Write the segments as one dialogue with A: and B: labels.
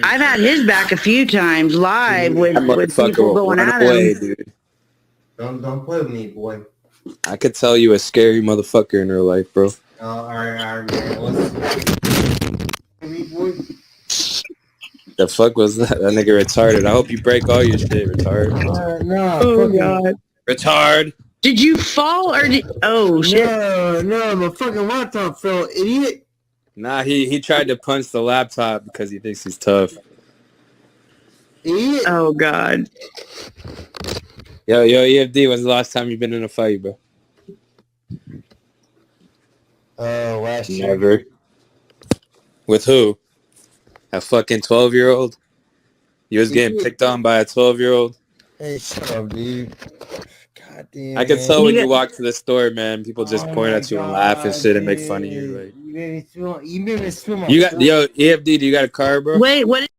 A: I've had his back a few times live with people going at him.
B: Dude.
C: Don't play with me, boy.
B: I could tell you a scary motherfucker in real life, bro.
C: Oh, all right, yeah. What's me, boy?
B: The fuck was that? That nigga retarded. I hope you break all your shit, retard.
C: No,
A: Oh god.
B: Retard.
A: Did you fall or did? Oh shit.
C: No, my fucking laptop fell, idiot.
B: Nah, he tried to punch the laptop because he thinks he's tough.
C: Idiot.
A: Oh god.
B: Yo, EFD, when's the last time you've been in a fight, bro?
C: Last year.
B: Never. With who? A fucking 12-year-old? You was getting picked on by a 12-year-old?
C: Hey, shut up, dude. God damn.
B: I could tell when you walk to the store, man. People just point at you and laugh and shit and make fun of you. Like,
C: you made me feel my
B: yo, EFD, do you got a car, bro?
A: Wait, what?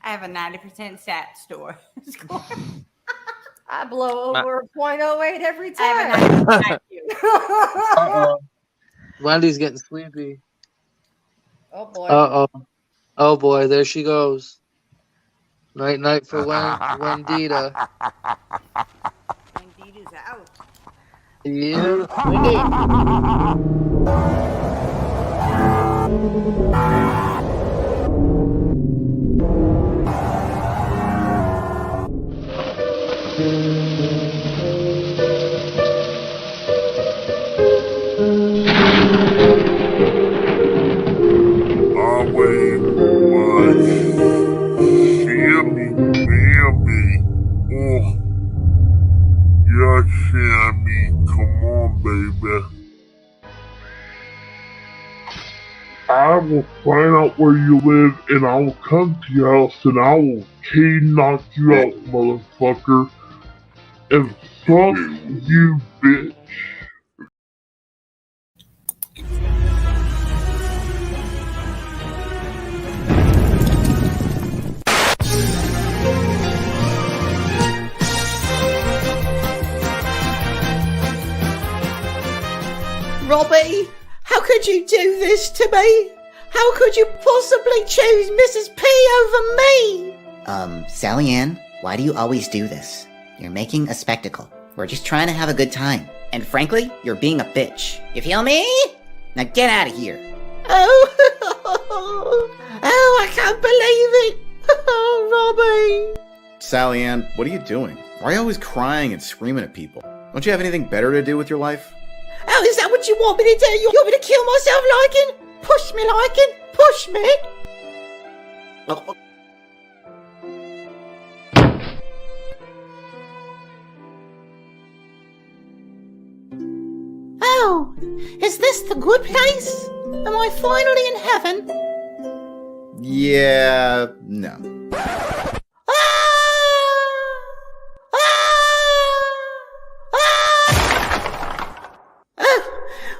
D: I have a 90% sat score. I blow over a .08 every time. I have a 90%
E: Uh-oh. Wendy's getting sleepy.
D: Oh boy.
E: Oh boy, there she goes. Night for Wendita.
D: Wendita's out.
E: Yeah.
F: Sammy, come on, baby. I will find out where you live and I will come to your house and I will knock you out, motherfucker. And fuck you, bitch.
G: Robbie, how could you do this to me? How could you possibly choose Mrs. P over me?
H: Sally Ann, why do you always do this? You're making a spectacle. We're just trying to have a good time. And frankly, you're being a bitch. You feel me? Now get out of here.
G: Oh, I can't believe it. Oh, Robbie.
I: Sally Ann, what are you doing? Why are you always crying and screaming at people? Don't you have anything better to do with your life?
G: Oh, is that what you want me to do? You want me to kill myself liking? Push me liking? Push me? Oh, is this the good place? Am I finally in heaven?
I: Yeah, no.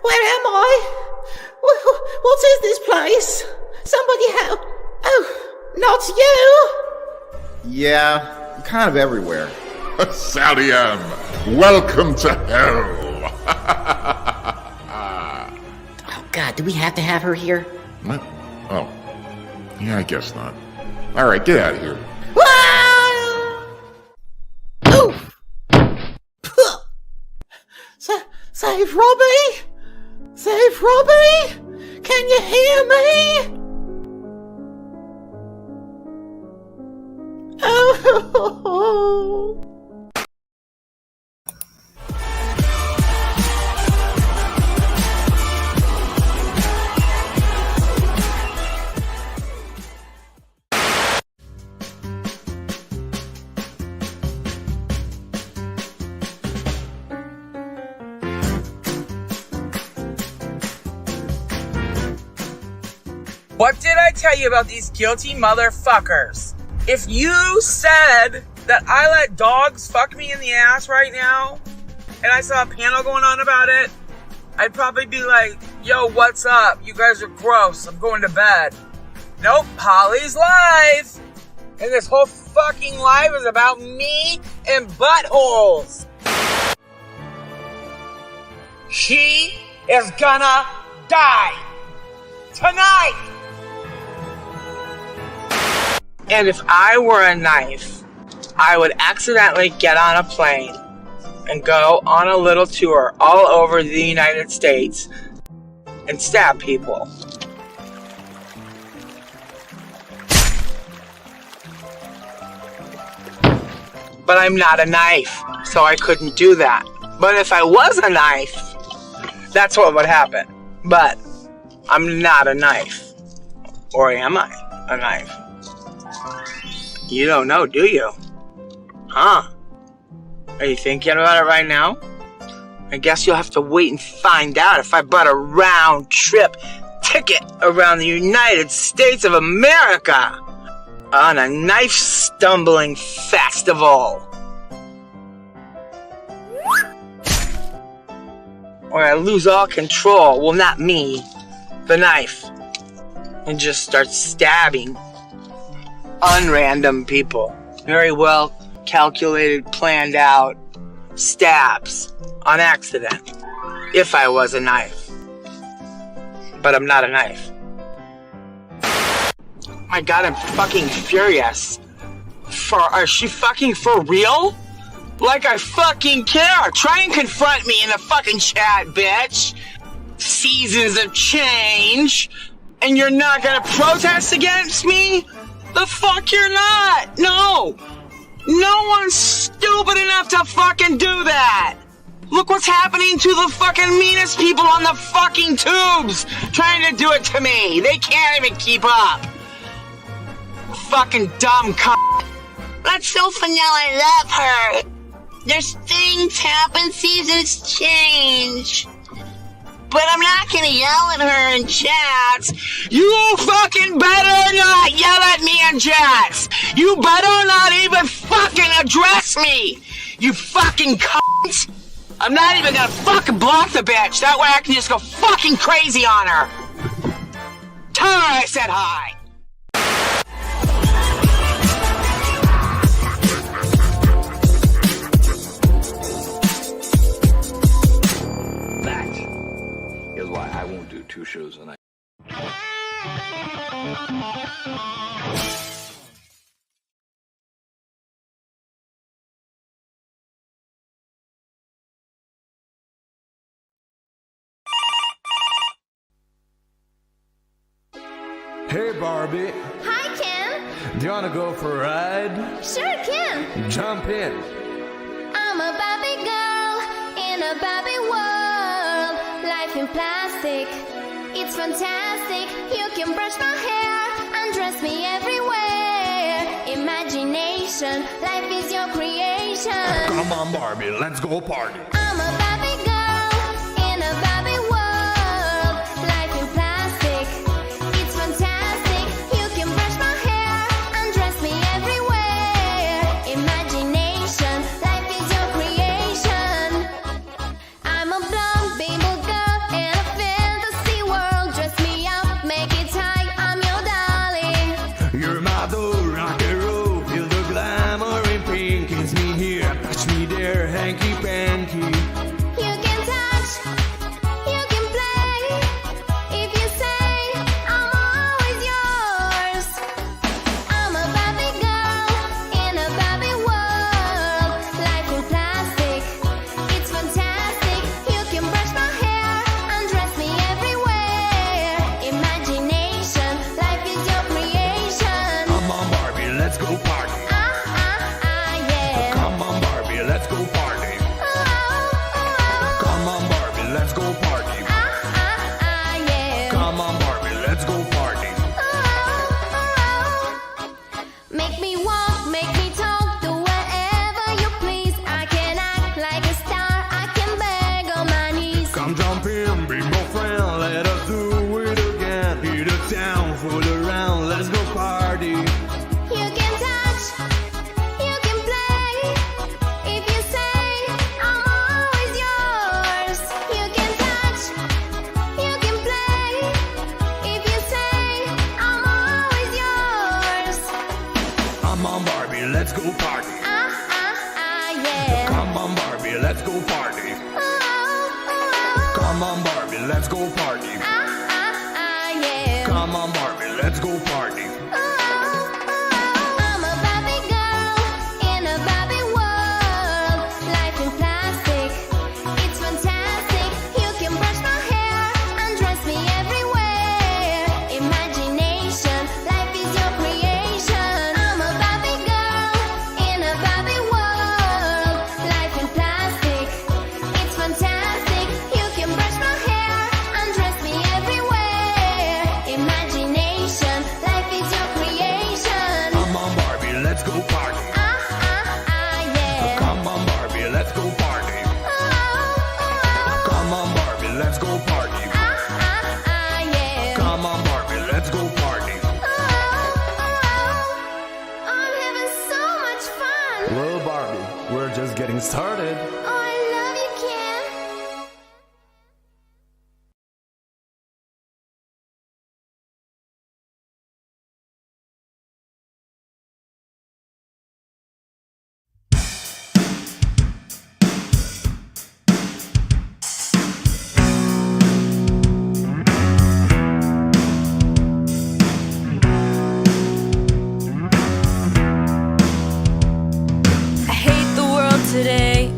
G: Where am I? What is this place? Somebody help. Oh, not you.
I: Yeah, kind of everywhere.
F: Sally Ann, welcome to hell.
H: Oh God, do we have to have her here?
F: What? Oh, yeah, I guess not. All right, get out of here.
G: Save Robbie! Save Robbie! Can you hear me? Oh!
J: What did I tell you about these guilty motherfuckers? If you said that I let dogs fuck me in the ass right now, and I saw a panel going on about it, I'd probably be like, yo, what's up? You guys are gross. I'm going to bed. Nope, Holly's live. And this whole fucking live is about me and buttholes. She is gonna die tonight. And if I were a knife, I would accidentally get on a plane and go on a little tour all over the United States and stab people. But I'm not a knife, so I couldn't do that. But if I was a knife, that's what would happen. But I'm not a knife. Or am I a knife? You don't know, do you? Huh? Are you thinking about it right now? I guess you'll have to wait and find out if I bought a round trip ticket around the United States of America on a knife stumbling festival. Or I lose all control, well, not me, the knife, and just start stabbing unrandom people. Very well calculated, planned out stabs on accident. If I was a knife. But I'm not a knife. My God, I'm fucking furious. Is she fucking for real? Like I fucking care. Try and confront me in the fucking chat, bitch. Seasons of change. And you're not gonna protest against me? The fuck you're not! No! No one's stupid enough to fucking do that! Look what's happening to the fucking meanest people on the fucking tubes trying to do it to me! They can't even keep up! Fucking dumb cunt! That's so vanilla, I love her! There's things happen, seasons change. But I'm not gonna yell at her in chats. You fucking better not yell at me in chats. You better not even fucking address me. You fucking cunt. I'm not even gonna fucking block the bitch. That way I can just go fucking crazy on her. Tell her I said hi.
K: Why I won't do 2 shows a night.
C: Hey Barbie,
L: Hi, Ken.
C: do you wanna go for a ride?
L: Sure, Ken.
C: Jump in.
L: I'm a Barbie girl in a Barbie world. Life in plastic, it's fantastic. You can brush my hair and dress me everywhere. Imagination, life is your creation.
C: Come on Barbie, let's go party.
L: I'm a Barbie girl in a Barbie world. Life in plastic, it's fantastic. You can brush my hair and dress me everywhere. Imagination, life is your creation. I'm a blonde bimbo girl in a fantasy world. Dress me up, make it high, I'm your darling.
C: You're my door, rock and roll, feel the glamour in pink. Kiss me here, touch me there, hanky panky.
L: You can touch, you can play. If you say, I'm always yours. I'm a Barbie girl in a Barbie world. Life in plastic, it's fantastic. You can brush my hair and dress me everywhere. Imagination, life is your creation.
C: Come on Barbie, let's go party.
L: Yeah.
C: Come on Barbie, let's go party.
L: Oh,
C: Come on, Barbie, let's go party.
L: Yeah.
C: Come on, Barbie, let's go party.
L: I'm a Barbie girl in a Barbie world. Life in plastic, it's fantastic. You can brush my hair and dress me everywhere. Imagination, life is your creation. I'm a Barbie girl in a Barbie world. Life in plastic, it's fantastic. You can brush my hair and dress me everywhere. Imagination, life is your creation.
C: Come on, Barbie, let's go party.
L: Yeah.
C: Come on, Barbie, let's go party. Come on, Barbie, let's go party.
L: Yeah.
C: Come on, Barbie, let's go party.
L: I'm having so much fun.
C: Well, Barbie, we're just getting started.
L: Oh, I love you, Ken.
M: I hate the world today.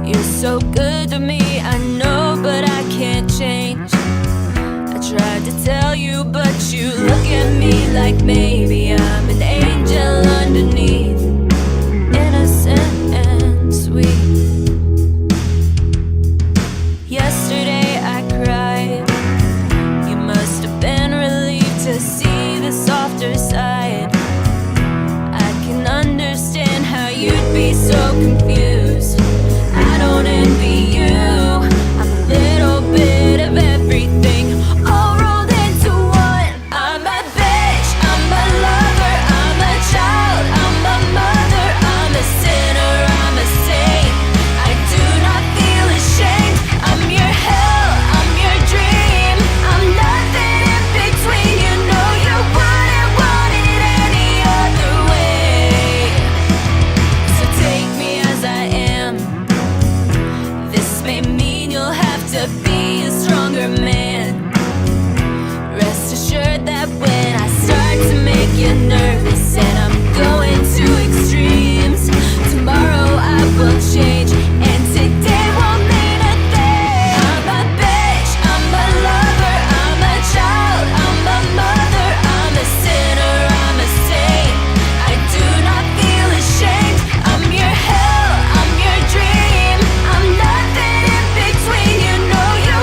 M: You're so good to me, I know, but I can't change. I tried to tell you, but you look at me like maybe I'm an angel underneath, innocent and sweet. Yesterday I cried. You must have been relieved to see the softer side. I can understand how you'd be so confused. I don't envy you. I'm a little bit of everything, all rolled into one. I'm a bitch, I'm a lover, I'm a child, I'm a mother, I'm a sinner, I'm a saint. I do not feel ashamed. I'm your hell, I'm your dream. I'm nothing in between. You know you wouldn't want it any other way. So take me as I am. This may mean you'll have to be a stronger man. Rest assured that when I start to make you nervous and I'm going to extremes, tomorrow I will change and today won't mean a thing. I'm a bitch, I'm a lover, I'm a child, I'm a mother, I'm a sinner, I'm a saint. I do not feel ashamed. I'm your hell, I'm your dream. I'm nothing in between. You know you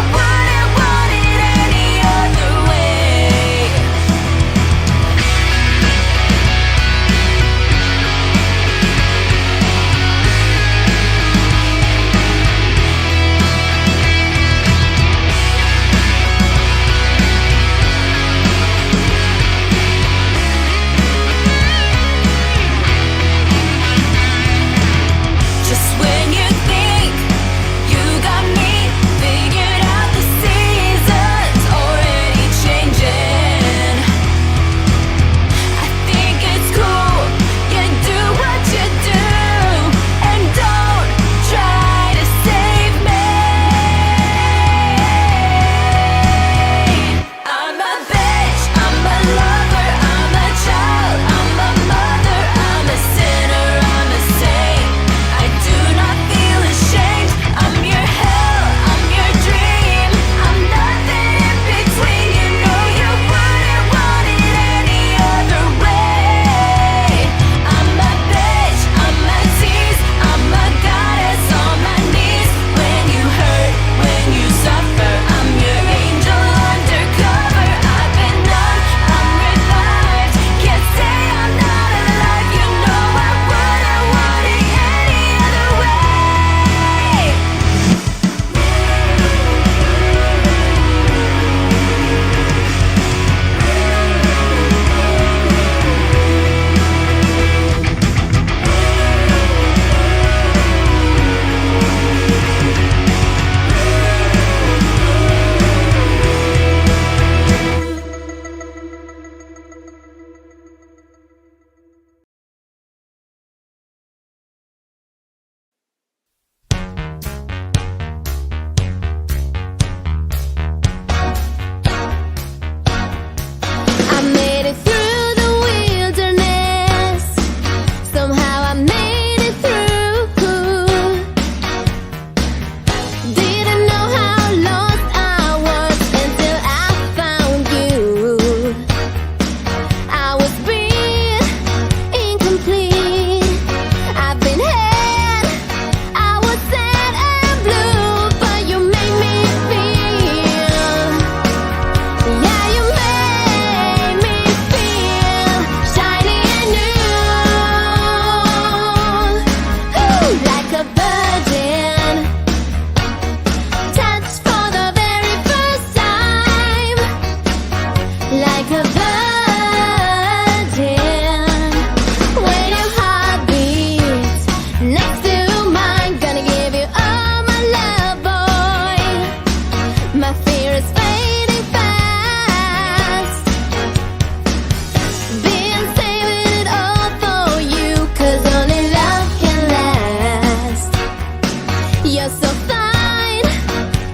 L: You're so fine,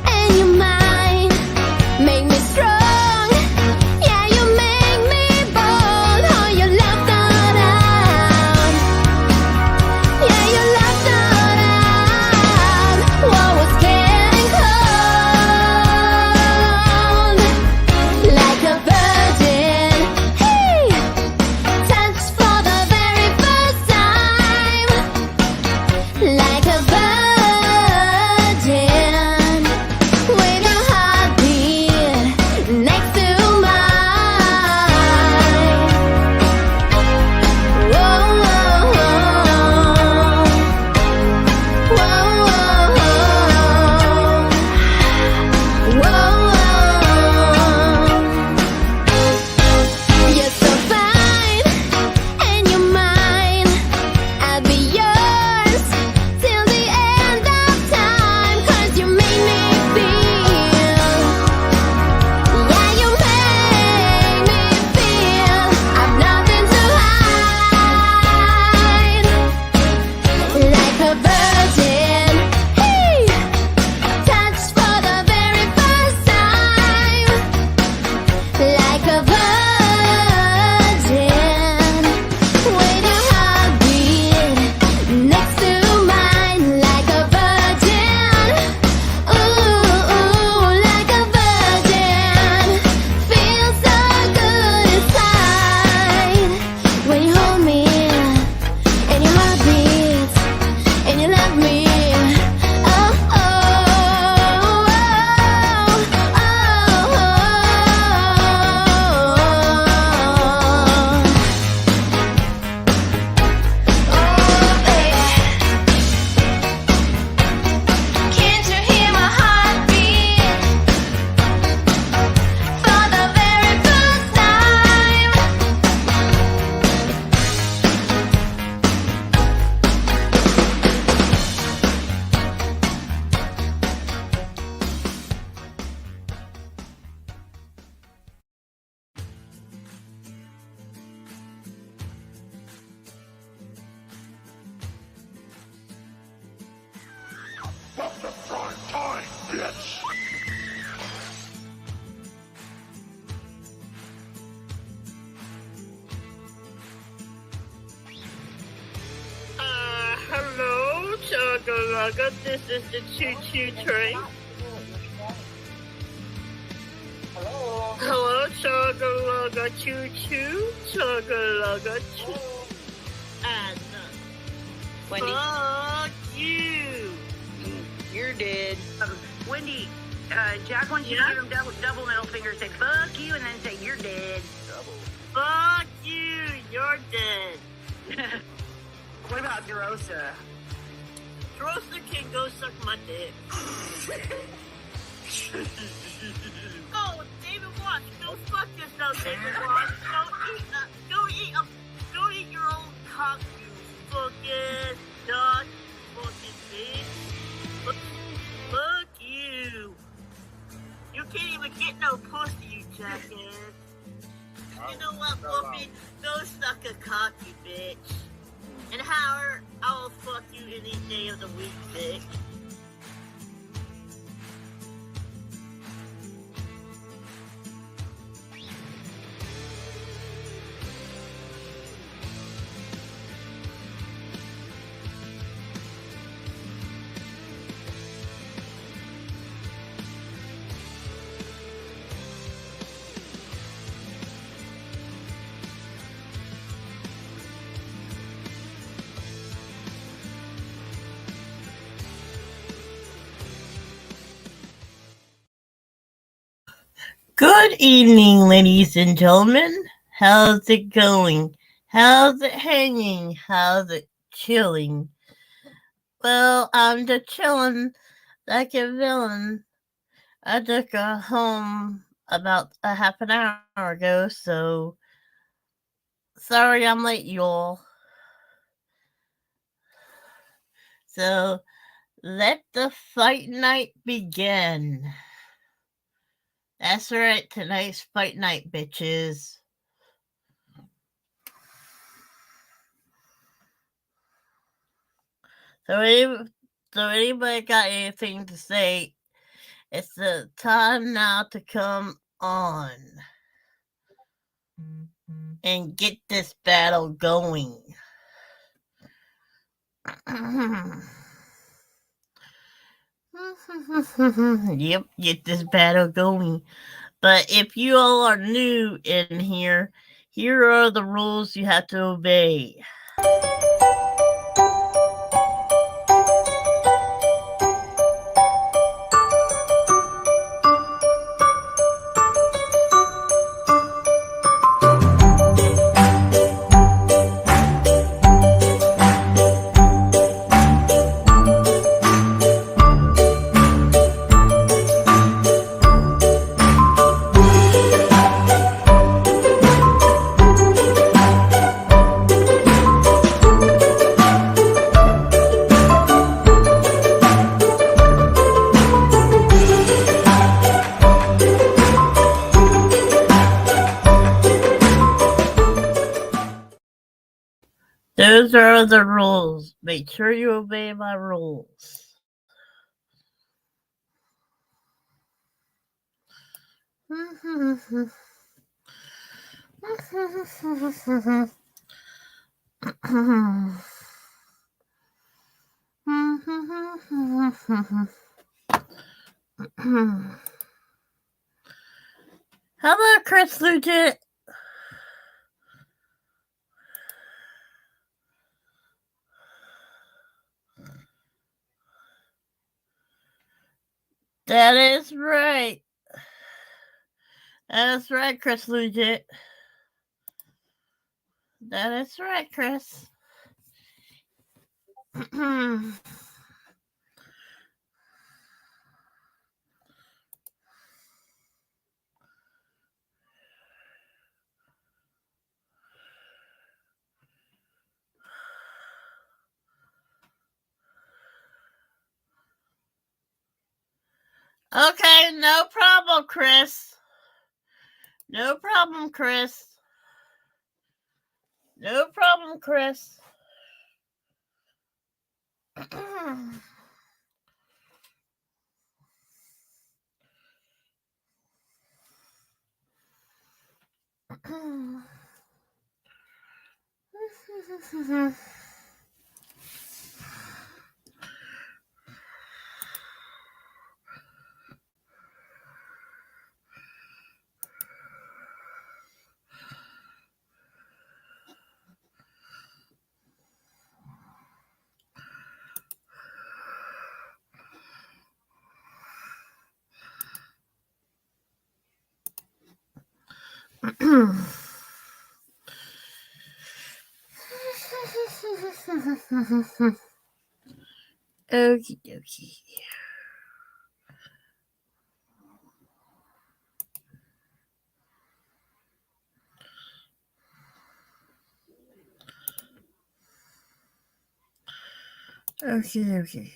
L: and you're mine. Make me strong, yeah, you make me bold. Oh, you love that out, yeah, you love that out. Whoa, it's getting cold, like a virgin. Hey, touch for the very first time, like a virgin, with your heartbeat next to mine. Whoa, whoa, whoa, whoa, whoa. You're so fine, and you're mine. I'll be yours till the end of time, 'cause you make me feel, yeah, you make me feel I've nothing to hide, like a virgin. Hey, touch for the very first time, like a virgin, with your heartbeat next to mine, like a virgin. Ooh, like a virgin. Feels so good inside when you hold me, and your heart beats, and you love me. Oh, oh, can't you hear my heartbeat for the very first time?
N: Hello, Chugga-Lugga. This is the choo-choo train. Hello, Chugga-Lugga, choo-choo, Chugga-Lugga, choo. And
A: Wendy.
N: fuck you.
A: You're dead. Wendy, Jack wants you to give him double middle finger. Say fuck you, and then say you're dead.
N: Fuck you. You're dead.
A: What about Derosa?
N: Droster can go suck my dick. Oh, David Watts, go fuck yourself, David Watts. Go eat your own cock, you fucking dog, fucking bitch. Fuck you. You can't even get no pussy, you jackass. You know what, Whoopi? Go suck a cock, you bitch. And Howard, I'll fuck you any day of the week, bitch.
O: Good evening, ladies and gentlemen. How's it going? How's it hanging? How's it chilling? Well, I'm just chilling like a villain. I just got home about a half an hour ago, so sorry I'm late, y'all. So let the fight night begin. That's right, tonight's fight night, bitches. So So anybody got anything to say? It's the time now to come on and get this battle going. Yep, get this battle going. But if you all are new in here, here are the rules you have to obey. Those are the rules. Make sure you obey my rules. How about Chris Lieutenant? That is right. That is right, Chris Lieutenant. That is right, Chris. Okay, no problem, Chris. No problem, Chris. No problem, Chris. Okie dokie. Okie dokie.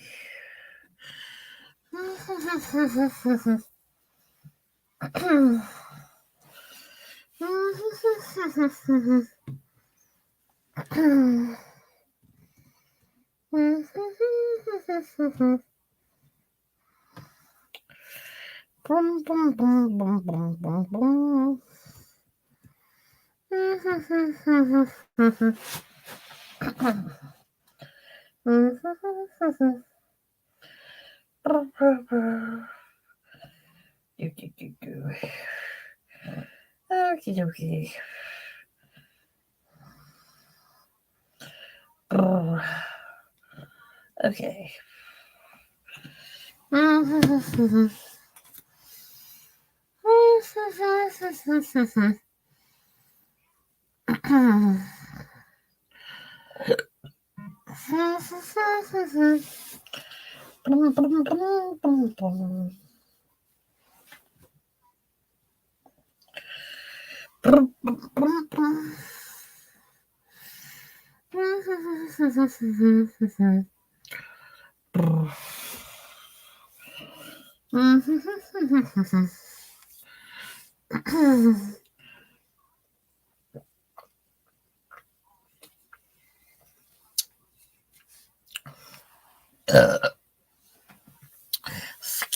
O: Boom, boom, boom, boom, boom, boom, boom. Okie dokie. Okay.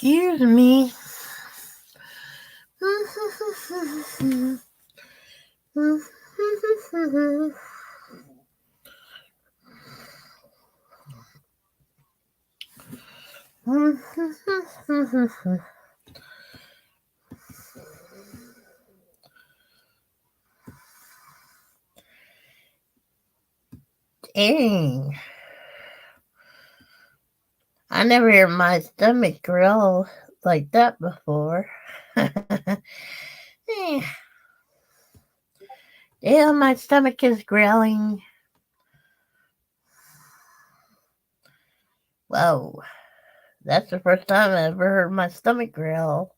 O: Excuse me. Dang. I never heard my stomach growl like that before. Damn, my stomach is growling. Whoa. That's the first time I ever heard my stomach growl.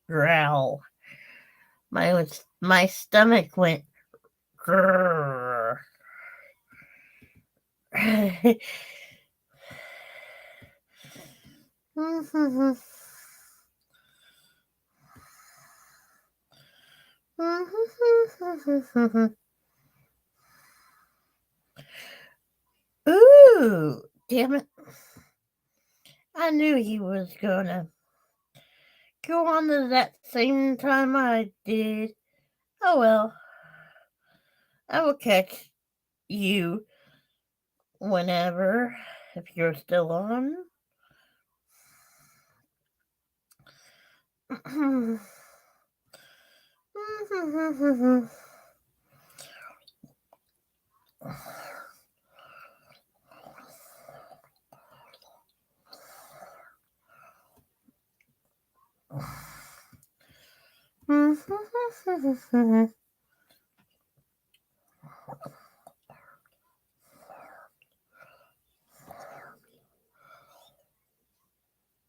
O: My stomach went grrr. Ooh, damn it. I knew he was gonna go on to that same time I did. Oh well. I will catch you whenever, if you're still on.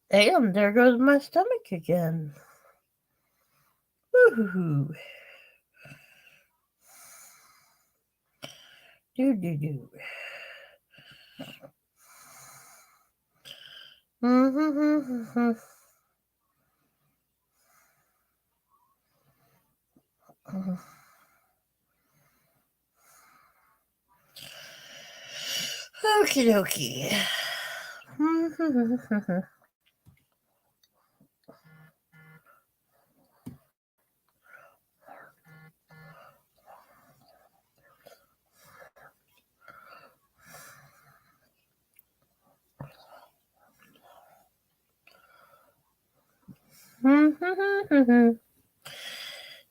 O: Damn, there goes my stomach again. Woohoo. Do. Okie dokie.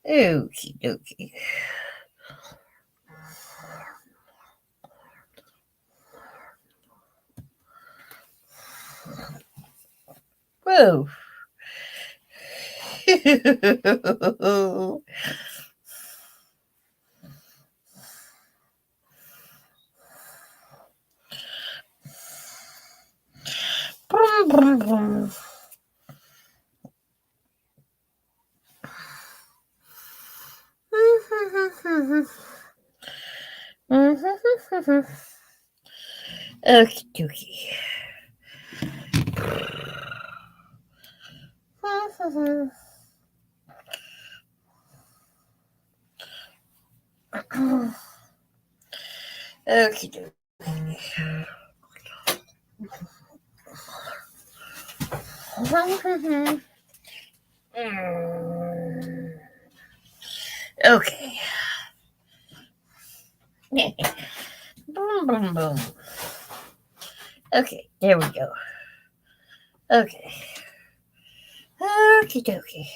O: Okie dokie. Whoa. Brum, brum, brum. Okie dokie. Okie dokie. Okay. Boom, boom, boom. Okay, there we go. Okay. Okie dokie.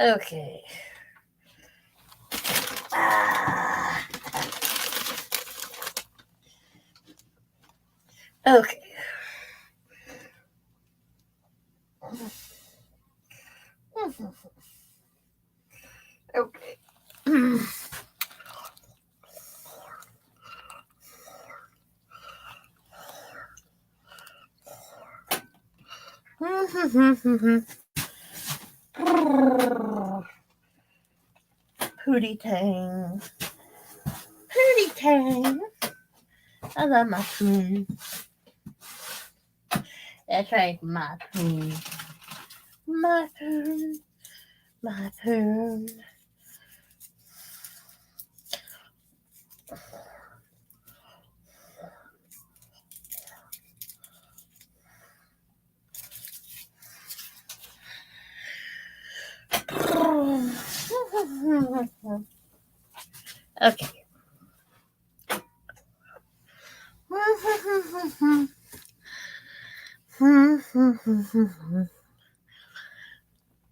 O: Okay. Okay. Okay. Pootie tang. Pootie tang. I love my poon. That's right, my poon. My poon. My poon. Okay. Okay.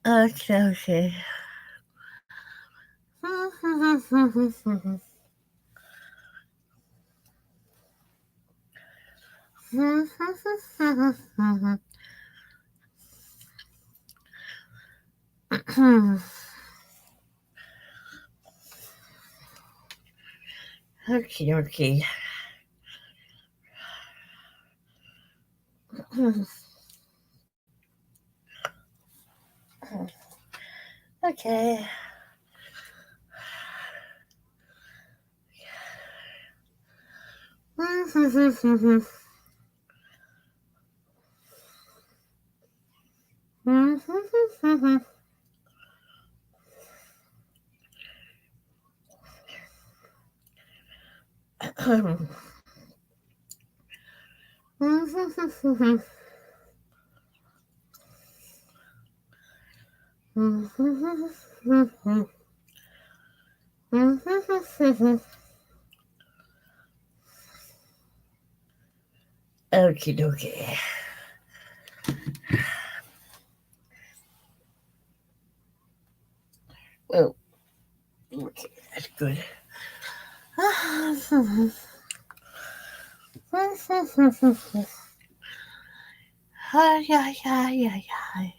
O: Okay. Okay. Okie dokie. Oh, okay, that's good. Hi, hi, hi, hi, hi.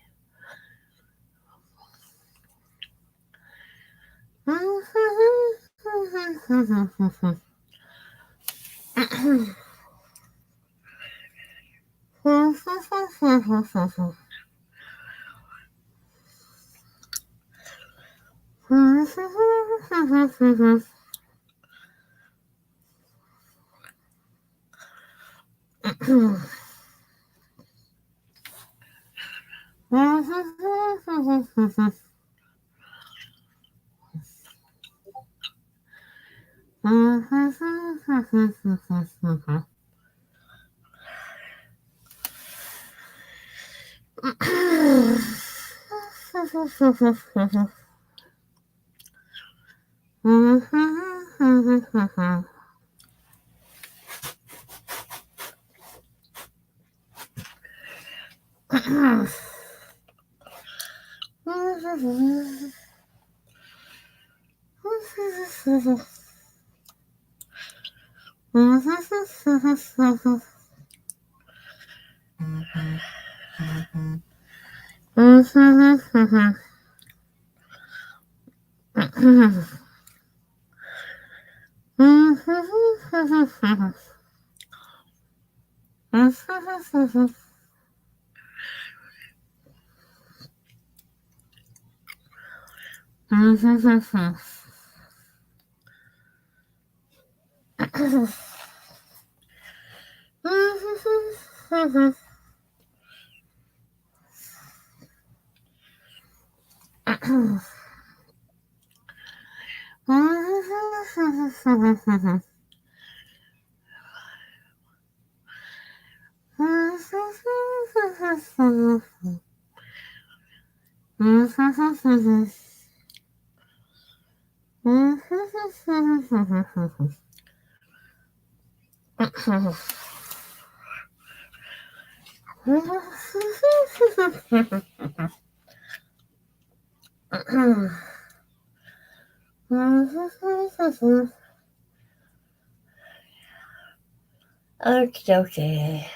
O: Okay, okay.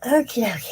O: Okay, okay.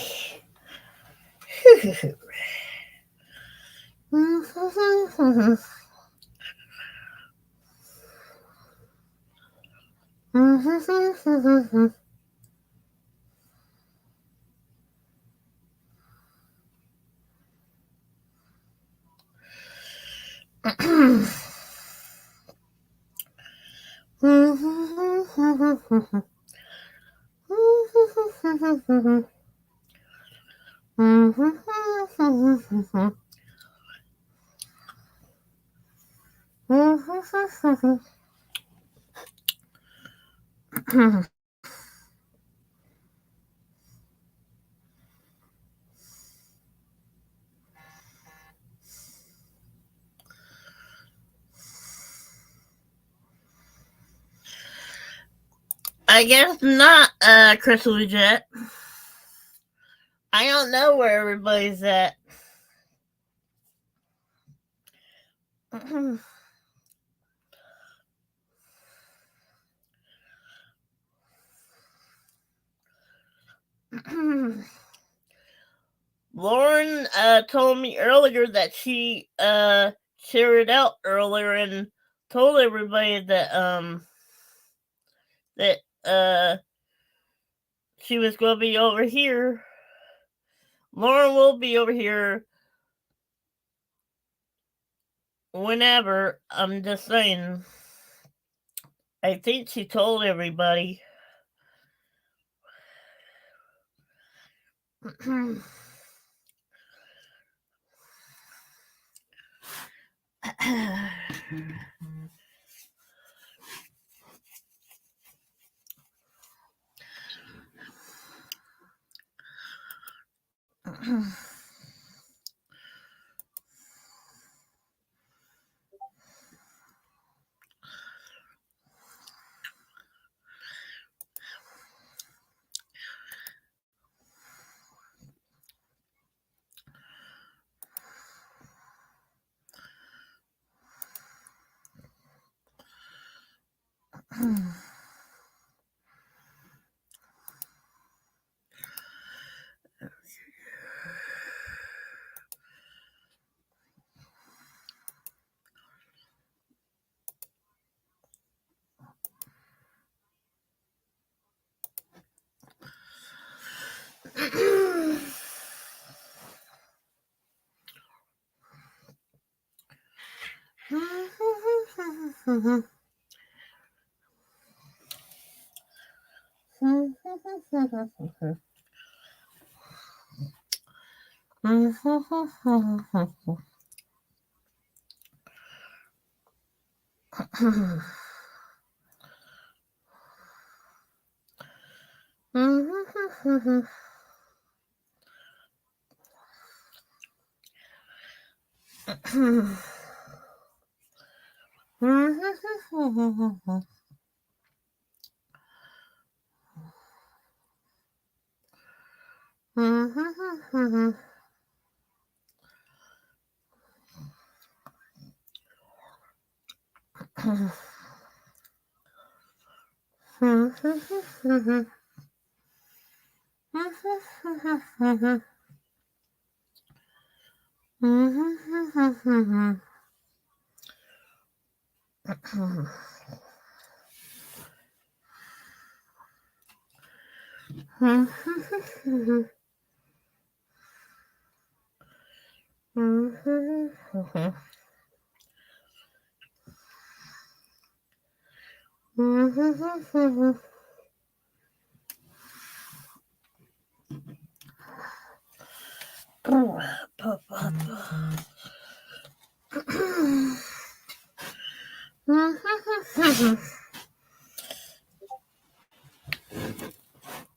O: I guess not, Crystal Jet. I don't know where everybody's at. Lauren told me earlier that she shared out earlier and told everybody that she was going to be over here. Lauren will be over here whenever. I'm just saying. I think she told everybody.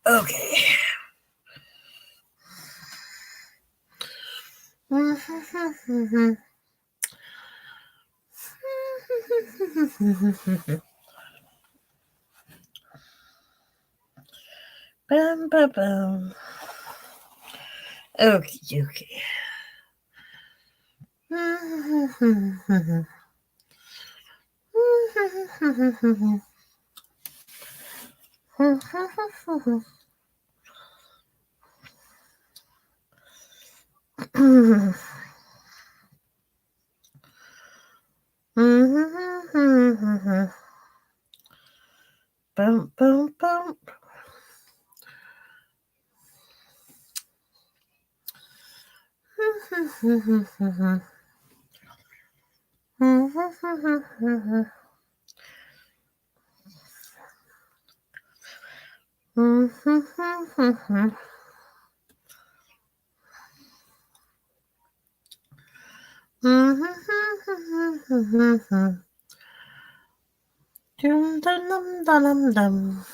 O: Okay. Bum, bum, bum. Okay, okay. Bum, bum, bum. Dum dum dum dum dum.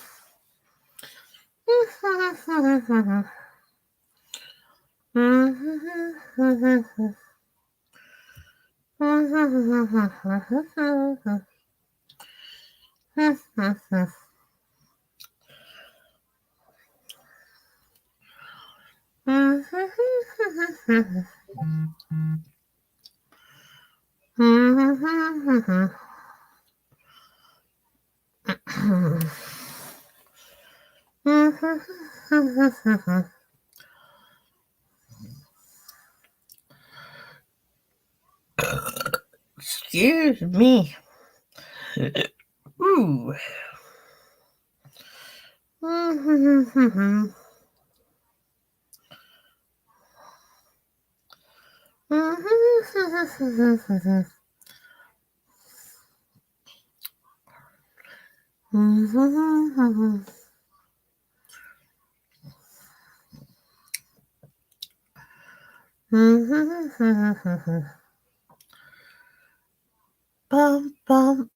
O: Excuse me. Ooh. Bum, bum.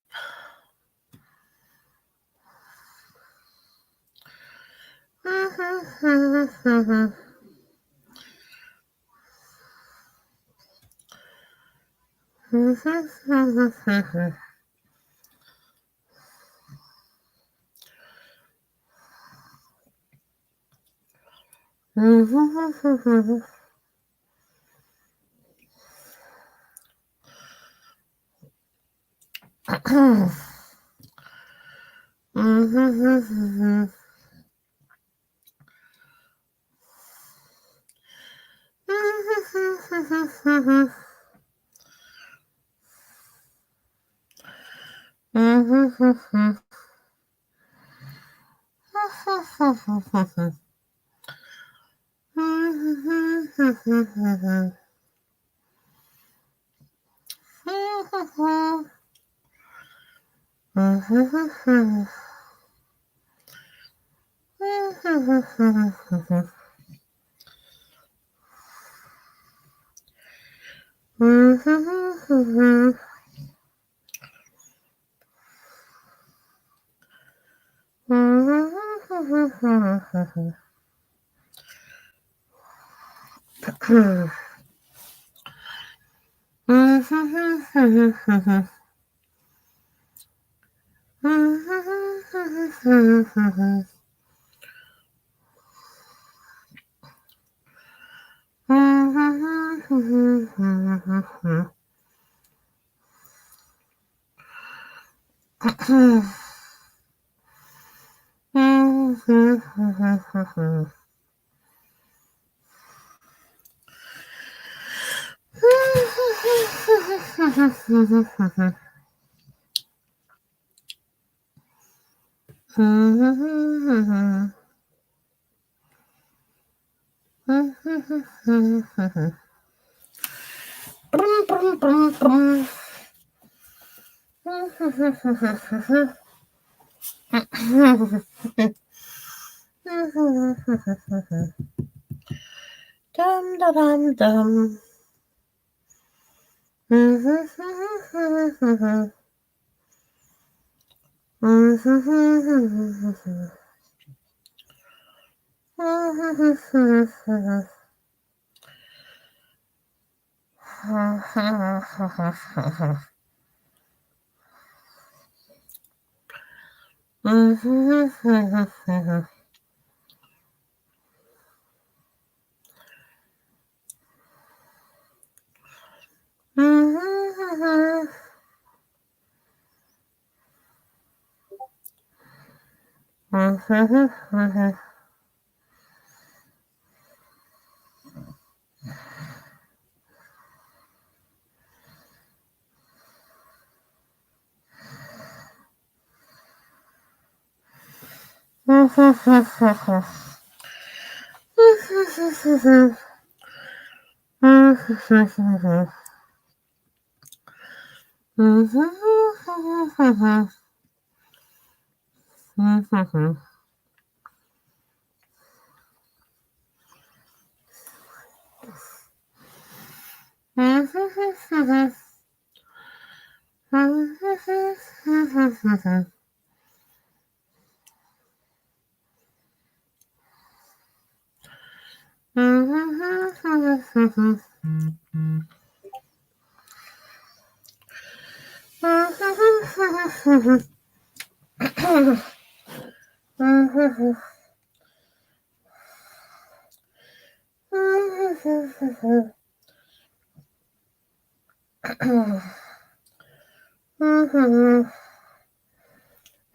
O: Dum da dum dum.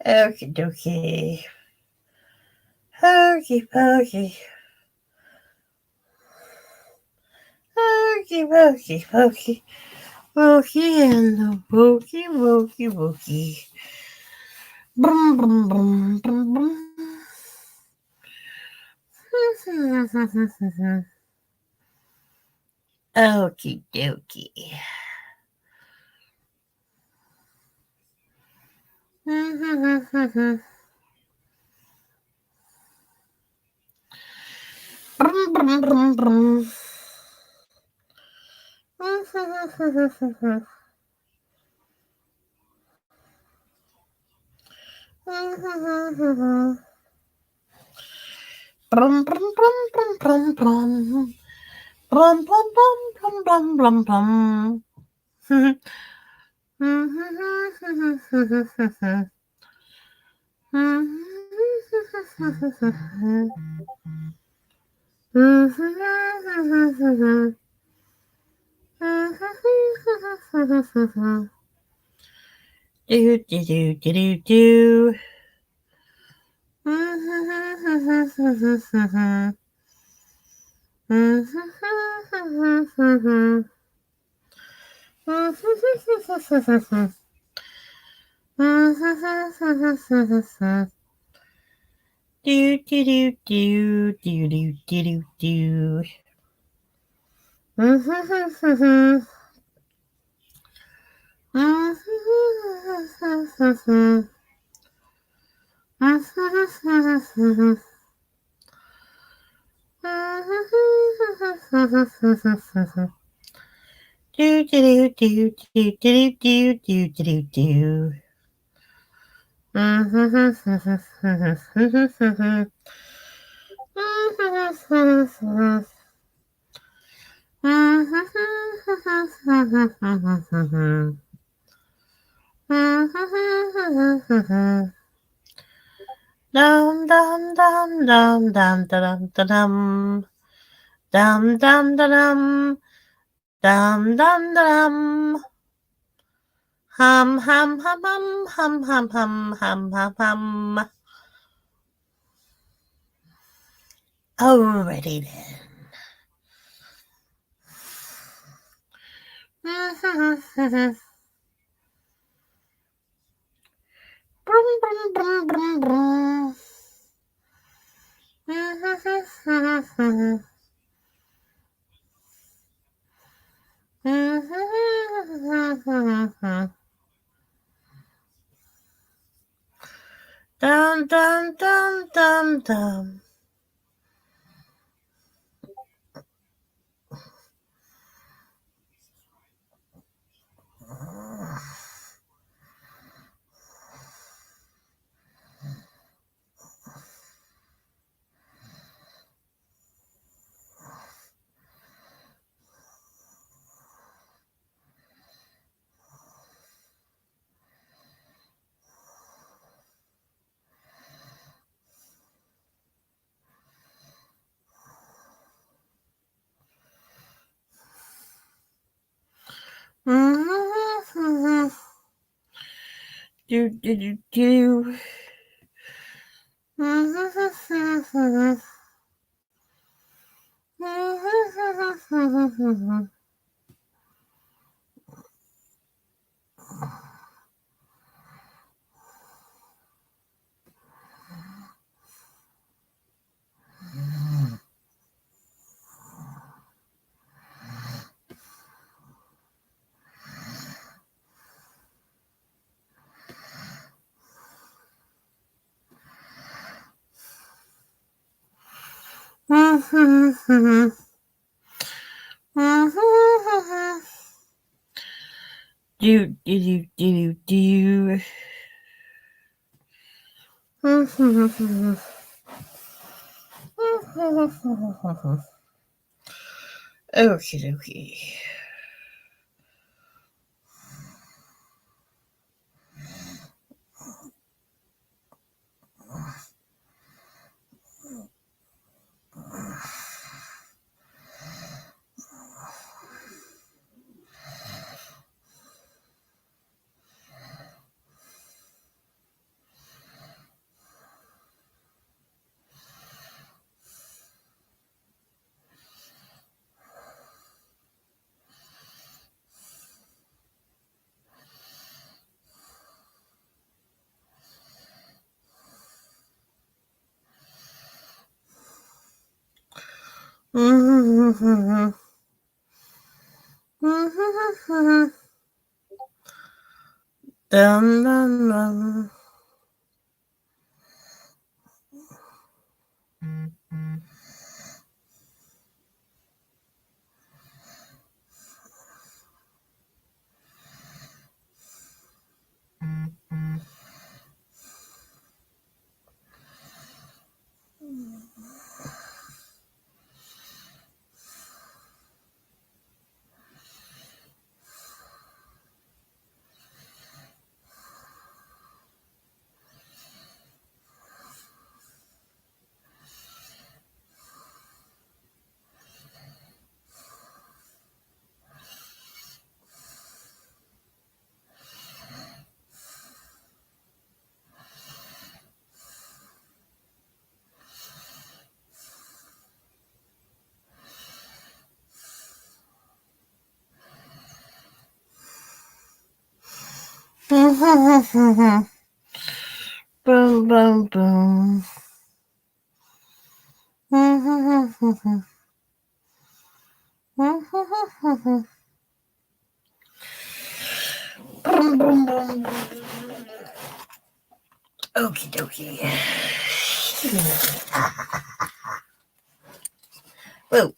O: Okie dokie. Hokey pokey. Hokey pokey pokey. Wokey and the wokey wokey wokey. Brum brum brum brum brum. Okie dokie. Brum brum brum brum. Brum brum brum brum brum brum. Brum brum brum brum brum brum brum. Do do do do do do. Do do do do do do do do. Do do do do do do do do do. Dum dum dum dum dum dum dum dum dum dum dum dum dum. Hum hum hum hum hum hum hum hum hum hum. Alrighty then. Brum brum brum brum brum. Dum dum dum dum dum. Do do do do. Do do do do do. Okie dokie. Mm-hmm. Mm-hmm. Dum dum dum. Boom, boom, boom. Boom, boom, boom. Okie dokie. Whoa.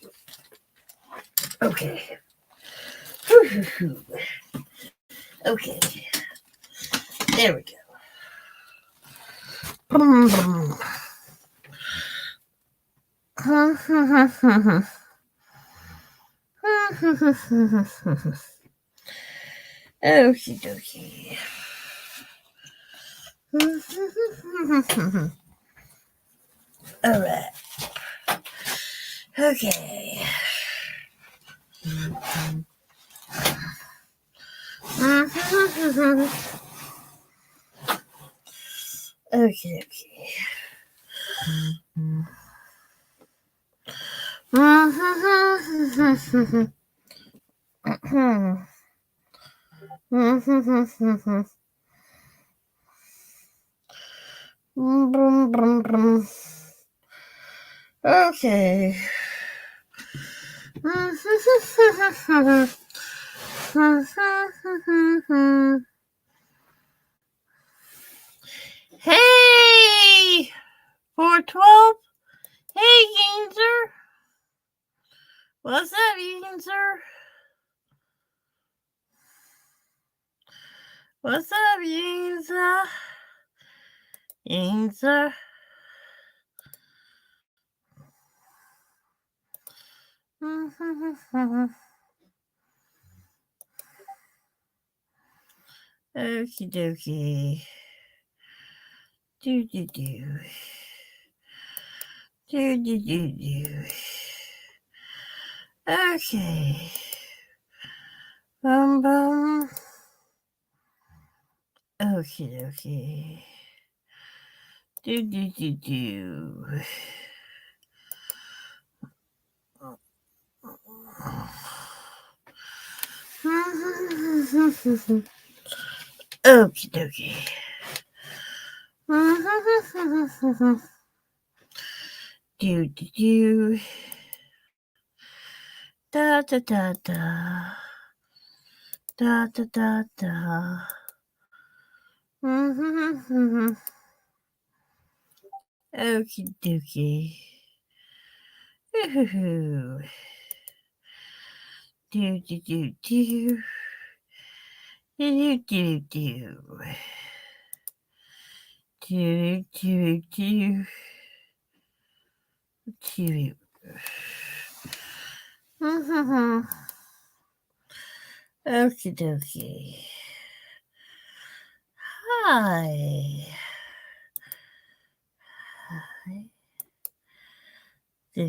O: Okay. Okay. There we go. Boom, boom. Okie dokie. All right. Okay. Okay, okay. Brum, brum, brum. Okay. Hey! 412? Hey, Yinzer! What's up, Yinzer? What's up, Yinzer? Yinzer? Okie dokie. Do do do. Do do do do. Okay. Bum bum. Okie dokie. Do do do do. Okie dokie. Do do do. Da da da da. Da da da da. Okie dokie. Ooh. Do do do do. Do do do. Do do do. Do. Okie dokie. Hi. Hi. Do.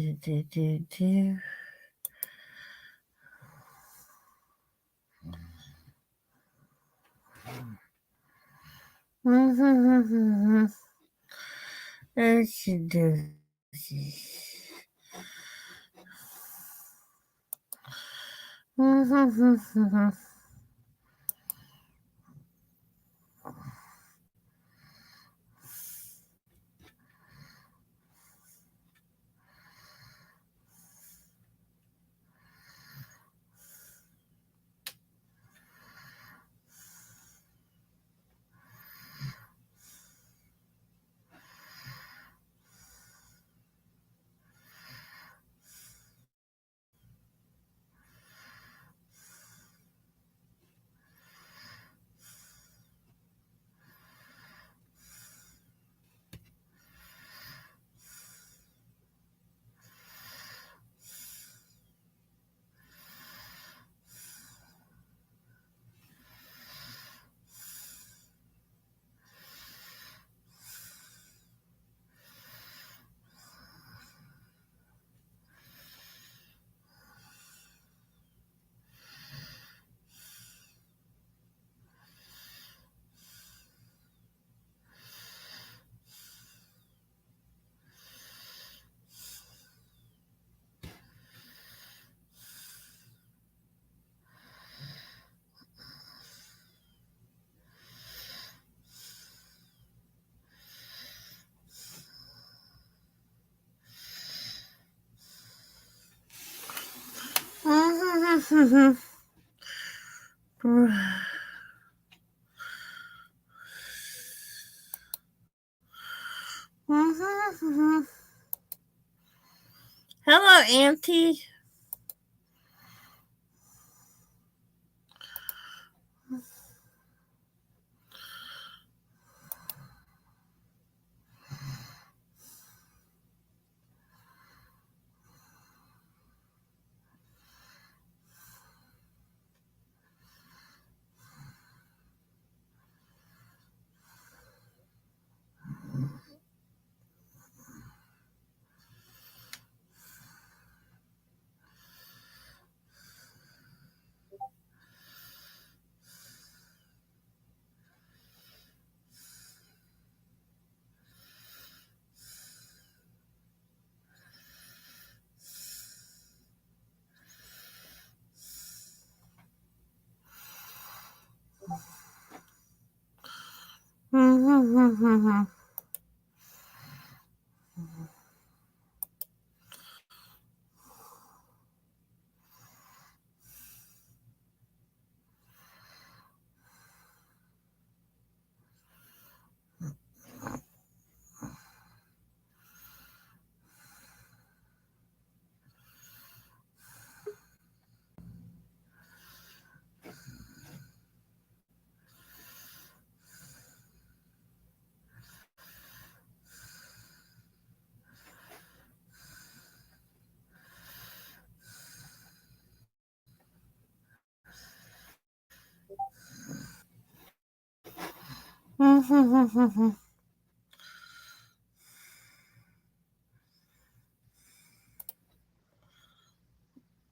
O: Okie dokie. Hello, Auntie.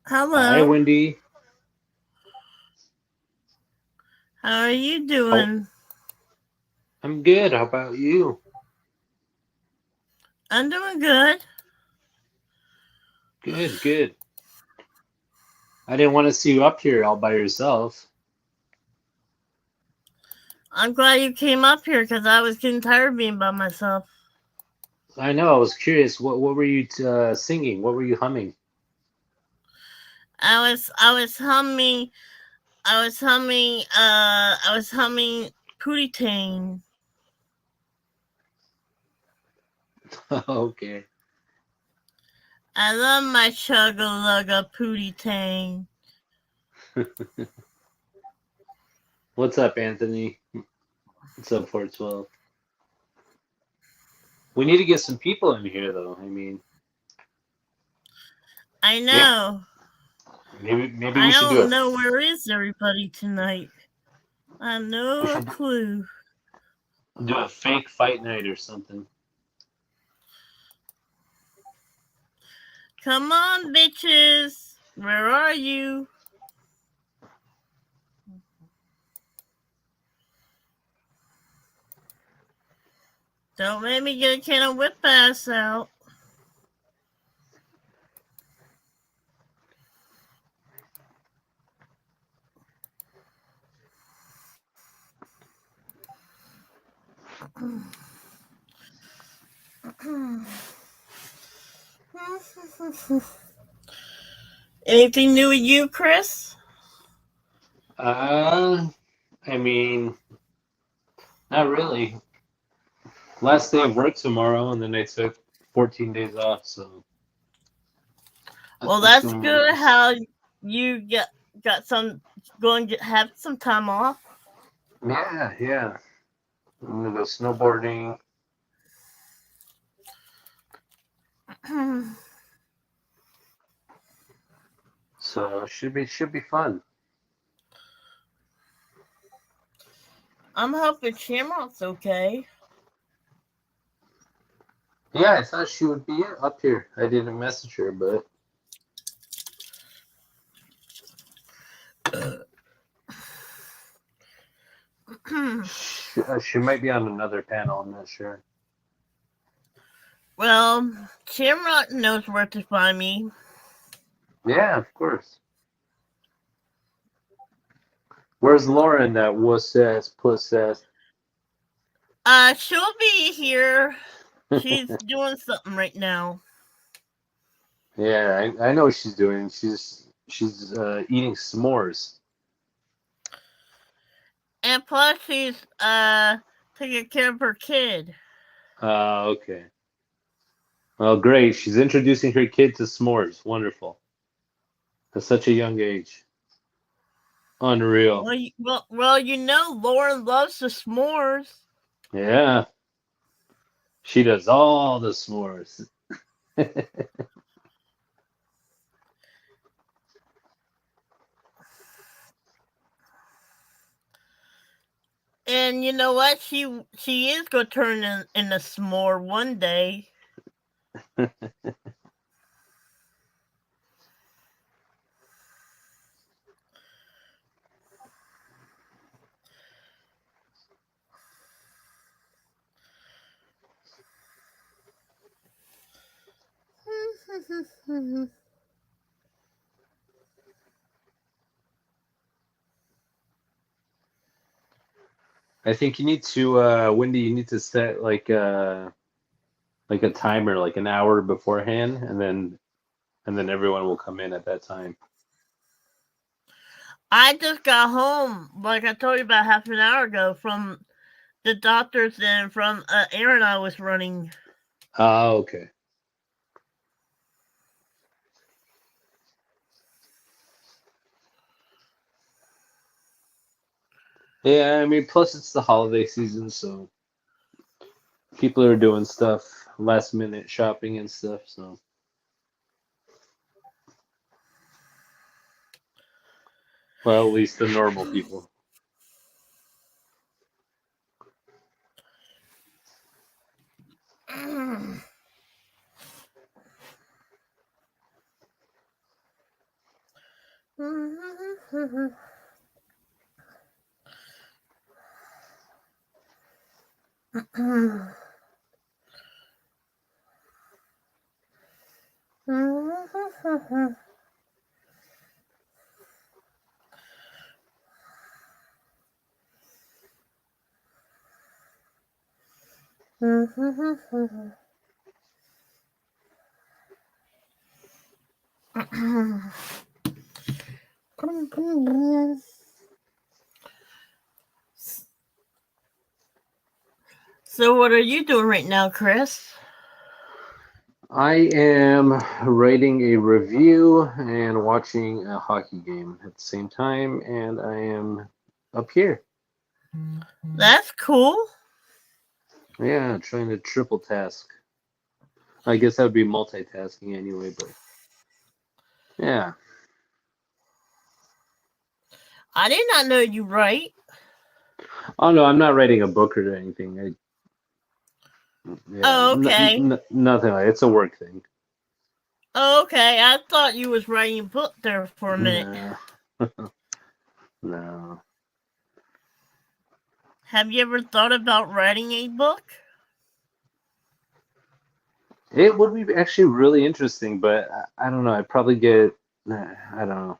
P: Hi,
O: Hello.
P: Wendy.
O: How are you
P: Oh,
O: doing?
P: I'm good. How about you?
O: I'm doing good.
P: Good, good. I didn't want to see you up here all by yourself.
O: I'm glad you came up here because I was getting tired of being by myself.
P: I know. I was curious. What were you singing? What were you humming?
O: I was humming Pootie Tang.
P: Okay.
O: I love my chugga lugga Pootie Tang.
P: What's up, Anthony? What's up, 412? We need to get some people in here, though. I mean,
O: I
P: yeah,
O: know.
P: Maybe we
O: I
P: should do
O: don't
P: it.
O: know where is everybody tonight. I have no clue.
P: Do a fake fight night or something.
O: Come on, bitches. Where are you? Don't let me get a can of whip ass out. Anything new with you, Chris?
P: I mean, not really. Last day of work tomorrow, and then I took 14 days off, so.
O: Well, that's good. How you got some going to have some time off?
P: Yeah. I'm gonna go snowboarding. So should be fun.
O: I'm hoping Shamrock's okay.
P: Yeah, I thought she would be up here. I didn't message her, but she might be on another panel. I'm not sure.
O: Well, Shamrock knows where to find me.
P: Yeah, of course. Where's Lauren, that wuss ass, puss ass?
O: She'll be here. She's doing something right now.
P: Yeah, I know what she's doing. She's eating s'mores.
O: And plus, she's taking care of her kid.
P: Okay. Well, great. She's introducing her kid to s'mores. Wonderful. At such a young age. Unreal.
O: Well, you know, Lauren loves the s'mores.
P: Yeah. She does all the s'mores.
O: And you know what? She is gonna turn in a s'more one day.
P: I think you need to, Wendy, you need to set like a timer, like an hour beforehand, and then everyone will come in at that time.
O: I just got home, like I told you about half an hour ago, from the doctor's and from errand I was running.
P: Oh, okay. Yeah, I mean, plus it's the holiday season, so people are doing stuff, last minute shopping and stuff, so. Well, at least the normal people.
O: So what are you doing right now, Chris?
P: I am writing a review and watching a hockey game at the same time, and I am up here.
O: That's cool.
P: Yeah, trying to triple task. I guess that would be multitasking anyway, but yeah.
O: I did not know you write.
P: Oh no, I'm not writing a book or anything.
O: Oh, okay.
P: Nothing like it's a work thing.
O: Oh, okay. I thought you was writing a book there for a minute.
P: No. No.
O: Have you ever thought about writing a book?
P: It would be actually really interesting, but I don't know. I'd probably get. I don't know.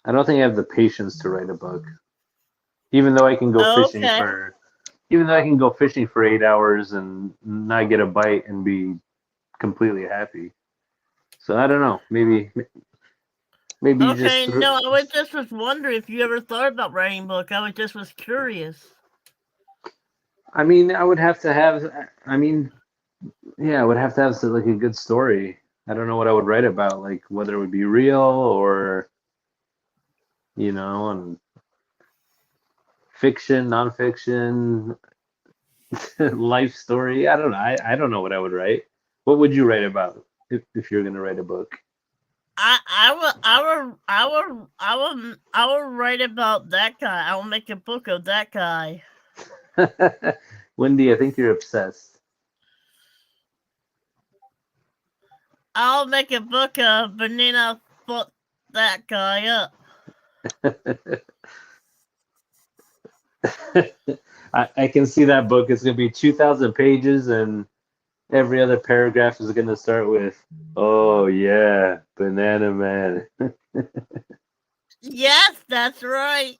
P: I don't think I have the patience to write a book. Even though I can go fishing
O: Okay.
P: for, even though I can go fishing for 8 hours and not get a bite and be completely happy. So I don't know. Maybe you
O: Okay,
P: just.
O: no, I was wondering if you ever thought about writing a book. I was curious.
P: I mean, I would have to have. I mean, yeah, I would have to have like a good story. I don't know what I would write about, like whether it would be real or, and fiction, nonfiction, life story. I don't know. I don't know what I would write. What would you write about if you're gonna write a book?
O: I will write about that guy. I will make a book of that guy.
P: Wendy, I think you're obsessed.
O: I'll make a book of Banana fuck that guy up.
P: I can see that book. It's gonna be 2,000 pages, and every other paragraph is gonna start with, "Oh yeah, Banana Man."
O: Yes, that's right.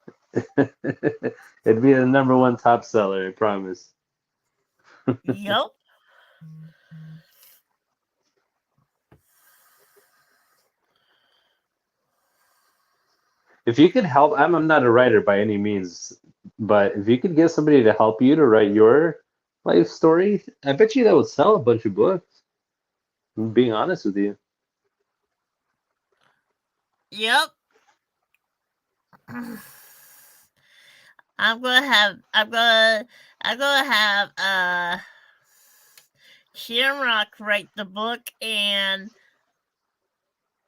P: It'd be the #1 top seller, I promise.
O: Yep.
P: If you could help, I'm not a writer by any means, but if you could get somebody to help you to write your life story, I bet you that would sell a bunch of books. I'm being honest with you.
O: Yep. I'm gonna have Shamrock write the book, and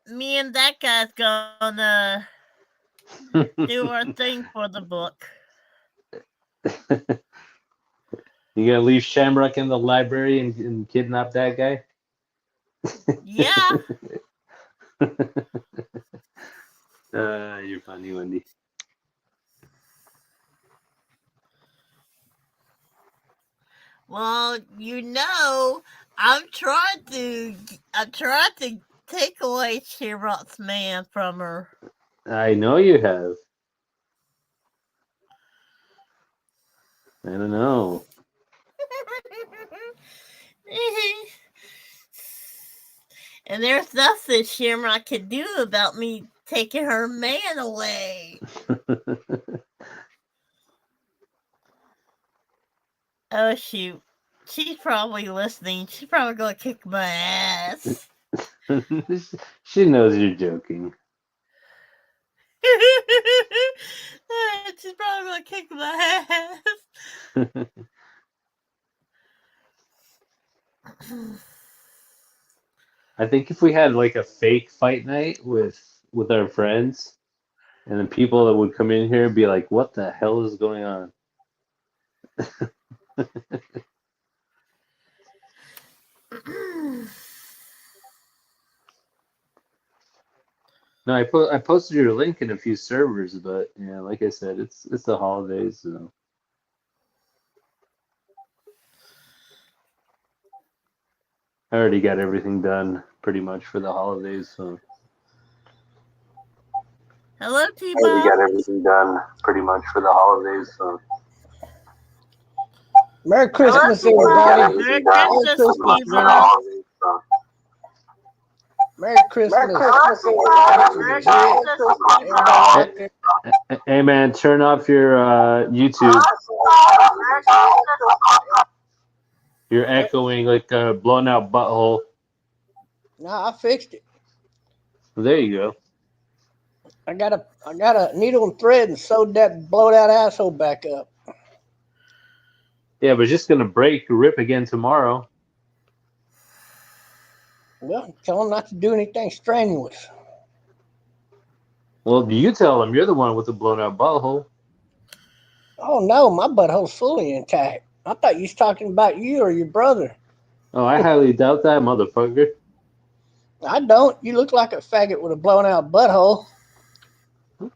O: me and that guy's gonna do our thing for the book.
P: You gonna leave Shamrock in the library and kidnap that guy?
O: Yeah.
P: You're funny, Wendy.
O: Well, I'm trying to take away Shamrock's man from her.
P: I know you have. I don't know.
O: And there's nothing Shamrock can do about me taking her man away. Oh shoot. She's probably listening. She's probably gonna kick my ass.
P: She knows you're joking.
O: She's probably gonna kick my ass.
P: I think if we had like a fake fight night with our friends, and then people that would come in here be like, "What the hell is going on?" No, I posted your link in a few servers, but yeah, like I said, it's the holidays, so. I already got everything done pretty much for the holidays, so.
O: Hello,
P: I already got everything done pretty much for the holidays, so.
Q: Merry Christmas, everybody.
O: Merry Christmas, Stephen.
Q: Merry Christmas.
P: Hey man, turn off your YouTube. You're echoing like a blown out butthole.
Q: No, I fixed it.
P: Well, there you go.
Q: I got a needle and thread and sewed that blowed out asshole back up.
P: Yeah, but it's just gonna rip again tomorrow.
Q: Well, tell them not to do anything strenuous.
P: Well, you tell him you're the one with the blown out butthole.
Q: Oh no, my butthole's fully intact. I thought you was talking about you or your brother.
P: Oh, I highly doubt that, motherfucker.
Q: I don't. You look like a faggot with a blown out butthole.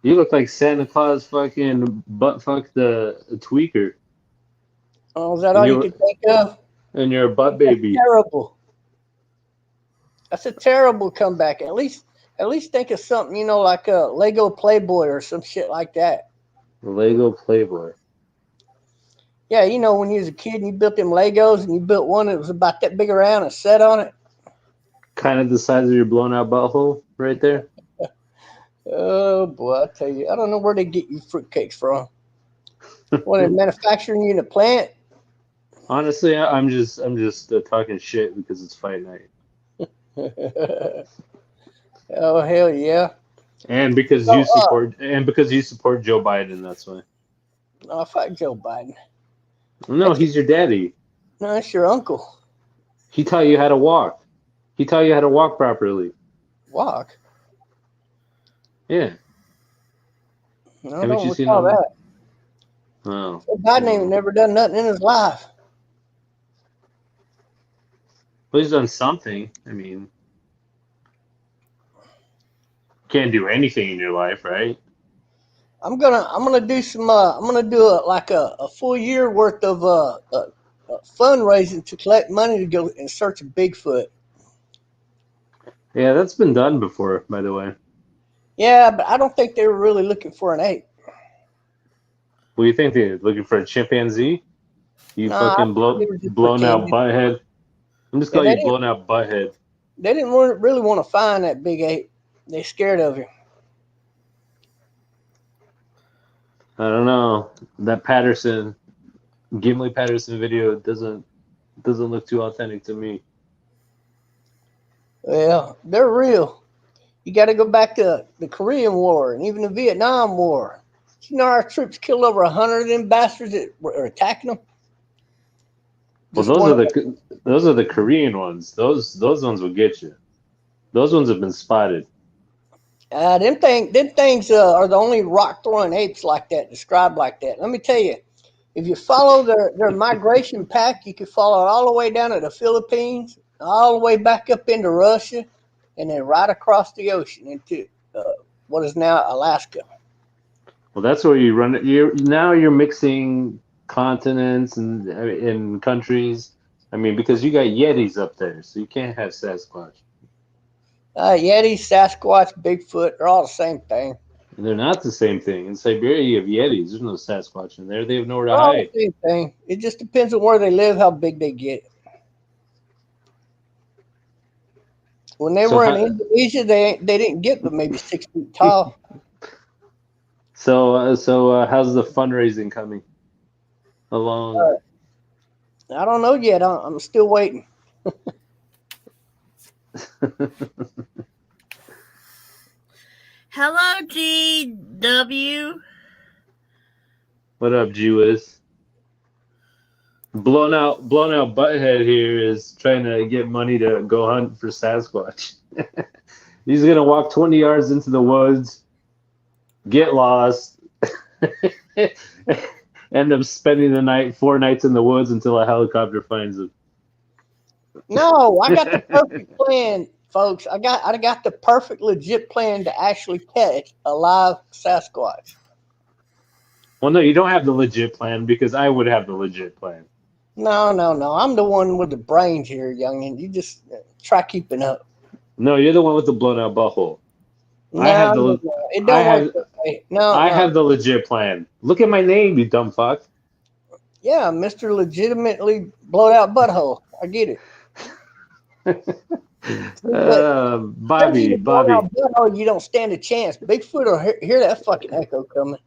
P: You look like Santa Claus fucking butt fuck the tweaker.
Q: Oh, is that
P: And
Q: all you
P: you
Q: can think of?
P: and you're a butt
Q: That's
P: baby.
Q: terrible. That's a terrible comeback. At least think of something, like a Lego Playboy or some shit like that.
P: Lego Playboy.
Q: Yeah, when you was a kid and you built them Legos and you built one that was about that big around and set on it.
P: Kind of the size of your blown out butthole right there.
Q: Oh boy, I tell you, I don't know where they get you fruitcakes from. What, they're manufacturing you in a plant?
P: Honestly, I'm just talking shit because it's fight night.
Q: Oh hell yeah!
P: And because you support Joe Biden, that's why.
Q: No, fuck Joe Biden.
P: No, he's your daddy.
Q: No, that's your uncle.
P: He taught you how to walk. He taught you how to walk properly.
Q: Walk?
P: Yeah.
Q: No,
P: Haven't you seen
Q: that?
P: Oh.
Q: Joe Biden ain't never done nothing in his life.
P: Well, he's done something. I mean, can't do anything in your life, right?
Q: I'm gonna do some. I'm gonna do a full year worth of fundraising to collect money to go in search of Bigfoot.
P: Yeah, that's been done before, by the way.
Q: Yeah, but I don't think they were really looking for an ape.
P: What do you think they're looking for? A chimpanzee? You fucking blown out butthead. I'm just calling you blown out butthead.
Q: They didn't really want to find that big ape. They scared of him.
P: I don't know. That Gimli Patterson video doesn't look too authentic to me.
Q: Well, they're real. You got to go back to the Korean War and even the Vietnam War. Our troops killed over 100 of them bastards that were attacking them.
P: Well, those are the Korean ones. Those ones will get you. Those ones have been spotted.
Q: Them things are the only rock throwing apes like that, described like that. Let me tell you, if you follow their migration path, you can follow it all the way down to the Philippines, all the way back up into Russia, and then right across the ocean into what is now Alaska.
P: Well, that's where you run it. You're mixing continents and countries. I mean, because you got Yetis up there, so you can't have Sasquatch.
Q: Yeti, Sasquatch, Bigfoot, they're all the same thing.
P: They're not the same thing. In Siberia, you have Yetis. There's no Sasquatch in there. They have nowhere to
Q: They're all
P: hide.
Q: the same thing. It just depends on where they live, how big they get. When they were in Indonesia, they didn't get but maybe 6 feet tall.
P: So how's the fundraising coming along?
Q: I don't know yet. I'm still waiting.
O: Hello, GW.
P: What up, Jewis? Blown out butthead here is trying to get money to go hunt for Sasquatch. He's gonna walk 20 yards into the woods, get lost, end up spending the night 4 nights in the woods until a helicopter finds him.
Q: No, I got the perfect plan, folks. I got the perfect legit plan to actually catch a live Sasquatch.
P: Well, no, you don't have the legit plan because I would have the legit plan.
Q: No. I'm the one with the brains here, youngin. You just try keeping up.
P: No, you're the one with the blown out butthole.
Q: No, it don't work that way.
P: I have the legit plan. Look at my name, you dumb fuck.
Q: Yeah, Mr. Legitimately blowed out butthole. I get it.
P: Bobby.
Q: Butthole, you don't stand a chance. Bigfoot will hear that fucking echo coming.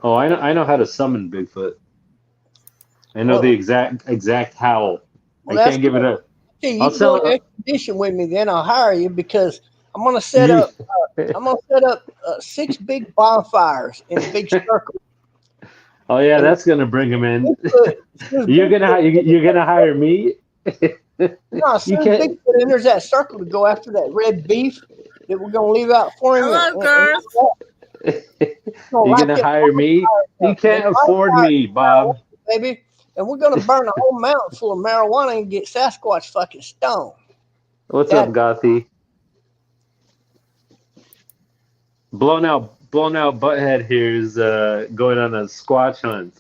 P: Oh, I know how to summon Bigfoot. I know the exact howl. I can't give it up.
Q: Hey, you go on an expedition with me, then I'll hire you because I'm gonna set up. I'm gonna set up 6 big bonfires in a big circle.
P: Oh yeah, that's gonna bring him in. You're gonna hire me?
Q: No, as soon as Bigfoot enters that circle to go after that red beef, that we're gonna leave out for him.
O: Hello, girls.
P: You're gonna hire me? You can't afford me, Bob.
Q: Baby. And we're gonna burn a whole mountain full of marijuana and get Sasquatch fucking stoned.
P: What's up, Gothy? Blown out butthead here is going on a squatch hunt.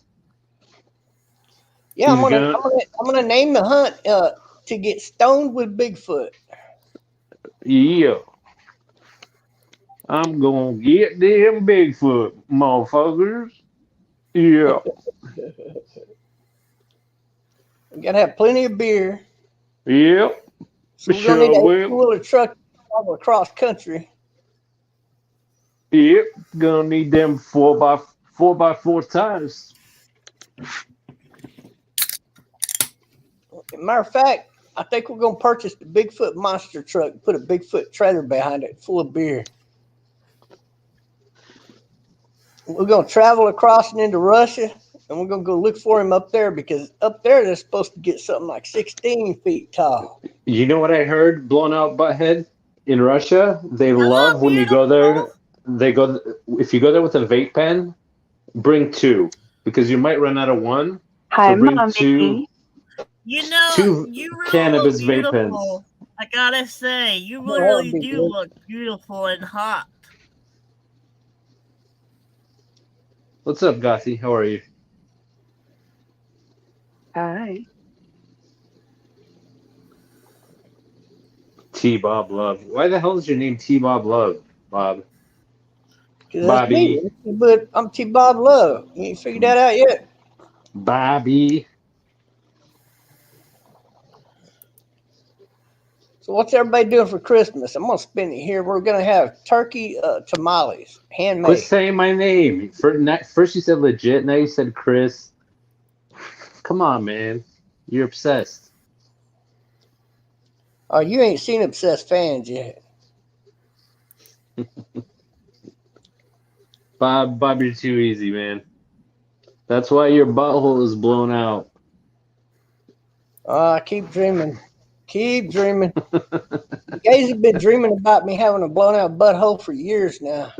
Q: Yeah,
P: He's
Q: I'm gonna name the hunt to get stoned with Bigfoot.
P: Yeah. I'm gonna get them Bigfoot, motherfuckers. Yeah.
Q: We gotta have plenty of beer.
P: Yep.
Q: So we're gonna need a 18-wheeler truck to travel across country.
P: Yep. Gonna need them 4x4 tires.
Q: Matter of fact, I think we're gonna purchase the Bigfoot monster truck and put a Bigfoot trailer behind it full of beer. We're gonna travel across and into Russia, and we're gonna go look for him up there because up there they're supposed to get something like 16 feet tall.
P: You know what I heard? Blown out butthead in Russia. They love when you go there. If you go there with a vape pen, bring 2 because you might run out of 1.
R: Hi,
P: so bring
R: Mommy.
P: 2.
O: You know,
P: 2
O: you really
P: cannabis
O: look
P: vape
O: beautiful.
P: pens.
O: I gotta say, you
Q: that
O: really
Q: would be
O: do
Q: good.
O: look beautiful and hot.
P: What's up, Gothy? How are you?
R: Hi.
P: T Bob Love. Why the hell is your name T Bob Love, Bob?
Q: Cause that's me. But I'm T Bob Love. You ain't figured that out yet.
P: Bobby.
Q: So what's everybody doing for Christmas? I'm gonna spend it here. We're gonna have turkey tamales, handmade.
P: Quit saying my name. First you said legit, now you said Chris. Come on, man. You're obsessed.
Q: Oh, you ain't seen Obsessed Fans yet.
P: Bob, you're too easy, man. That's why your butthole is blown out.
Q: Keep dreaming. Keep dreaming. You guys have been dreaming about me having a blown out butthole for years now.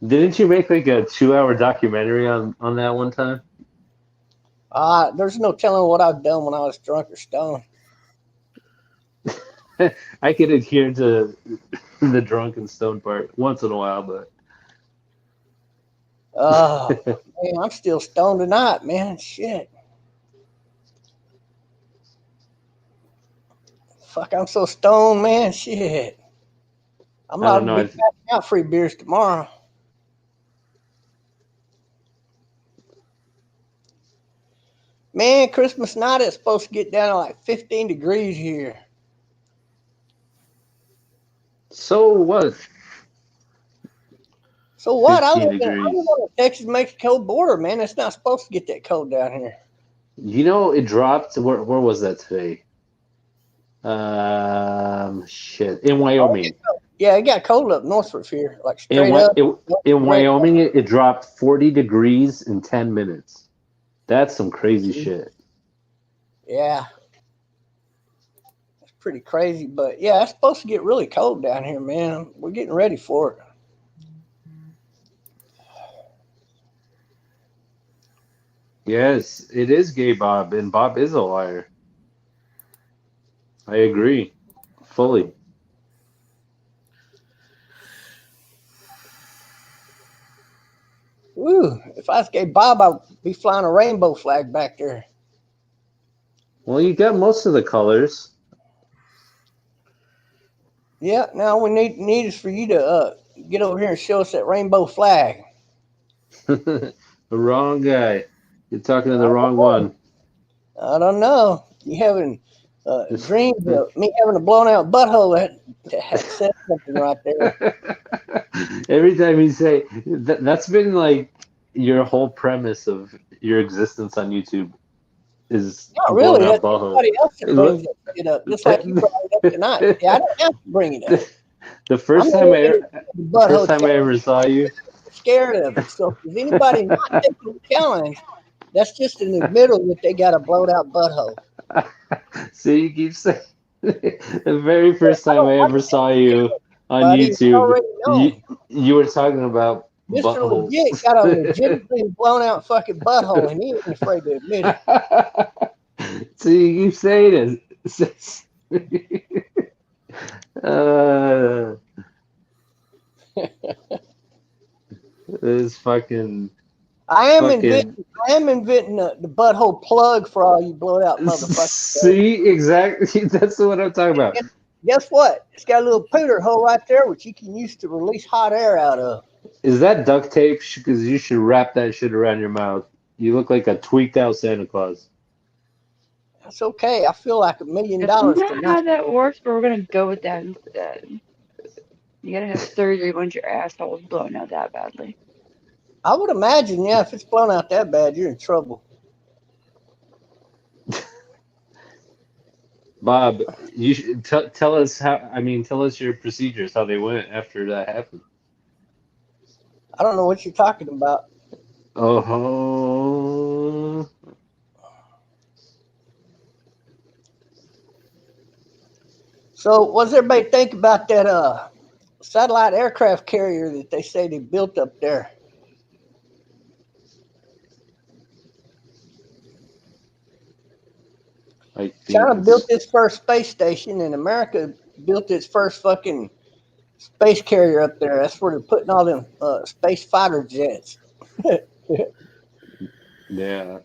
P: Didn't you make like a 2-hour documentary on that one time?
Q: There's no telling what I've done when I was drunk or stoned.
P: I could adhere to the drunk and stoned part once in a while, but
Q: Man, I'm still stoned tonight, man. Shit. Fuck, I'm so stoned, man. Shit. I'm
P: I don't
Q: not
P: know.
Q: be passing out free beers tomorrow. Man, Christmas night it's supposed to get down to like 15 degrees here.
P: So what?
Q: So what? I
P: 15
Q: live
P: degrees.
Q: on the Texas-Mexico border, man. It's not supposed to get that cold down here.
P: You know, it dropped. Where was that today? Shit. In Wyoming.
Q: Yeah, it got cold up north of here, like
P: In,
Q: straight
P: Wy-
Q: up.
P: in Wyoming, it dropped 40 degrees in 10 minutes. That's some crazy shit.
Q: Yeah. It's pretty crazy, but yeah, it's supposed to get really cold down here, man. We're getting ready for it.
P: Yes, it is gay Bob, and Bob is a liar. I agree. Fully.
Q: Ooh, if I was gay Bob, I'd be flying a rainbow flag back there.
P: Well, you got most of the colors.
Q: Yeah, now we need is for you to get over here and show us that rainbow flag.
P: The wrong guy. You're talking to the wrong one.
Q: I don't know. You having dreams of me having a blown out butthole that said something right there.
P: Every time you say that's been like your whole premise of your existence on YouTube is
Q: Not really.
P: blown out
Q: That's
P: butthole.
Q: somebody else that brings it up, just like you brought it up tonight. Yeah, I don't have to bring it up.
P: The first time I ever saw you,
Q: scared of it. So if anybody not taking the challenge, that's just an admittal that they got a blown out butthole.
P: so you keep saying The very first time I ever saw you on
Q: buddy. It's
P: YouTube,
Q: already known.
P: you were talking about
Q: Mr.
P: buttholes.
Q: Legit got a legitimately blown out fucking butthole, and he ain't afraid to admit it.
P: So you keep saying it. This fucking.
Q: I am inventing the butthole plug for all you blowed out motherfuckers.
P: See, exactly. That's what I'm talking about.
Q: And guess what? It's got a little pooter hole right there, which you can use to release hot air out of.
P: Is that duct tape? Because you should wrap that shit around your mouth. You look like a tweaked out Santa Claus.
Q: That's okay. I feel like $1 million
R: That's not
Q: tonight.
R: how that works, but we're gonna go with that instead. You gotta have surgery once your asshole is blown out that badly.
Q: I would imagine, yeah, if it's blown out that bad, you're in trouble.
P: Bob, you should tell us how. I mean, tell us your procedures, how they went after that happened.
Q: I don't know what you're talking about.
P: Oh.
Q: So, what does everybody think about that satellite aircraft carrier that they say they built up there? China built its first space station, and America built its first fucking space carrier up there. That's where they're putting all them space fighter jets.
P: Yeah.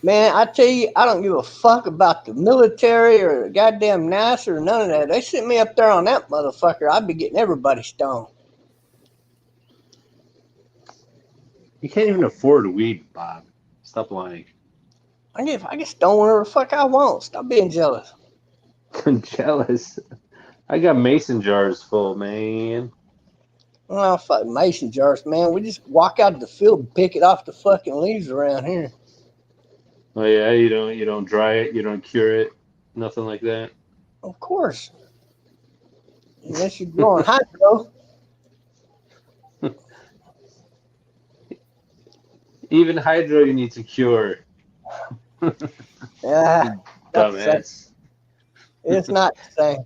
Q: Man, I tell you, I don't give a fuck about the military or goddamn NASA or none of that. They sent me up there on that motherfucker, I'd be getting everybody stoned.
P: You can't even afford weed, Bob. Stop lying.
Q: I get stoned whenever the fuck I want. Stop being jealous.
P: I'm jealous. I got mason jars full, man.
Q: Oh, fucking mason jars, man. We just walk out to the field and pick it off the fucking leaves around here.
P: Oh yeah, you don't dry it, you don't cure it, nothing like that.
Q: Of course. Unless you're growing hydro.
P: Even hydro you need to cure.
Q: Yeah.
P: Dumbass.
Q: It's not the same.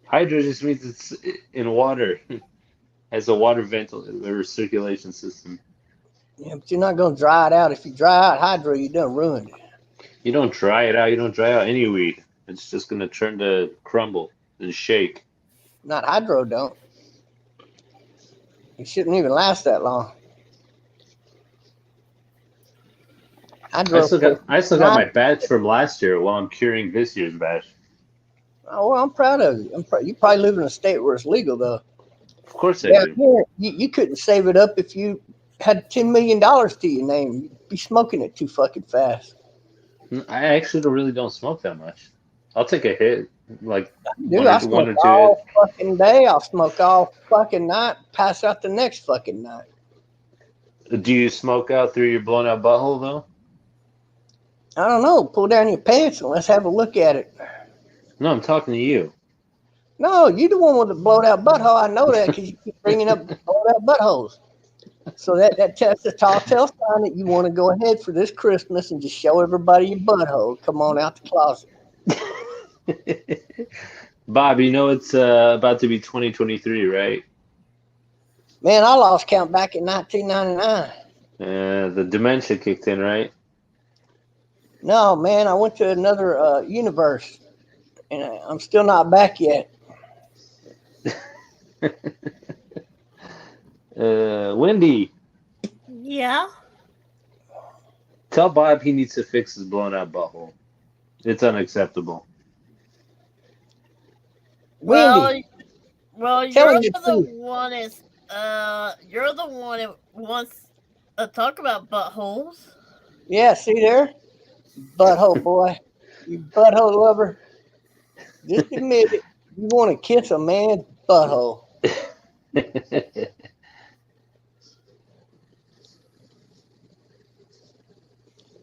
P: Hydro just means it's in water. Has a water or circulation system.
Q: Yeah, but you're not going to dry it out. If you dry out hydro, you done ruined it.
P: You don't dry it out. You don't dry out any weed. It's just going to turn to crumble and shake.
Q: Not hydro, don't. It shouldn't even last that long. Hydro
P: I still got my batch from last year while I'm curing this year's batch.
Q: Oh, well, I'm proud of you. You probably live in a state where it's legal, though.
P: Of course I do.
Q: Here, you couldn't save it up if you had $10 million to your name. You'd be smoking it too fucking fast.
P: I actually really don't smoke that much. I'll take a hit, like
Q: Dude, I smoke all fucking day. I'll smoke all fucking night, pass out the next fucking night.
P: Do you smoke out through your blown out butthole, though?
Q: I don't know. Pull down your pants and let's have a look at it.
P: No, I'm talking to you.
Q: No, you the one with the blowed out butthole. I know that because you keep bringing up blowed out buttholes. So that's a tall tale sign that you want to go ahead for this Christmas and just show everybody your butthole. Come on out the closet.
P: Bob, you know it's about to be 2023, right?
Q: Man, I lost count back in 1999.
P: The dementia kicked in, right?
Q: No, man, I went to another universe, and I'm still not back yet.
P: Wendy.
O: Yeah?
P: Tell Bob he needs to fix his blown out butthole. It's unacceptable.
Q: Wendy.
O: Well, you're the one that wants to talk about buttholes.
Q: Yeah, see there? Butthole boy. You butthole lover. Just admit it. You want to kiss a man's butthole.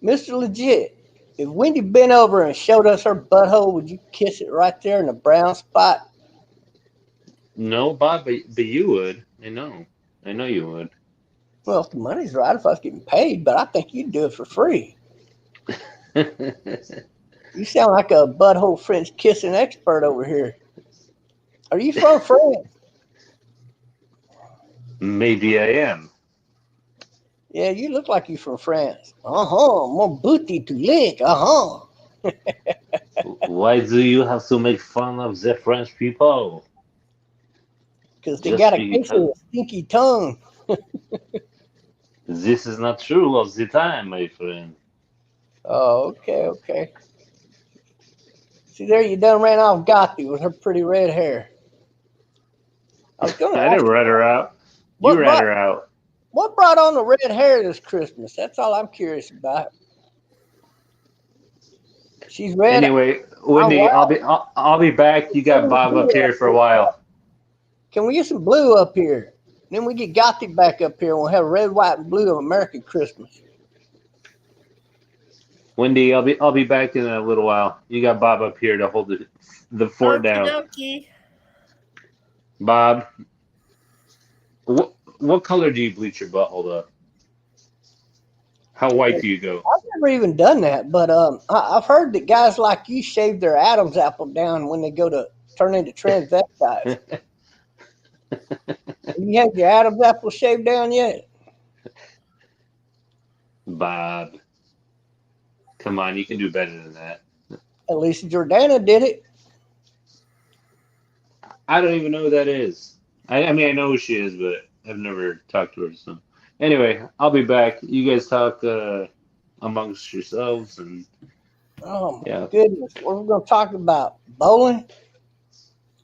Q: Mr. Legit, if Wendy bent over and showed us her butthole, would you kiss it right there in the brown spot?
P: No, Bob, but you would. I know you would.
Q: Well, if the money's right, if I was getting paid, but I think you'd do it for free. You sound like a butthole French kissing expert over here. Are you from France?
P: Maybe I am.
Q: Yeah, you look like you from France. Mon booty to lick.
P: Why do you have to make fun of the French people?
Q: Because they
P: Just
Q: got a case of
P: because
Q: a stinky tongue.
P: this is not true all the time, my friend.
Q: Oh, okay. See there, you done ran off Gothi with her pretty red hair. I was gonna
P: I
Q: ask
P: didn't
Q: you
P: rat her out. You
Q: what
P: rat
Q: brought
P: her out.
Q: what brought on the red hair this Christmas. That's all I'm curious about. She's red.
P: Anyway,
Q: I'm
P: Wendy,
Q: white.
P: I'll be back. You got Bob up here for a while.
Q: Can we get some blue up here? Then we get Gothi back up here and we'll have red, white, and blue of American Christmas.
P: Wendy, I'll be back in a little while. You got Bob up here to hold the fort
O: Okie
P: down.
O: dokie.
P: Bob, what color do you bleach your butthole up? How white do you go?
Q: I've never even done that, but I've heard that guys like you shave their Adam's apple down when they go to turn into transvestites. Have you had your Adam's apple shaved down yet?
P: Bob, come on, you can do better than that.
Q: At least Jordana did it.
P: I don't even know who that is. I mean, I know who she is, but I've never talked to her. So, anyway, I'll be back. You guys talk amongst yourselves, and
Q: Oh my
P: yeah,
Q: goodness. What are we gonna talk about? Bowling?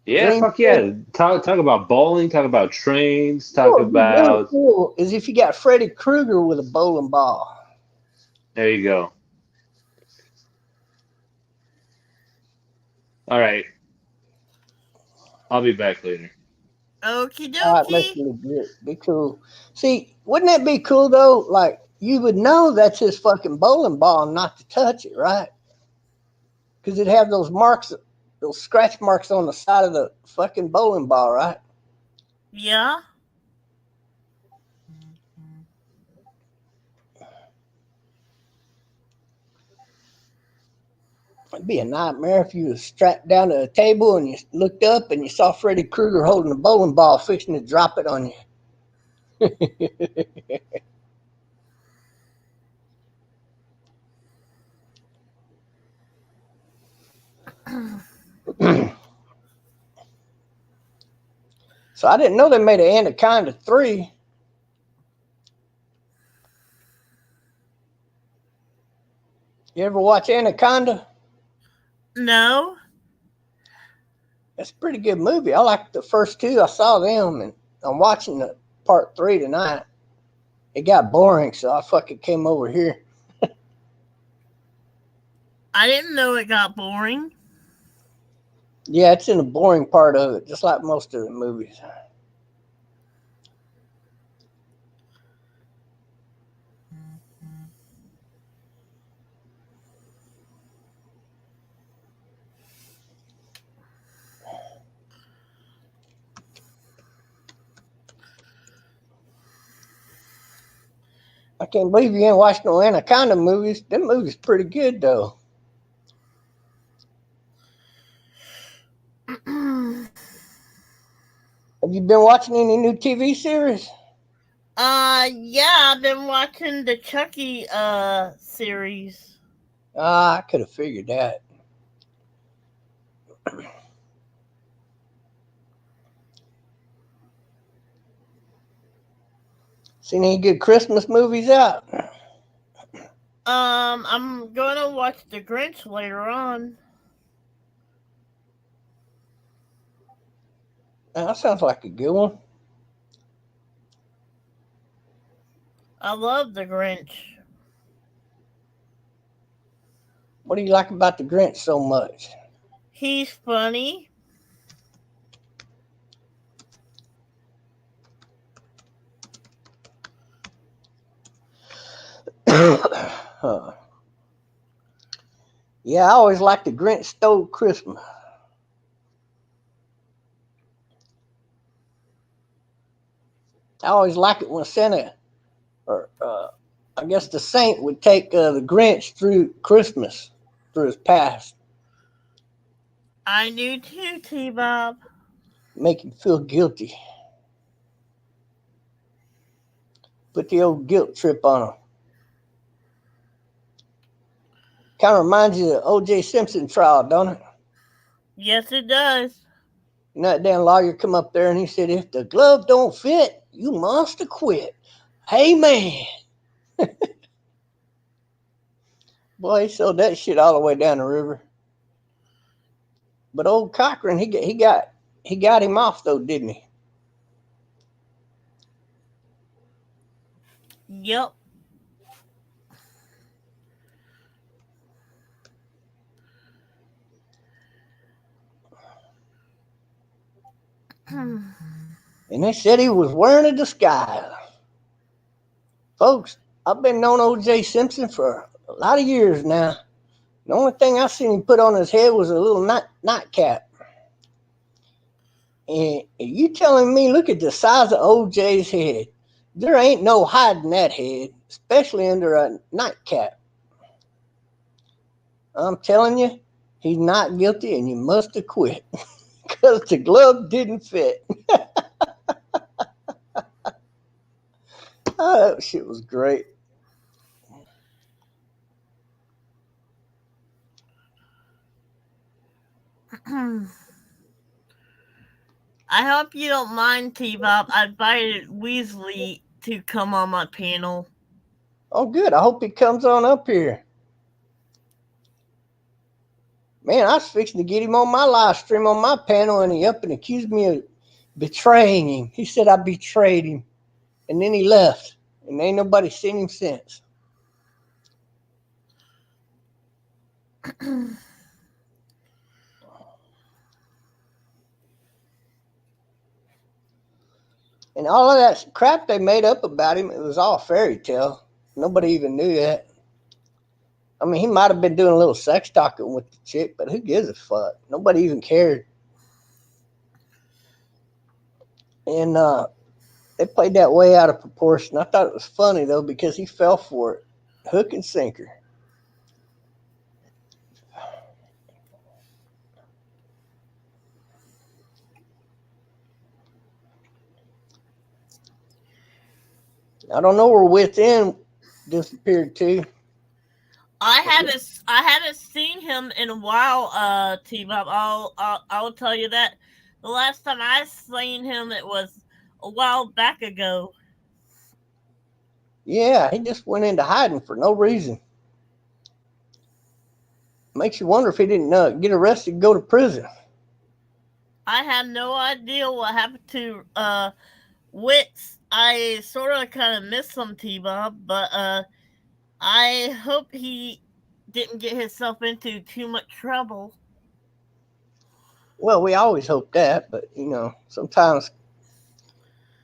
P: yeah,
Q: Dream
P: fuck yeah. Talk about bowling. Talk about trains. Talk
Q: What would be really
P: about.
Q: cool is if you got Freddy Krueger with a bowling ball.
P: There you go. All right, I'll be back later.
O: Okie
Q: All right, let's
O: dokie.
Q: be cool. See, wouldn't that be cool though? Like you would know that's his fucking bowling ball and not to touch it, right? Because it'd have those marks, those scratch marks on the side of the fucking bowling ball, right?
O: Yeah.
Q: It'd be a nightmare if you was strapped down to a table and you looked up and you saw Freddy Krueger holding a bowling ball, fixing to drop it on you. So I didn't know they made an Anaconda 3. You ever watch Anaconda?
O: No.
Q: It's a pretty good movie. I liked the first two. I saw them, and I'm watching the part 3 tonight. It got boring, so I fucking came over here.
O: I didn't know it got boring.
Q: Yeah, it's in the boring part of it, just like most of the movies. I can't believe you ain't watched no Anaconda movies. Them movies pretty good though. Have you been watching any new TV series?
O: Yeah, I've been watching the Chucky series.
Q: I could have figured that. Seen any good Christmas movies out?
O: I'm gonna watch The Grinch later on.
Q: That sounds like a good one.
O: I love The Grinch.
Q: What do you like about the Grinch so much?
O: He's funny.
Q: Huh. Yeah, I always liked the Grinch Stole Christmas. I always like it when Santa, or I guess the Saint, would take the Grinch through Christmas for his past.
O: I do too, T-Bob.
Q: Make him feel guilty. Put the old guilt trip on him. Kind of reminds you of the O.J. Simpson trial, don't it?
O: Yes, it does.
Q: And that damn lawyer come up there and he said, if the glove don't fit, you must acquit. Hey, man. Boy, he sold that shit all the way down the river. But old Cochran, he got him off though, didn't he?
O: Yep.
Q: And they said he was wearing a disguise. Folks, I've been knowing O.J. Simpson for a lot of years now. The only thing I seen him put on his head was a little nightcap. And you telling me, look at the size of O.J.'s head. There ain't no hiding that head, especially under a nightcap. I'm telling you, he's not guilty and you must acquit because the glove didn't fit. Oh, that shit was great.
O: I hope you don't mind, T-Bob. I invited Weasley to come on my panel.
Q: Oh, good. I hope he comes on up here. Man, I was fixing to get him on my live stream on my panel, and he up and accused me of betraying him. He said I betrayed him, and then he left, and ain't nobody seen him since. And all of that crap they made up about him, it was all fairy tale. Nobody even knew that. I mean, he might have been doing a little sex talking with the chick, but who gives a fuck? Nobody even cared. And they played that way out of proportion. I thought it was funny, though, because he fell for it. Hook and sinker. I don't know where Within disappeared to.
O: I haven't seen him in a while, T-Bob. I'll tell you that. The last time I seen him, it was a while back ago.
Q: Yeah, he just went into hiding for no reason. Makes you wonder if he didn't get arrested and go to prison.
O: I have no idea what happened to Wits. I sort of kind of miss him, T-Bob, but I hope he didn't get himself into too much trouble.
Q: Well, we always hope that, but sometimes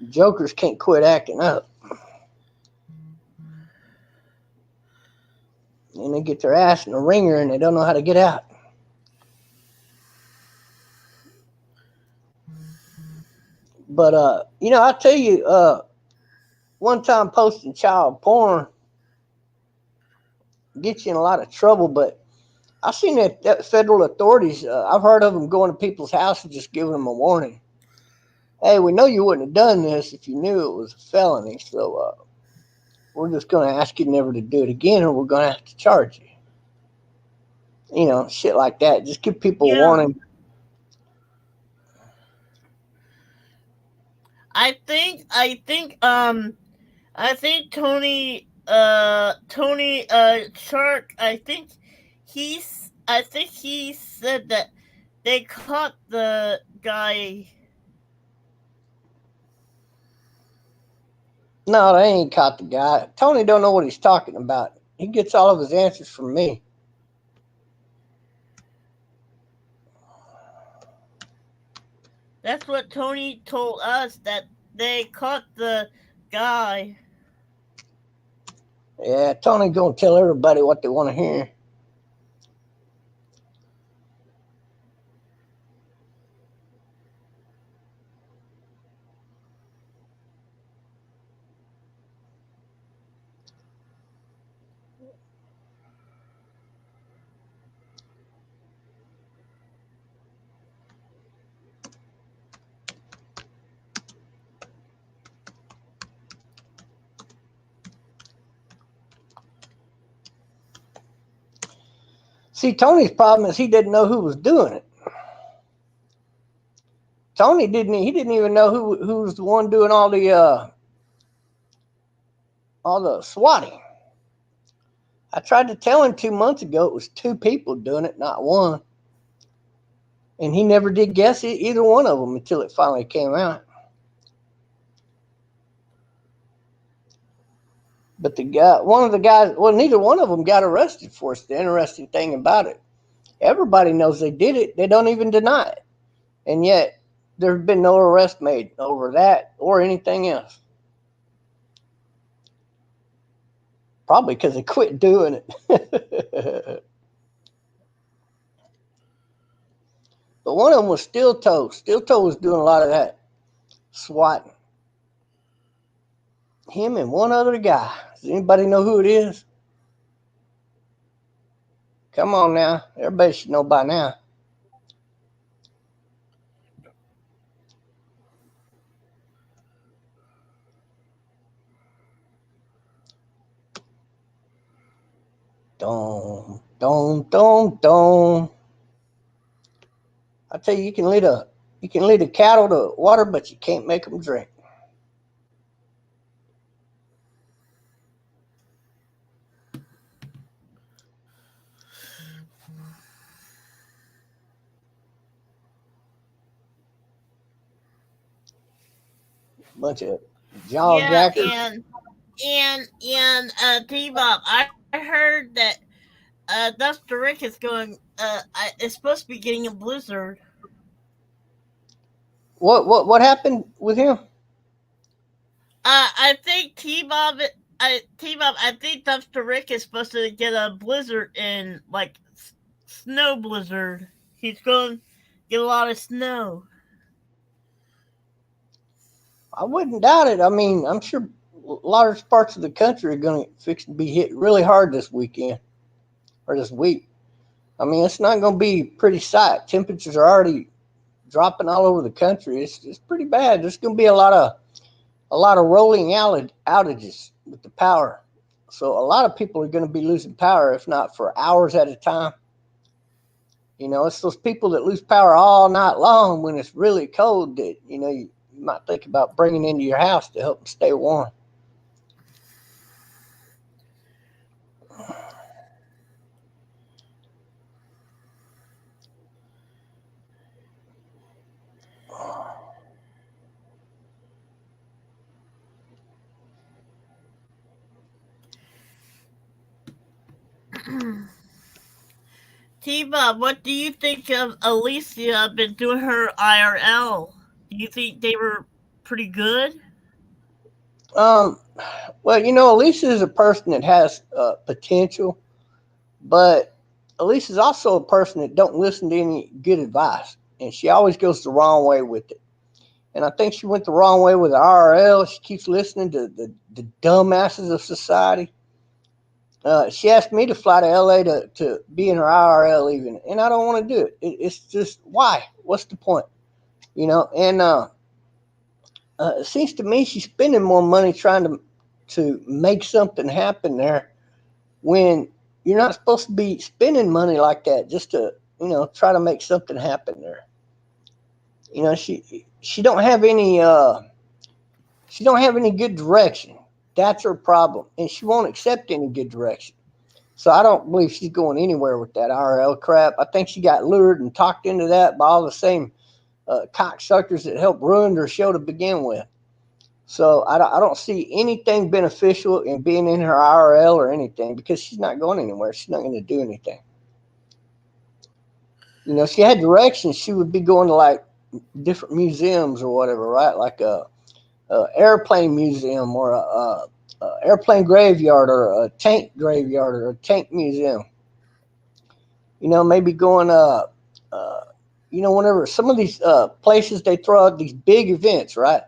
Q: jokers can't quit acting up. And they get their ass in a ringer and they don't know how to get out. But I tell you, one time posting child porn gets you in a lot of trouble, but I've seen that federal authorities, I've heard of them going to people's houses and just giving them a warning. Hey, we know you wouldn't have done this if you knew it was a felony, so we're just going to ask you never to do it again, or we're going to have to charge you. Shit like that. Just give people a warning.
O: I think Tony Shark, I think he said that they caught the guy.
Q: No, they ain't caught the guy. Tony don't know what he's talking about. He gets all of his answers from me.
O: That's what Tony told us, that they caught the guy.
Q: Yeah, Tony gonna tell everybody what they want to hear. See, Tony's problem is he didn't know who was doing it. Tony didn't even know who was the one doing all the swatting. I tried to tell him 2 months ago it was 2 people doing it, not one. And he never did guess either one of them until it finally came out. But one of the guys, well, neither one of them got arrested for it. The interesting thing about it, everybody knows they did it. They don't even deny it. And yet, there's been no arrest made over that or anything else. Probably because they quit doing it. But one of them was Steel Toe. Steel Toe was doing a lot of that swatting. Him and one other guy. Does anybody know who it is? Come on now. Everybody should know by now. Dom, dom, dom, dom. I tell you, you can lead a cattle to water, but you can't make them drink. Bunch of jaw jackers.
O: And T-Bob, I heard that Dr. Rick is is supposed to be getting a blizzard.
Q: What happened with him?
O: I think T-Bob, I think Dr. Rick is supposed to get a blizzard in like snow blizzard. He's going to get a lot of snow.
Q: I wouldn't doubt it. I mean, I'm sure large parts of the country are going to be hit really hard this weekend or this week. I mean, it's not going to be a pretty sight. Temperatures are already dropping all over the country. It's pretty bad. There's going to be a lot of rolling outages with the power. So a lot of people are going to be losing power, if not for hours at a time. You know, it's those people that lose power all night long when it's really cold that, you know, you might think about bringing into your house to help them stay warm.
O: T-Bob, what do you think of Alicia been doing her IRL? Do you think they were pretty good?
Q: Well, you know, Alicia is a person that has potential, but Alicia's also a person that don't listen to any good advice, and she always goes the wrong way with it. And I think she went the wrong way with the IRL. She keeps listening to the dumbasses of society. She asked me to fly to LA to be in her IRL even, and I don't want to do it. It's just, why? What's the point? You know, and it seems to me she's spending more money trying to make something happen there when you're not supposed to be spending money like that just to, you know, try to make something happen there. You know, she don't have any good direction. That's her problem, and she won't accept any good direction. So I don't believe she's going anywhere with that IRL crap. I think she got lured and talked into that by all the same cocksuckers that helped ruin her show to begin with. So I don't see anything beneficial in being in her IRL or anything, because she's not going anywhere. She's not going to do anything. You know, if she had directions, she would be going to like different museums or whatever, right? Like a airplane museum or a airplane graveyard or a tank graveyard or a tank museum. You know, maybe going you know, whenever some of these places, they throw out these big events, right?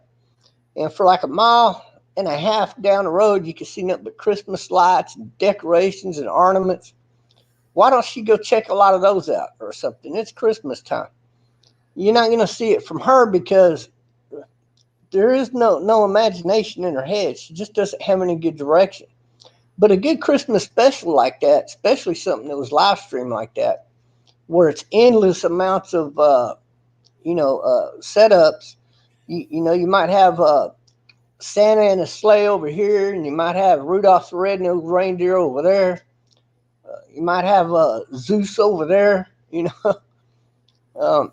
Q: And for like a mile and a half down the road, you can see nothing but Christmas lights and decorations and ornaments. Why don't she go check a lot of those out or something? It's Christmas time. You're not going to see it from her because there is no imagination in her head. She just doesn't have any good direction. But a good Christmas special like that, especially something that was live streamed like that, where it's endless amounts of setups. You might have Santa and a sleigh over here, and you might have Rudolph the Red-Nosed Reindeer over there. You might have Zeus over there, um,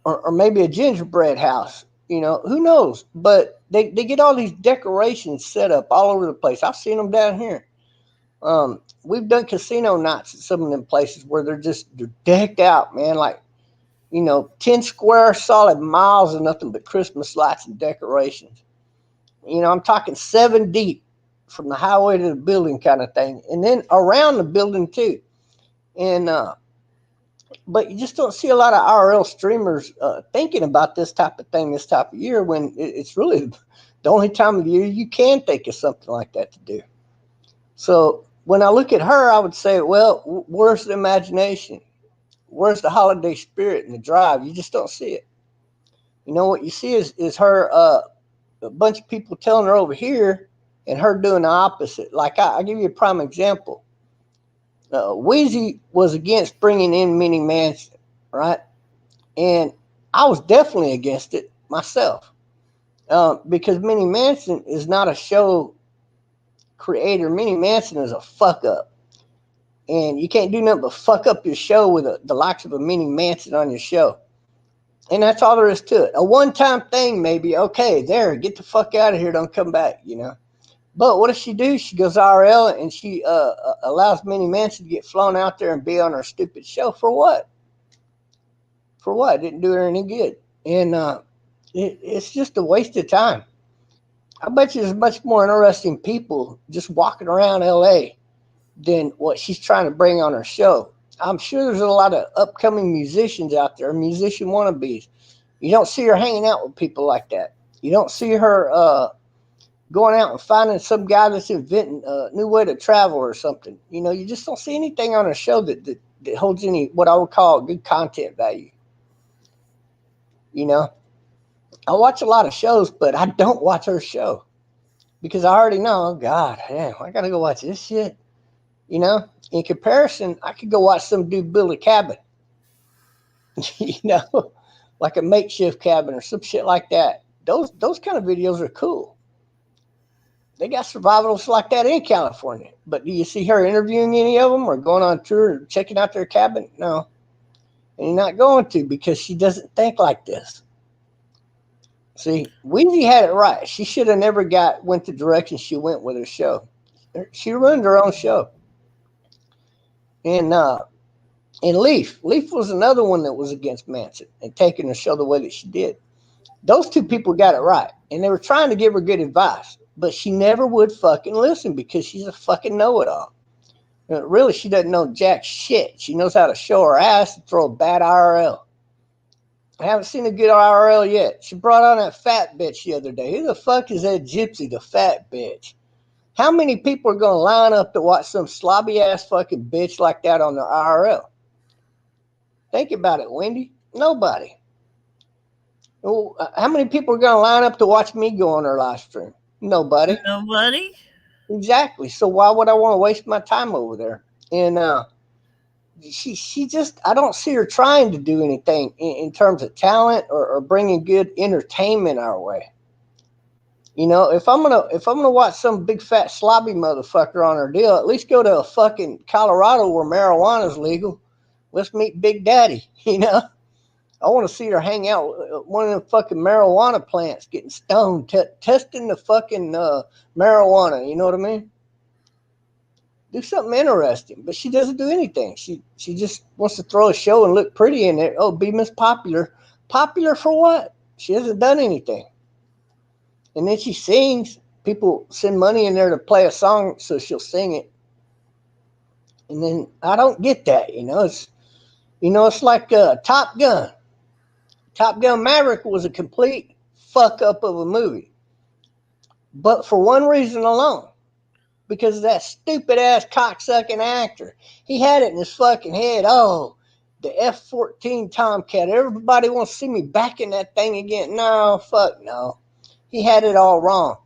Q: or maybe a gingerbread house. Who knows? But they get all these decorations set up all over the place. I've seen them down here. We've done casino nights at some of them places where they're decked out, man, like 10 square solid miles of nothing but Christmas lights and decorations. I'm talking 7 deep from the highway to the building kind of thing. And then around the building too. And, but you just don't see a lot of RL streamers thinking about this type of thing this type of year when it's really the only time of the year you can think of something like that to do. So when I look at her, I would say, well, where's the imagination? Where's the holiday spirit and the drive? You just don't see it. What you see is her, a bunch of people telling her over here and her doing the opposite. Like I'll give you a prime example. Wheezy was against bringing in Mini Manson, right? And I was definitely against it myself because Mini Manson is not a show creator. Mini Manson is a fuck up. And you can't do nothing but fuck up your show with the likes of a Mini Manson on your show. And that's all there is to it. A one-time thing, maybe. Okay, there, get the fuck out of here. Don't come back, But what does she do? She goes RL and she allows Minnie Manson to get flown out there and be on her stupid show. For what? For what? It didn't do her any good. And it's just a waste of time. I bet you there's much more interesting people just walking around L.A. than what she's trying to bring on her show. I'm sure there's a lot of upcoming musicians out there, musician wannabes. You don't see her hanging out with people like that. You don't see her going out and finding some guy that's inventing a new way to travel or something. You just don't see anything on her show that holds any, what I would call, good content value. I watch a lot of shows, but I don't watch her show because I already know, oh God, damn, I got to go watch this shit. In comparison, I could go watch some dude build a cabin, like a makeshift cabin or some shit like that. Those kind of videos are cool. They got survivalists like that in California. But do you see her interviewing any of them or going on tour or checking out their cabin? No. And you're not going to because she doesn't think like this. See, Weezy had it right. She should have never went the direction she went with her show. She ruined her own show. And Leaf was another one that was against Manson and taking her show the way that she did. Those two people got it right. And they were trying to give her good advice. But she never would fucking listen because she's a fucking know-it-all. Really, she doesn't know jack shit. She knows how to show her ass and throw a bad IRL. I haven't seen a good IRL yet. She brought on that fat bitch the other day. Who the fuck is that gypsy, the fat bitch? How many people are going to line up to watch some slobby-ass fucking bitch like that on their IRL? Think about it, Wendy. Nobody. Well, how many people are going to line up to watch me go on her live stream? Nobody.
O: Nobody?
Q: Exactly. So why would I want to waste my time over there? And she just, I don't see her trying to do anything in terms of talent or bringing good entertainment our way. If I'm gonna watch some big fat slobby motherfucker on her deal, at least go to a fucking Colorado where marijuana's legal. Let's meet Big Daddy. I want to see her hang out with one of them fucking marijuana plants, getting stoned, testing the fucking marijuana. You know what I mean? Do something interesting, but she doesn't do anything. She just wants to throw a show and look pretty in there. Oh, be Miss Popular. Popular for what? She hasn't done anything. And then she sings. People send money in there to play a song, so she'll sing it. And then I don't get that. It's like Top Gun. Top Gun Maverick was a complete fuck up of a movie. But for one reason alone. Because of that stupid ass cocksucking actor. He had it in his fucking head. Oh, the F-14 Tomcat. Everybody wants to see me back in that thing again. No, fuck no. He had it all wrong.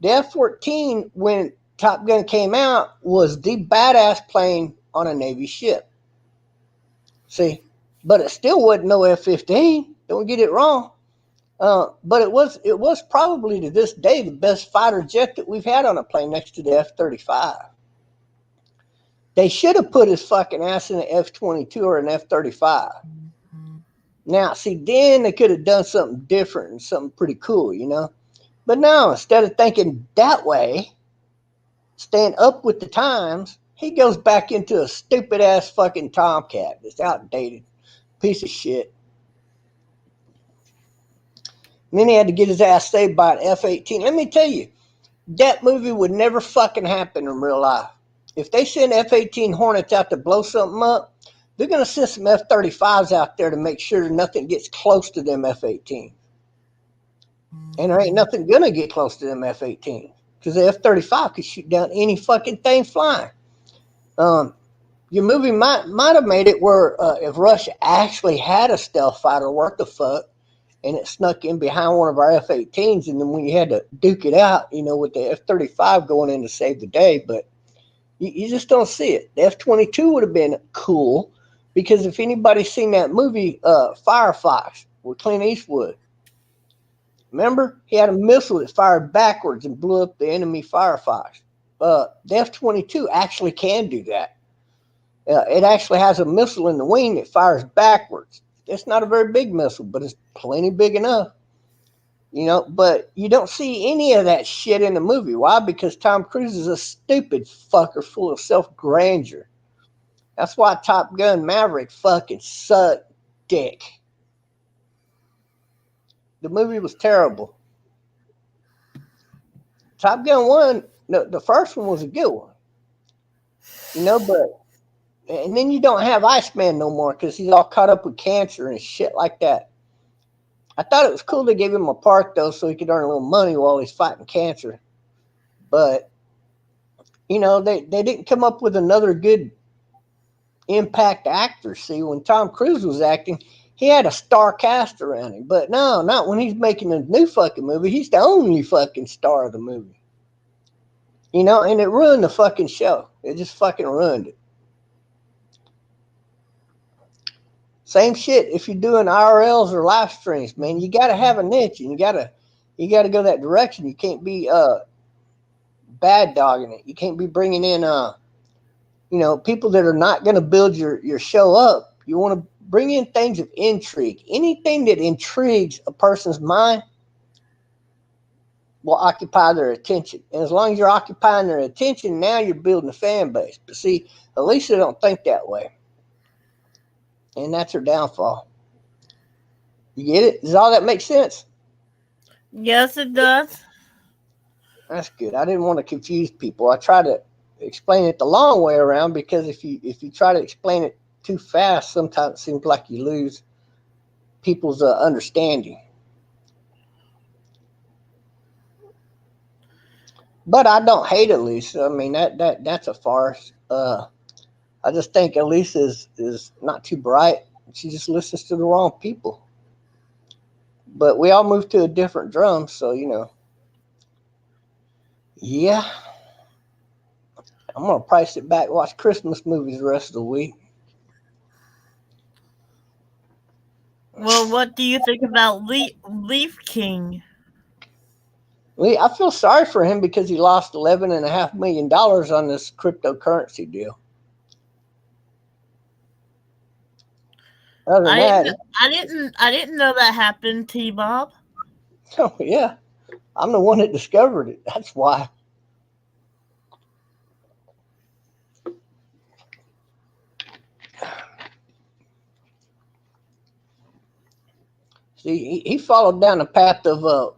Q: The F-14, when Top Gun came out was the badass plane on a Navy ship. See, but it still wasn't no F-15. Don't get it wrong. But it was probably to this day the best fighter jet that we've had on a plane next to the F-35. They should have put his fucking ass in an F-22 or an F-35. Now, see, then they could have done something different and something pretty cool, you know? But no, instead of thinking that way, staying up with the times, he goes back into a stupid ass fucking Tomcat. It's outdated. Piece of shit. And then he had to get his ass saved by an F-18. Let me tell you, that movie would never fucking happen in real life. If they send F-18 Hornets out to blow something up, they're going to send some F-35s out there to make sure nothing gets close to them F-18. And there ain't nothing going to get close to them F-18 because the F-35 could shoot down any fucking thing flying. Your movie might have made it where if Russia actually had a stealth fighter worth the fuck, and it snuck in behind one of our F-18s, and then when you had to duke it out, you know, with the F-35 going in to save the day, but you just don't see it. The F-22 would have been cool, because if anybody's seen that movie, Firefox, with Clint Eastwood, remember? He had a missile that fired backwards and blew up the enemy Firefox. The F-22 actually can do that. It actually has a missile in the wing that fires backwards. It's not a very big missile, but it's plenty big enough. You know, but you don't see any of that shit in the movie. Why? Because Tom Cruise is a stupid fucker full of self-grandeur. That's why Top Gun Maverick fucking sucked dick. The movie was terrible. Top Gun 1, the first one was a good one. You know, but... And then you don't have Iceman no more because he's all caught up with cancer and shit like that. I thought it was cool they gave him a part, though, so he could earn a little money while he's fighting cancer. But, you know, they didn't come up with another good impact actor. See, when Tom Cruise was acting, he had a star cast around him. But no, not when he's making a new fucking movie. He's the only fucking star of the movie. You know, and it ruined the fucking show. It just fucking ruined it. Same shit if you're doing IRLs or live streams, man. You got to have a niche, and you got to go that direction. You can't be bad dogging it. You can't be bringing in you know, people that are not going to build your show up. You want to bring in things of intrigue. Anything that intrigues a person's mind will occupy their attention. And as long as you're occupying their attention, now you're building a fan base. But see, Elisa don't think that way. And that's her downfall. You get it? Does all that make sense?
O: Yes, it does.
Q: That's good. I didn't want to confuse people. I try to explain it the long way around because if you try to explain it too fast, sometimes it seems like you lose people's understanding. But I don't hate Elisa. I mean, that's a farce. I just think Elisa is not too bright. She just listens to the wrong people. But we all moved to a different drum, so, you know. Yeah. I'm going to price it back, watch Christmas movies the rest of the week.
O: Well, what do you think about Leaf King?
Q: I feel sorry for him because he lost $11.5 million on this cryptocurrency deal. Other than that,
O: I didn't know that happened, T-Bob.
Q: Oh yeah, I'm the one that discovered it. That's why. See, he followed down the path of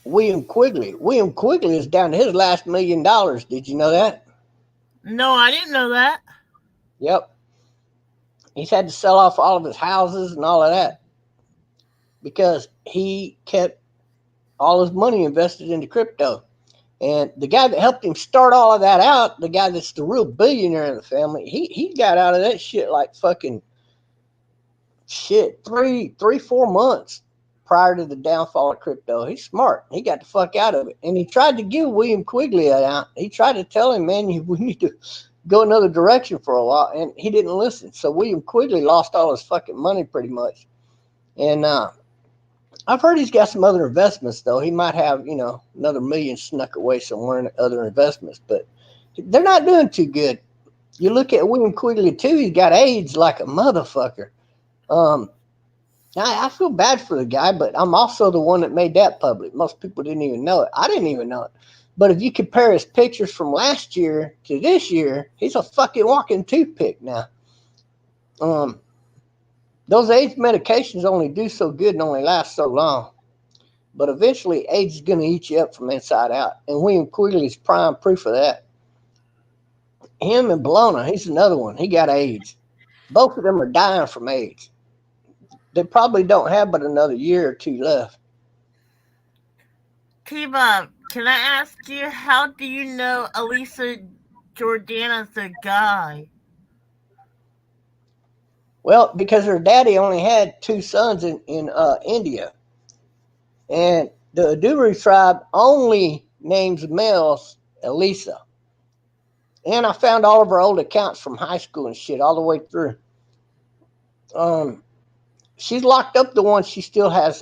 Q: William Quigley. William Quigley is down to his last $1 million. Did you know that?
O: No, I didn't know that.
Q: Yep. He's had to sell off all of his houses and all of that because he kept all his money invested into crypto. And the guy that helped him start all of that out, the guy that's the real billionaire in the family, he got out of that shit like fucking shit, 4 months. prior to the downfall of crypto. He's smart. He got the fuck out of it. And he tried to give William Quigley out. He tried to tell him, man, we need to go another direction for a while. And he didn't listen. So William Quigley lost all his fucking money pretty much. And I've heard he's got some other investments, though. He might have, another million snuck away somewhere in other investments. But they're not doing too good. You look at William Quigley, too. He's got AIDS like a motherfucker. I feel bad for the guy, but I'm also the one that made that public. Most people didn't even know it. I didn't even know it. But if you compare his pictures from last year to this year, he's a fucking walking toothpick now. Those AIDS medications only do so good and only last so long. But eventually, AIDS is going to eat you up from inside out. And William Quigley's prime proof of that. Him and Bologna, he's another one. He got AIDS. Both of them are dying from AIDS. They probably don't have but another year or two left.
O: T-Bob, can I ask you, how do you know Elisa Jordana's a guy?
Q: Well, because her daddy only had 2 sons in India. And the Aduru tribe only names males Elisa. And I found all of her old accounts from high school and shit all the way through. She's locked up the ones she still has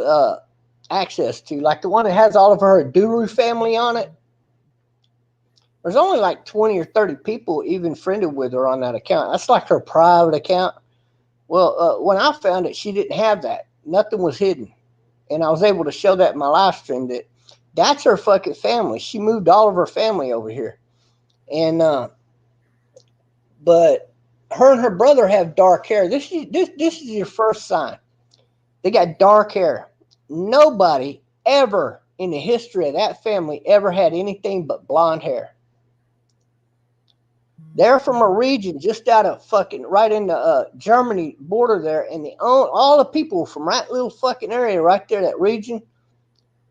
Q: access to, like the one that has all of her Aduru family on it. There's only like 20 or 30 people even friended with her on that account. That's like her private account. Well, when I found it, she didn't have that. Nothing was hidden. And I was able to show that in my live stream that that's her fucking family. She moved all of her family over here. And, but her and her brother have dark hair. This is your first sign. They got dark hair. Nobody ever in the history of that family ever had anything but blonde hair. They're from a region just out of fucking right in the Germany border there, and all the people from that little fucking area right there, that region,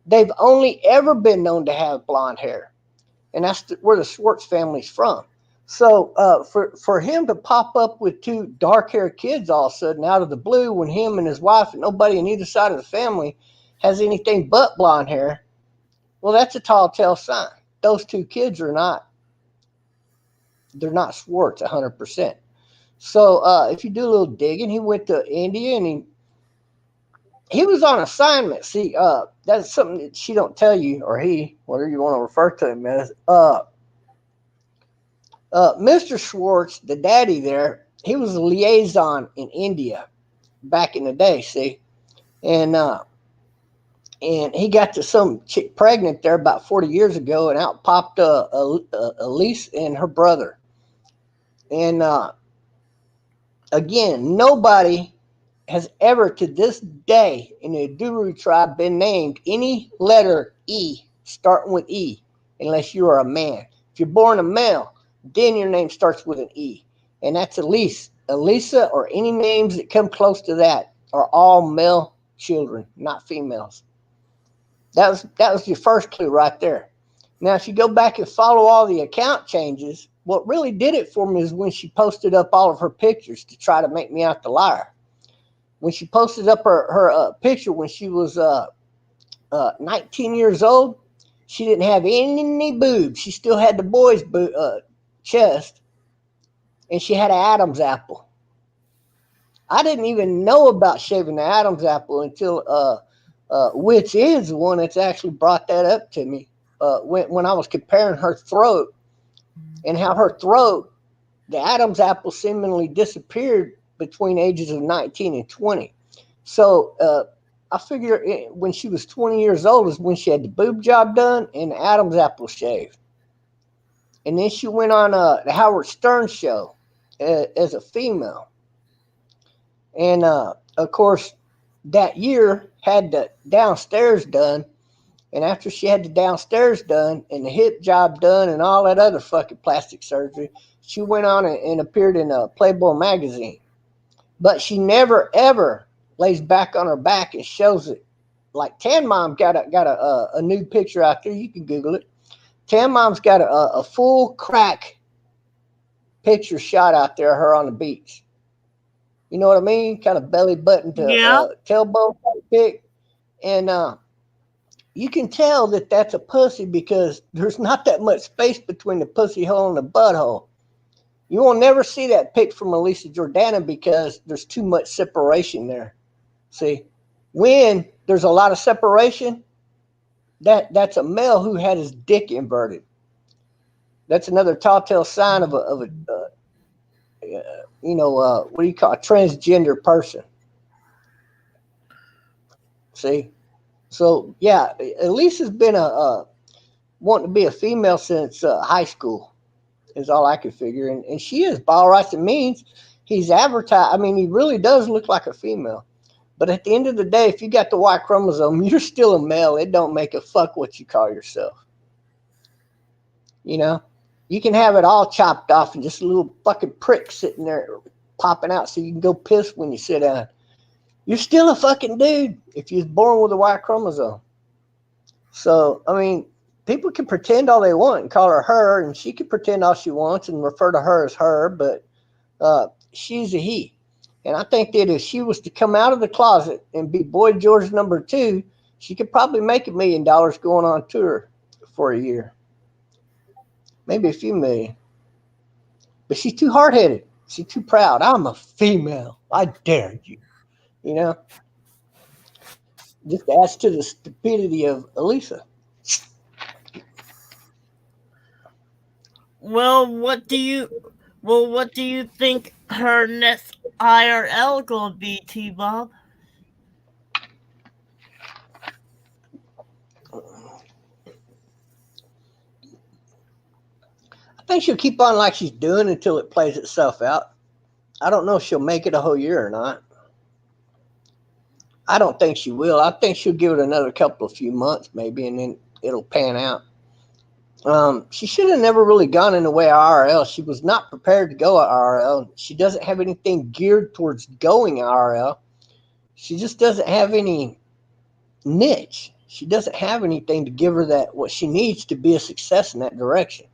Q: they've only ever been known to have blonde hair, and that's where the Schwartz family's from. So for him to pop up with 2 dark-haired kids all of a sudden out of the blue, when him and his wife and nobody on either side of the family has anything but blonde hair, well, that's a tall tale sign. Those 2 kids are not. They're not Schwartz 100%. So if you do a little digging, he went to India and he was on assignment. See, that's something that she don't tell you, or he, whatever you want to refer to him as. Mr. Schwartz, the daddy there, he was a liaison in India back in the day, see? And he got to some chick pregnant there about 40 years ago, and out popped Elise and her brother. And again, nobody has ever to this day in the Aduru tribe been named any letter E, starting with E, unless you are a man. If you're born a male, then your name starts with an E. And that's Elise. Elisa, or any names that come close to that, are all male children, not females. That was your first clue right there. Now, if you go back and follow all the account changes, what really did it for me is when she posted up all of her pictures to try to make me out the liar. When she posted up her picture when she was 19 years old, she didn't have any boobs. She still had the boy's chest, and she had an Adam's apple. I didn't even know about shaving the Adam's apple until which is the one that's actually brought that up to me when I was comparing her throat and how her throat, the Adam's apple seemingly disappeared between ages of 19 and 20. So I figure when she was 20 years old is when she had the boob job done and the Adam's apple shaved. And then she went on the Howard Stern show as a female. And of course, that year had the downstairs done. And after she had the downstairs done and the hip job done and all that other fucking plastic surgery, she went on and appeared in a Playboy magazine. But she never, ever lays back on her back and shows it. Like Tan Mom got a nude picture out there. You can Google it. Tan Mom's got a full crack picture shot out there of her on the beach. You know what I mean? Kind of belly button to tailbone pic. And you can tell that that's a pussy because there's not that much space between the pussy hole and the butthole. You will never see that pic from Elisa Jordana because there's too much separation there. See, when there's a lot of separation, that's a male who had his dick inverted. That's another telltale sign of a what do you call a transgender person? See, so yeah, Elisa's been a wanting to be a female since high school. Is all I could figure, and she is. By all rights and means, he's advertised. I mean, he really does look like a female. But at the end of the day, if you got the Y chromosome, you're still a male. It don't make a fuck what you call yourself. You know, you can have it all chopped off and just a little fucking prick sitting there popping out so you can go piss when you sit down. You're still a fucking dude if you're born with a Y chromosome. So, I mean, people can pretend all they want and call her, and she can pretend all she wants and refer to her as her, but she's a he. And I think that if she was to come out of the closet and be Boy George number 2, she could probably make $1 million going on tour for a year. Maybe a few million. But she's too hard-headed. She's too proud. I'm a female. I dare you. You know? Just adds to the stupidity of Elisa.
O: Well, what do you think her next IRL gonna be, T-Bob?
Q: I think she'll keep on like she's doing until it plays itself out. I don't know if she'll make it a whole year or not. I don't think she will. I think she'll give it another few months maybe, and then it'll pan out. She should have never really gone in the way of IRL. She was not prepared to go IRL. She doesn't have anything geared towards going IRL. She just doesn't have any niche. She doesn't have anything to give her that what she needs to be a success in that direction.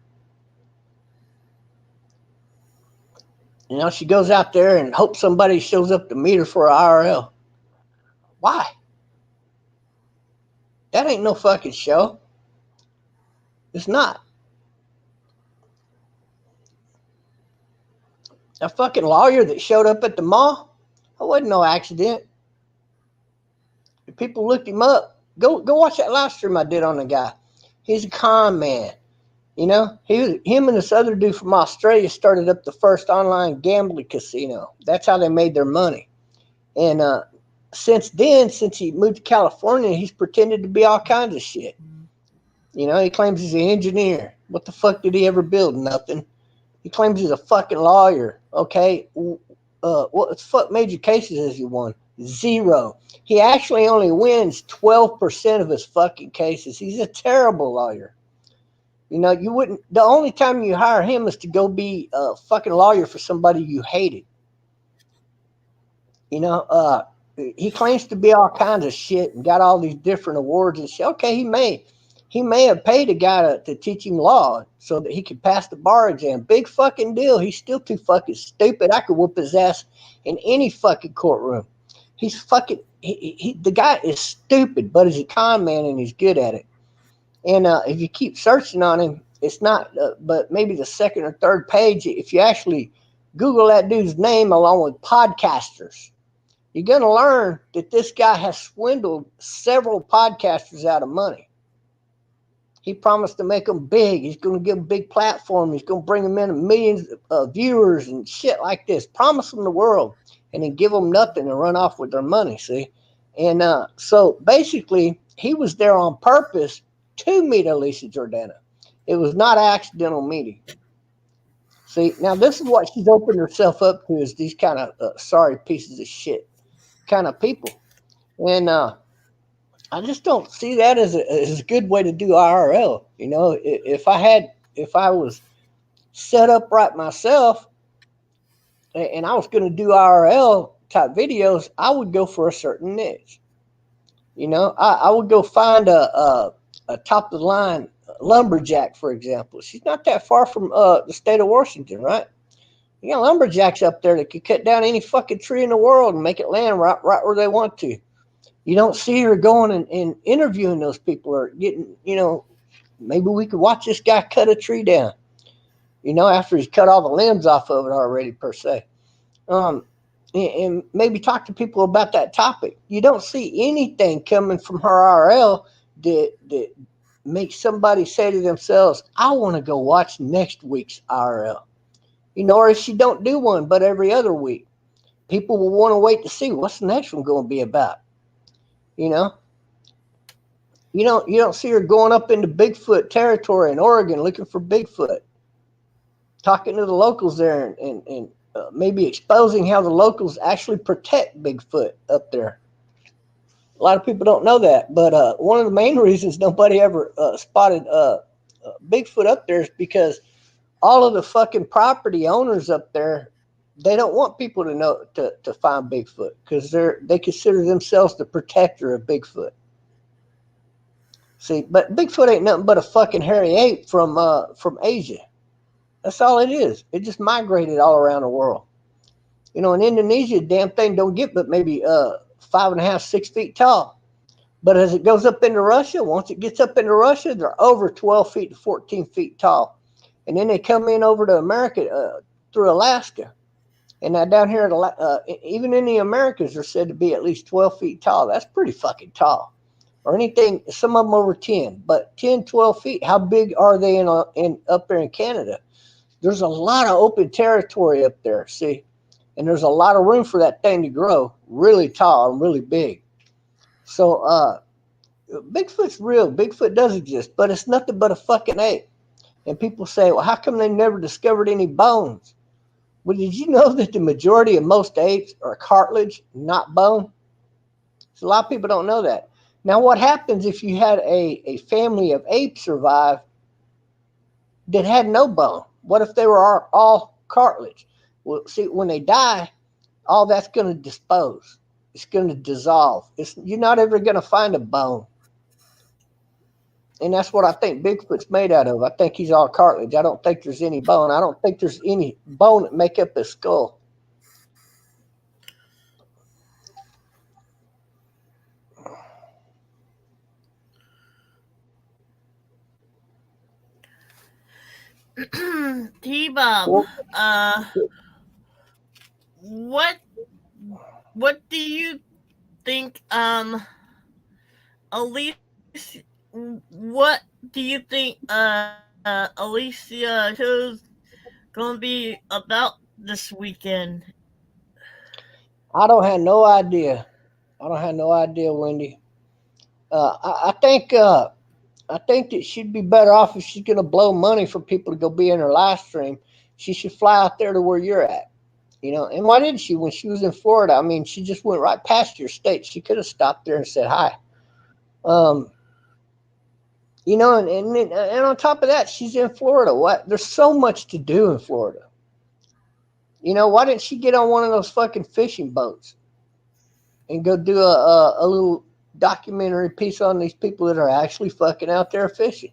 Q: You know, she goes out there and hopes somebody shows up to meet her for IRL. Why? That ain't no fucking show. It's not. A fucking lawyer that showed up at the mall, that wasn't no accident. If people looked him up, go watch that live stream I did on the guy. He's a con man. You know, him and this other dude from Australia started up the first online gambling casino. That's how they made their money. And since then, since he moved to California, he's pretended to be all kinds of shit. You know, he claims he's an engineer. What the fuck did he ever build? Nothing. He claims he's a fucking lawyer. Okay, what the fuck major cases has he won? 0. He actually only wins 12% of his fucking cases. He's a terrible lawyer. You know, you wouldn't. The only time you hire him is to go be a fucking lawyer for somebody you hated. You know, he claims to be all kinds of shit and got all these different awards and shit. Okay, he may have paid a guy to teach him law so that he could pass the bar exam. Big fucking deal. He's still too fucking stupid. I could whoop his ass in any fucking courtroom. He's fucking. The guy is stupid, but he's a con man and he's good at it. And if you keep searching on him, it's not, but maybe the second or third page, if you actually Google that dude's name along with podcasters, you're going to learn that this guy has swindled several podcasters out of money. He promised to make them big. He's going to give them a big platform. He's going to bring them in millions of viewers and shit like this. Promise them the world and then give them nothing and run off with their money, see? And so basically, he was there on purpose to meet Elisa Jordana. It was not an accidental meeting. See, now this is what she's opened herself up to, is these kind of sorry pieces of shit kind of people. And I just don't see that as a good way to do IRL. You know, if I was set up right myself and I was going to do IRL type videos, I would go for a certain niche. You know, I would go find a top of the line lumberjack, for example. She's not that far from the state of Washington, right? You got lumberjacks up there that could cut down any fucking tree in the world and make it land right where they want to. You don't see her going and interviewing those people or getting, maybe we could watch this guy cut a tree down, after he's cut all the limbs off of it already, per se. And maybe talk to people about that topic. You don't see anything coming from her RL that makes somebody say to themselves, I want to go watch next week's RL. Or if she don't do one, but every other week, people will want to wait to see what's the next one going to be about. You don't see her going up into Bigfoot territory in Oregon looking for Bigfoot, talking to the locals there and maybe exposing how the locals actually protect Bigfoot up there. A lot of people don't know that, but one of the main reasons nobody ever spotted Bigfoot up there is because all of the fucking property owners up there, they don't want people to know to find Bigfoot because they consider themselves the protector of Bigfoot. See, but Bigfoot ain't nothing but a fucking hairy ape from Asia. That's all it is. It just migrated all around the world. In Indonesia, damn thing don't get but maybe 5.5, 6 feet tall. But as it goes up into Russia, once it gets up into Russia, they're over 12 feet to 14 feet tall. And then they come in over to America through Alaska. And now down here, even in the Americas, they're said to be at least 12 feet tall. That's pretty fucking tall. Or anything, some of them over 10. But 10, 12 feet, how big are they up there in Canada? There's a lot of open territory up there, see? And there's a lot of room for that thing to grow really tall and really big. So Bigfoot's real. Bigfoot does exist, but it's nothing but a fucking ape. And people say, well, how come they never discovered any bones? Well, did you know that the majority of most apes are cartilage, not bone? So a lot of people don't know that. Now, what happens if you had a family of apes survive that had no bone? What if they were all cartilage? Well, see, when they die, all that's going to dispose. It's going to dissolve. You're not ever going to find a bone. And that's what I think Bigfoot's made out of. I think he's all cartilage. I don't think there's any bone. I don't think there's any bone that make up his skull.
O: T-Bob, what do you think, Alicia, what do you think, Alicia show's gonna be about this weekend?
Q: I don't have no idea. Wendy. I think that she'd be better off if she's gonna blow money for people to go be in her live stream. She should fly out there to where you're at. And why didn't she when she was in Florida? I mean, she just went right past your state. She could have stopped there and said hi. And on top of that, she's in Florida. What? There's so much to do in Florida. Why didn't she get on one of those fucking fishing boats and go do a little documentary piece on these people that are actually fucking out there fishing?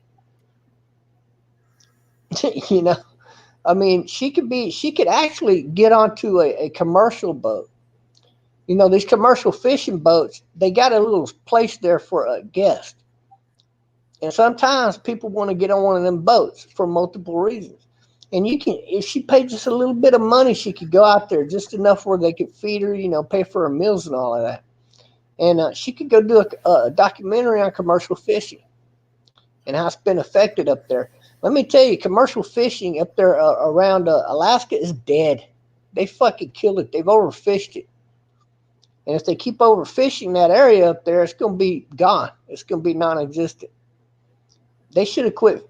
Q: I mean, she could actually get onto a commercial boat. These commercial fishing boats, they got a little place there for a guest. And sometimes people want to get on one of them boats for multiple reasons. And if she paid just a little bit of money, she could go out there just enough where they could feed her, pay for her meals and all of that. And she could go do a documentary on commercial fishing and how it's been affected up there. Let me tell you, commercial fishing up there around Alaska is dead. They fucking killed it. They've overfished it. And if they keep overfishing that area up there, it's going to be gone. It's going to be non-existent. They should have quit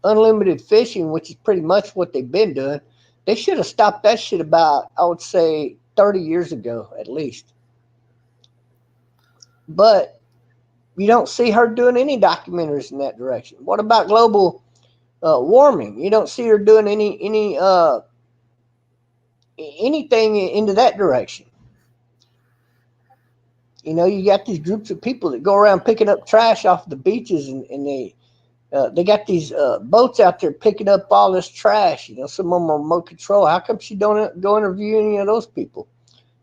Q: unlimited fishing, which is pretty much what they've been doing. They should have stopped that shit about, I would say, 30 years ago at least. But you don't see her doing any documentaries in that direction. What about global warming? You don't see her doing anything into that direction. You got these groups of people that go around picking up trash off the beaches, and they got these boats out there picking up all this trash. Some of them are remote control. How come she don't go interview any of those people?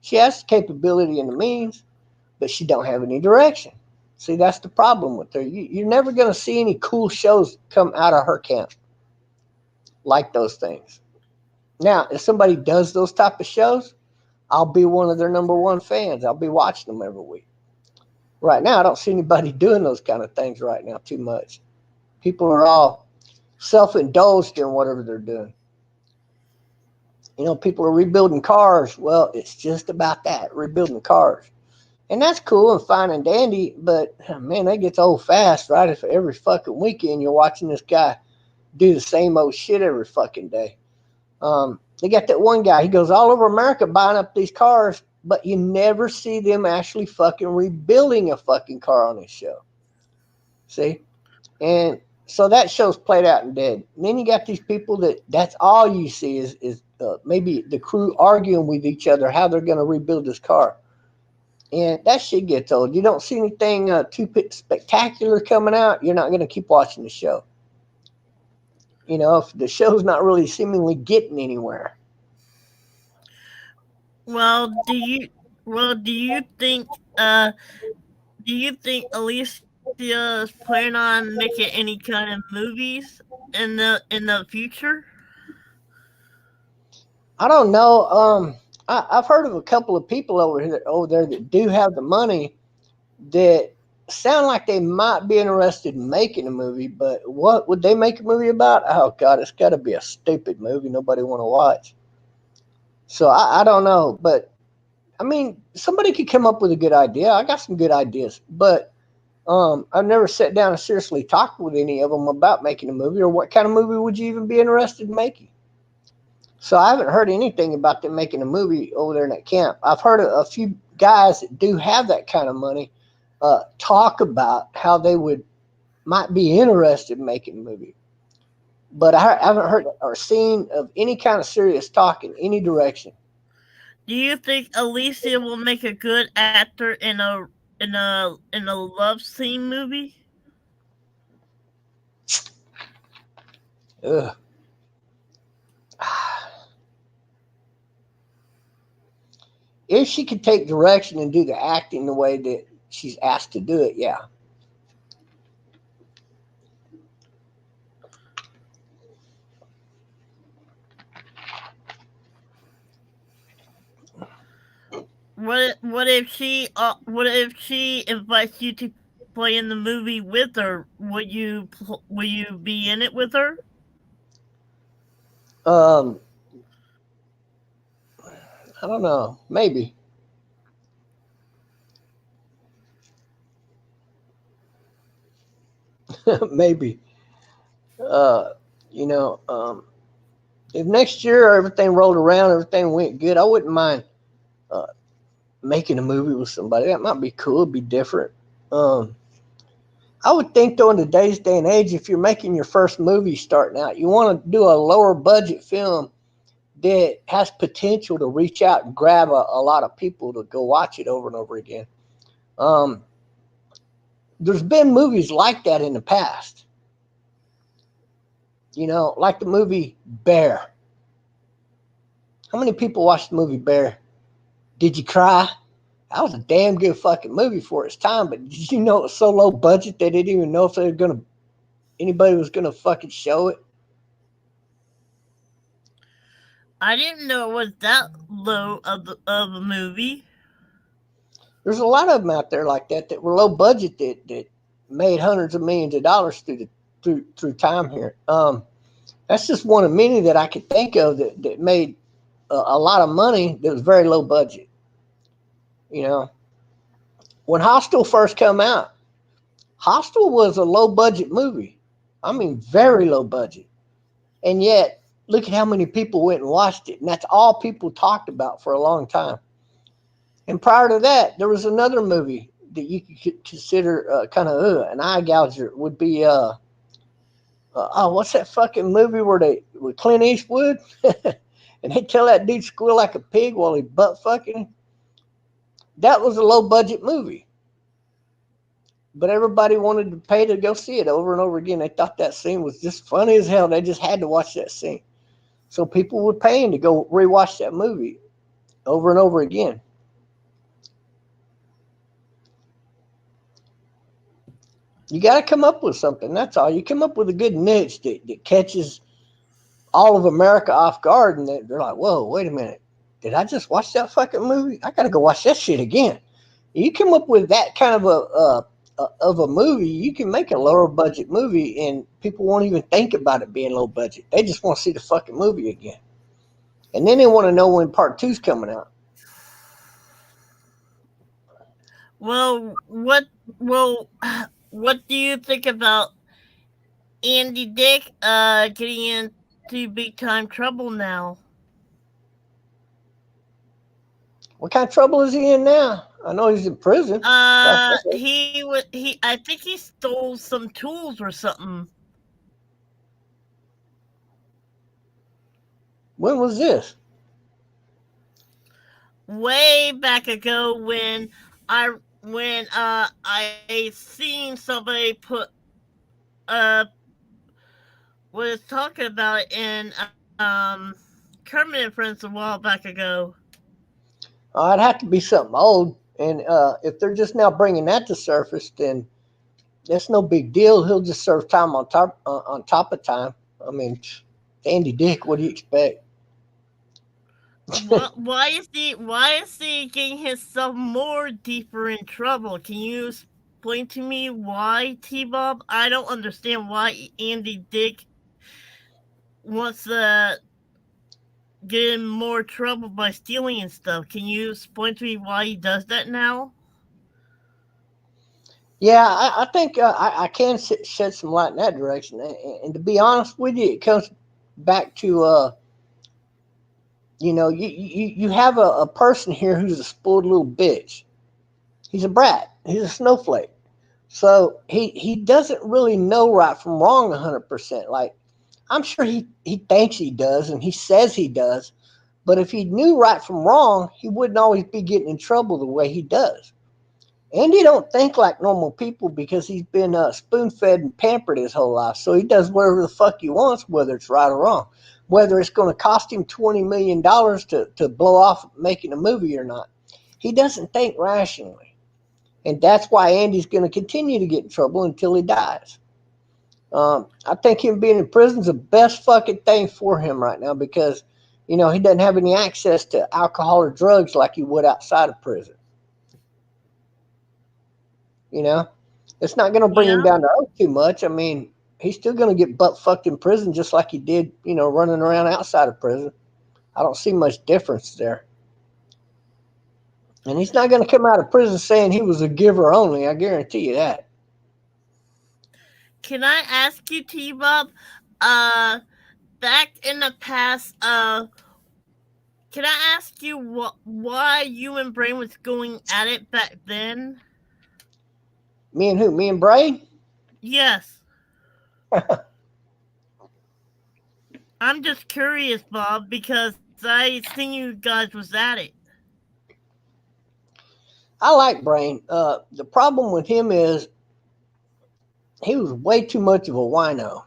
Q: She has the capability and the means. but she don't have any direction. See, that's the problem with her. You're never going to see any cool shows come out of her camp like those things. Now, if somebody does those type of shows, I'll be one of their number one fans. I'll be watching them every week. Right now, I don't see anybody doing those kind of things right now too much. People are all self-indulged in whatever they're doing. You know, people are rebuilding cars. Well, it's just about that, rebuilding cars. And that's cool and fine and dandy, but man, that gets old fast, right? If every fucking weekend you're watching this guy do the same old shit every fucking day. They got that one guy, he goes all over America buying up these cars, but you never see them actually fucking rebuilding a fucking car on his show. See? And so that show's played out and dead. And then you got these people that's all you see is maybe the crew arguing with each other how they're going to rebuild this car. And that shit gets old. You don't see anything too spectacular coming out, you're not going to keep watching the show. You know, if the show's not really seemingly getting anywhere.
O: Well, do you think Alicia is planning on making any kind of movies in the future?
Q: I don't know. I've heard of a couple of people over there that do have the money that sound like they might be interested in making a movie, but what would they make a movie about? Oh God, it's got to be a stupid movie nobody want to watch. So I don't know, but I mean, somebody could come up with a good idea. I got some good ideas, but I've never sat down and seriously talked with any of them about making a movie or what kind of movie would you even be interested in making. So I haven't heard anything about them making a movie over there in that camp. I've heard a few guys that do have that kind of money talk about how they might be interested in making a movie. But I haven't heard or seen of any kind of serious talk in any direction.
O: Do you think Alicia will make a good actor in a love scene movie?
Q: Ugh. If she could take direction and do the acting the way that she's asked to do it, yeah.
O: What if she invites you to play in the movie with her? Will you be in it with her?
Q: I don't know. Maybe. Maybe. If next year everything rolled around, everything went good, I wouldn't mind making a movie with somebody. That might be cool. It'd be different. I would think, though, in today's day and age, if you're making your first movie starting out, you want to do a lower budget film that has potential to reach out and grab a lot of people to go watch it over and over again. There's been movies like that in the past. You know, like the movie Bear. How many people watched the movie Bear? Did you cry? That was a damn good fucking movie for its time, but did you know it was so low budget they didn't even know if anybody was gonna fucking show it?
O: I didn't know it was that low of a movie.
Q: There's a lot of them out there like that were low budget that made hundreds of millions of dollars through time here. That's just one of many that I could think of that made a lot of money that was very low budget. You know, when Hostel first came out, Hostel was a low budget movie. I mean, very low budget. And yet, look at how many people went and watched it. And that's all people talked about for a long time. And prior to that, there was another movie that you could consider kind of an eye gouger. Would be, what's that fucking movie with Clint Eastwood? And they tell that dude squeal like a pig while he butt fucking. That was a low budget movie. But everybody wanted to pay to go see it over and over again. They thought that scene was just funny as hell. They just had to watch that scene. So people were paying to go rewatch that movie over and over again. You got to come up with something. That's all. You come up with a good niche that catches all of America off guard, and they're like, "Whoa, wait a minute! Did I just watch that fucking movie? I got to go watch that shit again." You come up with that kind of a movie, you can make a lower budget movie, and people won't even think about it being low budget. They just want to see the fucking movie again, and then they want to know when part two's coming out.
O: Well, well, what do you think about Andy Dick getting into big time trouble now?
Q: What kind of trouble is he in now? I know he's in prison.
O: He I think he stole some tools or something.
Q: When was this?
O: Way back ago when I seen somebody put was talking about it in Kermit and Friends a while back ago.
Q: It'd have to be something old, and if they're just now bringing that to surface, then that's no big deal. He'll just serve time on top of time. I mean, Andy Dick, what do you expect?
O: Why is he getting himself more deeper in trouble? Can you explain to me why, T-Bob? I don't understand why Andy Dick wants to get in more trouble by stealing and stuff. Can you explain to me why he does that now?
Q: Yeah, I think I can shed some light in that direction. And to be honest with you, it comes back to you have a person here who's a spoiled little bitch. He's a brat. He's a snowflake. So he doesn't really know right from wrong 100%. Like, I'm sure he thinks he does and he says he does. But if he knew right from wrong, he wouldn't always be getting in trouble the way he does. Andy don't think like normal people because he's been spoon-fed and pampered his whole life. So he does whatever the fuck he wants, whether it's right or wrong. Whether it's going to cost him $20 million to blow off making a movie or not. He doesn't think rationally. And that's why Andy's going to continue to get in trouble until he dies. I think him being in prison is the best fucking thing for him right now because, he doesn't have any access to alcohol or drugs like he would outside of prison. It's not going to bring him down to earth too much. I mean, he's still going to get butt fucked in prison just like he did, running around outside of prison. I don't see much difference there. And he's not going to come out of prison saying he was a giver only. I guarantee you that.
O: Can I ask you, T-Bob, back in the past, can I ask you why you and Brain was going at it back then?
Q: Me and who? Me and Brain?
O: Yes. I'm just curious, Bob, because I seen you guys was at it.
Q: I like Brain. The problem with him is he was way too much of a wino.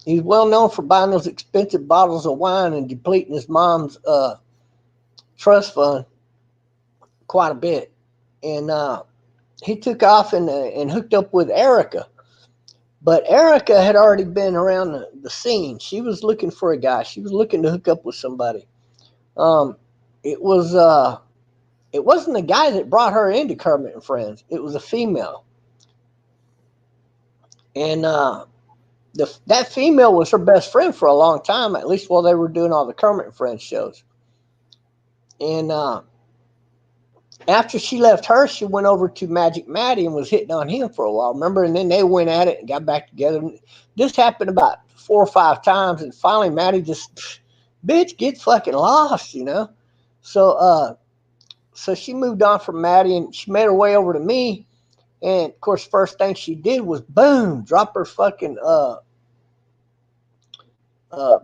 Q: He's well known for buying those expensive bottles of wine and depleting his mom's trust fund quite a bit. And he took off and hooked up with Erica. But Erica had already been around the scene. She was looking for a guy. She was looking to hook up with somebody. It wasn't a guy that brought her into Kermit and Friends. It was a female. And that female was her best friend for a long time, at least while they were doing all the Kermit and Friends shows. And after she left her, she went over to Magic Maddie and was hitting on him for a while, remember? And then they went at it and got back together. This happened about 4 or 5 times, and finally Maddie just, bitch, get fucking lost, So she moved on from Maddie, and she made her way over to me. And, of course, first thing she did was, boom, drop her fucking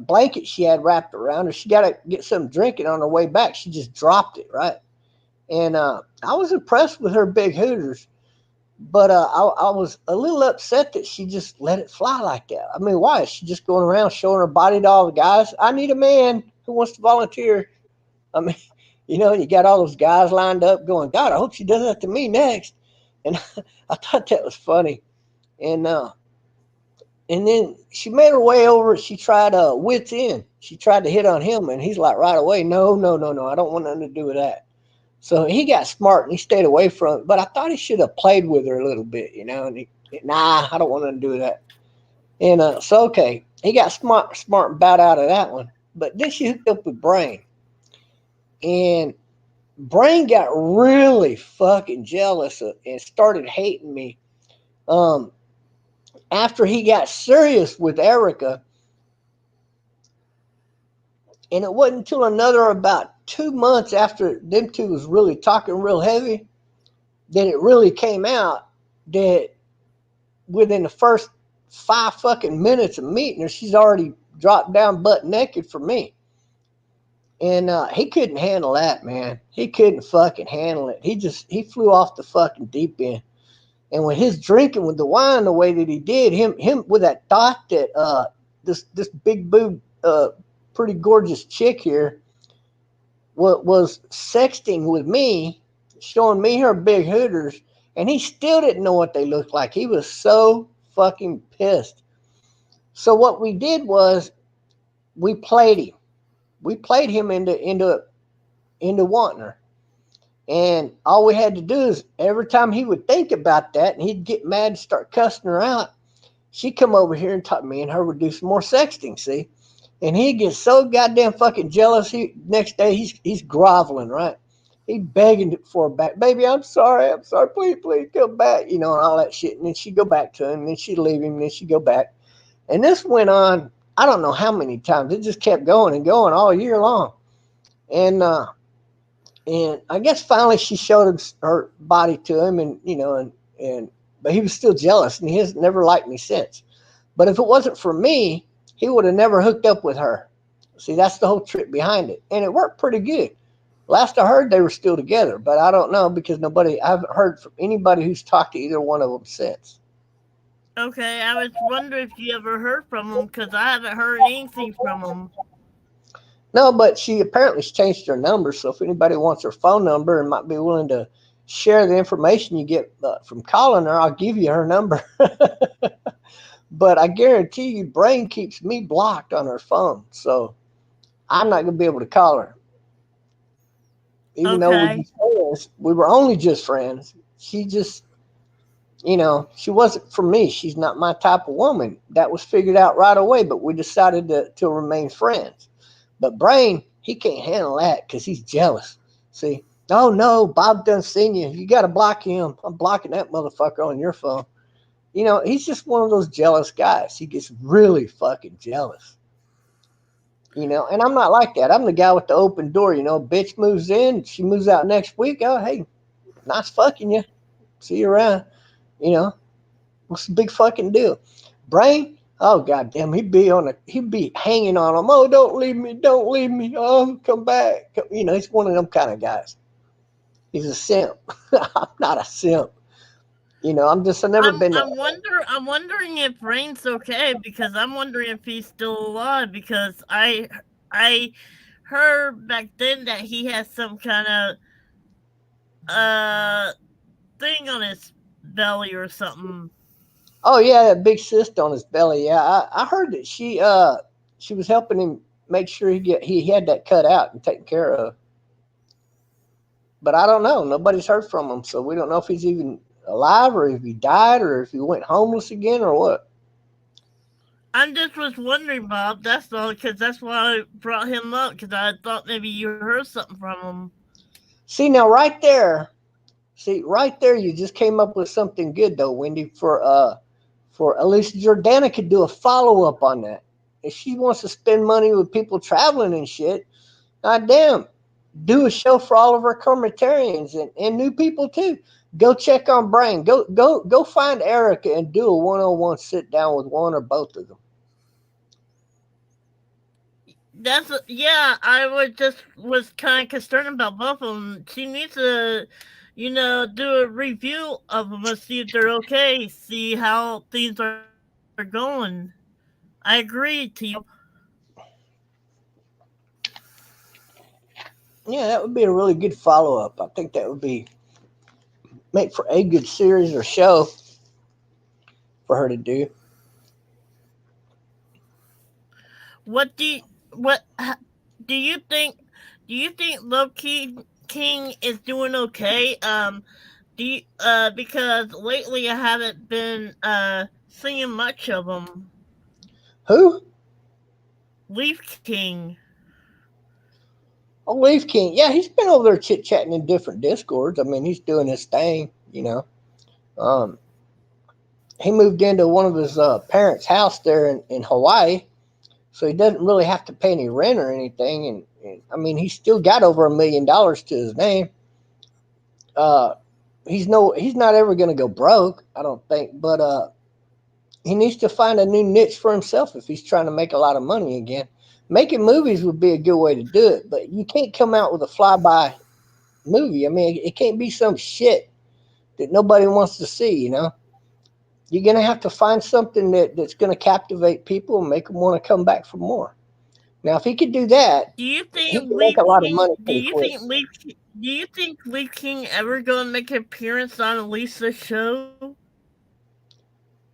Q: blanket she had wrapped around her. She got to get some drinking on her way back. She just dropped it, right? And I was impressed with her big hooters, but I was a little upset that she just let it fly like that. I mean, why is she just going around showing her body to all the guys? I need a man who wants to volunteer. I mean, you got all those guys lined up going, God, I hope she does that to me next. And I thought that was funny. And and then she made her way over. She tried wits in. She tried to hit on him, and he's like right away, no, no, no, no, I don't want nothing to do with that. So he got smart and he stayed away from it. But I thought he should have played with her a little bit, you know. And nah, I don't want nothing to do with that. And so okay, he got smart and bowed out of that one. But then she hooked up with Brain, and Brain got really fucking jealous and started hating me. Um, After he got serious with Erica, and it wasn't until another about 2 months after them two was really talking real heavy that it really came out that within the first 5 fucking minutes of meeting her, she's already dropped down butt naked for me. And he couldn't handle that, man. He couldn't fucking handle it. He flew off the fucking deep end. And with his drinking with the wine the way that he did, him with that thought that this big boob pretty gorgeous chick here was sexting with me, showing me her big hooters, and he still didn't know what they looked like. He was so fucking pissed. So what we did was we played him. We played him into wanting her. And all we had to do is every time he would think about that and he'd get mad and start cussing her out, she'd come over here and talk me and her would do some more sexting, see? And he'd get so goddamn fucking jealous. Next day he's groveling, right? He's begging for her back. Baby, I'm sorry, please come back, you know, and all that shit. And then she'd go back to him, and then she'd leave him, and then she'd go back. And this went on, I don't know how many times. It just kept going and going all year long. And I guess finally she showed him her body to him, and you know, but he was still jealous, and he has never liked me since. But if it wasn't for me, he would have never hooked up with her. See, that's the whole trick behind it, and it worked pretty good. Last I heard, they were still together, but I don't know because I haven't heard from anybody who's talked to either one of them since.
O: Okay, I was wondering if you ever heard from him because I haven't heard anything from him.
Q: No, but she apparently changed her number. So if anybody wants her phone number and might be willing to share the information you get from calling her, I'll give you her number. But I guarantee you, Brain keeps me blocked on her phone, so I'm not gonna be able to call her. Even though we were only just friends. She just, you know, she wasn't for me. She's not my type of woman. That was figured out right away. But we decided to remain friends. But Brain, he can't handle that because he's jealous. See, oh no, Bob done seen you. You got to block him. I'm blocking that motherfucker on your phone. You know, he's just one of those jealous guys. He gets really fucking jealous. You know, and I'm not like that. I'm the guy with the open door. You know, bitch moves in, she moves out next week. Oh, hey, nice fucking you. See you around. You know, what's the big fucking deal? Brain, oh goddamn, he'd be hanging on him. Oh, don't leave me. Oh, come back. You know, he's one of them kind of guys. He's a simp. I'm not a simp. You know, I'm wondering
O: if Rain's okay because I'm wondering if he's still alive because I heard back then that he has some kind of thing on his belly or something.
Q: Oh yeah, that big cyst on his belly. Yeah, I heard that she was helping him make sure he had that cut out and taken care of. But I don't know. Nobody's heard from him, so we don't know if he's even alive or if he died or if he went homeless again or what.
O: I just was wondering, Bob. That's all, because that's why I brought him up because I thought maybe you heard something from him.
Q: See now, right there, you just came up with something good though, Wendy. For at least Jordana could do a follow up on that. If she wants to spend money with people traveling and shit, goddamn, do a show for all of our Kermitarians and new people too. Go check on Brain. Go find Erica and do a 101 sit down with one or both of them.
O: I was kind of concerned about both of them. She needs to, do a review of them and see if they're okay, see how things are going. I agree, Teal.
Q: Yeah, that would be a really good follow up. I think that would be make for a good series or show for her to do.
O: What do you, what do you think? Do you think King is doing okay? Do you, because lately I haven't been seeing much of him.
Q: Who?
O: Leaf King.
Q: Oh, Leaf King. Yeah, he's been over there chit chatting in different discords. I mean, he's doing his thing. Um, he moved into one of his parents' house there in Hawaii, so he doesn't really have to pay any rent or anything. And I mean, he's still got over $1 million to his name. Uh, he's not ever going to go broke, I don't think. But he needs to find a new niche for himself if he's trying to make a lot of money again. Making movies would be a good way to do it, but you can't come out with a flyby movie. I mean, it can't be some shit that nobody wants to see. You're gonna have to find something that's gonna captivate people and make them want to come back for more. Now, if he could do that,
O: Do you
Q: he
O: think
Q: can make a lot of money pretty quick.
O: Do you think Leaf King ever gonna make an appearance on Lisa's show?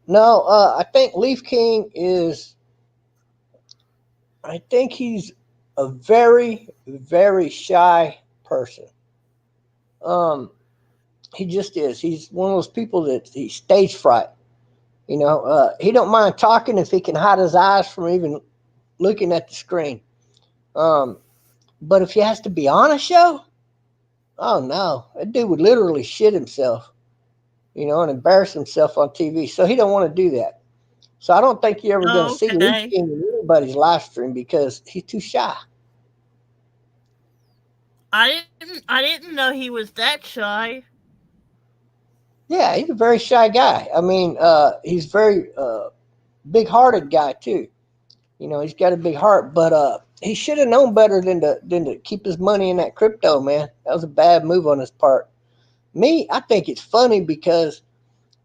Q: No, I think Leaf King is. I think he's a very, very shy person. Um, he just is. He's one of those people that he's stage fright. He don't mind talking if he can hide his eyes from even looking at the screen. Um, but if he has to be on a show, oh no, that dude would literally shit himself, and embarrass himself on TV. So he don't want to do that. So I don't think you're ever going to
O: Oh,
Q: see Leaf
O: okay.
Q: King in anybody's live stream because he's too shy.
O: I didn't know he was that shy.
Q: Yeah, he's a very shy guy. I mean, he's very big-hearted guy too. He's got a big heart, but he should have known better than to keep his money in that crypto, man. That was a bad move on his part. Me, I think it's funny because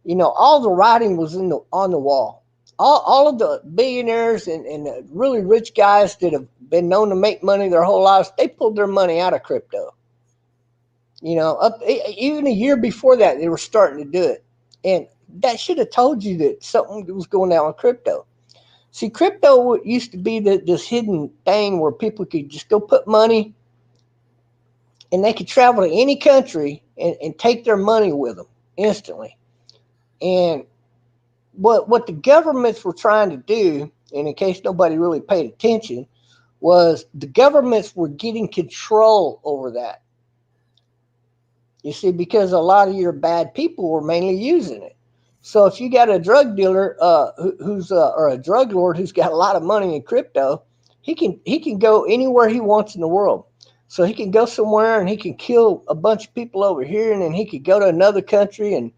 Q: all the writing was on the wall. All of the billionaires and the really rich guys that have been known to make money their whole lives, they pulled their money out of crypto. Even a year before that, they were starting to do it, and that should have told you that something was going down with crypto. See, crypto used to be this hidden thing where people could just go put money, and they could travel to any country and take their money with them instantly. And what the governments were trying to do, and in case nobody really paid attention, was the governments were getting control over that. You see, because a lot of your bad people were mainly using it. So if you got a drug dealer or a drug lord who's got a lot of money in crypto, he can go anywhere he wants in the world. So he can go somewhere and he can kill a bunch of people over here, and then he could go to another country and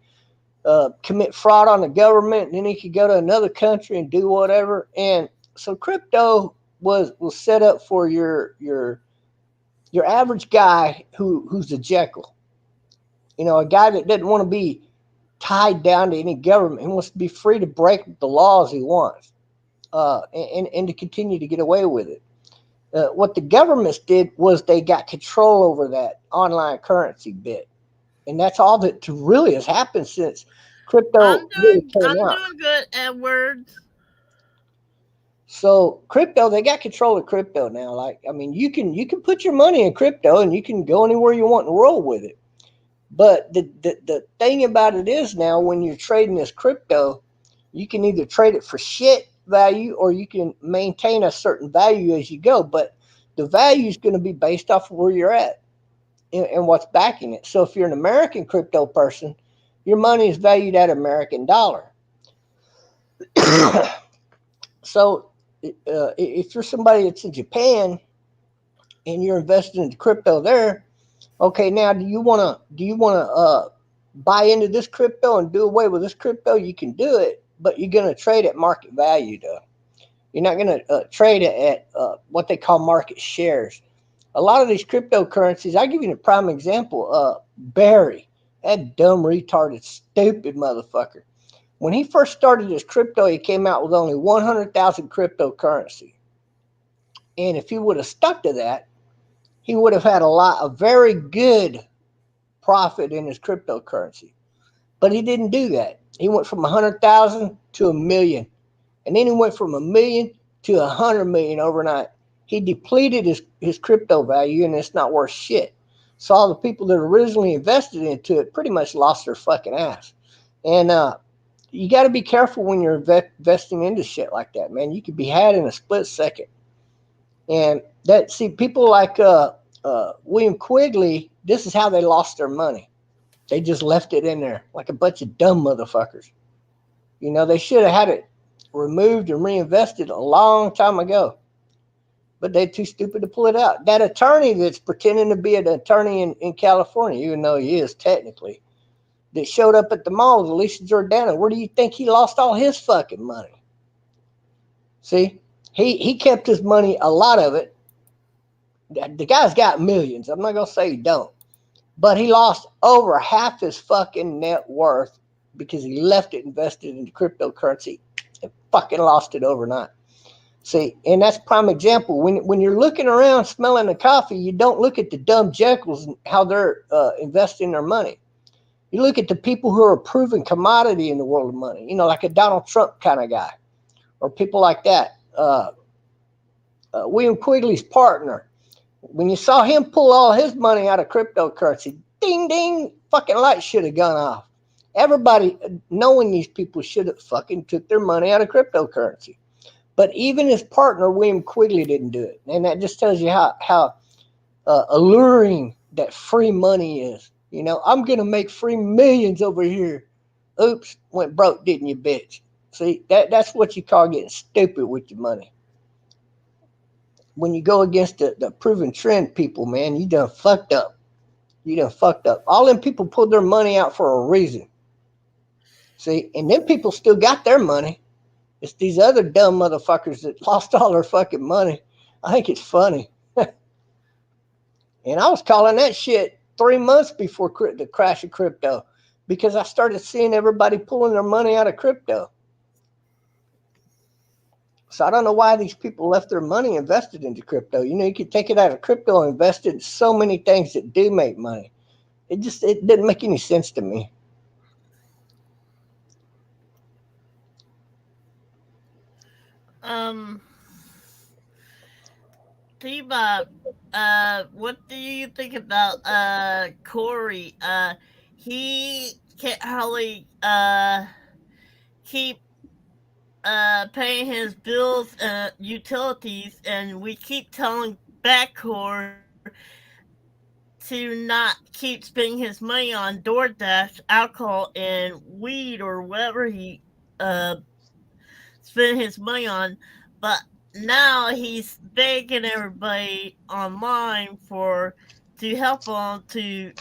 Q: commit fraud on the government, and then he could go to another country and do whatever. And so crypto was set up for your average guy who's a Jekyll. A guy that doesn't want to be tied down to any government. He wants to be free to break the laws he wants, and to continue to get away with it. What the governments did was they got control over that online currency bit, and that's all that really has happened since crypto really came
O: I'm
Q: out.
O: doing good, Edwards.
Q: So crypto, they got control of crypto now. Like, I mean, you can put your money in crypto and you can go anywhere you want in the world with it. But the thing about it is now when you're trading this crypto, you can either trade it for shit value or you can maintain a certain value as you go. But the value is going to be based off of where you're at and what's backing it. So if you're an American crypto person, your money is valued at American dollar. So if you're somebody that's in Japan and you're invested into crypto there, okay, now do you want to buy into this crypto and do away with this crypto? You can do it, but you're going to trade at market value, though. You're not going to trade it at what they call market shares. A lot of these cryptocurrencies, I'll give you a prime example. Barry, that dumb, retarded, stupid motherfucker. When he first started his crypto, he came out with only 100,000 cryptocurrency. And if he would have stuck to that, he would have had a very good profit in his cryptocurrency. But he didn't do that. He went from 100,000 to 1,000,000. And then he went from 1,000,000 to 100 million overnight. He depleted his crypto value, and it's not worth shit. So all the people that originally invested into it pretty much lost their fucking ass. And you got to be careful when you're investing into shit like that, man. You could be had in a split second. And people like William Quigley, this is how they lost their money. They just left it in there like a bunch of dumb motherfuckers. You know, they should have had it removed and reinvested a long time ago. But they're too stupid to pull it out. That attorney that's pretending to be an attorney in California, even though he is technically, that showed up at the mall, Alicia Jordana, where do you think he lost all his fucking money? See, he kept his money, a lot of it. The guy's got millions. I'm not going to say he don't. But he lost over half his fucking net worth because he left it invested in cryptocurrency and fucking lost it overnight. See, and that's a prime example. When you're looking around smelling the coffee, you don't look at the dumb jackals and how they're investing their money. You look at the people who are a proven commodity in the world of money, you know, like a Donald Trump kind of guy or people like that. William Quigley's partner, when you saw him pull all his money out of cryptocurrency, ding, ding, fucking lights should have gone off. Everybody knowing these people should have fucking took their money out of cryptocurrency. But even his partner, William Quigley, didn't do it. And that just tells you how alluring that free money is. You know, I'm going to make free millions over here. Oops, went broke, didn't you, bitch? See, that's what you call getting stupid with your money. When you go against the proven trend people, man, you done fucked up. You done fucked up. All them people pulled their money out for a reason. See, and them people still got their money. It's these other dumb motherfuckers that lost all their fucking money. I think it's funny. And I was calling that shit 3 months before the crash of crypto because I started seeing everybody pulling their money out of crypto. So I don't know why these people left their money invested into crypto. You know, you could take it out of crypto and invest it in so many things that do make money. It didn't make any sense to me.
O: T-Bob, what do you think about Corey? He can't hardly keep paying his bills and utilities, and we keep telling Backcore to not keep spending his money on DoorDash, alcohol, and weed or whatever he spent his money on, but now he's begging everybody online to help him to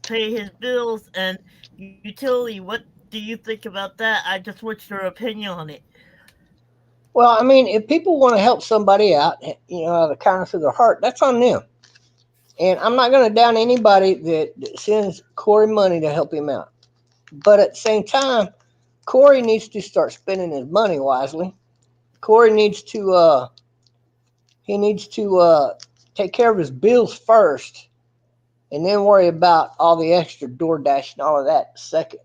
O: pay his bills and utility. What do you think about that? I just want your opinion on it.
Q: Well, I mean, if people want to help somebody out, you know, out of the kindness of their heart, that's on them. And I'm not going to down anybody that sends Corey money to help him out. But at the same time, Corey needs to start spending his money wisely. Corey needs to take care of his bills first and then worry about all the extra DoorDash and all of that second.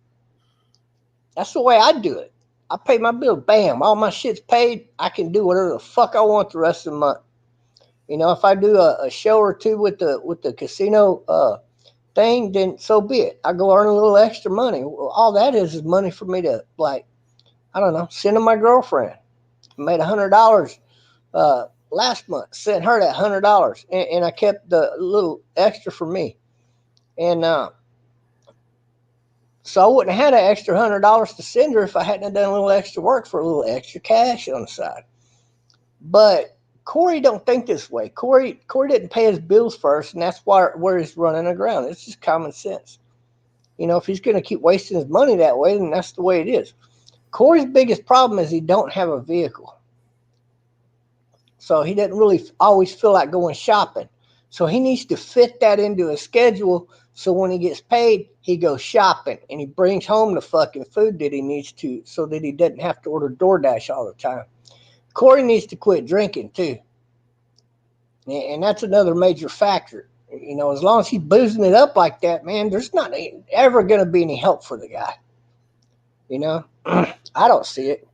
Q: That's the way I do it. I pay my bill, bam, all my shit's paid. I can do whatever the fuck I want the rest of the month. You know, if I do a show or two with the casino thing, then so be it. I go earn a little extra money. All that is money for me to, like, I don't know, send to my girlfriend. I made $100 last month. Sent her that $100, and I kept the little extra for me. And so I wouldn't have had an extra $100 to send her if I hadn't done a little extra work for a little extra cash on the side. But Corey don't think this way. Corey didn't pay his bills first, and that's where he's running aground. It's just common sense. You know, if he's going to keep wasting his money that way, then that's the way it is. Corey's biggest problem is he don't have a vehicle. So he doesn't really always feel like going shopping. So he needs to fit that into a schedule so when he gets paid, he goes shopping and he brings home the fucking food that he needs to so that he doesn't have to order DoorDash all the time. Corey needs to quit drinking too. And that's another major factor. You know, as long as he's boozing it up like that, man, there's not ever going to be any help for the guy. You know, I don't see it.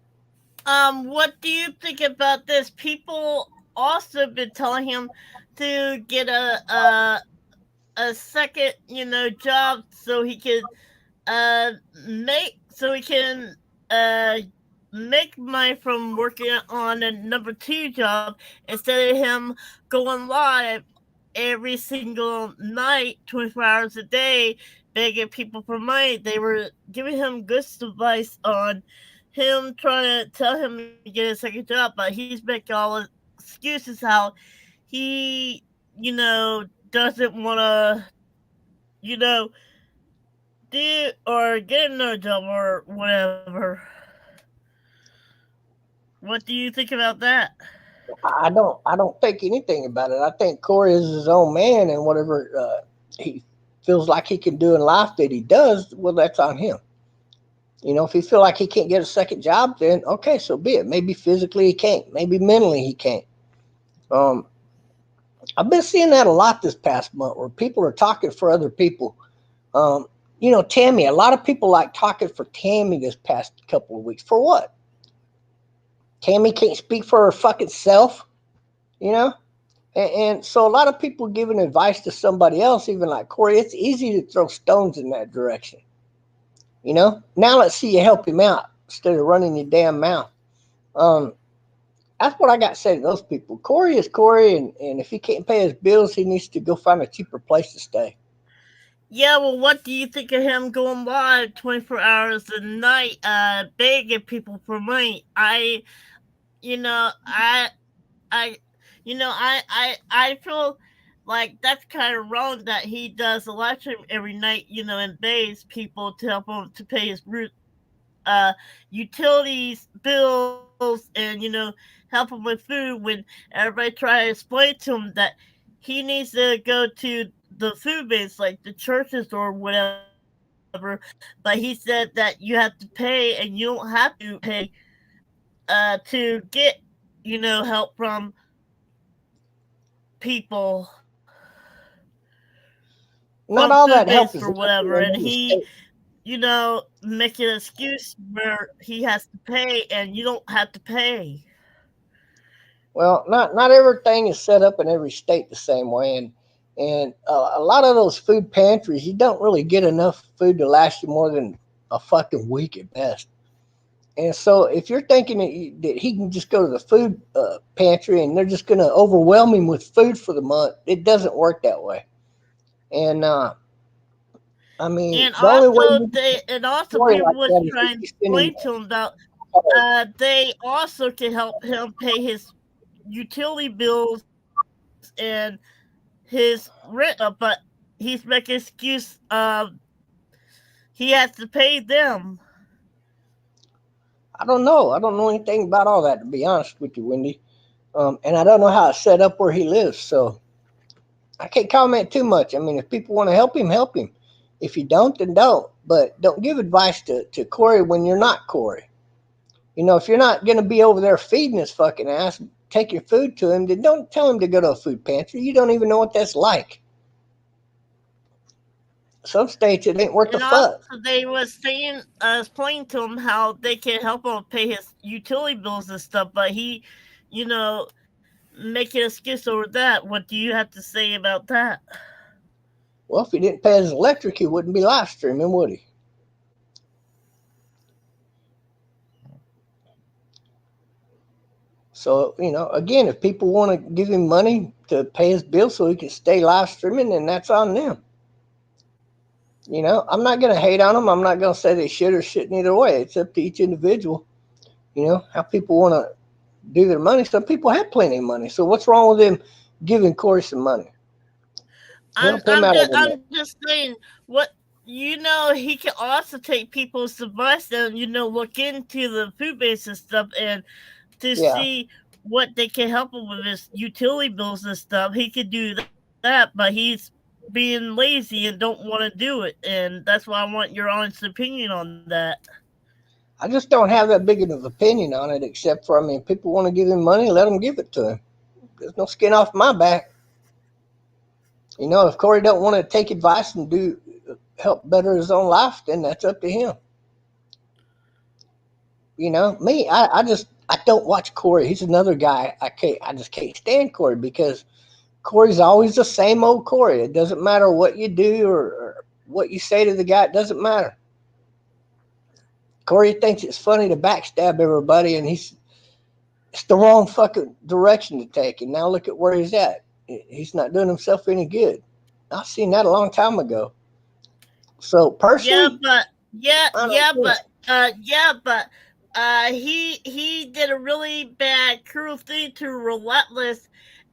O: What do you think about this? People also been telling him to get a second, job so he could uh make so he can uh make money from working on a number two job instead of him going live every single night, 24 hours a day, begging people for money. They were giving him good advice on him trying to tell him to get a second job, but he's making all the excuses how he, doesn't want to, you know, do or get another job or whatever. What do you think about that?
Q: I don't think anything about it. I think Corey is his own man, and whatever he feels like he can do in life that he does, well, that's on him. You know, if he feel like he can't get a second job, then okay, so be it. Maybe physically he can't, maybe mentally he can't. Um, I've been seeing that a lot this past month, where people are talking for other people. Um, you know, Tammy. A lot of people like talking for Tammy this past couple of weeks. For what? Tammy can't speak for her fucking self. You know. And so a lot of people giving advice to somebody else, even like Corey, it's easy to throw stones in that direction. You know, now let's see you help him out instead of running your damn mouth. Um, that's what I got to say to those people. Corey is Corey, and if he can't pay his bills, he needs to go find a cheaper place to stay.
O: Yeah, well, what do you think of him going live 24 hours a night, begging people for money? You know, I, I feel like that's kind of wrong that he does a live stream every night, and begs people to help him to pay his utilities, bills, and help him with food when everybody try to explain to him that he needs to go to the food banks like the churches or whatever. But he said that you have to pay and you don't have to pay to get help from people
Q: Not
O: from
Q: all
O: food
Q: that help
O: banks
Q: is
O: or
Q: local
O: whatever,
Q: in
O: and
Q: every
O: he
Q: state.
O: make an excuse where he has to pay and you don't have to pay.
Q: Well, not everything is set up in every state the same way, and a lot of those food pantries, you don't really get enough food to last you more than a fucking week at best. And so, if you're thinking that he can just go to the food pantry and they're just going to overwhelm him with food for the month, it doesn't work that way. And I mean,
O: And
Q: the only way
O: also,
Q: you
O: they
Q: can
O: and also
Q: story
O: people
Q: like
O: was
Q: that is if
O: trying to
Q: you send him
O: explain to him about
Q: card.
O: they also can help him pay his utility bills and his rent, but he's making excuse. He has to pay them.
Q: I don't know. I don't know anything about all that, to be honest with you, Wendy. And I don't know how it's set up where he lives, so I can't comment too much. I mean, if people want to help him, help him. If you don't, then don't. But don't give advice to Corey when you're not Corey. You know, if you're not going to be over there feeding his fucking ass, take your food to him, then don't tell him to go to a food pantry. You don't even know what that's like. Some states, it ain't worth the
O: And also,
Q: fuss.
O: they was saying, explaining to him how they can help him pay his utility bills and stuff, but he, you know, make an excuse over that. What do you have to say about that?
Q: Well, if he didn't pay his electric, he wouldn't be live streaming, would he? So, you know, again, if people want to give him money to pay his bill so he can stay live streaming, then that's on them. You know, I'm not going to hate on them. I'm not going to say they should or shouldn't either way. It's up to each individual, you know, how people want to do their money. Some people have plenty of money. So what's wrong with them giving Corey some money? Help him out every month.
O: I'm just saying what he can also take people's advice and look into the food banks and stuff and to
Q: Yeah.
O: see what they can help him with his utility bills and stuff. He could do that, but he's being lazy and don't want to do it, and that's why I want your honest opinion on that.
Q: I just don't have that big of an opinion on it, except for, I mean, if people want to give him money, let them give it to him. There's no skin off my back. You know, if Corey don't want to take advice and help better his own life, then that's up to him. You know, me, I don't watch Corey. He's another guy I just can't stand Corey because Corey's always the same old Corey. It doesn't matter what you do or what you say to the guy. It doesn't matter. Corey thinks it's funny to backstab everybody, and it's the wrong fucking direction to take. And now look at where he's at. He's not doing himself any good. I've seen that a long time ago. So personally,
O: he did a really bad, cruel thing to Relentless,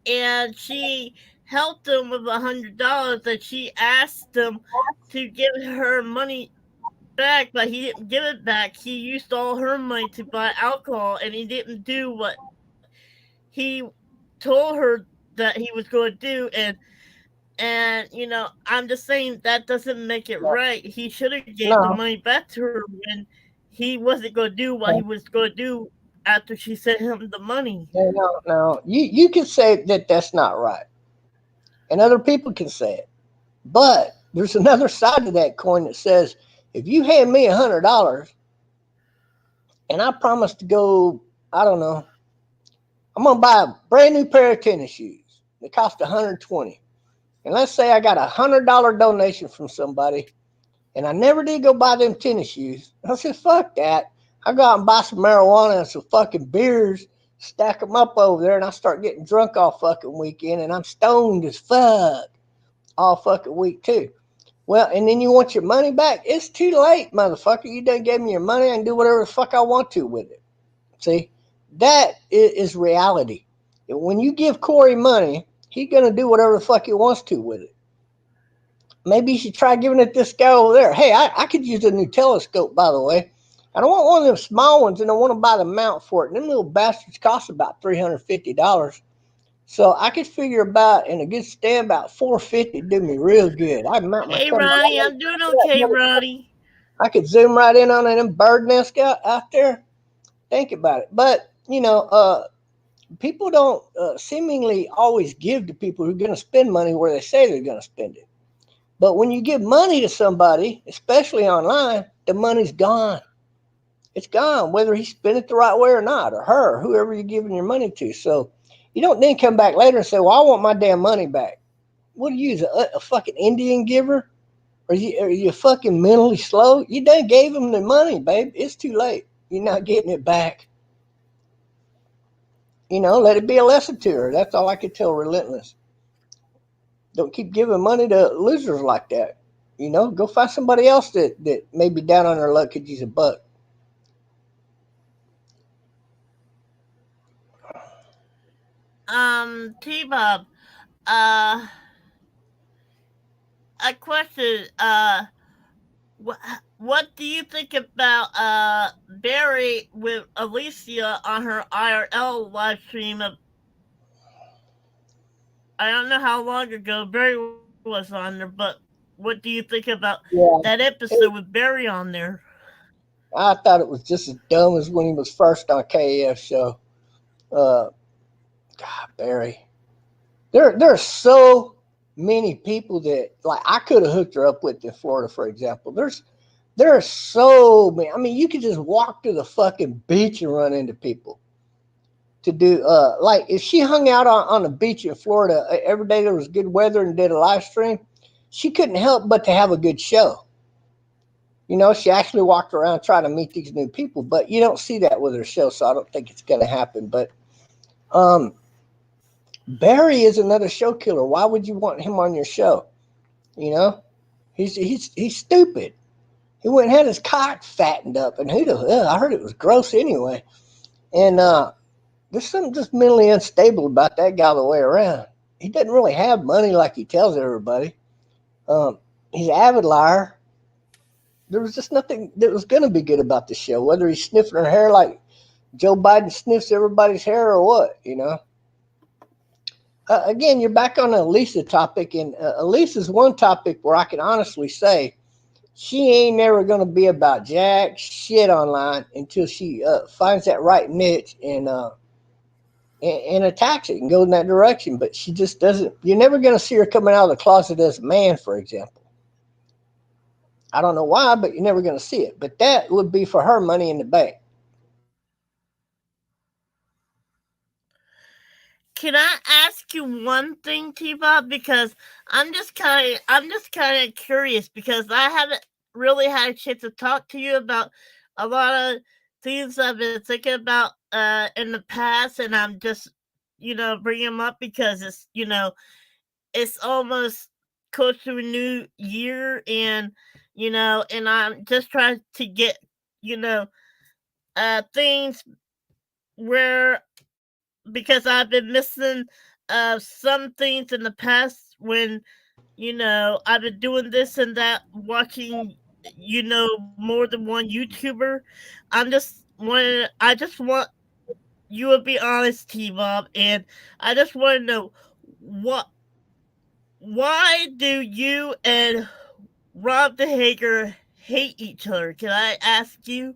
O: and she helped him with $100 that she asked him to give her money back, but he didn't give it back. He used all her money to buy alcohol, and he didn't do what he told her that he was going to do. And you know, I'm just saying that doesn't make it right. He should have gave the money back to her when he wasn't going to do what he was going to do after she sent him the money.
Q: No. You can say that that's not right, and other people can say it. But there's another side to that coin that says, if you hand me $100 and I promise to go, I don't know, I'm gonna buy a brand new pair of tennis shoes. They cost $120. And let's say I got $100 donation from somebody, and I never did go buy them tennis shoes. I said, fuck that. I go out and buy some marijuana and some fucking beers, stack them up over there, and I start getting drunk all fucking weekend, and I'm stoned as fuck all fucking week too. Well, and then you want your money back? It's too late, motherfucker. You done gave me your money. I can do whatever the fuck I want to with it. See, that is reality. And when you give Corey money, he's going to do whatever the fuck he wants to with it. Maybe you should try giving it this guy over there. Hey, I could use a new telescope, by the way. I don't want one of them small ones, and I want to buy the mount for it. And them little bastards cost about $350. So I could figure about, in a good stand, about $450 do me real good. I mount my camera.
O: Ronnie, I'm doing okay, Ronnie.
Q: I could zoom right in on them bird nest out there. Think about it. But, you know, people don't seemingly always give to people who are going to spend money where they say they're going to spend it. But when you give money to somebody, especially online, the money's gone. It's gone, whether he spent it the right way or not, or her, whoever you're giving your money to. So you don't then come back later and say, well, I want my damn money back. What are you, a fucking Indian giver? Are you fucking mentally slow? You done gave him the money, babe. It's too late. You're not getting it back. You know, let it be a lesson to her. That's all I could tell Relentless. Don't keep giving money to losers like that. You know, go find somebody else that maybe down on their luck could use a buck.
O: T-Bob, a question, what do you think about Barry with Alicia on her IRL live stream? I don't know how long ago Barry was on there, but what do you think about that episode with Barry on there?
Q: I thought it was just as dumb as when he was first on KAF show. God, Barry. There are so many people that, like, I could have hooked her up with in Florida, for example. There are so many. I mean, you could just walk to the fucking beach and run into people to do, like, if she hung out on the beach in Florida every day there was good weather and did a live stream, she couldn't help but to have a good show. You know, she actually walked around trying to meet these new people, but you don't see that with her show, so I don't think it's going to happen. But Barry is another show killer. Why would you want him on your show? You know, he's stupid. He went and had his cock fattened up, and I heard it was gross anyway. And there's something just mentally unstable about that guy all the way around. He doesn't really have money like he tells everybody. He's an avid liar. There was just nothing that was going to be good about the show, whether he's sniffing her hair like Joe Biden sniffs everybody's hair or what, you know. Again, you're back on the Elisa topic, and Elisa's one topic where I can honestly say she ain't never going to be about jack shit online until she finds that right niche and and attacks it and goes in that direction. But she just doesn't. You're never going to see her coming out of the closet as a man, for example. I don't know why, but you're never going to see it. But that would be for her Money in the Bank.
O: Can I ask you one thing, T-Bob? Because I'm just kind of curious because I haven't really had a chance to talk to you about a lot of things I've been thinking about in the past, and I'm just bringing them up because it's almost close to a new year, and and I'm just trying to get things where because I've been missing some things in the past when I've been doing this and that, watching more than one YouTuber. I just want you to be honest, T Bob, and I just want to know what why do you and Rob the Hager hate each other? Can I ask you?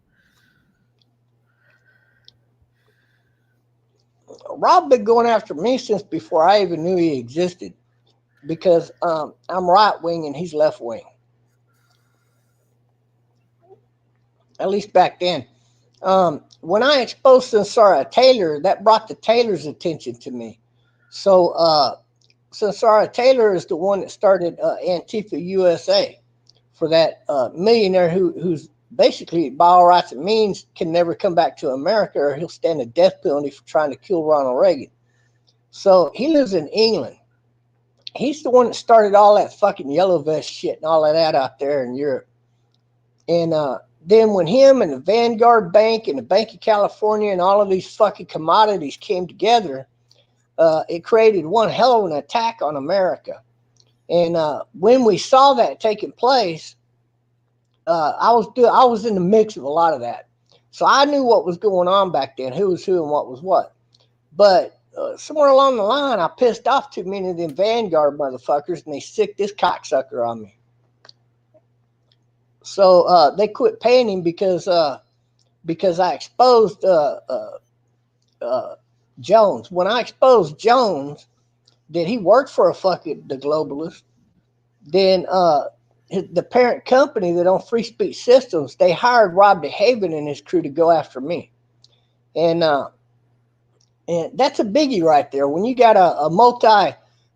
Q: Rob been going after me since before I even knew he existed, because I'm right wing and he's left wing. At least back then. When I exposed Sansara Taylor, that brought the Taylor's attention to me. So Sansara Taylor is the one that started Antifa USA for that millionaire who's basically, by all rights and means, can never come back to America or he'll stand a death penalty for trying to kill Ronald Reagan. So he lives in England. He's the one that started all that fucking yellow vest shit and all of that out there in Europe. And then when him and the Vanguard Bank and the Bank of California and all of these fucking commodities came together, it created one hell of an attack on America. And when we saw that taking place, I was in the mix of a lot of that. So I knew what was going on back then, who was who and what was what. But somewhere along the line, I pissed off too many of them Vanguard motherfuckers, and they sicked this cocksucker on me. So they quit paying him because I exposed Jones. When I exposed Jones that he worked for the globalist, then the parent company that owned Free Speech Systems, they hired Rob DeHaven and his crew to go after me. And that's a biggie right there. When you got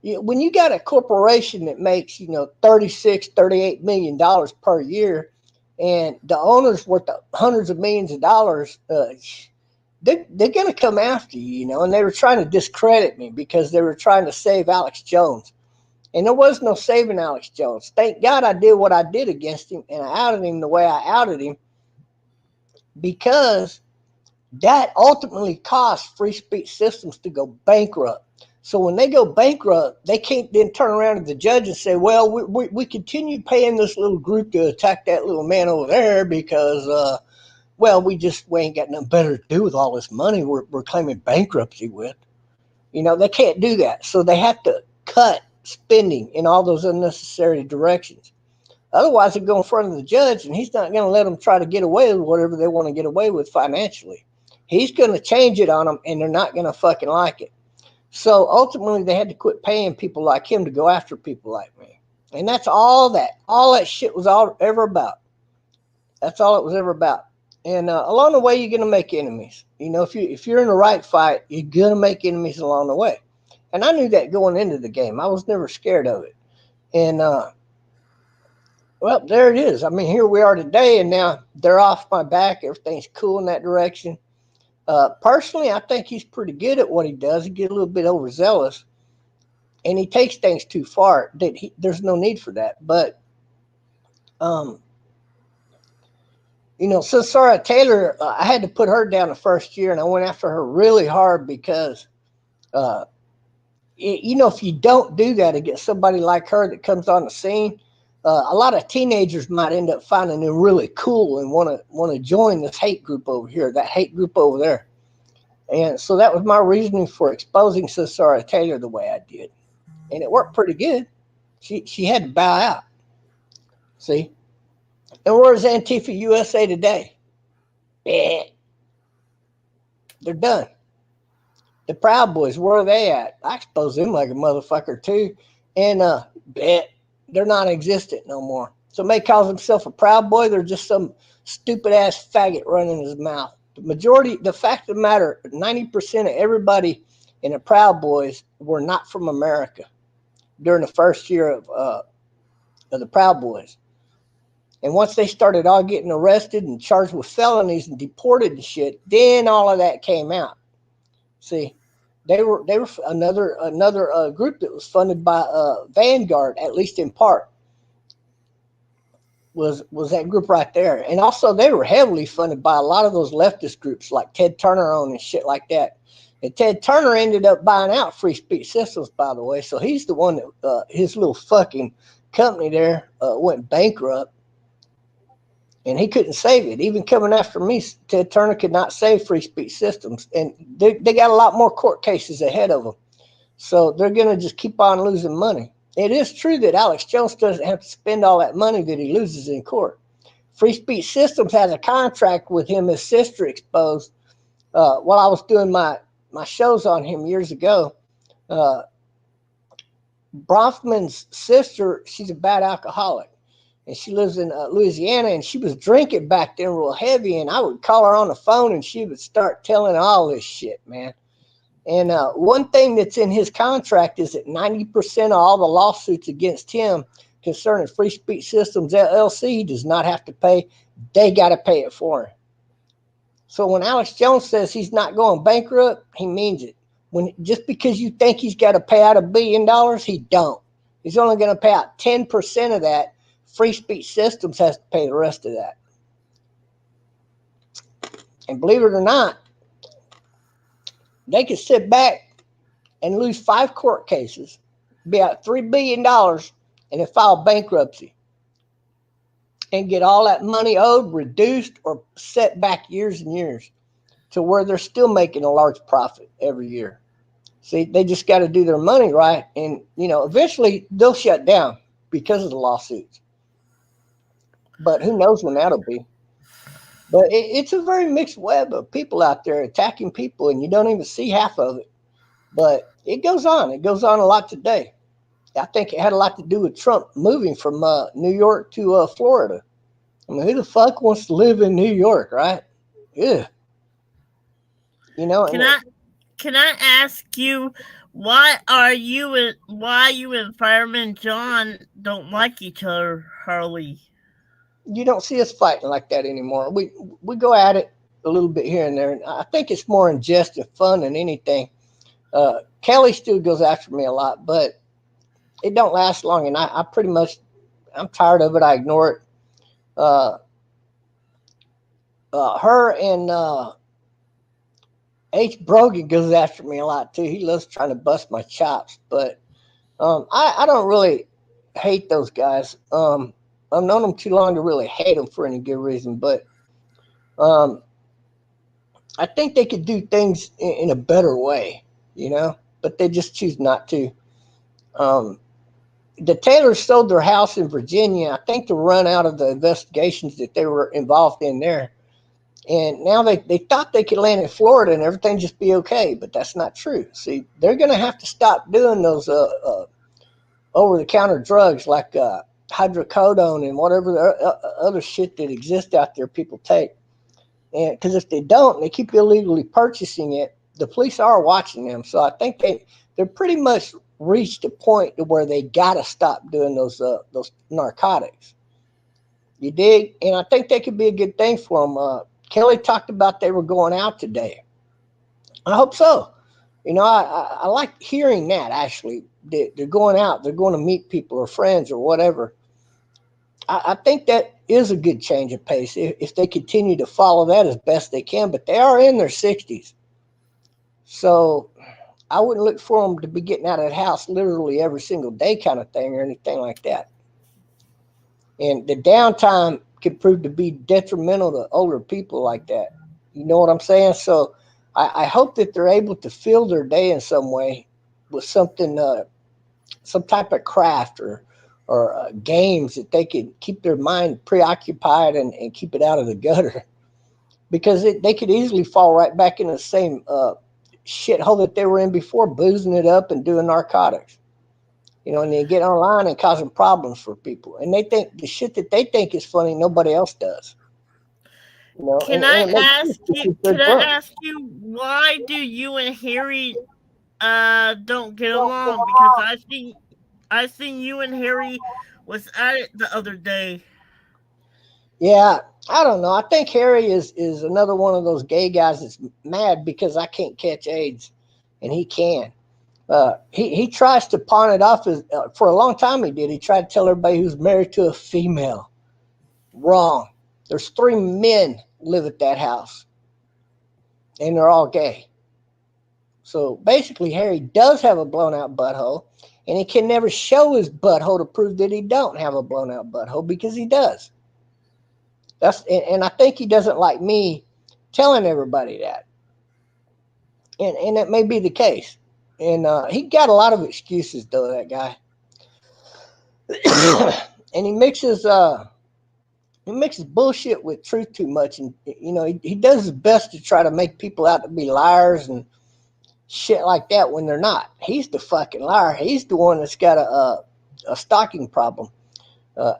Q: when you got a corporation that makes, $36-38 million per year, and the owner's worth hundreds of millions of dollars, they're going to come after you, and they were trying to discredit me because they were trying to save Alex Jones. And there was no saving Alex Jones. Thank God I did what I did against him, and I outed him the way I outed him, because that ultimately caused Free Speech Systems to go bankrupt. So when they go bankrupt, they can't then turn around to the judge and say, well, we continue paying this little group to attack that little man over there because, well, we ain't got nothing better to do with all this money we're claiming bankruptcy with. They can't do that. So they have to cut spending in all those unnecessary directions. Otherwise, they go in front of the judge, and he's not going to let them try to get away with whatever they want to get away with financially. He's going to change it on them, and they're not going to fucking like it. So ultimately, they had to quit paying people like him to go after people like me. And that's all that shit was ever about. That's all it was ever about. And along the way, you're going to make enemies. If you're in the right fight, you're going to make enemies along the way. And I knew that going into the game. I was never scared of it. And, well, there it is. I mean, here we are today, and now they're off my back. Everything's cool in that direction. Personally, I think he's pretty good at what he does. He gets a little bit overzealous, and he takes things too far. There's no need for that. But, since Sarah Taylor, I had to put her down the first year, and I went after her really hard because, if you don't do that against somebody like her that comes on the scene, a lot of teenagers might end up finding them really cool and want to join this hate group over here, that hate group over there. And so that was my reasoning for exposing Sarah Taylor the way I did. And it worked pretty good. She had to bow out. See? And where's Antifa USA today? They're done. The Proud Boys, where are they at? I expose them like a motherfucker too. And bet they're non-existent no more. Somebody calls himself a Proud Boy, they're just some stupid ass faggot running his mouth. The fact of the matter, 90% of everybody in the Proud Boys were not from America during the first year of the Proud Boys. And once they started all getting arrested and charged with felonies and deported and shit, then all of that came out. See, they were another group that was funded by Vanguard, at least in part. Was that group right there. And also they were heavily funded by a lot of those leftist groups like Ted Turner on and shit like that. And Ted Turner ended up buying out Free Speech Systems, by the way. So he's the one that his little fucking company there went bankrupt. And he couldn't save it. Even coming after me, Ted Turner could not save Free Speech Systems. And they got a lot more court cases ahead of them. So they're going to just keep on losing money. It is true that Alex Jones doesn't have to spend all that money that he loses in court. Free Speech Systems has a contract with him, his sister exposed. While I was doing my shows on him years ago, Bronfman's sister, she's a bad alcoholic. And she lives in Louisiana, and she was drinking back then real heavy, and I would call her on the phone, and she would start telling all this shit, man. And one thing that's in his contract is that 90% of all the lawsuits against him concerning Free Speech Systems LLC does not have to pay. They got to pay it for him. So when Alex Jones says he's not going bankrupt, he means it. Just because you think he's got to pay out $1 billion, he don't. He's only going to pay out 10% of that. Free Speech Systems has to pay the rest of that. And believe it or not, they could sit back and lose 5 court cases, be out $3 billion, and then file bankruptcy and get all that money owed reduced or set back years and years to where they're still making a large profit every year. See, they just got to do their money right. And, eventually they'll shut down because of the lawsuits. But who knows when that'll be. But it's a very mixed web of people out there attacking people, and you don't even see half of it. But it goes on. It goes on a lot today. I think it had a lot to do with Trump moving from New York to Florida. I mean, who the fuck wants to live in New York, right? Yeah.
O: Can I ask you why you and Fireman John don't like each other, Harley?
Q: You don't see us fighting like that anymore. We go at it a little bit here and there. And I think it's more in jest and fun than anything. Kelly still goes after me a lot, but it don't last long. And I pretty much, I'm tired of it. I ignore it. Her and H. Brogan goes after me a lot too. He loves trying to bust my chops, but I don't really hate those guys. I've known them too long to really hate them for any good reason, but I think they could do things in a better way, but they just choose not to. The Taylors sold their house in Virginia, I think, to run out of the investigations that they were involved in there. And now they thought they could land in Florida and everything just be okay, but that's not true. See, they're going to have to stop doing those over-the-counter drugs like hydrocodone and whatever the other shit that exists out there people take. And because if they don't, they keep illegally purchasing it, the police are watching them. So I think they're pretty much reached a point to where they got to stop doing those narcotics. You dig? And I think that could be a good thing for them. Kelly talked about they were going out today. I hope so. I like hearing that, actually. They're going out. They're going to meet people or friends or whatever. I think that is a good change of pace if they continue to follow that as best they can. But they are in their 60s. So I wouldn't look for them to be getting out of the house literally every single day kind of thing or anything like that. And the downtime could prove to be detrimental to older people like that. You know what I'm saying? So I hope that they're able to fill their day in some way with something, some type of craft or games that they could keep their mind preoccupied and keep it out of the gutter. Because they could easily fall right back in the same shithole that they were in before, boozing it up and doing narcotics. And they get online and causing problems for people. And they think the shit that they think is funny, nobody else does.
O: Can
Q: And
O: I
Q: it makes
O: ask
Q: sense
O: you?
Q: because they're
O: Can I
Q: drunk.
O: ask you why do you and Harry don't get along? Because I seen you and Harry was at it the other day.
Q: Yeah, I don't know. I think Harry is another one of those gay guys that's mad because I can't catch AIDS, and he can. He tries to pawn it off as for a long time. He did. He tried to tell everybody who's married to a female. Wrong. There's 3 men live at that house, and they're all gay. So basically, Harry does have a blown out butthole, and he can never show his butthole to prove that he don't have a blown out butthole because he does. And I think he doesn't like me telling everybody that. And that may be the case. And he got a lot of excuses though, that guy. And he mixes bullshit with truth too much, and he does his best to try to make people out to be liars and shit like that when they're not. He's the fucking liar. He's the one that's got a stalking problem.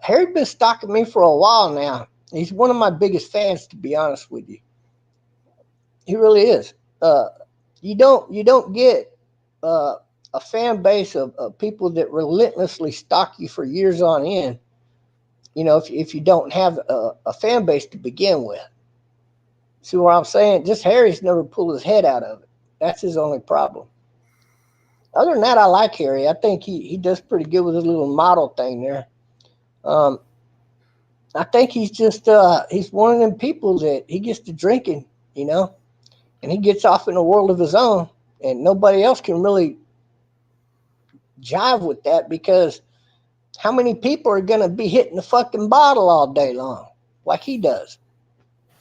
Q: Harry's been stalking me for a while now. He's one of my biggest fans, to be honest with you. He really is. You don't get a fan base of people that relentlessly stalk you for years on end. If you don't have a fan base to begin with. See what I'm saying? Just Harry's never pulled his head out of it. That's his only problem. Other than that, I like Harry. I think he does pretty good with his little model thing there. I think he's just he's one of them people that he gets to drinking, and he gets off in a world of his own, and nobody else can really jive with that because how many people are going to be hitting the fucking bottle all day long like he does?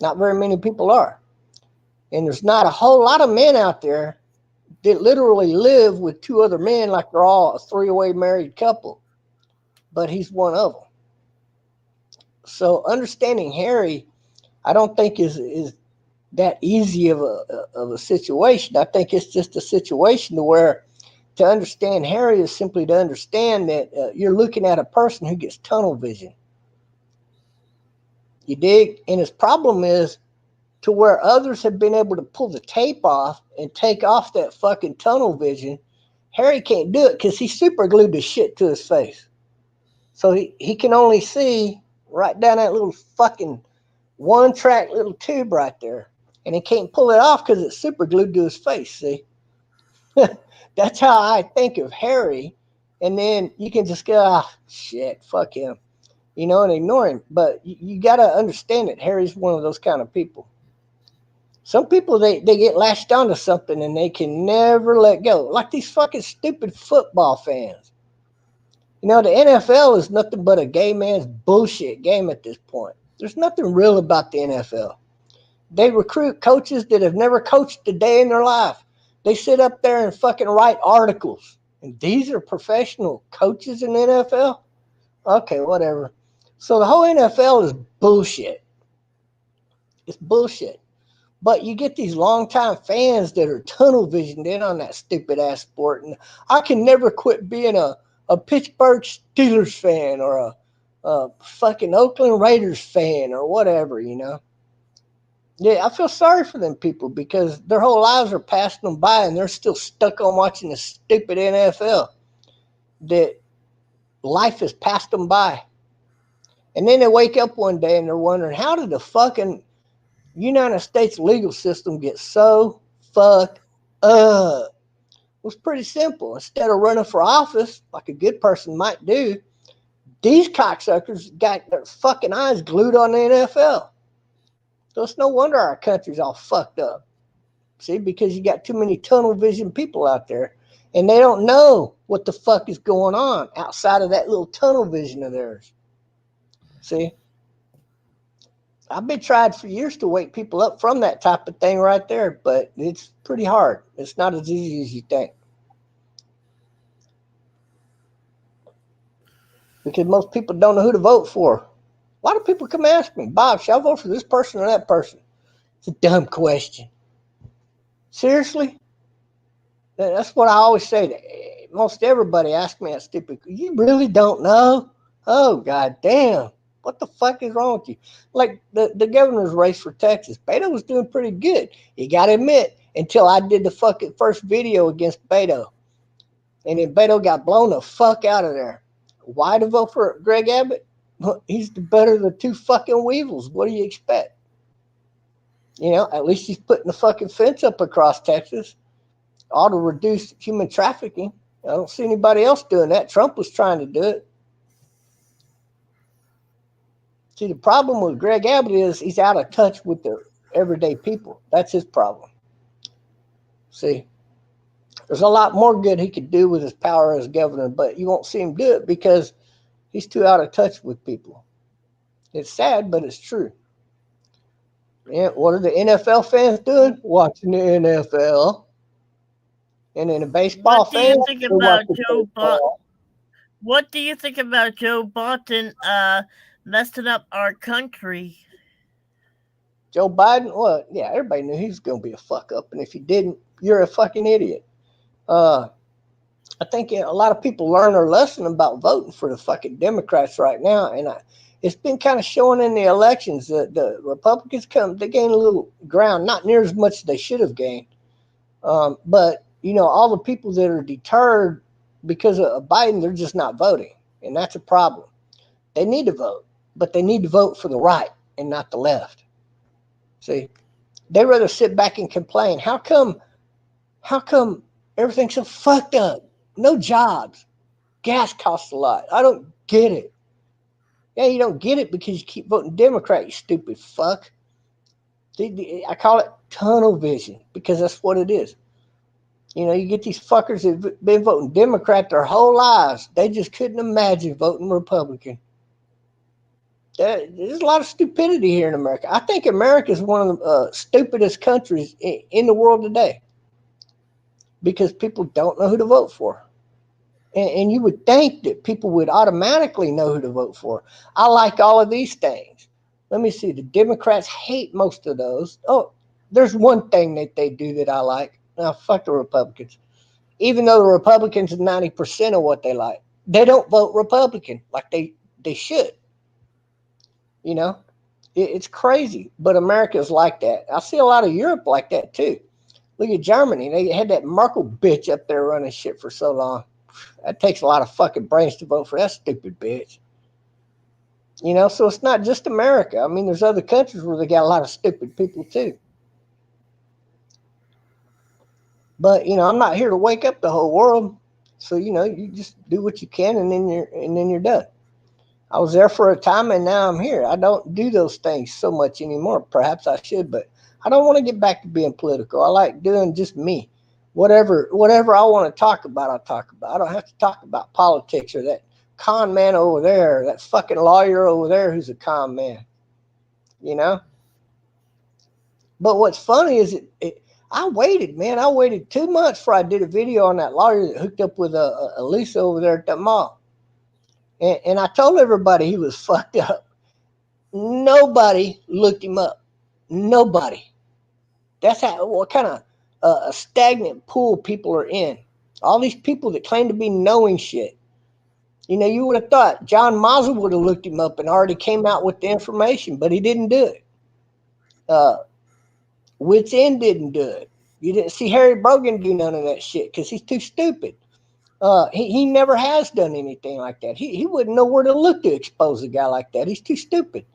Q: Not very many people are. And there's not a whole lot of men out there that literally live with 2 other men like they're all a 3-way married couple. But he's one of them. So understanding Harry, I don't think is that easy of a situation. I think it's just a situation where to understand Harry is simply to understand that you're looking at a person who gets tunnel vision. You dig? And his problem is to where others have been able to pull the tape off and take off that fucking tunnel vision. Harry can't do it because he super glued the shit to his face. So he can only see right down that little fucking 1-track little tube right there. And he can't pull it off because it's super glued to his face, see? That's how I think of Harry. And then you can just go, shit, fuck him. And ignore him. But you got to understand that Harry's one of those kind of people. Some people, they get lashed onto something and they can never let go. Like these fucking stupid football fans. The NFL is nothing but a gay man's bullshit game at this point. There's nothing real about the NFL. They recruit coaches that have never coached a day in their life. They sit up there and fucking write articles. And these are professional coaches in the NFL? Okay, whatever. So the whole NFL is bullshit. It's bullshit. But you get these longtime fans that are tunnel visioned in on that stupid ass sport. And I can never quit being a Pittsburgh Steelers fan or a fucking Oakland Raiders fan or whatever, Yeah, I feel sorry for them people because their whole lives are passing them by and they're still stuck on watching the stupid NFL that life has passed them by. And then they wake up one day and they're wondering, how did the fucking United States legal system get so fucked up? It was pretty simple. Instead of running for office, like a good person might do, these cocksuckers got their fucking eyes glued on the NFL. So it's no wonder our country's all fucked up. See, because you got too many tunnel vision people out there, and they don't know what the fuck is going on outside of that little tunnel vision of theirs. See? I've been trying for years to wake people up from that type of thing right there, but it's pretty hard. It's not as easy as you think. Because most people don't know who to vote for. Why do people come ask me, Bob, should I vote for this person or that person? It's a dumb question. Seriously? That's what I always say to most everybody. Ask me that stupid. You really don't know? Oh god damn! What the fuck is wrong with you? Like the governor's race for Texas, Beto was doing pretty good. You got to admit. Until I did the fucking first video against Beto, and then Beto got blown the fuck out of there. Why to vote for Greg Abbott? Well, he's the better of the two fucking weevils. What do you expect? You know, at least he's putting the fucking fence up across Texas, all to reduce human trafficking. I don't see anybody else doing that. Trump was trying to do it. See, the problem with Greg Abbott is he's out of touch with the everyday people. That's his problem. See, there's a lot more good he could do with his power as governor, but you won't see him do it because he's too out of touch with people. It's sad, but it's true. Yeah, what are the NFL fans doing? Watching the NFL. And then the baseball
O: What do you
Q: fans,
O: think
Q: they're
O: about
Q: watching
O: Joe Biden?
Q: baseball.
O: What do you think about Joe Biden messing up our country?
Q: Joe Biden, well, yeah, everybody knew he was going to be a fuck up, and if you didn't, you're a fucking idiot. I think a lot of people learn their lesson about voting for the fucking Democrats right now, and it's been kind of showing in the elections that the Republicans they gain a little ground, not near as much as they should have gained. But you know, all the people that are deterred because of Biden, they're just not voting, and that's a problem. They need to vote, but they need to vote for the right and not the left. See, they rather sit back and complain. How come everything's so fucked up? No jobs. Gas costs a lot. I don't get it. Yeah, you don't get it because you keep voting Democrat, you stupid fuck. I call it tunnel vision because that's what it is. You know, you get these fuckers that've been voting Democrat their whole lives. They just couldn't imagine voting Republican. There's a lot of stupidity here in America. I think America is one of the stupidest countries in the world today because people don't know who to vote for. And you would think that people would automatically know who to vote for. I like all of these things. Let me see. The Democrats hate most of those. Oh, there's one thing that they do that I like. Now, fuck the Republicans. Even though the Republicans are 90% of what they like, they don't vote Republican like they should. You know, it's crazy. But America's like that. I see a lot of Europe like that too. Look at Germany. They had that Merkel bitch up there running shit for so long. That takes a lot of fucking brains to vote for that stupid bitch. You know, so it's not just America. I mean, there's other countries where they got a lot of stupid people too. But you know, I'm not here to wake up the whole world. So you know, you just do what you can, and then you're done. I was there for a time, and now I'm here. I don't do those things so much anymore. Perhaps I should, but I don't want to get back to being political. I like doing just me. Whatever I want to talk about, I'll talk about. I don't have to talk about politics or that con man over there, that fucking lawyer over there who's a con man. You know? But what's funny is I waited, man. I waited 2 months before I did a video on that lawyer that hooked up with a Lisa over there at that mall. And I told everybody he was fucked up. Nobody looked him up. Nobody. That's what kind of a stagnant pool people are in. All these people that claim to be knowing shit. You know, you would have thought John Mazel would have looked him up and already came out with the information, but he didn't do it. Wits End didn't do it. You didn't see Harry Brogan do none of that shit because he's too stupid. He never has done anything like that. He wouldn't know where to look to expose a guy like that. He's too stupid.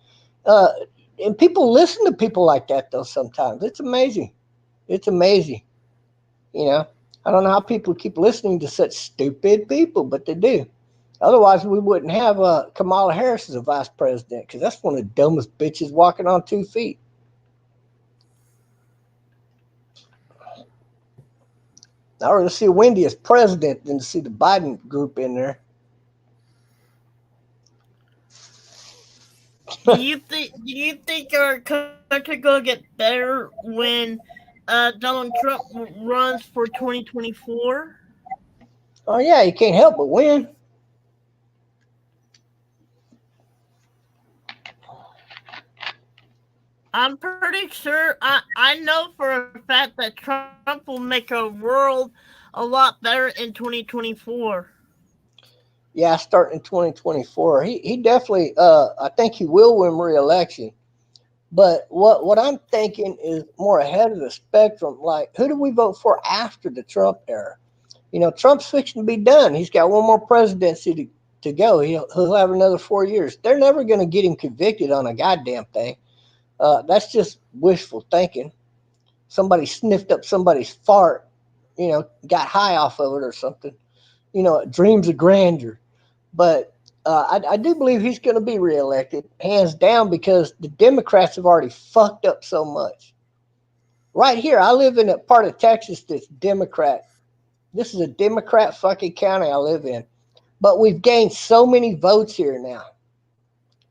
Q: And people listen to people like that, though, sometimes. It's amazing. It's amazing. You know, I don't know how people keep listening to such stupid people, but they do. Otherwise, we wouldn't have Kamala Harris as a vice president because that's one of the dumbest bitches walking on 2 feet. I'd rather see Wendy as president than to see the Biden group in there.
O: Do you think our country gonna get better when Donald Trump runs for 2024?
Q: Oh yeah, you can't help but win.
O: I'm pretty sure I know for a fact that Trump will make a world a lot better in 2024.
Q: Yeah, starting in 2024. He definitely I think he will win re-election. But what I'm thinking is more ahead of the spectrum. Like, who do we vote for after the Trump era? You know, Trump's fixing to be done. He's got one more presidency to go. He'll have another 4 years. They're never going to get him convicted on a goddamn thing. That's just wishful thinking. Somebody sniffed up somebody's fart, got high off of it or something. Dreams of grandeur. But I do believe he's going to be reelected, hands down, because the Democrats have already fucked up so much. Right here, I live in a part of Texas that's Democrat. This is a Democrat fucking county I live in. But we've gained so many votes here now.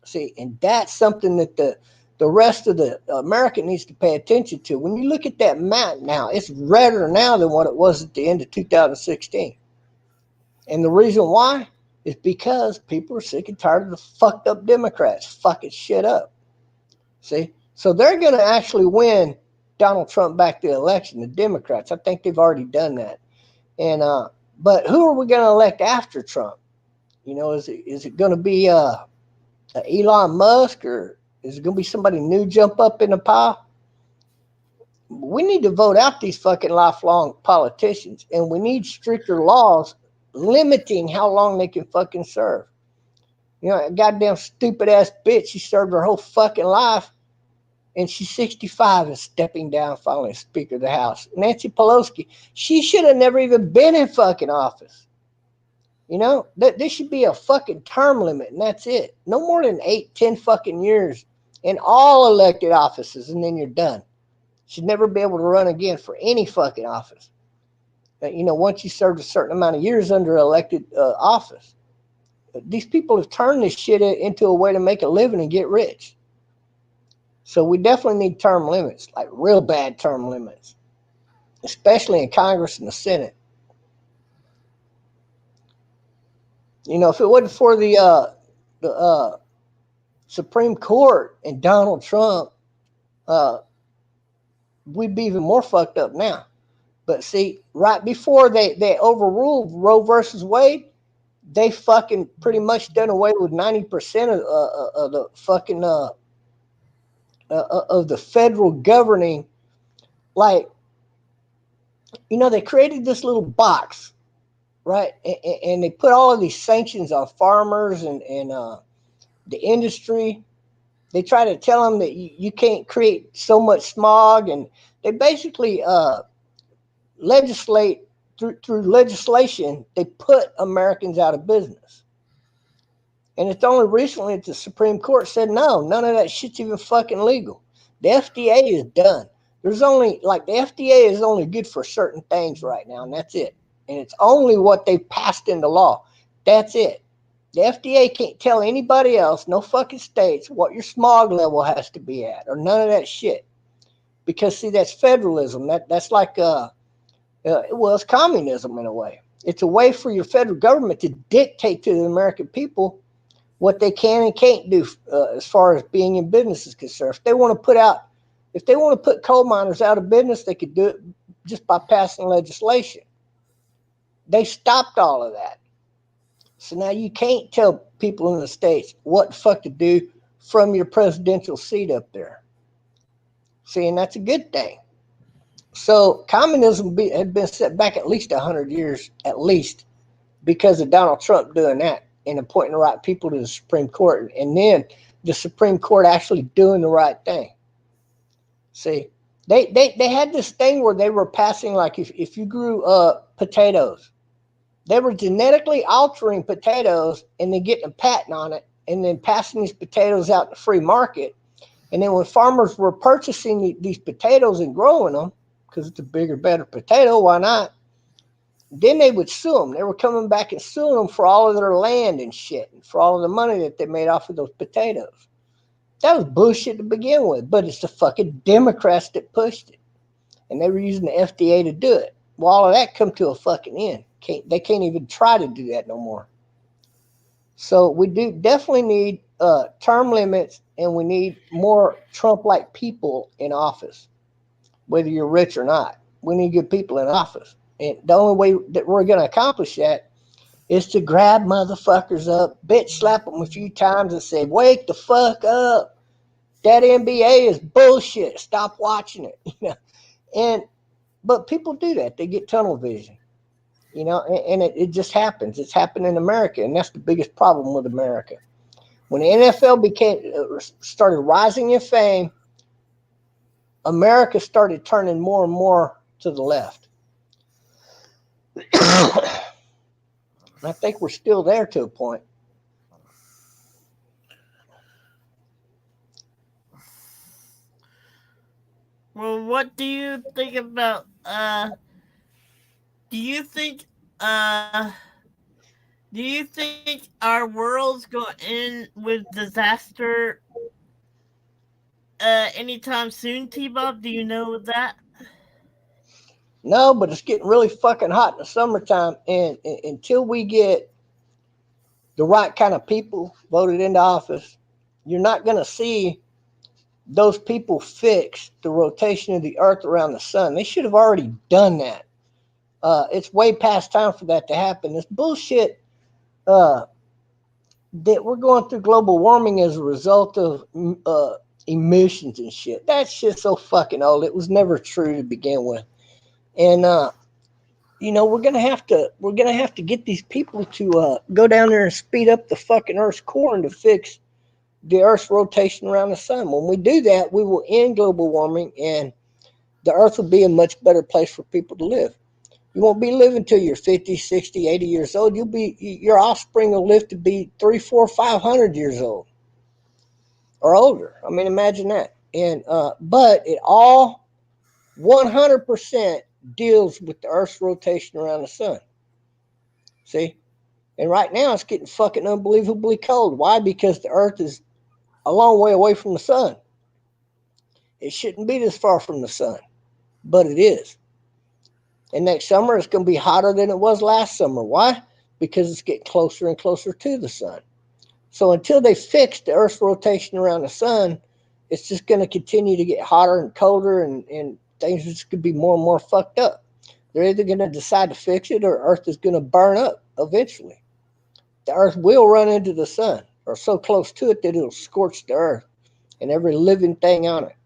Q: See, and that's something that the rest of the America needs to pay attention to. When you look at that map now, it's redder now than what it was at the end of 2016. And the reason why is because people are sick and tired of the fucked up Democrats fucking shit up. See? So they're going to actually win Donald Trump back the election, the Democrats. I think they've already done that. And but who are we going to elect after Trump? Is it going to be Elon Musk, or is it going to be somebody new jump up in the pile? We need to vote out these fucking lifelong politicians, and we need stricter laws limiting how long they can fucking serve. A goddamn stupid ass bitch, she served her whole fucking life, and she's 65 and stepping down finally as Speaker of the House. Nancy Pelosi, she should have never even been in fucking office. There should be a fucking term limit, and that's it. No more than 8, 10 fucking years in all elected offices, and then you're done. Should never be able to run again for any fucking office. Once you served a certain amount of years under elected office. These people have turned this shit into a way to make a living and get rich. So we definitely need term limits, like real bad term limits, especially in Congress and the Senate. If it wasn't for the Supreme Court and Donald Trump, we'd be even more fucked up now. But see, right before they overruled Roe versus Wade, they fucking pretty much done away with 90% of the fucking of the federal governing. Like, they created this little box, right? And they put all of these sanctions on farmers and the industry. They try to tell them that you can't create so much smog, and they basically legislate through legislation. They put Americans out of business. And it's only recently that the Supreme Court said, no, none of that shit's even fucking legal. The FDA is done. The FDA is only good for certain things right now, and that's it. And it's only what they passed into law. That's it. The FDA can't tell anybody else, no fucking states, what your smog level has to be at, or none of that shit. Because, see, that's federalism. That's like, it's communism in a way. It's a way for your federal government to dictate to the American people what they can and can't do as far as being in business is concerned. If they want to put coal miners out of business, they could do it just by passing legislation. They stopped all of that. So now you can't tell people in the States what the fuck to do from your presidential seat up there. See, and that's a good thing. So communism had been set back at least 100 years, at least, because of Donald Trump doing that and appointing the right people to the Supreme Court, and then the Supreme Court actually doing the right thing. See, they had this thing where they were passing, like, if you grew potatoes, they were genetically altering potatoes and then getting a patent on it and then passing these potatoes out in the free market. And then when farmers were purchasing these potatoes and growing them, because it's a bigger, better potato, why not? Then they would sue them. They were coming back and suing them for all of their land and shit, and for all of the money that they made off of those potatoes. That was bullshit to begin with, but it's the fucking Democrats that pushed it. And they were using the FDA to do it. Well, all of that come to a fucking end. They can't even try to do that no more. So we do definitely need term limits, and we need more Trump-like people in office, whether you're rich or not. We need good people in office. And the only way that we're going to accomplish that is to grab motherfuckers up, bitch slap them a few times and say, wake the fuck up. That NBA is bullshit. Stop watching it. But people do that. They get tunnel vision. And it just happens. It's happened in America, and that's the biggest problem with America. When the NFL started rising in fame, America started turning more and more to the left. I think we're still there to a point.
O: Well, what do you think about do you think our world's going to end with disaster anytime soon, T-Bob? Do you know that?
Q: No, but it's getting really fucking hot in the summertime, and until we get the right kind of people voted into office, you're not going to see those people fix the rotation of the earth around the sun. They should have already done that. It's way past time for that to happen. This bullshit that we're going through global warming as a result of emissions and shit. That shit's so fucking old. It was never true to begin with. And we're gonna have to get these people to go down there and speed up the fucking Earth's core and to fix the Earth's rotation around the sun. When we do that, we will end global warming, and the Earth will be a much better place for people to live. You won't be living till you're 50, 60, 80 years old. Your offspring will live to be 300, 400, 500 years old or older. I mean, imagine that. And but it all 100% deals with the Earth's rotation around the sun. See? And right now it's getting fucking unbelievably cold. Why? Because the Earth is a long way away from the sun. It shouldn't be this far from the sun, but it is. And next summer it's going to be hotter than it was last summer. Why? Because it's getting closer and closer to the sun. So until they fix the Earth's rotation around the sun, it's just going to continue to get hotter and colder, and things just could be more and more fucked up. They're either going to decide to fix it, or Earth is going to burn up eventually. The Earth will run into the sun, or so close to it that it'll scorch the Earth and every living thing on it.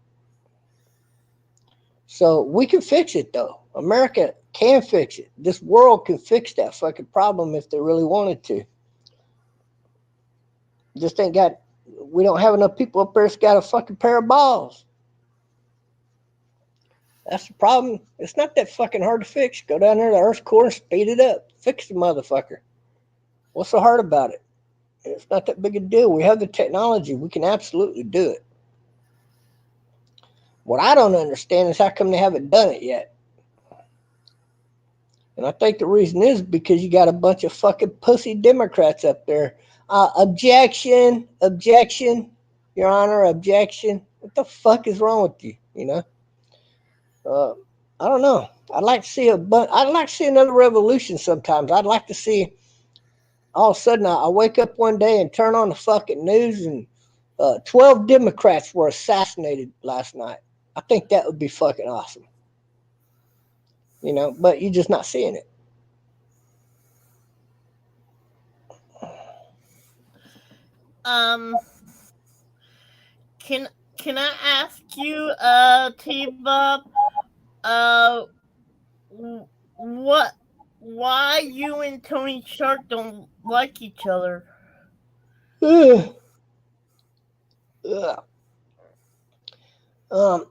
Q: So we can fix it, though. America can fix it. This world can fix that fucking problem if they really wanted to. Just we don't have enough people up there that's got a fucking pair of balls. That's the problem. It's not that fucking hard to fix. Go down there to the Earth's core and speed it up. Fix the motherfucker. What's so hard about it? It's not that big a deal. We have the technology. We can absolutely do it. What I don't understand is how come they haven't done it yet. And I think the reason is because you got a bunch of fucking pussy Democrats up there. Objection, Your Honor, objection. What the fuck is wrong with you? I don't know. I'd like to see another revolution sometimes. I'd like to see all of a sudden I wake up one day and turn on the fucking news and 12 Democrats were assassinated last night. I think that would be fucking awesome. But you're just not seeing it.
O: Can I ask you, T-Bob, why you and Tony Shark don't like each other?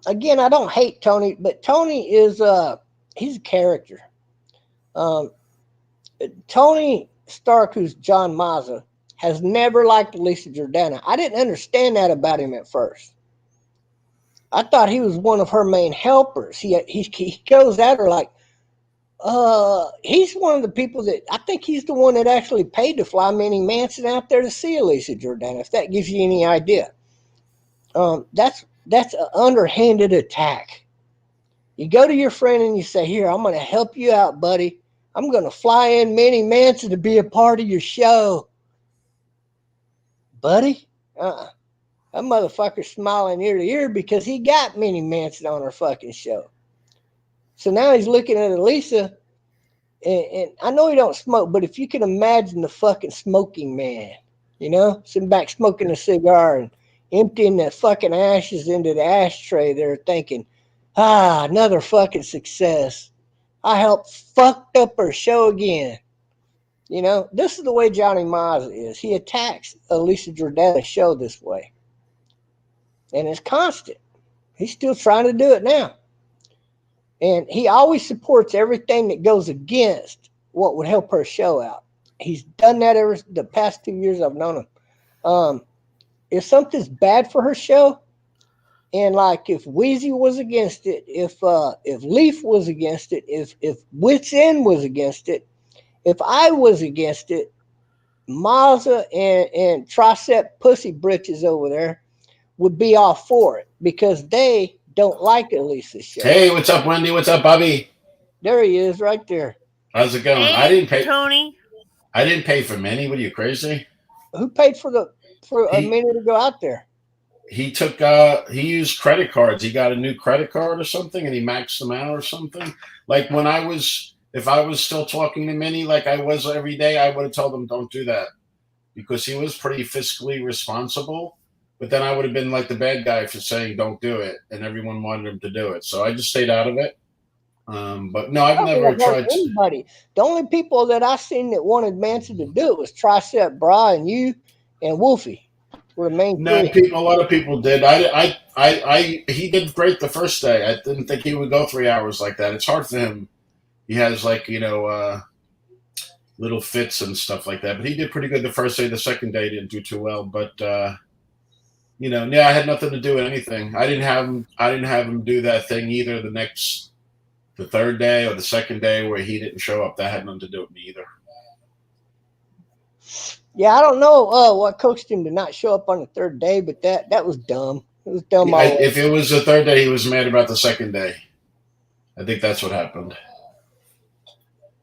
Q: Again, I don't hate Tony, but Tony is he's a character. Tony Stark, who's John Mazza, has never liked Lisa Jordana. I didn't understand that about him at first. I thought he was one of her main helpers. He goes at her like, he's one of the people that, I think he's the one that actually paid to fly Manny Manson out there to see Lisa Jordana, if that gives you any idea. That's an underhanded attack. You go to your friend and you say, here, I'm going to help you out, buddy. I'm going to fly in Manny Manson to be a part of your show. Buddy? That motherfucker's smiling ear to ear because he got Manny Manson on her fucking show. So now he's looking at Elisa And I know he don't smoke, but if you can imagine the fucking smoking man, sitting back smoking a cigar and emptying the fucking ashes into the ashtray there thinking, another fucking success. I helped fucked up her show again. This is the way Johnny Miles is. He attacks Alicia Jorda's show this way. And it's constant. He's still trying to do it now. And he always supports everything that goes against what would help her show out. He's done that ever the past 2 years I've known him. If something's bad for her show, and like if Wheezy was against it, if Leaf was against it, if Wits End was against it, if I was against it, Mazza and Tricep Pussy Britches over there would be all for it because they don't like Elisa's show.
S: Hey, what's up, Wendy? What's up, Bobby?
Q: There he is, right there.
S: How's it going?
N: Hey,
S: I didn't pay.
N: Tony.
S: I didn't pay for many. What are you, crazy?
Q: Who paid for a minute to go out there?
S: He took. He used credit cards. He got a new credit card or something, and he maxed them out or something. Like when if I was still talking to Minnie like I was every day, I would have told him don't do that because he was pretty fiscally responsible. But then I would have been like the bad guy for saying don't do it, and everyone wanted him to do it. So I just stayed out of it. But no, I've never tried
Q: anybody. The only people that I seen that wanted Manson to do it was Tricep Bra and you and Wolfie. Were the main three.
S: A lot of people did. He did great the first day. I didn't think he would go 3 hours like that. It's hard for him. He has little fits and stuff like that. But he did pretty good the first day. The second day didn't do too well. But I had nothing to do with anything. I didn't have him do that thing either. The third day or the second day where he didn't show up. That had nothing to do with me either.
Q: Yeah, I don't know what coached him to not show up on the third day, but that was dumb. It was dumb.
S: If it was the third day, he was mad about the second day. I think that's what happened.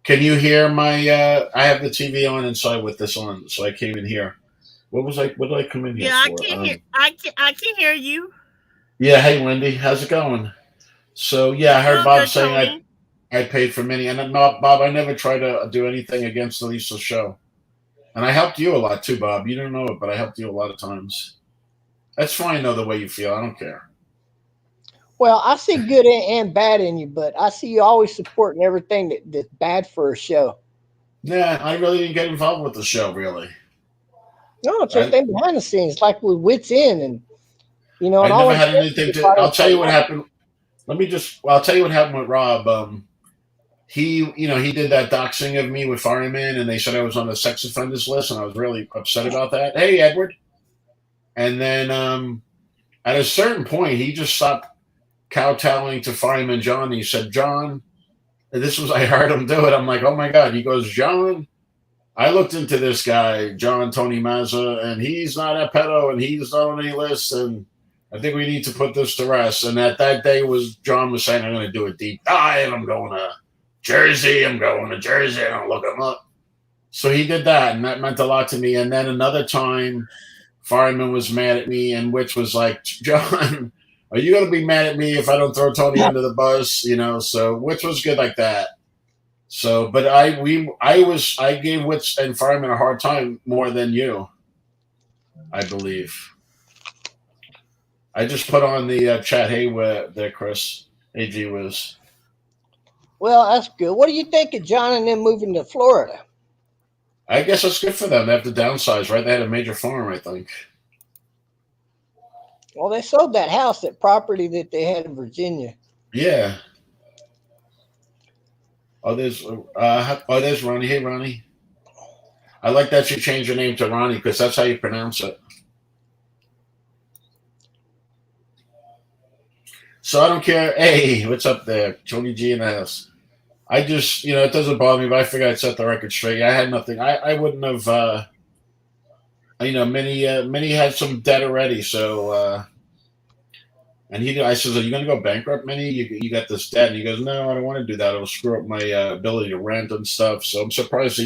S: Can you hear my? I have the TV on inside with this on, so I came in here. What did I come in here
N: Yeah,
S: for?
N: I can hear. I can hear you.
S: Yeah, hey Wendy, how's it going? So yeah, I heard Bob saying I paid for Minnie, and no, Bob, I never tried to do anything against Elisa's show. And I helped you a lot too, Bob. You don't know it, but I helped you a lot of times. That's fine, though, the way you feel. I don't care.
Q: Well, I see good and bad in you, but I see you always supporting everything that's bad for a show.
S: Yeah, I really didn't get involved with the show, really.
Q: No, it's everything behind the scenes, like with Wits In, and and
S: I never had anything to. I'll tell you what happened. I'll tell you what happened with Rob. He did that doxing of me with Fireman, and they said I was on the sex offenders list, and I was really upset about that. Hey, Edward. And then at a certain point, he just stopped kowtowing to Fireman John. He said, John, I heard him do it. I'm like, oh my God. He goes, John, I looked into this guy, John Tony Mazza, and he's not a pedo, and he's not on any list, and I think we need to put this to rest. And that day John was saying, I'm going to do a deep dive. I'm going to Jersey. I'm going to Jersey. I don't look him up. So he did that, and that meant a lot to me. And then another time, Fireman was mad at me, and Witch was like, John, are you going to be mad at me if I don't throw Tony under the bus? So Witch was good like that. So, but I gave Witch and Fireman a hard time more than you, I believe. I just put on the chat, hey, there, Chris. AG was.
Q: Well, that's good. What do you think of John and them moving to Florida?
S: I guess that's good for them. They have to downsize, right? They had a major farm, I think.
Q: Well, they sold that house, that property that they had in Virginia.
S: Yeah. There's Ronnie. Hey, Ronnie. I like that you changed your name to Ronnie because that's how you pronounce it. So I don't care. Hey, what's up there? Tony G in the house. I just, it doesn't bother me, but I figured I'd set the record straight. I had nothing. I wouldn't have, Minnie had some debt already. So, and I says, are you going to go bankrupt, Minnie? You got this debt. And he goes, no, I don't want to do that. It'll screw up my ability to rent and stuff. So I'm surprised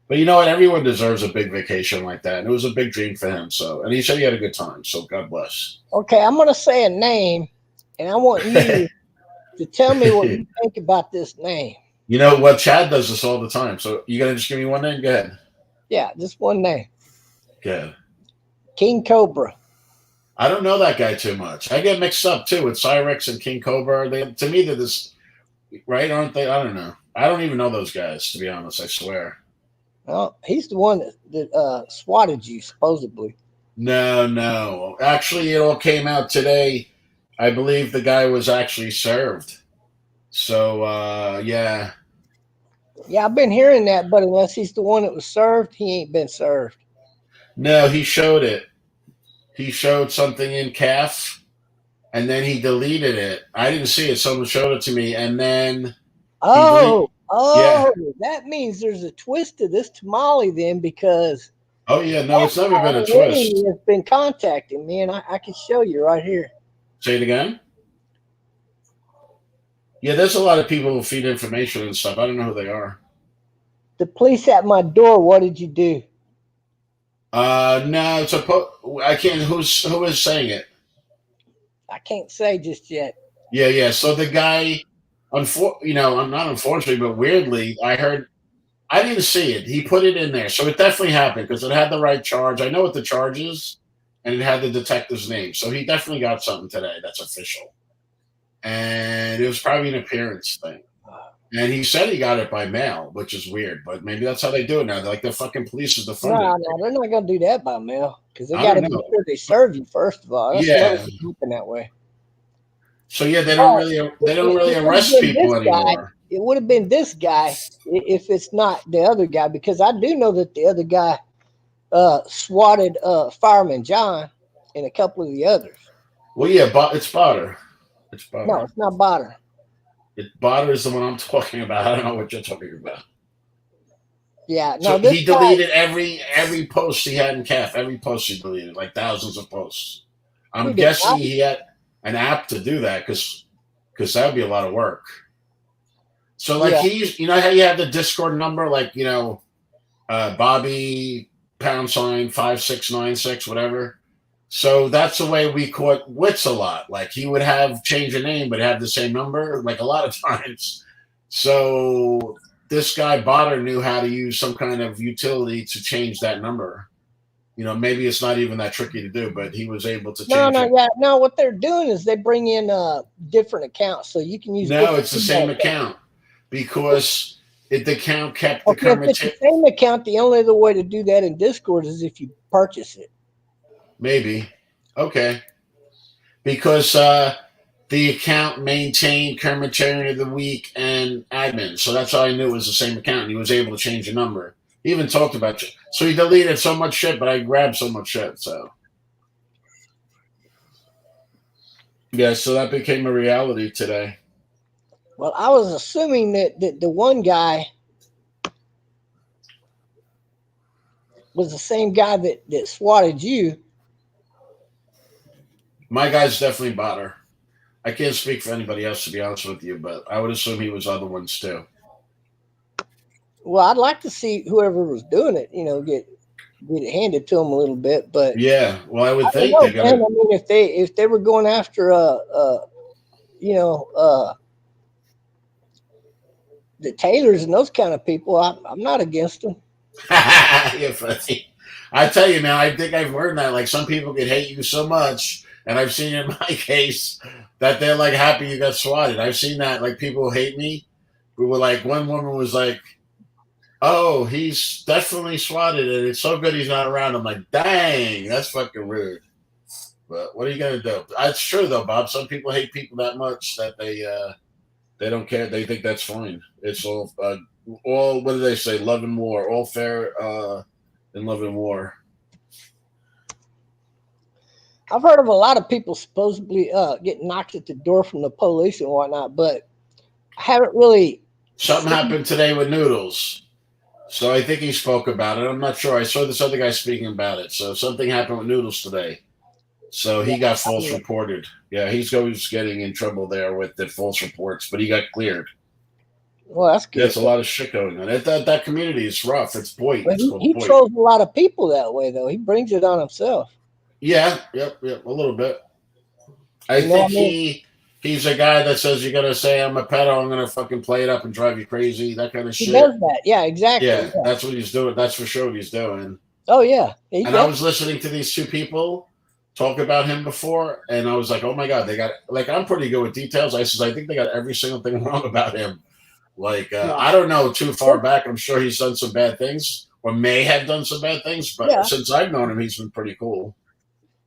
S: but you know what? Everyone deserves a big vacation like that. And it was a big dream for him. So, and he said he had a good time. So God bless.
Q: Okay, I'm going to say a name, and I want you to tell me what you think about this name.
S: You know what? Chad does this all the time. So you gonna just give me one name? Go ahead.
Q: Yeah, just one name.
S: Go ahead.
Q: King Cobra.
S: I don't know that guy too much. I get mixed up too with Cyrex and King Cobra. They, to me, they're this right, aren't they? I don't know. I don't even know those guys, to be honest. I swear.
Q: Well, he's the one that swatted you, supposedly.
S: No. Actually, it all came out today. I believe the guy was actually served. So, yeah.
Q: Yeah, I've been hearing that, but unless he's the one that was served, he ain't been served.
S: No, he showed it. He showed something in calf, and then he deleted it. I didn't see it. Someone showed it to me, and then
Q: Oh,
S: yeah.
Q: that means there's a twist to this tamale then, because
S: Oh yeah, no, it's never been a
Q: Winnie
S: twist.
Q: has been contacting me, and I can show you right here.
S: Say it again. Yeah, there's a lot of people who feed information and stuff. I don't know who they are.
Q: The police at my door. What did you do?
S: No, it's I can't. Who is saying it?
Q: I can't say just yet.
S: Yeah. So the guy, I'm not unfortunately, but weirdly, I heard. I didn't see it. He put it in there, so it definitely happened because it had the right charge. I know what the charge is, and it had the detective's name. So he definitely got something today that's official, and it was probably an appearance thing. And he said he got it by mail, which is weird, but maybe that's how they do it now. They're like the fucking police is defunded.
Q: No, they're not gonna do that by mail because they
S: I
Q: got to
S: don't
Q: be
S: know.
Q: sure they serve you first of all. That's
S: Yeah.
Q: never happen that way.
S: So yeah, they don't really arrest people anymore.
Q: It would have been this guy if it's not the other guy, because I do know that the other guy swatted Fireman John and a couple of the others.
S: Well, yeah, it's Botter. It's Botter.
Q: No, it's not Botter.
S: Botter is the one I'm talking about. I don't know what you're talking about.
Q: Yeah, no.
S: So he deleted every post he had in calf. Every post he deleted, like thousands of posts. I'm guessing he had an app to do that because that would be a lot of work. So like he's, you know how you have the Discord number, like, you know, Bobby #5696 whatever. So that's the way we caught Wits a lot. Like he would have change a name but have the same number like a lot of times. So this guy Botter knew how to use some kind of utility to change that number. You know, maybe it's not even that tricky to do, but he was able to change it.
Q: No. What they're doing is they bring in different accounts, so you can use.
S: No, it's the same account because the account kept the
Q: If it's the same account, the only other way to do that in Discord is if you purchase it.
S: Maybe. Okay. Because the account maintained Kermitarian of the Week and admin. So that's how I knew it was the same account. He was able to change the number. He even talked about it. So he deleted so much shit, but I grabbed so much shit. So yeah, so that became a reality today.
Q: Well, I was assuming that the one guy was the same guy that swatted you.
S: My guy's definitely Botter. I can't speak for anybody else, to be honest with you, but I would assume he was other ones too.
Q: Well, I'd like to see whoever was doing it, you know, get it handed to them a little bit, but
S: yeah, well, I would think
Q: they're gonna. I mean, if they were going after the Taylors and those kind of people, I'm not against them.
S: Yeah, funny. I tell you, man, I think I've learned that. Like, some people can hate you so much, and I've seen in my case that they're like happy you got swatted. I've seen that, like, people who hate me. We were like, one woman was like, "Oh, he's definitely swatted, and it's so good he's not around." I'm like, "Dang, that's fucking rude." But what are you gonna do? It's true though, Bob. Some people hate people that much that they don't care. They think that's fine. It's all what do they say? Love and war. All fair in love and war.
Q: I've heard of a lot of people supposedly getting knocked at the door from the police and whatnot, but I haven't really.
S: Something happened today with Noodles. So I think he spoke about it. I'm not sure. I saw this other guy speaking about it. So something happened with Noodles today. So he got false reported. Yeah, he's always getting in trouble there with the false reports, but he got cleared.
Q: Well, that's good.
S: There's a lot of shit going on. That community is rough. It's Boyd.
Q: But he trolls a lot of people that way, though. He brings it on himself.
S: Yeah, yep, a little bit. I think He's a guy that says you're gonna say I'm a pedo, I'm gonna fucking play it up and drive you crazy, that kind of
Q: He
S: shit.
Q: does that. Yeah, exactly.
S: Yeah, that's what he's doing. That's for sure what he's doing.
Q: Oh yeah.
S: And I was listening to these two people talk about him before, and I was like, oh my god, they got like I'm pretty good with details. I says I think they got every single thing wrong about him. Like I don't know too far back. I'm sure he's done some bad things or may have done some bad things, but since I've known him, he's been pretty cool.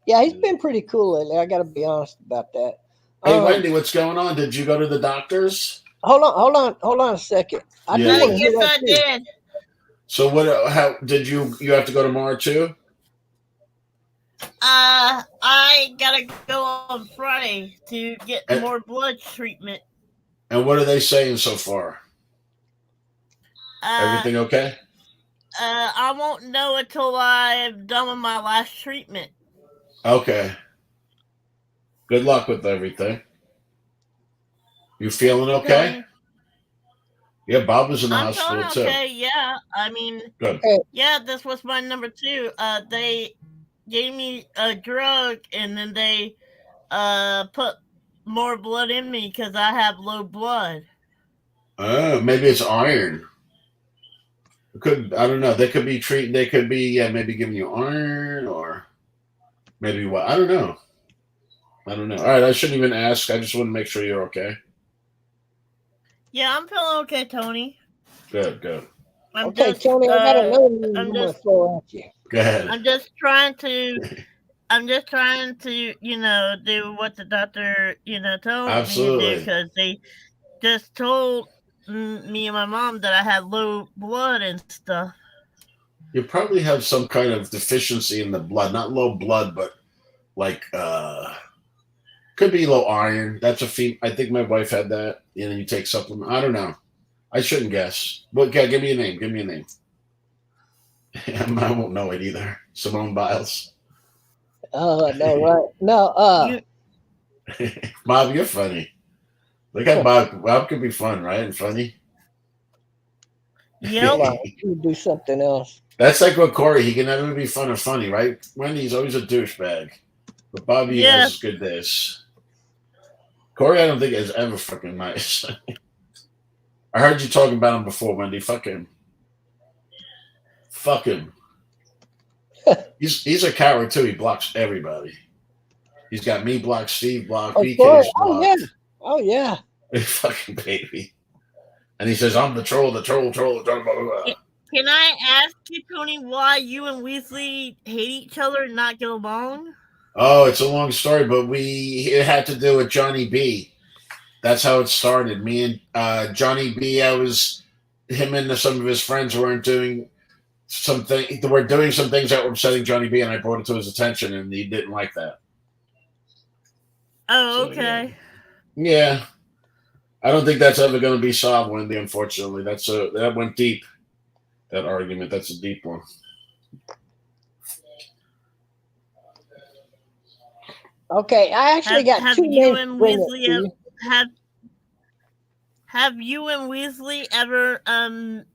Q: Yeah, he's been pretty cool lately. I got to be honest about that.
S: Hey, Wendy, what's going on? Did you go to the doctors?
Q: Hold on a second. I do want to hear that too.
O: did.
S: So what? How did you? You have to go tomorrow too?
O: I gotta go on Friday to get more blood treatment.
S: And what are they saying so far? Everything okay?
O: I won't know until I'm done with my last treatment.
S: Okay. Good luck with everything. You feeling okay? Yeah, Bob was in the hospital too.
O: Okay, yeah. I mean,
S: Good.
O: Yeah, this was my number 2. They gave me a drug and then they put more blood in me because I have low blood.
S: Oh, maybe it's iron. I don't know. They could be treating. They could be maybe giving you iron or maybe what? I don't know. All right, I shouldn't even ask. I just want to make sure you're okay.
O: Yeah, I'm feeling okay, Tony.
S: Good.
Q: Tony, I gotta know you. I'm just throw at you.
S: Go ahead.
O: I'm just trying to, do what the doctor, told me to do because they just told me and my mom that I had low blood and stuff.
S: You probably have some kind of deficiency in the blood, not low blood, but like could be low iron. That's I think my wife had that. You take supplement. I don't know. I shouldn't guess. But give me a name. Give me a name. I won't know it either. Simone Biles.
Q: Oh no, right? No.
S: Bob, you're funny. Look at Bob. Bob could be fun, right? And funny.
Q: Yeah. You do something else.
S: That's like with Corey. He can never be fun or funny, right? Wendy's always a douchebag. But Bobby has good days. Corey, I don't think is ever fucking nice. I heard you talking about him before, Wendy. Fuck him. Fuck him. He's a coward too. He blocks everybody. He's got me blocked, Steve blocked, BK's blocked.
Q: Oh yeah.
S: Fucking baby. And he says, I'm the troll. Blah, blah, blah.
O: Can I ask you, Tony, why you and Weasley hate each other and not get along?
S: Oh, it's a long story, but it had to do with Johnny B. That's how it started. Me and Johnny B. Him and some of his friends weren't doing something. They were doing some things that were upsetting Johnny B. And I brought it to his attention, and he didn't like that.
O: Oh, okay.
S: Yeah. I don't think that's ever going to be solved, Wendy. Unfortunately, that went deep. That argument. That's a deep one.
Q: Okay, I actually got two names.
O: Have you and Weasley ever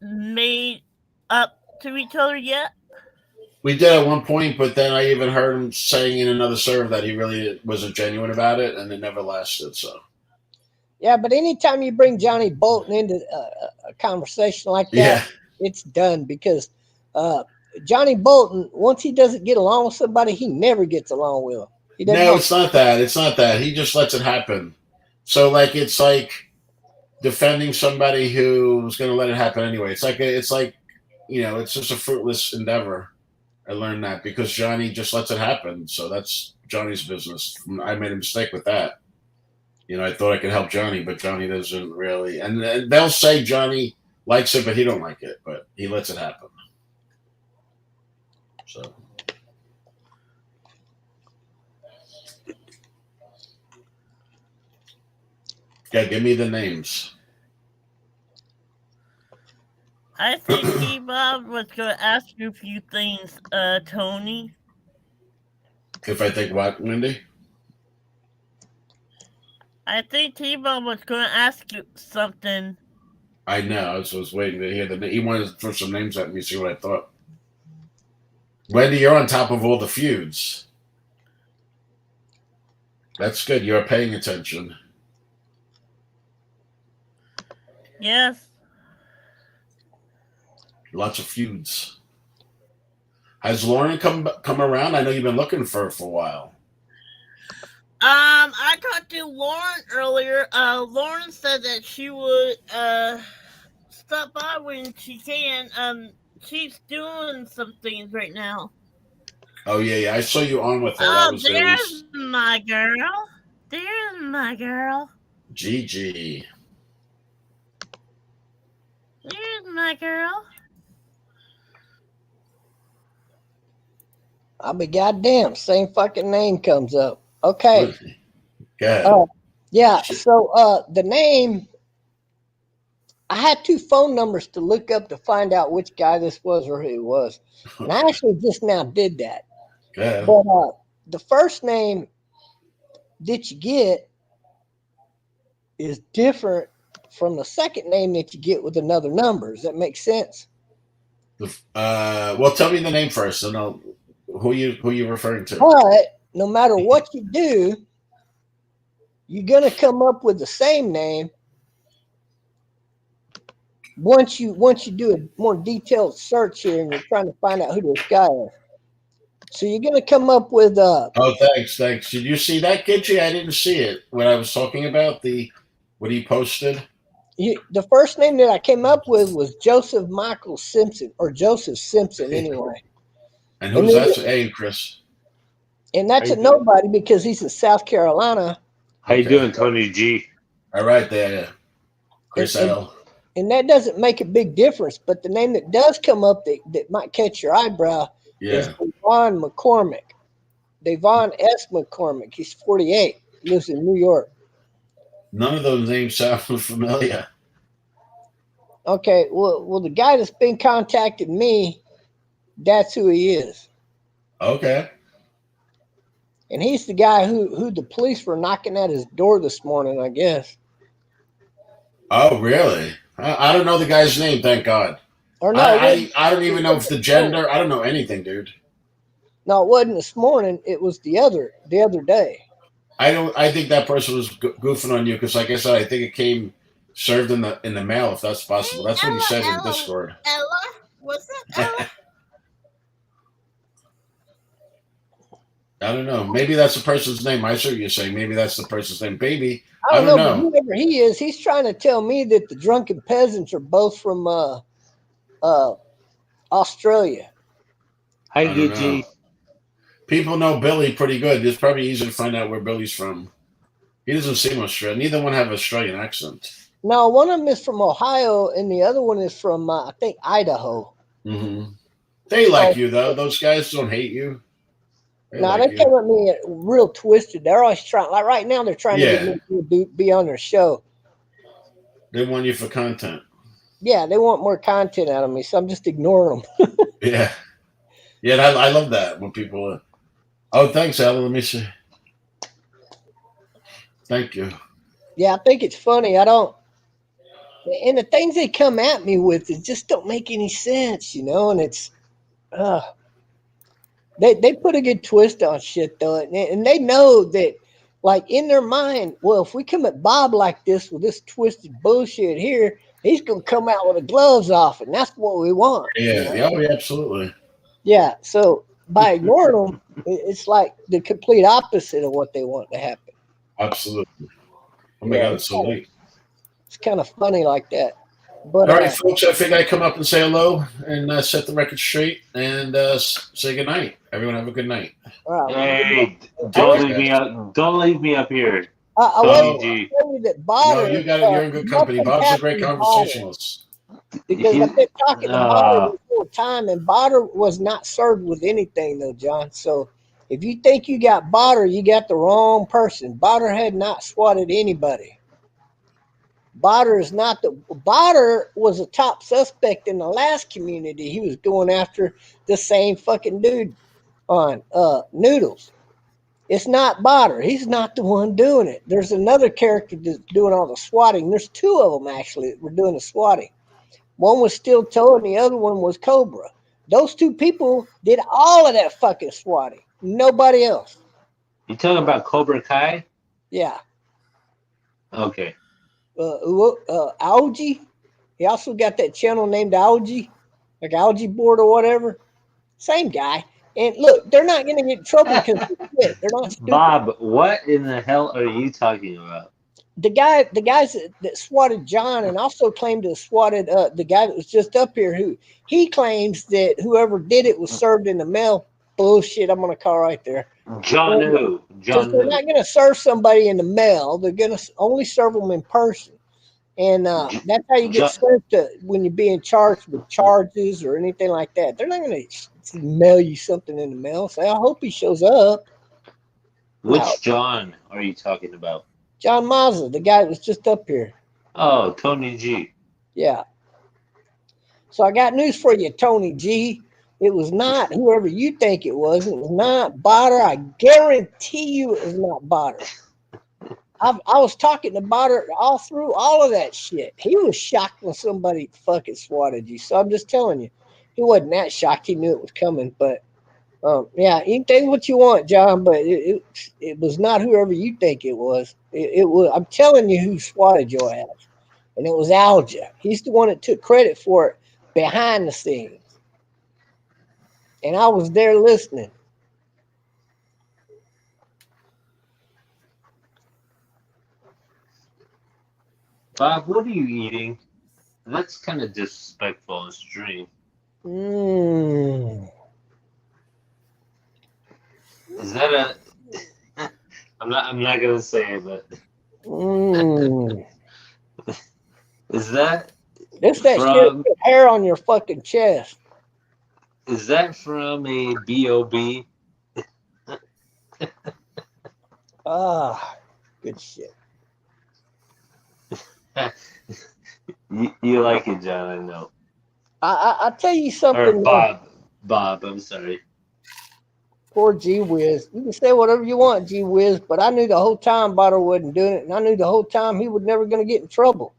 O: made up to each other yet?
S: We did at one point, but then I even heard him saying in another serve that he really wasn't genuine about it, and it never lasted. So.
Q: Yeah, but anytime you bring Johnny Bolton into a conversation like that, it's done because Johnny Bolton, once he doesn't get along with somebody, he never gets along with them.
S: No, it's not that. It's not that. He just lets it happen. So, it's like defending somebody who's going to let it happen anyway. It's like it's just a fruitless endeavor. I learned that because Johnny just lets it happen. So that's Johnny's business. I made a mistake with that. I thought I could help Johnny, but Johnny doesn't really. And they'll say Johnny likes it, but he don't like it. But he lets it happen. So. Yeah, give me the names.
O: I think T-Bob was going to ask you a few things, Tony.
S: If I think what, Wendy?
O: I think T-Bob was going to ask you something.
S: I know. I was waiting to hear he wanted to throw some names at me, see what I thought. Wendy, you're on top of all the feuds. That's good. You're paying attention.
O: Yes.
S: Lots of feuds. Has Lauren come around? I know you've been looking for her for a while.
O: I talked to Lauren earlier. Lauren said that she would stop by when she can. She's doing some things right now.
S: Oh yeah. I saw you on with her. That
O: Oh,
S: was very
O: there's my girl. There's my girl.
S: GG.
O: There's my girl.
Q: I'll be goddamn. Same fucking name comes up. Okay.
S: Good.
Q: Yeah. So the name. I had 2 phone numbers to look up to find out which guy this was or who it was, and I actually just now did that.
S: Good.
Q: But the first name that you get is different from the second name that you get with another number. Does that make sense?
S: Well, tell me the name first, and I'll who you referring to.
Q: But no matter what you do, you're gonna come up with the same name. Once you do a more detailed search here, and you're trying to find out who this guy is, so you're gonna come up with
S: Oh, thanks. Did you see that, Gitchy? I didn't see it when I was talking about what he posted.
Q: The first name that I came up with was Joseph Michael Simpson, or Joseph Simpson, anyway.
S: And who's that? Hey, Chris.
Q: And that's a nobody because he's in South Carolina.
P: How you doing, Tony G?
S: All right, there, Chris L.
Q: And that doesn't make a big difference, but the name that does come up that might catch your eyebrow is Devon McCormick. Devon S. McCormick. He's 48. Lives in New York.
S: None of those names sound familiar.
Q: Okay, well, the guy that's been contacting me, that's who he is.
S: Okay.
Q: And he's the guy who the police were knocking at his door this morning, I guess.
S: Oh, really? I don't know the guy's name, thank God.
Q: Or no,
S: I don't even know if the gender. I don't know anything, dude.
Q: No, it wasn't this morning. It was the other day.
S: I think that person was goofing on you because, like I said, I think it came served in the mail, if that's possible. That's what he said in Discord.
O: Ella, what's up, Ella?
S: I don't know. Maybe that's the person's name. I see what you're saying. Maybe that's the person's name. Baby,
Q: I don't know. But whoever he is, he's trying to tell me that the drunken peasants are both from Australia.
P: Hi, Gucci.
S: People know Billy pretty good. It's probably easy to find out where Billy's from. He doesn't seem Australian. Neither one have an Australian accent.
Q: No, one of them is from Ohio, and the other one is from, I think, Idaho.
S: Mm-hmm. They like you, though. Those guys don't hate you.
Q: They came at me real twisted. They're always trying, like right now, they're trying to get me to be on their show.
S: They want you for content.
Q: Yeah, they want more content out of me, so I'm just ignoring them.
S: Yeah. Yeah, I love that when people oh, thanks, Alan. Let me see. Thank you.
Q: Yeah, I think it's funny. And the things they come at me with, it just don't make any sense, and it's, they put a good twist on shit, though, and they know that, like, in their mind, well, if we come at Bob like this with this twisted bullshit here, he's going to come out with the gloves off, and that's what we want.
S: Yeah, yeah, absolutely.
Q: Yeah, so by ignoring them, it's like the complete opposite of what they want to happen.
S: Absolutely. Oh my God, it's so late.
Q: It's kind of funny like that. But,
S: all right, folks, I think I'd come up and say hello and set the record straight and say good night. Everyone have a good night.
P: Hey, don't leave me up. Don't leave me up here.
Q: I
P: Tony G.
Q: tell you that Botter,
S: you're in good company. Bob's a great conversationalist.
Q: Because I've been talking to Botter the whole time, and Botter was not served with anything, though, John. So if you think you got Botter, you got the wrong person. Botter had not swatted anybody. Botter was a top suspect in the last community. He was going after the same fucking dude on Noodles. It's not Botter. He's not the one doing it. There's another character that's doing all the swatting. There's 2 of them, actually, that were doing the swatting. One was Steel Toe, and the other one was Cobra. Those 2 people did all of that fucking swatting. Nobody else.
P: You talking about Cobra Kai?
Q: Yeah.
P: Okay.
Q: Algae. He also got that channel named Algae, like Algae Board or whatever. Same guy. And look, they're not going to get in trouble because they're not stupid.
P: Bob, what in the hell are you talking about?
Q: The guys that swatted John and also claimed to have swatted the guy that was just up here, who he claims that whoever did it was served in the mail. Bullshit, I'm going to call right there.
P: John who?
Q: Because
P: John
Q: they're
P: who?
Q: not going to serve somebody in the mail. They're going to only serve them in person. And that's how you get served when you're being charged with charges or anything like that. They're not going to mail you something in the mail. Say, I hope he shows up.
P: Which
Q: No.
P: John are you talking about?
Q: John Mazza, the guy that was just up here.
P: Oh, Tony G.
Q: Yeah. So I got news for you, Tony G. It was not whoever you think it was. It was not Botter. I guarantee you it was not Botter. I was talking to Botter all through all of that shit. He was shocked when somebody fucking swatted you. So I'm just telling you, he wasn't that shocked. He knew it was coming. But yeah, you can think what you want, John, but it was not whoever you think it was. It was. I'm telling you who swatted your ass, and it was Alja. He's the one that took credit for it behind the scenes, and I was there listening.
P: Bob, what are you eating? That's kind of disrespectful on stream. Is that a? I'm not gonna say it, but is that?
Q: This that
P: from,
Q: shit hair on your fucking chest.
P: Is that from a B.O.B.?
Q: Good shit.
P: You like it, John, I know.
Q: I'll tell you something.
P: Or Bob, I'm sorry.
Q: Poor G Wiz. You can say whatever you want, G Wiz, but I knew the whole time Botter wasn't doing it, and I knew the whole time he was never going to get in trouble.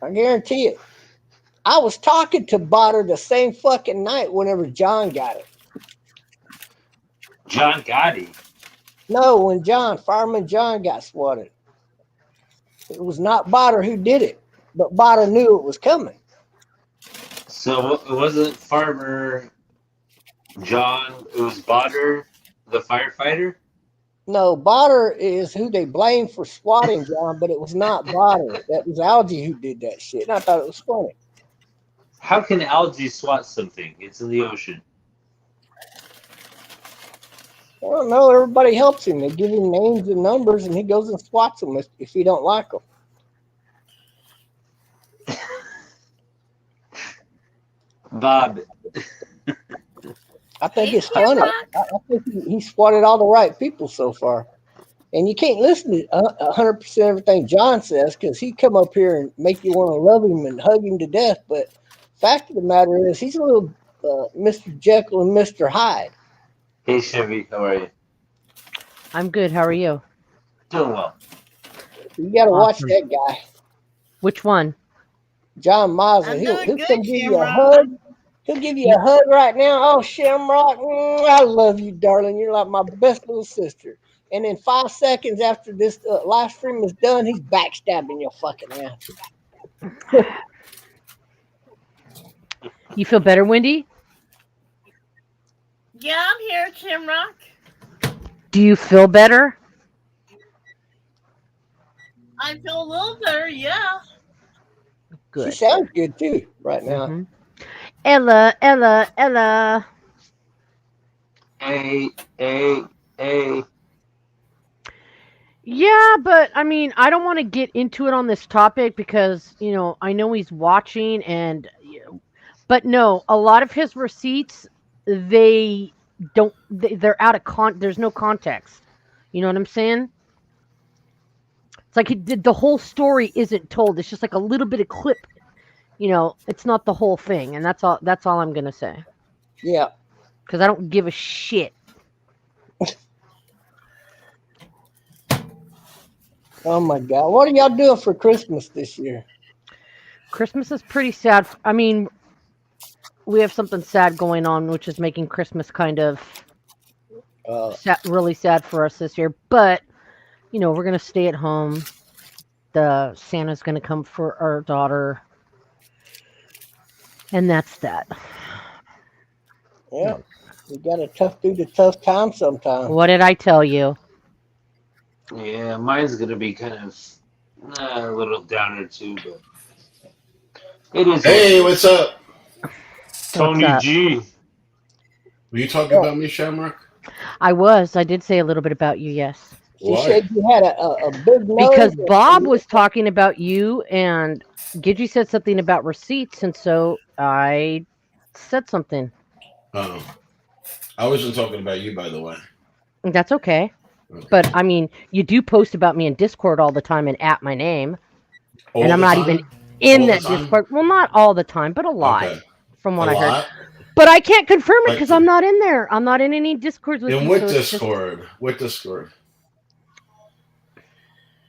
Q: I guarantee it. I was talking to Botter the same fucking night whenever John got it.
P: John Gotti?
Q: No, when Fireman John got swatted. It was not Botter who did it, but Botter knew it was coming.
P: So it wasn't Farmer John, it was Botter, the firefighter?
Q: No, Botter is who they blame for swatting John, but it was not Botter. That was Algie who did that shit. And I thought it was funny.
P: How can algae swat something? It's in the ocean.
Q: I don't know. Everybody helps him. They give him names and numbers, and he goes and swats them if he don't like them.
P: Bob.
Q: I think it's funny. I think he swatted all the right people so far. And you can't listen to 100% everything John says because he come up here and make you want to love him and hug him to death. But fact of the matter is he's a little Mr. Jekyll and Mr. Hyde.
P: Hey, Chevy, how are you?
T: I'm good. How are you?
P: Doing well.
Q: You got to watch that guy.
T: Which one?
Q: John Mazza. He'll come give you a hug. He'll give you a hug right now. Oh, Shamrock, I love you, darling. You're like my best little sister. And then 5 seconds after this live stream is done, he's backstabbing your fucking ass.
T: You feel better, Wendy?
O: Yeah, I'm here, Shamrock.
T: Do you feel better?
O: I feel a little better, yeah.
T: Good.
Q: She sounds good too right now.
T: Mm-hmm. Ella.
P: Hey.
T: Yeah, but I mean, I don't want to get into it on this topic because, I know he's watching but no, a lot of his receipts, they're out of there's no context. You know what I'm saying? It's like the whole story isn't told. It's just like a little bit of clip. It's not the whole thing, and that's all I'm going to say.
Q: Yeah.
T: Cuz I don't give a shit.
Q: Oh my God. What are y'all doing for Christmas this year?
T: Christmas is pretty sad. I mean, we have something sad going on, which is making Christmas kind of really sad for us this year. But, we're going to stay at home. the Santa's going to come for our daughter, and that's that.
Q: Yeah, you got to do the tough time sometimes.
T: What did I tell you?
P: Yeah, mine's gonna be kind of a little downer too, but it is.
S: Hey, what's up?
P: Tony
T: What's up?
P: G.
S: Were you talking about me, Shamrock?
T: I did say a little bit about you, yes.
Q: She said you had a big nose.
T: Because Bob was talking about you, and Gidgy said something about receipts, and so I said something.
S: Oh, I wasn't talking about you, by the way.
T: That's okay. But I mean, you do post about me in Discord all the time and at my name.
S: All
T: and I'm
S: the
T: not
S: time?
T: even in
S: All the
T: that
S: time?
T: Discord. Well, not all the time, but a lot,
S: Okay.
T: from what
S: A
T: I heard.
S: lot?
T: But I can't confirm it
S: Like-
T: because I'm not in there. I'm not in any Discords with
S: In
T: you.
S: what
T: so it's just-
S: Discord? What Discord?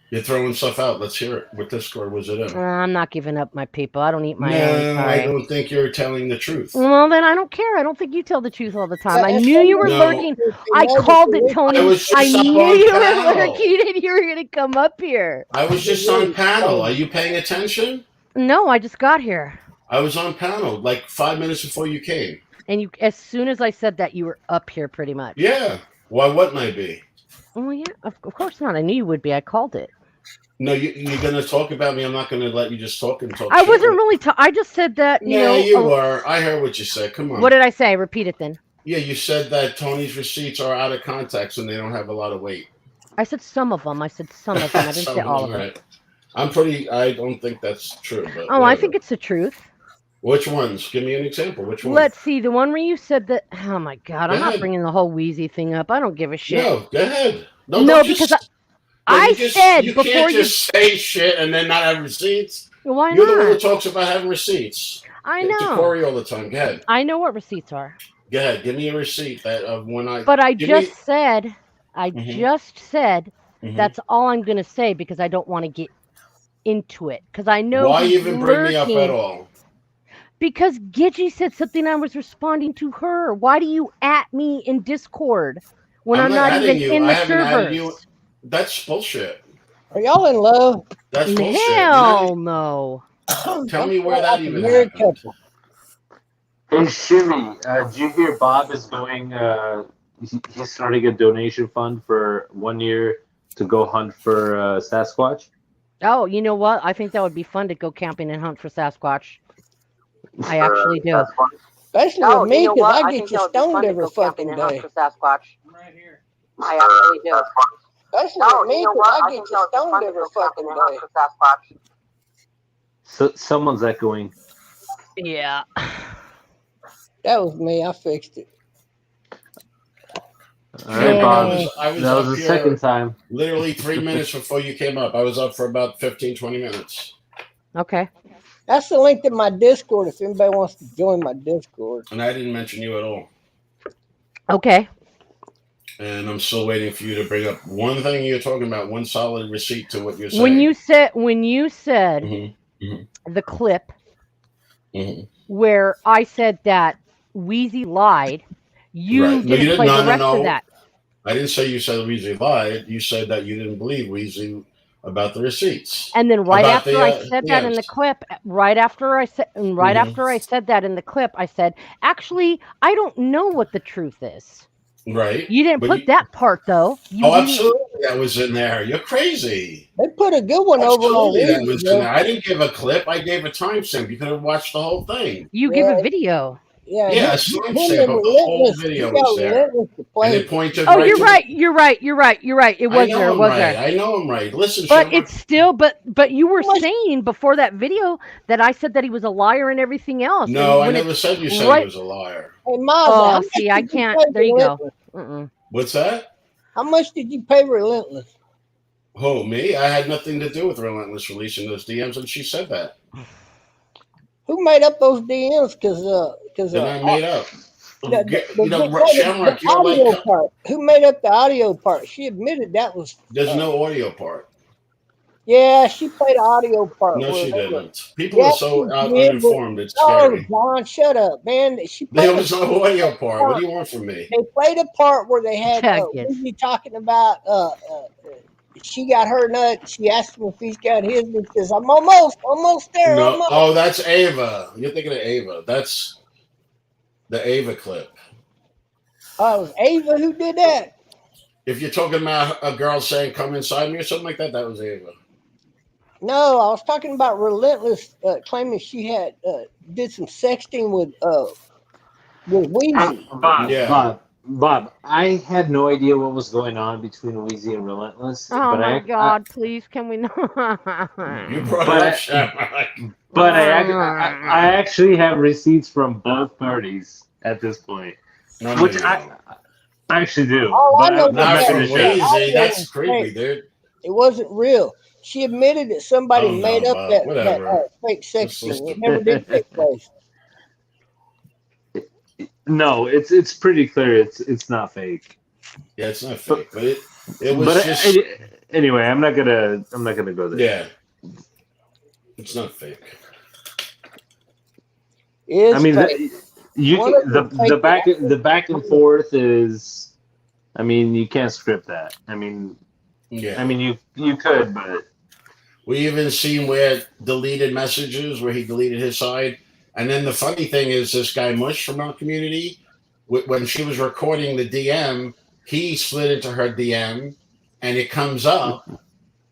S: You're throwing stuff out. Let's hear it. What Discord was it in?
T: I'm not giving up my people. I don't eat my
S: No,
T: own. Sorry.
S: I don't think you're telling the truth.
T: Well, then I don't care. I don't think you tell the truth all the time. I
Q: That's
T: knew you were
S: No.
T: lurking. I called it, Tony.
S: I was just
T: I
S: up
T: knew
S: on
T: you were
S: panel.
T: lurking and you were going to come up here.
S: I was just on panel. Are you paying attention?
T: No, I just got here.
S: I was on panel like 5 minutes before you came.
T: And you, as soon as I said that, you were up here pretty much.
S: Yeah. Why wouldn't I be?
T: Oh, yeah. Of course not. I knew you would be. I called it.
S: No, you're going to talk about me. I'm not going to let you just talk and talk
T: I
S: shit.
T: wasn't really. I just said that. You know.
S: You were. I heard what you said. Come on.
T: What did I say? Repeat it then.
S: Yeah, you said that Tony's receipts are out of context and they don't have a lot of weight.
T: I said some of them. I said some of them. I didn't say all of them.
S: Right. I don't think that's true. But
T: Oh, I
S: whatever.
T: think it's the truth.
S: Which ones? Give me an example. Which one?
T: Let's see. The one where you said that. Oh my God!
S: Go
T: I'm not
S: ahead.
T: bringing the whole Wheezy thing up. I don't give a shit.
S: No, go ahead.
T: No,
S: don't
T: because
S: just,
T: I said
S: you
T: before
S: can't
T: you.
S: just say shit and then not have receipts.
T: Why
S: You're the one who
T: not?
S: talks about having receipts.
T: I
S: To
T: know.
S: Corey all the time. Go ahead.
T: I know what receipts are.
S: Go ahead. Give me a receipt that of when I.
T: But I
S: give
T: just
S: me-
T: said.
S: Mhm.
T: Just said.
S: Mhm.
T: That's all I'm going to say because I don't want to get into it because I know.
S: Why
T: he's
S: even bring me up
T: lurking.
S: at all?
T: Because Gidgy said something. I was responding to her. Why do you at me in Discord when I'm not
S: adding
T: even
S: you.
T: in
S: I
T: the
S: haven't added you.
T: servers?
S: That's bullshit.
Q: Are y'all in love?
S: That's bullshit.
T: Hell no.
S: Tell me where that even
Q: Married
S: happened.
Q: couple.
P: Hey Shimmy, did you hear Bob is going? He's starting a donation fund for 1 year to go hunt for Sasquatch.
T: Oh, you know what? I think that would be fun to go camping and hunt for Sasquatch. I actually do.
Q: Especially with me, because I get you stoned every fucking day.
T: Sasquatch. I actually do.
Q: Especially with me, because I get you stoned every fucking day.
P: So someone's echoing.
T: Yeah.
Q: That was me. I fixed it.
P: All right, Bob.
S: I was
P: that
S: up
P: was the
S: here
P: second time.
S: Literally 3 minutes before you came up. I was up for about 15, 20 minutes.
T: Okay.
Q: That's the link to my Discord if anybody wants to join my Discord.
S: And I didn't mention you at all.
T: Okay.
S: And I'm still waiting for you to bring up one thing you're talking about, one solid receipt to what you're saying.
T: When you said the clip where I said that Wheezy lied, you
S: Right. No,
T: didn't play the rest of that.
S: I didn't say you said Weezy lied. You said that you didn't believe Weezy about the receipts.
T: And then right
S: About
T: after
S: the,
T: I said that in the
S: DMs.
T: clip, after I said that in the clip, I said, actually, I don't know what the truth is.
S: Right.
T: You didn't
S: But
T: put that part though. You
S: Oh,
T: didn't-
S: absolutely. That was in there. You're crazy.
Q: They put a good one over on
S: Absolutely, that was in
Q: Weezy.
S: there. I didn't give a clip. I gave a timestamp. You could have watched the whole thing.
T: You give a video.
Q: Yeah,
S: Yeah, a timestamp of the whole video was there. And it pointed
T: Oh,
S: right
T: you're
S: to
T: right. You're right. You're right. You're right. It was
S: I know
T: there. It
S: I'm
T: was
S: right.
T: there.
S: I know I'm right. Listen,
T: But
S: Shamrock,
T: it's still, but you were saying before that video that I said that he was a liar and everything else.
S: no,
T: and
S: I
T: when
S: never
T: it's
S: said you said
T: right-
S: he was a liar.
Q: Hey, Maz,
T: Oh,
Q: how
T: see,
Q: much
T: I
Q: did you
T: can't.
Q: pay
T: There you go.
Q: Relentless?
S: What's that?
Q: How much did you pay Relentless?
S: Who, me? I had nothing to do with Relentless releasing those DMs, and she said that.
Q: Who made up those DMs? Because
S: That I made up.
Q: the
S: Shamrock, you're
Q: audio
S: like,
Q: part. Who made up the audio part? She admitted that was.
S: there's no audio part.
Q: Yeah, she played the audio part.
S: No,
Q: where
S: she
Q: they were-
S: didn't. People
Q: Yeah,
S: are so
Q: she
S: out
Q: did,
S: uninformed, it's
Q: but-
S: scary.
Q: Oh, John, shut up, man. She
S: There
Q: played
S: was
Q: the-
S: no audio part. What do you want from me?
Q: They played a part where they had
T: Check it.
Q: Weezy talking about she got her nut. She asked him if he's got his. And he says, "I'm almost there.
S: No,
Q: Almost."
S: oh, that's Ava. You're thinking of Ava. That's the Ava clip.
Q: Oh, it was Ava who did that.
S: If you're talking about a girl saying "come inside me" or something like that, that was Ava.
Q: No, I was talking about Relentless claiming she had did some sexting with Wheezy.
P: Bob, I had no idea what was going on between Wheezy and Relentless,
T: Oh
P: but
T: my God! Please, can we not?
S: You brought it up, Shamrock.
P: But I actually have receipts from both parties at this point,
S: No,
P: which
S: you
P: I actually do.
Q: All I
P: But
Q: know
P: I'm
Q: is
P: not
S: Not
Q: that
P: going
S: from
P: to share.
S: Weezy. That's
Q: was
S: creepy,
Q: fake.
S: dude.
Q: It wasn't real. She admitted that somebody
S: Oh
Q: made
S: no,
Q: up
S: Bob.
Q: that
S: Whatever.
Q: fake
S: This is-
Q: sexting. It never did take place.
P: No, it's pretty clear it's not fake.
S: Yeah, it's not fake, but it was
P: But
S: just
P: anyway, I'm not gonna go there.
S: yeah, it's not fake.
Q: It
P: I
Q: is
P: mean,
Q: fake. One of them faked
P: the back and forth is. I mean, you can't script that. I mean,
S: Yeah.
P: you could, but
S: We even seen where deleted messages where he deleted his side, and then the funny thing is this guy Mush from our community, when she was recording the DM, he slid into her DM, and it comes up.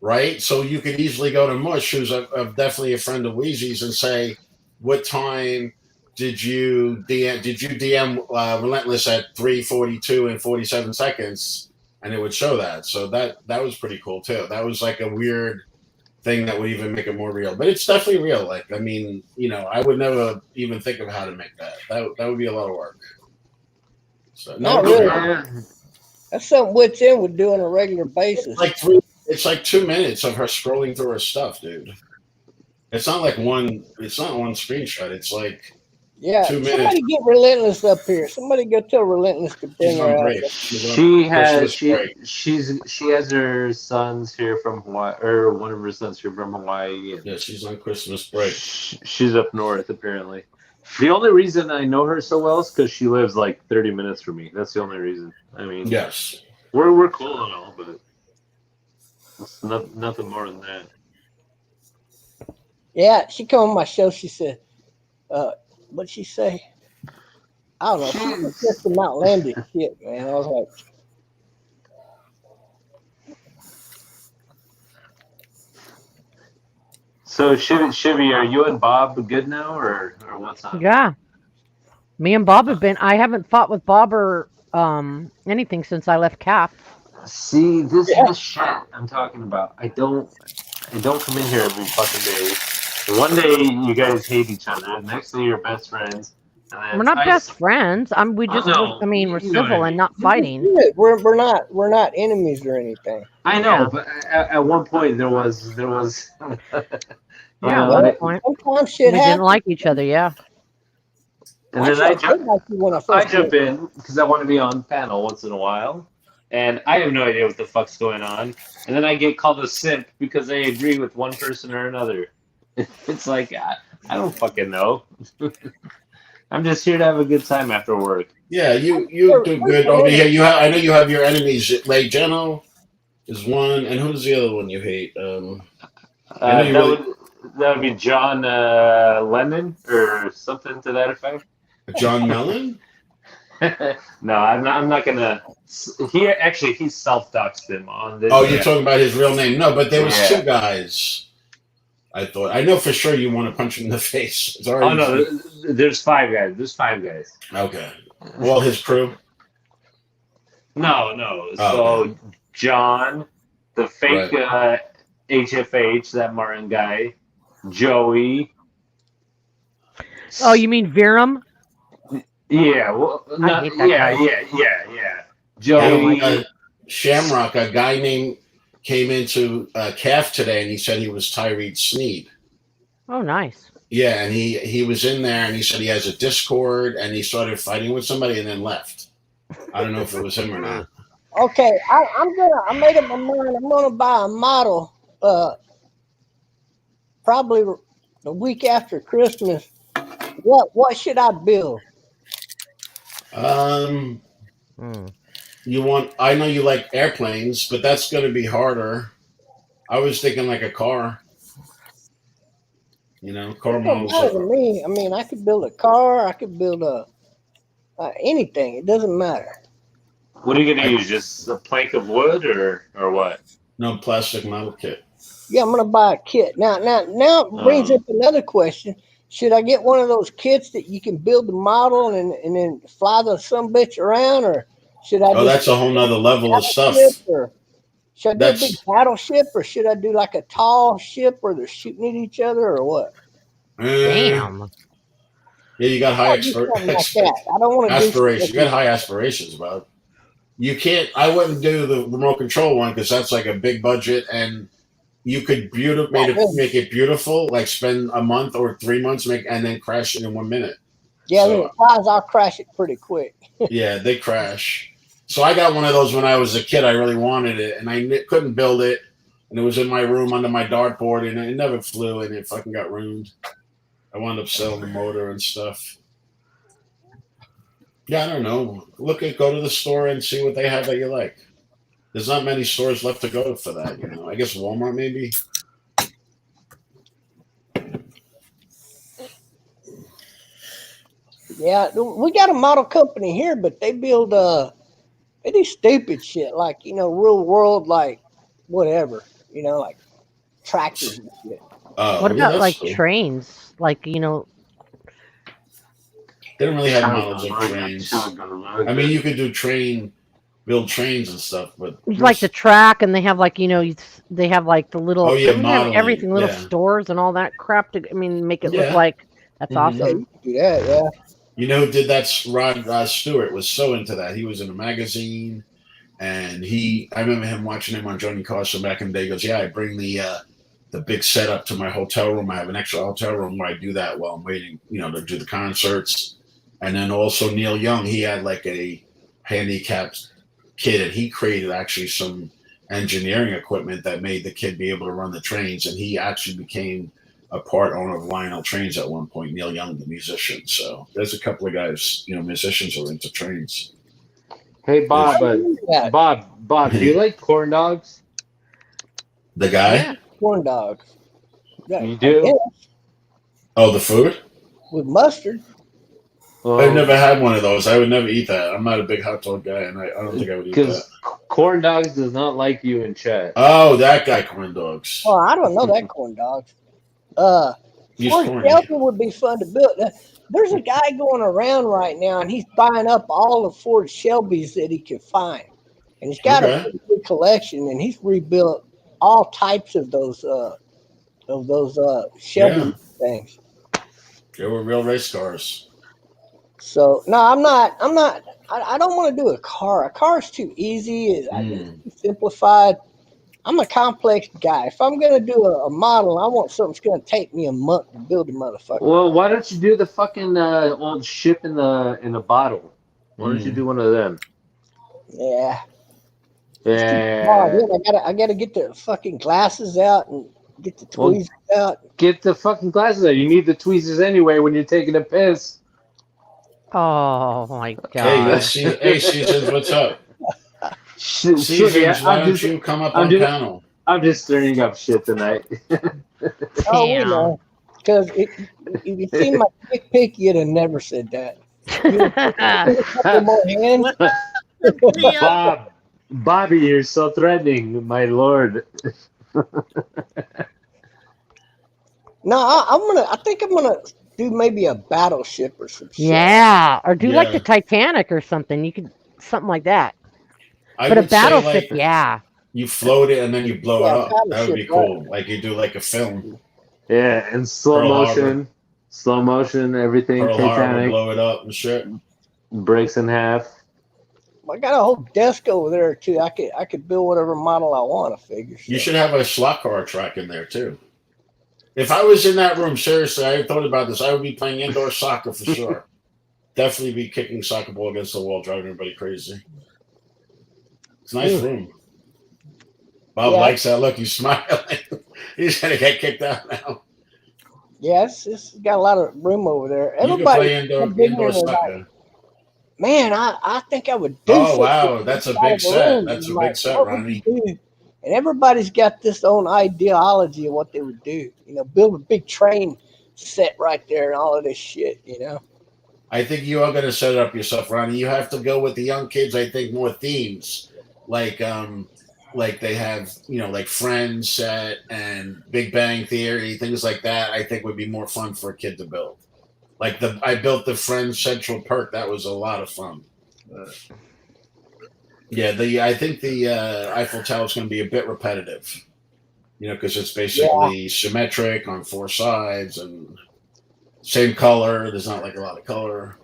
S: Right, so you could easily go to Mush, who's definitely a friend of Wheezy's, and say, "What time did you DM? Did you DM Relentless at 3:42 and 47 seconds?" And it would show that. So that was pretty cool too. That was like a weird thing that would even make it more real. But it's definitely real. Like I mean, I would never even think of how to make that. That would be a lot of work. So
Q: Not
S: it's
Q: really.
S: real.
Q: That's something Wits In would do on a regular basis.
S: It's like 2 minutes of her scrolling through her stuff, dude. It's not like one. It's not one screenshot. It's like
Q: Yeah,
S: 2 minutes.
Q: somebody get Relentless up here. Somebody go tell Relentless to bring
S: She's
Q: her
S: on
Q: out.
S: break.
P: she has her sons here from Hawaii, or one of her sons here from Hawaii. And
S: yeah, she's on Christmas break.
P: She's up north apparently. The only reason I know her so well is because she lives like 30 minutes from me. That's the only reason. I mean,
S: yes,
P: we're cool and all, but it's nothing more than that.
Q: Yeah, she come on my show. She said, what'd she say? I don't know. She was just some outlandish shit, man. I was like,
P: So Shivy, are you and Bob good now, or what's up?
T: Yeah, me and Bob have been. I haven't fought with Bob or anything since I left CAP.
P: See, this is the shit I'm talking about. I don't come in here every fucking day. One day you guys hate each other. Next day you're best friends. And then
T: We're not best friends. We just.
P: no,
T: I mean, we're
P: you know what I
T: civil and
P: mean.
T: not fighting.
Q: we're not enemies or anything.
P: I know, but at one point there was.
T: Yeah, at one point
Q: sometimes shit
T: we
Q: happens.
T: didn't like each other. Yeah.
P: And then I jump in because I want to be on the panel once in a while, and I have no idea what the fuck's going on. And then I get called a simp because I agree with one person or another. It's like I don't fucking know. I'm just here to have a good time after work.
S: Yeah, you do good over here. I know you have your enemies. Lay Geno is one, and who's the other one you hate?
P: That would be John Lennon or something to that effect.
S: John Mellon?
P: No, I'm not gonna. He self-doxed him on this.
S: Oh, you're talking about his real name? No, but there was
P: Yeah.
S: two guys. I know for sure you want to punch him in the face. It's already.
P: Oh no, there's 5 guys. There's 5 guys.
S: Okay. Well, his crew.
P: No.
S: Oh,
P: So
S: okay.
P: John, the fake HFH, that Martin guy, Joey.
T: Oh, you mean Virum?
P: Yeah. Well,
T: I hate that guy.
P: Yeah. Joey.
S: Shamrock, a guy named came into CAF today, and he said he was Tyreed Sneed.
T: Oh, nice.
S: Yeah, and he was in there, and he said he has a Discord, and he started fighting with somebody, and then left. I don't know if it was him or not.
Q: Okay, I made up my mind. I'm gonna buy a model. Probably the week after Christmas. What should I build?
S: I know you like airplanes, but that's going to be harder. I was thinking like a car. Car
Q: It don't
S: models
Q: matter to
S: are.
Q: me. I mean, I could build a car. I could build anything. It doesn't matter.
P: What are you gonna use? Just a plank of wood or what?
S: No plastic model kit.
Q: Yeah, I'm gonna buy a kit. Now it brings up another question. Should I get one of those kits that you can build the model and then fly the sumbitch around, or should I
S: Oh, that's a whole nother level of stuff.
Q: or should I do a big battleship, or should I do like a tall ship where they're shooting at each other, or what?
T: Damn.
S: Yeah, you got high
Q: I don't want to do
S: aspirations. You got high aspirations, bud. You can't. I wouldn't do the remote control one because that's like a big budget, and you could make it beautiful. Like spend a month or 3 months and then crash it in 1 minute.
Q: Yeah, when it flies, I'll crash it pretty quick.
S: Yeah, they crash. So I got one of those when I was a kid. I really wanted it, and I couldn't build it, and it was in my room under my dartboard, and it never flew, and it fucking got ruined. I wound up selling the motor and stuff. Yeah, I don't know. Go to the store and see what they have that you like. There's not many stores left to go for that, I guess Walmart maybe.
Q: Yeah, we got a model company here, but they build they do stupid shit like real world, like whatever, like tractors and shit.
T: What about like trains? Like
S: They don't really have models of trains. I mean, you could do build trains and stuff, but
T: like the track, and they have like they have like the little.
S: Oh, yeah,
T: they have everything, little
S: yeah.
T: stores and all that crap. Make it look
S: Yeah.
T: like that's
S: Mhm.
T: awesome.
Q: Yeah, yeah.
S: You know who did that? Rod Stewart was so into that. He was in a magazine, and I remember him watching him on Johnny Carson back in the day. He goes, "Yeah, I bring the big setup to my hotel room. I have an extra hotel room where I do that while I'm waiting, to do the concerts." And then also Neil Young, he had like a handicapped kid, and he created actually some engineering equipment that made the kid be able to run the trains, and he actually became a part owner of Lionel Trains at one point. Neil Young, the musician. So there's a couple of guys, musicians who are into trains.
P: Hey Bob, Bob, do you like corn dogs?
S: The guy?
Q: Corn dogs. Yeah,
P: You do?
S: Oh, the food?
Q: With mustard.
S: I've never had one of those. I would never eat that. I'm not a big hot dog guy, and I don't think I would eat that.
P: Because corn dogs does not like you in chat.
S: Oh, that guy, corn dogs.
Q: Oh, I don't know that corn dogs.
S: He's
Q: Ford
S: corny.
Q: Shelby would be fun to build. There's a guy going around right now, and he's buying up all the Ford Shelbys that he can find, and he's got a pretty good collection. And he's rebuilt all types of those Shelby things.
S: They were real race cars.
Q: So no, I'm not. I don't want to do a car. A car's too easy. It's too simplified. I'm a complex guy. If I'm gonna do a model, I want something that's gonna take me a month to build a motherfucker.
P: Well, why don't you do the fucking old ship in a bottle? Why don't you do one of them?
Q: Yeah.
P: Yeah.
Q: I gotta get the fucking glasses out and get the tweezers out.
P: Get the fucking glasses out. You need the tweezers anyway when you're taking a piss.
T: Oh my god.
S: Hey, Seasons, what's up? Seasons, why don't you come up on panel?
P: I'm just stirring up shit tonight.
Q: Oh, we know. Because if you see my dick pic, you'd have never said that. A couple more hands.
P: Bobby, you're so threatening, my lord.
Q: No, I think I'm gonna do maybe a battleship or some shit.
T: Yeah, or do like the Titanic or something. You could something like that. But a battleship, yeah.
S: You float it and then you blow it up. That would be
Q: battleship,
S: cool. Like you do like a film.
P: Yeah, and slow motion, everything.
S: Pearl Harbor,
P: Titanic
S: blow it up and shit.
P: breaks in half.
Q: I got a whole desk over there too. I could build whatever model I want. I figure.
S: You should have a slot car track in there too. If I was in that room, seriously, I thought about this. I would be playing indoor soccer for sure. Definitely be kicking soccer ball against the wall, driving everybody crazy. It's a nice room. Bob likes that look. He's smiling. He's gonna get kicked out now.
Q: Yeah, it's got a lot of room over there.
S: You can
Q: Everybody
S: play indoor soccer.
Q: man, I think I would do
S: Oh
Q: something
S: wow, that's a
Q: inside
S: big
Q: of a
S: set.
Q: room.
S: That's a
Q: I'm
S: big
Q: like,
S: set,
Q: what would you
S: Ronnie.
Q: do? And everybody's got this own ideology of what they would do. Build a big train set right there and all of this shit.
S: I think you are going to set it up yourself, Ronnie. You have to go with the young kids. I think more themes, like they have, like Friends set and Big Bang Theory, things like that. I think would be more fun for a kid to build. Like I built the Friends Central Perk. That was a lot of fun. Yeah, I think the Eiffel Tower is going to be a bit repetitive, because it's basically symmetric on four sides and same color. There's not like a lot of color,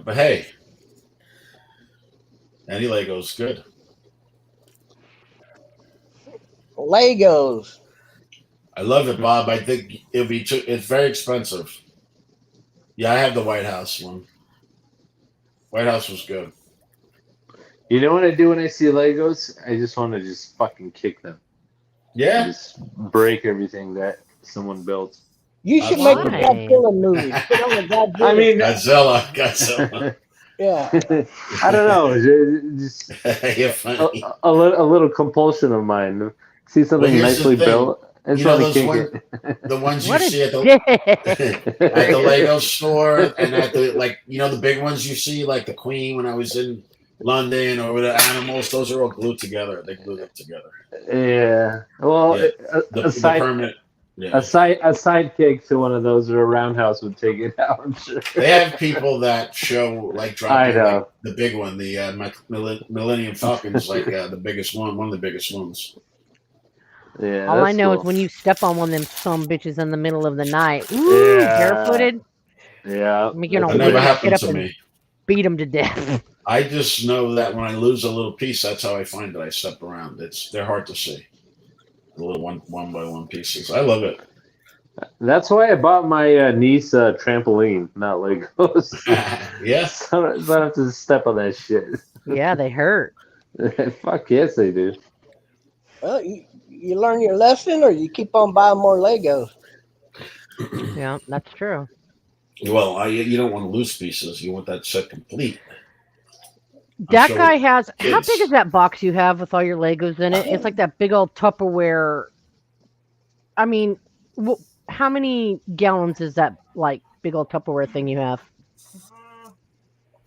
S: But hey, any Lego's good.
Q: Legos.
S: I love it, Bob. I think it'll be too. It's very expensive. Yeah, I have the White House one. White House was good.
P: You know what I do when I see Legos? I just want to just fucking kick them.
S: Yeah.
P: Just break everything that someone built.
Q: You should make a Godzilla movie. Put on a Godzilla.
P: I mean,
S: Godzilla.
Q: Yeah.
P: I don't know. Just
S: You're funny.
P: a little compulsion of mine. See something
S: here's the
P: nicely
S: thing.
P: built. And
S: Those
P: kick
S: the ones you
T: What a
S: see at the
T: dick.
S: at the Lego store and at the the big ones you see like the Queen when I was in London or with the animals. Those are all glued together. They glue them together.
P: Yeah. Well,
S: The permanent. Yeah.
P: A sidekick to one of those or a roundhouse would take it out. I'm sure.
S: They have people that show dropping
P: know.
S: the big one, the Millennium Falcon is the biggest one of the biggest ones.
P: Yeah.
T: All I know
P: cool.
T: is when you step on one of them some bitches in the middle of the night, ooh, barefooted.
P: Yeah.
T: I mean, you know,
S: That never happened
T: get
S: to
T: up and
S: me.
T: beat them to death.
S: I just know that when I lose a little piece, that's how I find it. I step around. They're hard to see. The little one by one pieces. I love it.
P: That's why I bought my niece a trampoline, not Legos.
S: Yes.
P: So I don't have to step on that shit.
T: Yeah, they hurt.
P: Fuck yes, they do.
Q: Well, you learn your lesson, or you keep on buying more Legos.
T: Yeah, that's true.
S: Well, you don't want to lose pieces. You want that set complete.
T: That guy has. How big is that box you have with all your Legos in it? It's like that big old Tupperware. I mean, how many gallons is that big old Tupperware thing you have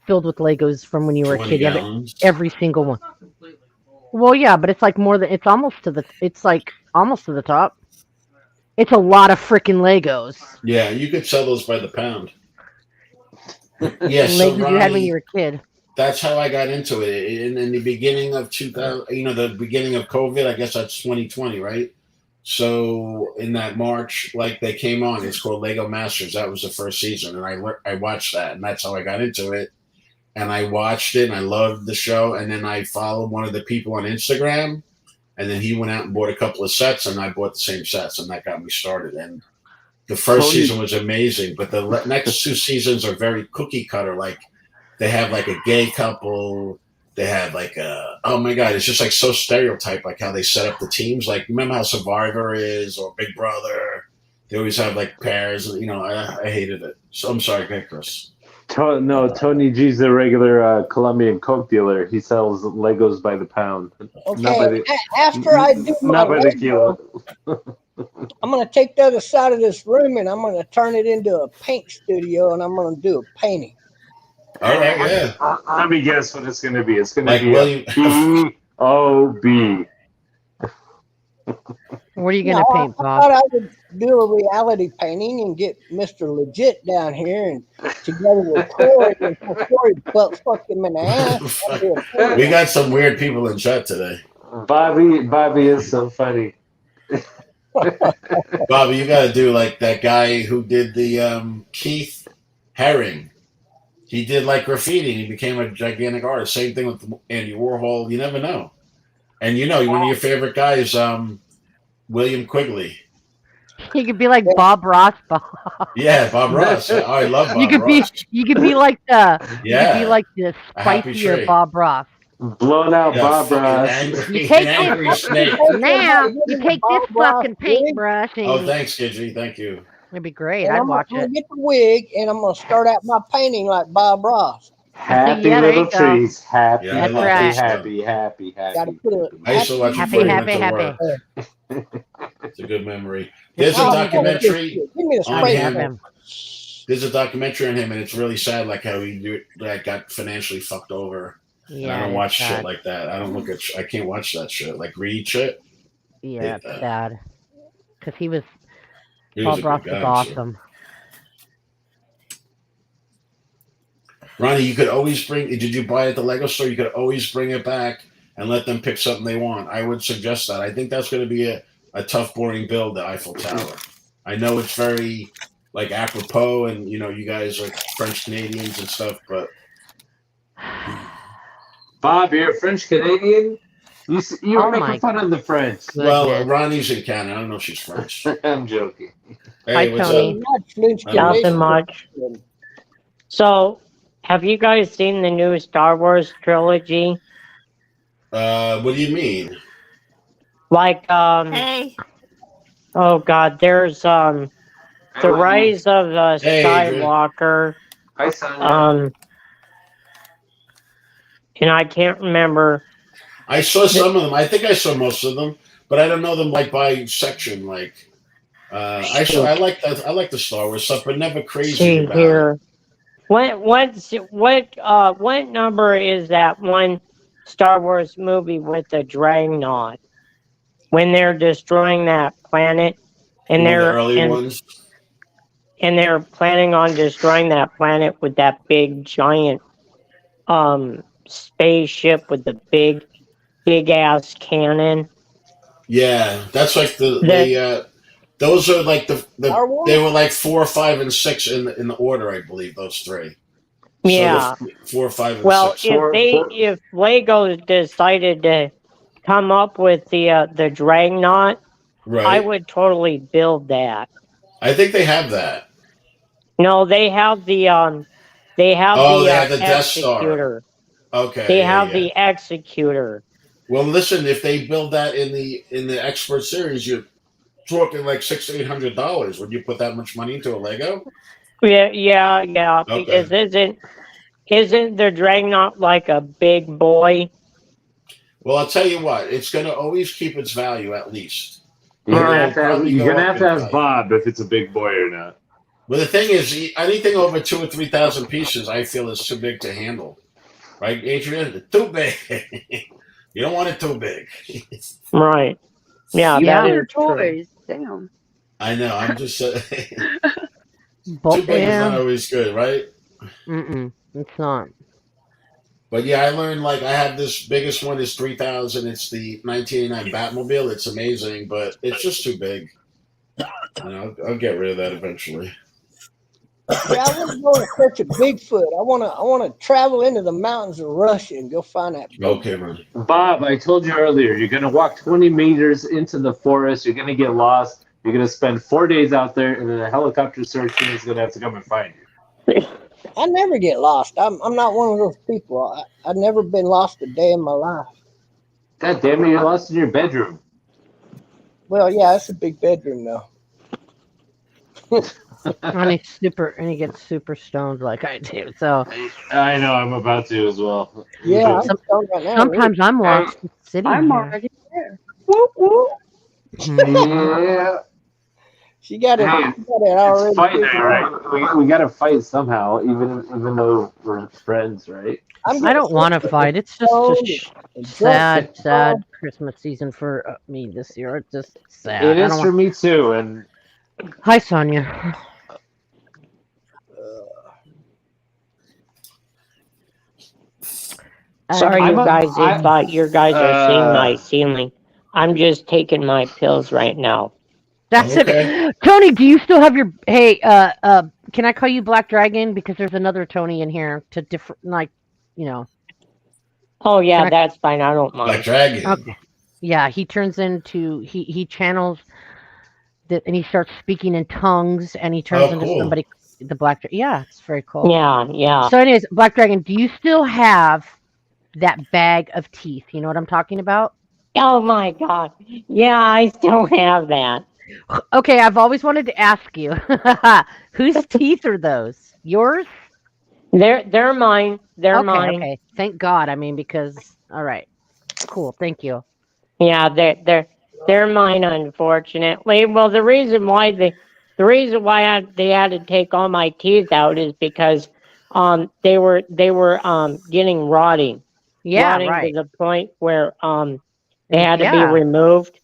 T: filled with Legos from when you were a kid? Every single one. Well, yeah, but it's more than it's almost to the top. It's a lot of freaking Legos.
S: Yeah, you could sell those by the pound. Yeah,
T: Legos
S: so
T: you had when you were a kid.
S: That's how I got into it. In the beginning of 2000, the beginning of COVID, I guess that's 2020, right? So in that March, they came on. It's called Lego Masters. That was the first season, and I watched that, and that's how I got into it. And I watched it, and I loved the show. And then I followed one of the people on Instagram, and then he went out and bought a couple of sets, and I bought the same sets, and that got me started. And the first season was amazing, but the next two seasons are very cookie cutter. They have a gay couple. They have oh my God, it's just so stereotyped, how they set up the teams. Remember how Survivor is or Big Brother? They always have pairs. I hated it. So I'm sorry, go ahead, Chris.
P: No, Tony G's a regular Colombian Coke dealer. He sells Legos by the pound.
Q: Okay, after I do my
P: not by the
Q: Lego,
P: kilo.
Q: I'm going to take the other side of this room and I'm going to turn it into a paint studio and I'm going to do a painting.
S: All right, yeah.
P: Let me guess what it's going to be. It's going to be
S: William.
P: B-O-B.
T: What are you going to paint, Bob?
Q: I thought I would do a reality painting and get Mr. Legit down here and together with Corey and Corey fuck him in the ass.
S: We got some weird people in chat today.
P: Bobby is so funny.
S: Bobby, you got to do that guy who did the Keith Haring. He did graffiti and he became a gigantic artist. Same thing with Andy Warhol. You never know. And one of your favorite guys, William Quigley.
T: You could be like Bob Ross.
S: Yeah, Bob Ross. Oh, I love Bob Ross.
T: You could be like the spicier Bob Ross.
P: Blown out Bob Ross.
T: You take this fucking paintbrush.
S: Oh, thanks, Gidgey. Thank you.
T: It'd be great.
Q: And
T: I'd
Q: I'm
T: watch
Q: gonna
T: it.
Q: get the wig, and I'm gonna start out my painting like Bob Ross.
P: Happy
T: Yeah, there you
P: little
T: go.
P: trees. Happy,
B: Yeah, I
T: That's
B: love
P: happy,
T: right.
B: that show.
P: happy.
Q: Got to put a
B: I used to watch it
T: Happy,
B: before I
T: happy,
B: went to
T: happy.
B: work. It's a good memory.
T: It's
B: There's a
Q: Oh,
T: funny.
Q: fuck this
B: documentary
Q: shit. Give me the
B: on
Q: spray
T: Have
B: him.
Q: can.
T: him.
B: There's a documentary on him, and it's really sad, like how like got financially fucked over. And I
T: Yeah,
B: don't
T: it's
B: watch shit
T: sad.
B: like that. I don't look at. I can't watch that shit. Like read shit.
T: Yeah,
B: Hate
T: it's
B: that.
T: sad. Because he was
B: He was
T: Bob
B: a
T: Ross
B: good
T: was
B: guy. I'm sure.
T: awesome.
B: Ronnie, you could always bring. Did you buy it at the Lego store? You could always bring it back and let them pick something they want. I would suggest that. I think that's going to be a tough, boring build, the Eiffel Tower. I know it's very like apropos, and you guys are French Canadians and stuff, but
P: Bob, you're a French Canadian. You were
T: Oh
P: making
T: my
P: fun of the French.
B: well,
T: goodness.
B: Ronnie's in Canada. I don't know if she's French.
P: I'm joking.
T: Hi,
B: Hey, what's
T: Tony.
B: up?
Q: Not French
B: I don't know.
Q: Canadian.
U: Nothing much. So, have you guys seen the new Star Wars trilogy?
B: What do you mean?
U: Like,
T: Hey.
U: oh god, there's the Rise of
B: Hey, Adrian.
U: Skywalker,
P: Hi, Sonia.
U: and I can't remember.
B: I saw some of them. I think I saw most of them, but I don't know them like by section. Like, I like that. I like the Star Wars stuff, but never crazy
U: See
B: about
U: here. What number is that one Star Wars movie with the Dreadnought when they're destroying that planet and
B: One of the early ones.
U: and they're planning on destroying that planet with that big giant spaceship with the big ass cannon.
B: Yeah, that's like those are like they were like 4, 5, and 6 in the order, I believe. Those three.
U: Yeah.
B: So 4, 5, and
U: Well,
B: 6.
U: if Lego decided to come up with the Dreadnought,
B: Right.
U: I would totally build that.
B: I think they have that.
U: No, they have the
B: They have the Death Star.
U: executor.
B: Okay.
U: They
B: yeah,
U: have
B: yeah.
U: the executor.
B: Well, listen, if they build that in the Expert series, you're talking like $600 to $800. Would you put that much money into a Lego?
U: Yeah.
B: Okay.
U: Because isn't the Dreadnought like a big boy?
B: Well, I'll tell you what, it's going to always keep its value at least.
P: You're gonna
B: It'll
P: have to
B: probably go up in
P: ask
B: value.
P: Bob if it's a big boy or not.
B: But the thing is, anything over 2,000 or 3,000 pieces, I feel is too big to handle. Right, Adrian? Too big. You don't want it too big.
U: Right. Yeah,
R: Yeah,
U: that
R: they're
U: is true.
R: toys. Damn.
B: I know. I'm just saying.
T: But,
B: Too big is not always good, right?
T: It's not.
B: But yeah, I learned like I have this biggest one is 3,000. It's the 1989 Batmobile. It's amazing, but it's just too big. I'll get rid of that eventually.
Q: Yeah, I want to go and catch a Bigfoot. I want to travel into the mountains of Russia and go find that.
B: Okay, man.
P: Bob, I told you earlier, you're going to walk 20 meters into the forest. You're going to get lost. You're going to spend 4 days out there, and then a helicopter search team is going to have to come and find you.
Q: I never get lost. I'm not one of those people. I've never been lost a day in my life.
P: God damn it, you're lost in your bedroom.
Q: Well, yeah, it's a big bedroom though.
T: and he gets super stoned like I do. So
P: I know, I'm about to as well.
Q: Yeah, I'm stoned right now.
T: sometimes I'm lost sitting
R: I'm
T: here.
R: already there. Whoop whoop.
P: Yeah.
Q: She got it.
P: Hey,
Q: She got it already.
P: It's fight night, right? We got to fight somehow, even though we're friends, right?
T: I don't want to fight. It's just sad Christmas season for me this year. It's just sad.
P: It
T: I
P: is
T: don't
P: for
T: want-
P: me too. And
T: Hi, Sonia.
U: Sorry, you guys, if your guys are seeing my ceiling. I'm just taking my pills right now.
T: That's
B: Okay.
T: it. Tony, do you still have your? Hey, can I call you Black Dragon because there's another Tony in here to different, like, you know.
U: Oh yeah,
T: Can I-
U: that's fine. I don't mind.
B: Black Dragon.
T: Okay. Yeah, he turns into he channels that, and he starts speaking in tongues, and he turns
B: Oh,
T: into
B: cool.
T: somebody. The Black Dragon. Yeah, it's very cool.
U: Yeah.
T: So, anyways, Black Dragon, do you still have that bag of teeth? You know what I'm talking about?
U: Oh my god. Yeah, I still have that.
T: Okay, I've always wanted to ask you, whose teeth are those? Yours?
U: They're mine. They're
T: Okay,
U: mine.
T: okay. Thank God. I mean, because all right, cool. Thank you.
U: Yeah, they're mine, unfortunately. Well, the reason why they had to take all my teeth out is because they were getting
T: Yeah,
U: rotting to
T: right.
U: the point where they had to be
T: Yeah,
U: removed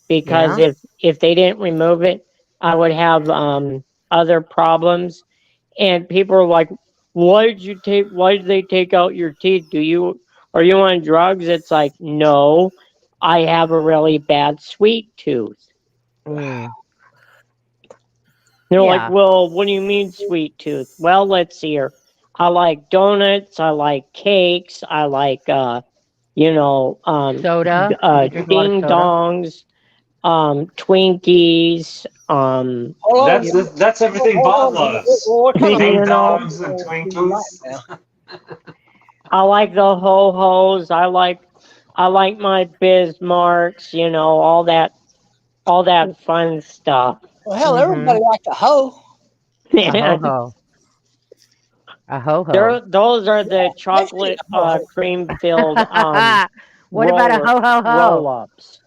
U: because
T: yeah.
U: if they didn't remove it, I would have other problems. And people are like, why did they take out your teeth? Are you on drugs? It's like, no, I have a really bad sweet tooth.
T: Mm,
U: They're like,
T: yeah.
U: well, what do you mean sweet tooth? Well, let's see here. I like donuts, I like cakes, I like
T: Soda. You drink a lot of
U: ding
T: soda.
U: dongs, Twinkies,
Q: Hold
P: That's
Q: on.
P: that's everything Bob
Q: Hold on.
P: loves.
Q: What kind of
U: you
P: Ding
U: know,
P: dongs and
Q: you like
P: Twinkies.
Q: now?
U: I like the ho hos. I like my Bismarcks. All that fun stuff.
Q: Well, hell,
T: Mm-hmm.
Q: everybody likes a hoe.
T: A ho
U: And
T: ho. A ho ho.
U: those are the
Q: Especially
U: chocolate
Q: a hoe.
U: cream filled
T: What about a ho ho ho?
U: roll ups.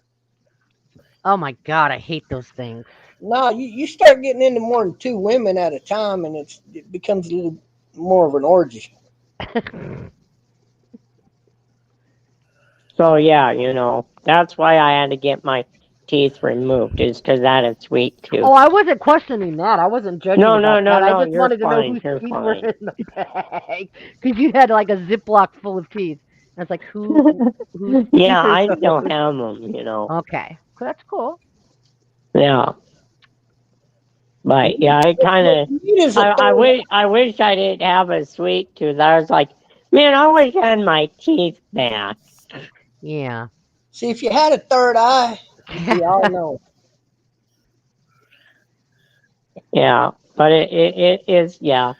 T: Oh my God, I hate those things.
Q: No, you start getting into more than two women at a time, and it becomes a little more of an orgy.
U: So yeah, that's why I had to get my teeth removed, is because I had a sweet tooth.
T: Oh, I wasn't questioning that. I wasn't judging
U: No, no,
T: about
U: no,
T: that. I
U: no.
T: just
U: You're
T: wanted to know
U: fine.
T: whose
U: You're
T: teeth were
U: fine.
T: in the bag because you had like a Ziploc full of teeth. And it's like whose teeth
U: Yeah,
T: are
U: I still
T: those?
U: have them.
T: Okay, that's cool.
U: Yeah. But yeah,
Q: Meat is a third.
U: I wish I didn't have a sweet tooth. I was like, man, I wish I had my teeth back.
T: Yeah.
Q: See, if you had a third eye, you'd be all knowing.
U: Yeah, but it is, yeah.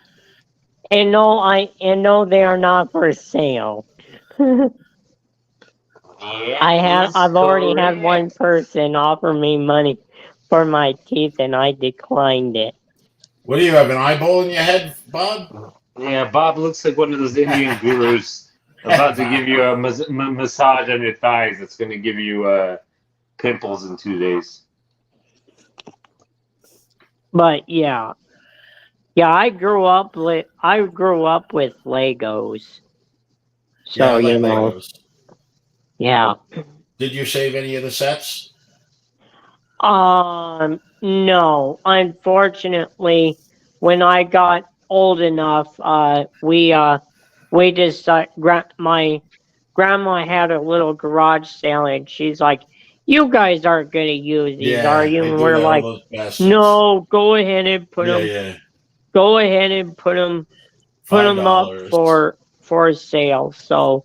U: And no, they are not for sale. I've already had one person offer me money for my teeth, and I declined it.
B: What do you have, an eyeball in your head, Bob?
P: Yeah, Bob looks like one of those Indian gurus about to give you a massage on your thighs. That's going to give you pimples in 2 days.
U: But yeah, I grew up with Legos.
B: Yeah,
U: So
B: I like Legos.
U: yeah.
B: Did you save any of the sets?
U: No. Unfortunately, when I got old enough, we just my grandma had a little garage sale, and she's like, "You guys aren't gonna use these, are
B: Yeah,
U: you?"
B: they
U: And
B: do
U: we're
B: that, all
U: like,
B: those bastards.
U: "No, go ahead and put
B: Yeah,
U: them.
B: yeah.
U: Go ahead and put them up
B: $5.
U: for sale." So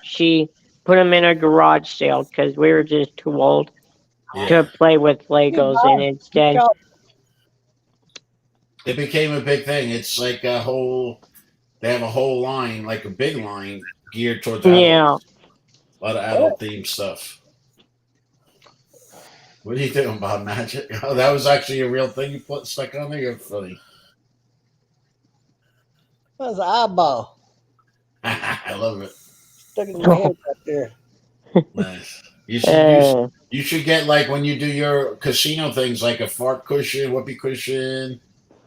U: she put them in a garage sale because we were just too old to
B: Yeah.
U: play with
Q: Hey,
U: Legos, and
Q: Bob,
U: instead,
B: It became a big thing. It's like they have a whole line, like a big line geared towards
U: yeah.
B: adults. A lot of adult themed stuff. What are you doing, Bob? Magic? Oh, that was actually a real thing you stuck on there? You're funny.
Q: that was an eyeball.
B: I love it.
Q: Stuck in my head right there.
B: Nice.
U: Uh,
B: You should get, like, when you do your casino things, like a fart cushion, whoopee cushion,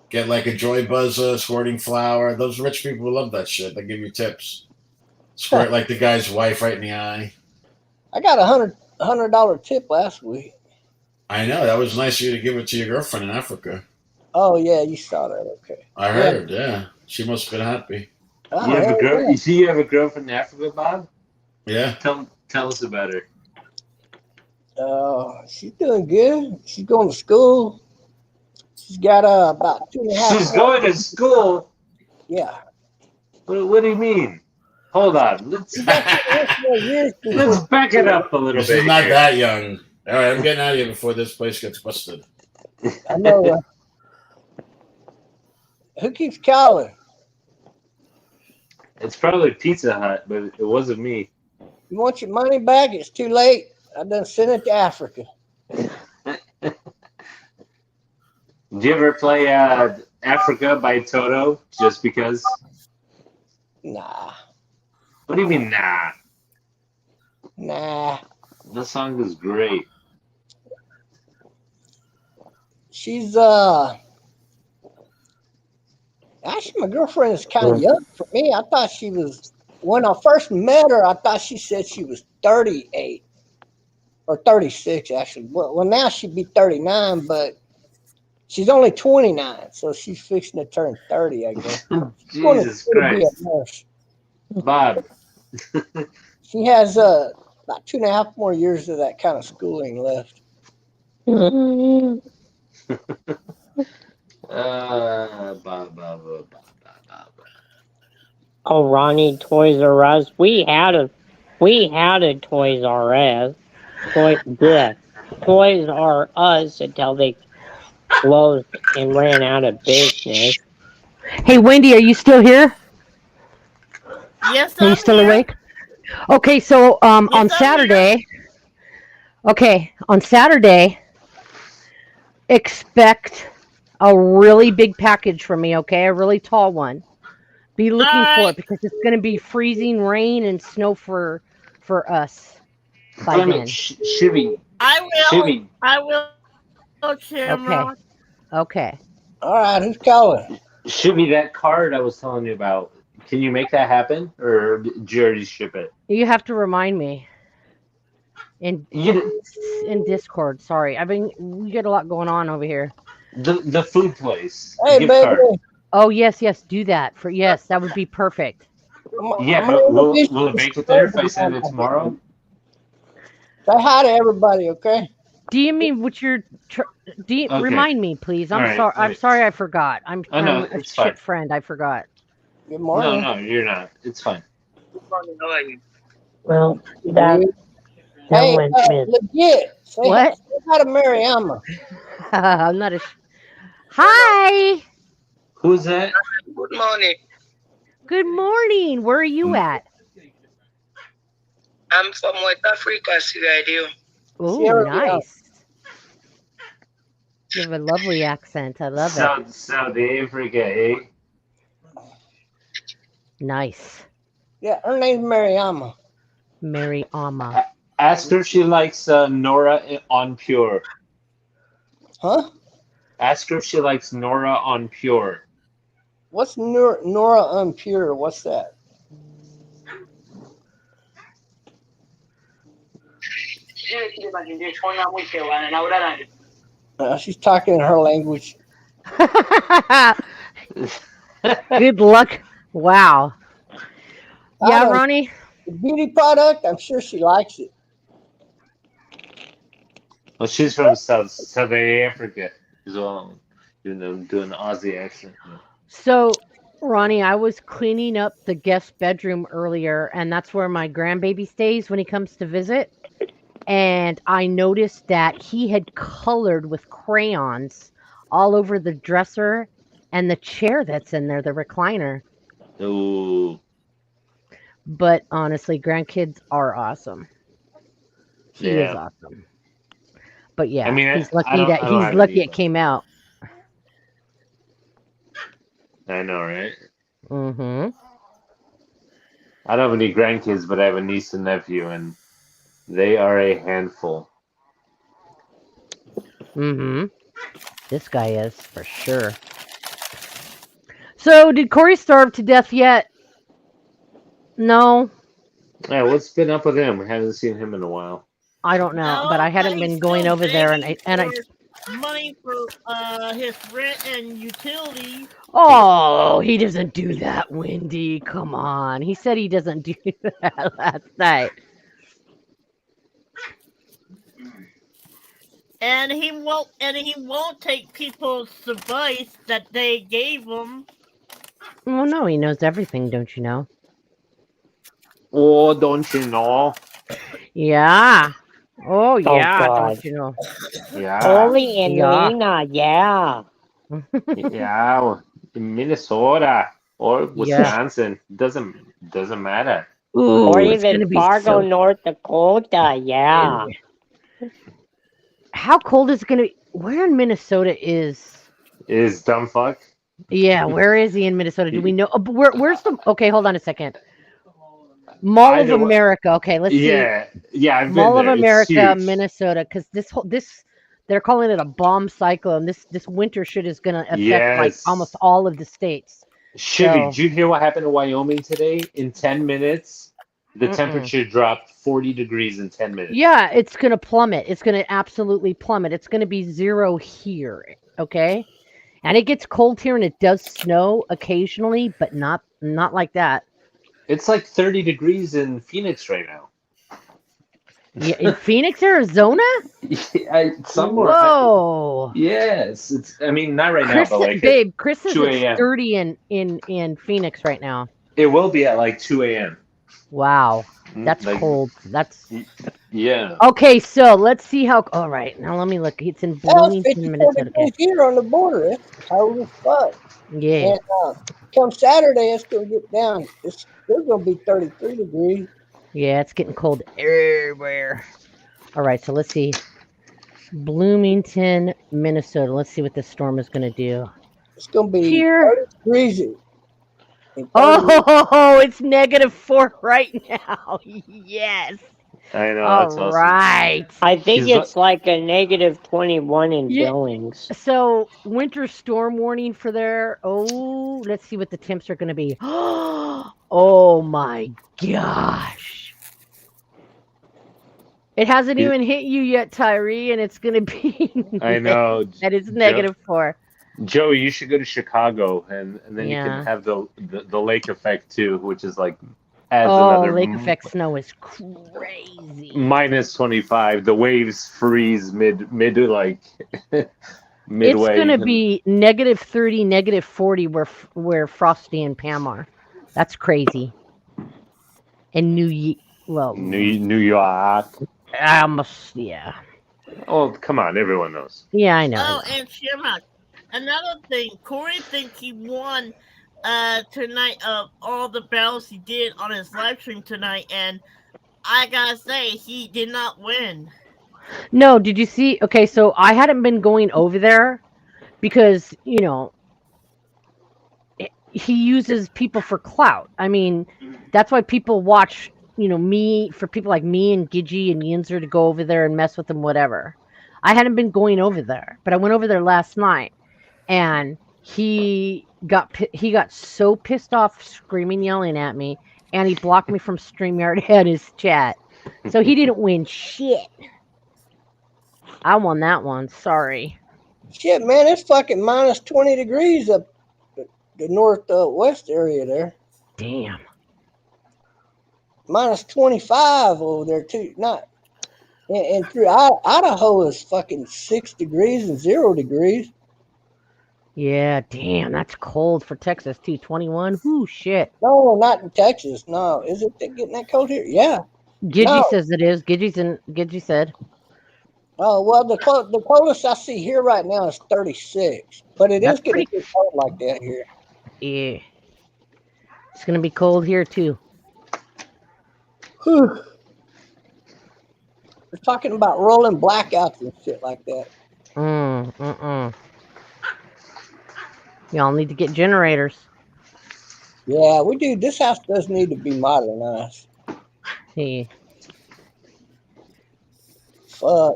B: get like a joy buzzer, squirting flour. Those rich people love that shit. They give you tips. Squirt like the guy's wife right in the eye.
Q: I got $100 tip last week.
B: I know, that was nice of you to give it to your girlfriend in Africa.
Q: Oh yeah, you saw that. Okay.
B: I heard, yeah. She must have been happy.
Q: Oh,
P: You have a
Q: hell
P: girl.
Q: yeah.
P: You see, you have a girlfriend in Africa, Bob.
B: Yeah.
P: Tell us about her.
Q: She's doing good. She's going to school. She's got about 2.5.
P: She's going to school.
Q: Yeah.
P: What do you mean? Hold on. Let's back it up a little
B: This
P: bit.
B: is not
P: here.
B: that young. All right, I'm getting out of here before this place gets busted.
Q: I know. Who keeps calling?
P: It's probably Pizza Hut, but it wasn't me.
Q: You want your money back? It's too late. I done sent it to Africa.
P: Do you ever play Africa by Toto just because?
Q: Nah.
P: What do you mean, nah?
Q: Nah.
P: The song is great.
Q: She's actually my girlfriend is kind of young for me. I thought she was when I first met her. I thought she said she was 38 or 36 actually. Well, now she'd be 39, but she's only 29, so she's fixing to turn 30, I guess. She's going to
P: Jesus
Q: school to be a
P: Christ.
Q: nurse.
P: Bob.
Q: She has about 2.5 more years of that kind of schooling left.
U: Oh, Ronnie, Toys R Us. We had a Toys R Us. Toys R Us until they closed and ran out of business.
T: Hey, Wendy, are you still here?
O: Yes,
T: Are you
O: I'm
T: still
O: here.
T: awake? Okay, so on
O: I'm here.
T: Saturday. Okay, on Saturday, expect a really big package from me. Okay, a really tall one. Be looking for it because it's going to be freezing rain and snow for us by
P: Damn
T: then.
P: it, Shivy.
O: I will.
P: Shivy.
O: I will, Shamrock.
T: Okay.
Q: All right, who's calling?
P: Shivy, that card I was telling you about. Can you make that happen, or did you already ship it?
T: You have to remind me. In Discord, sorry. We get a lot going on over here.
P: The food place.
Q: Hey,
P: gift
Q: baby.
P: card.
T: Oh yes, do that that would be perfect.
P: Yeah, but will it make it there if I send it tomorrow?
Q: Say hi to everybody, okay?
T: Do you mean what you're?
P: Okay.
T: Remind me, please. I'm
P: All right,
T: sorry.
P: all
T: I'm
P: right.
T: sorry. I forgot. I'm
P: no,
T: a
P: it's fine.
T: shit friend. I forgot.
Q: Good
P: No, you're not. It's fine.
U: Well, that
Q: Hey,
U: went mid.
Q: legit. Say
T: What?
Q: hi to Mariama.
T: I'm not a. Hi.
P: Who's that?
N: Good morning.
T: Good morning. Where are you at?
N: I'm from West Africa, Sierra Leone.
T: Oh, nice. You have a lovely accent. I love it.
P: South Africa, eh?
T: Nice.
Q: Yeah, her name's Mariama.
T: Mary Amma.
P: Ask her if she likes Nora on Pure.
Q: Huh?
P: Ask her if she likes Nora on Pure.
Q: What's Nora Unpure? What's that? She's talking in her language.
T: Good luck. Wow. Yeah, Ronnie?
Q: The beauty product, I'm sure she likes it.
P: Well, she's from South Africa as well, even though I'm doing an Aussie accent.
T: So, Ronnie, I was cleaning up the guest bedroom earlier, and that's where my grandbaby stays when he comes to visit. And I noticed that he had colored with crayons all over the dresser and the chair that's in there, the recliner.
P: Ooh.
T: But honestly, grandkids are awesome. He is awesome. But yeah,
P: I mean,
T: he's lucky it came out.
P: I know, right?
T: Mm-hmm.
P: I don't have any grandkids, but I have a niece and nephew, and they are a handful.
T: Mm-hmm. This guy is, for sure. So, did Corey starve to death yet? No.
P: Yeah, what's been up with him? I haven't seen him in a while.
T: I don't know, but I hadn't been going over there, and I
O: money for his rent and utilities.
T: Oh, he doesn't do that, Wendy. Come on. He said he doesn't do that last night.
O: And he won't take people's advice that they gave him.
T: Well, no, he knows everything, don't you know?
P: Oh, don't you know?
T: Yeah. Oh, yeah,
U: God.
T: don't you know?
P: Yeah.
U: Holy Angelina, yeah.
P: Yeah, in Minnesota or Wisconsin. Doesn't matter.
T: Ooh,
U: or
T: it's
U: even
T: gonna be
U: Fargo,
T: so...
U: North Dakota, yeah.
T: How cold is it going to be? Where in Minnesota is...
P: Is dumb fuck?
T: Yeah, where is he in Minnesota? Do we know? Where's the? Okay, hold on a second. Mall
P: Either
T: of
P: way-
T: America. Okay, let's see.
P: Yeah, I've been
T: Mall of
P: there. It's
T: America,
P: huge.
T: Minnesota, because this they're calling it a bomb cyclone. This winter shit is gonna affect like
P: Yes.
T: almost all of the states.
P: Shivy,
T: So
P: did you hear what happened in Wyoming today? In 10 minutes, the temperature dropped 40 degrees in 10 minutes.
T: yeah, it's gonna plummet. It's gonna absolutely plummet. It's gonna be 0 here. Okay, and it gets cold here, and it does snow occasionally, but not like that.
P: It's like 30 degrees in Phoenix right now.
T: Yeah, in Phoenix, Arizona.
P: Somewhere.
T: Whoa.
P: Yes, it's. I mean, not right
T: Chris,
P: now, but like
T: babe,
P: at
T: Chris says
P: 2
T: it's
P: a.m.
T: 30 in Phoenix right now.
P: It will be at like 2 a.m.
T: Wow, that's
P: Like,
T: cold. That's
P: yeah.
T: okay. So let's see how. All right, now let me look. It's in
Q: Well, it's
T: Bloomington,
Q: 54
T: Minnesota. Okay.
Q: degrees here on the border. It's cold as fuck.
T: Yeah.
Q: And come Saturday, it's going to get down. It's going to be 33 degrees.
T: Yeah, it's getting cold everywhere. All right, so let's see. Bloomington, Minnesota. Let's see what this storm is going to do.
Q: It's going to be
T: Here.
Q: 30 degrees.
T: Oh, it's -4 right now. Yes.
P: I know.
T: All
P: That's awesome.
T: right.
U: I think
P: He's
U: it's like a -21 in
T: Yeah.
U: Billings.
T: So winter storm warning for there. Oh, let's see what the temps are going to be. Oh my gosh. It hasn't even hit you yet, Tyree, and it's going to be.
P: I know.
T: That is -4.
P: Joey, you should go to Chicago, and then you
T: Yeah.
P: can have the lake effect too, which is like adds
T: Oh,
P: another
T: lake effect snow is crazy.
P: -25. The waves freeze mid like midway.
T: It's going to be -30, -40 where Frosty and Pam are. That's crazy. And New
P: York.
T: Yeah.
P: Oh, come on, everyone knows.
T: Yeah, I know.
N: Oh, and Shamrock. Another thing, Corey thinks he won tonight of all the battles he did on his live stream tonight, and I gotta say, he did not win.
T: No, did you see? Okay, so I hadn't been going over there because, he uses people for clout. I mean, that's why people watch, me, for people like me and Gidgy and Yinzer to go over there and mess with them, whatever. I hadn't been going over there, but I went over there last night, and he got so pissed off, screaming, yelling at me, and he blocked me from StreamYard and his chat. So he didn't win shit. I won that one. Sorry.
Q: Shit, man, it's fucking -20 degrees up the northwest area there.
T: Damn.
Q: -25 over there too. Not and through Idaho is fucking 6 degrees and 0 degrees.
T: Yeah, damn, that's cold for Texas too. 21. Whoo, shit.
Q: No, not in Texas. No, is it getting that cold here? Yeah.
T: Gidgy says it is. Gidgy said.
Q: Oh well, the coldest I see here right now is 36, but it is getting cold like that here.
T: Yeah. It's gonna be cold here too.
Q: Whew. We're talking about rolling blackouts and shit like that.
T: Y'all need to get generators.
Q: Yeah, we do. This house does need to be modernized.
T: Yeah.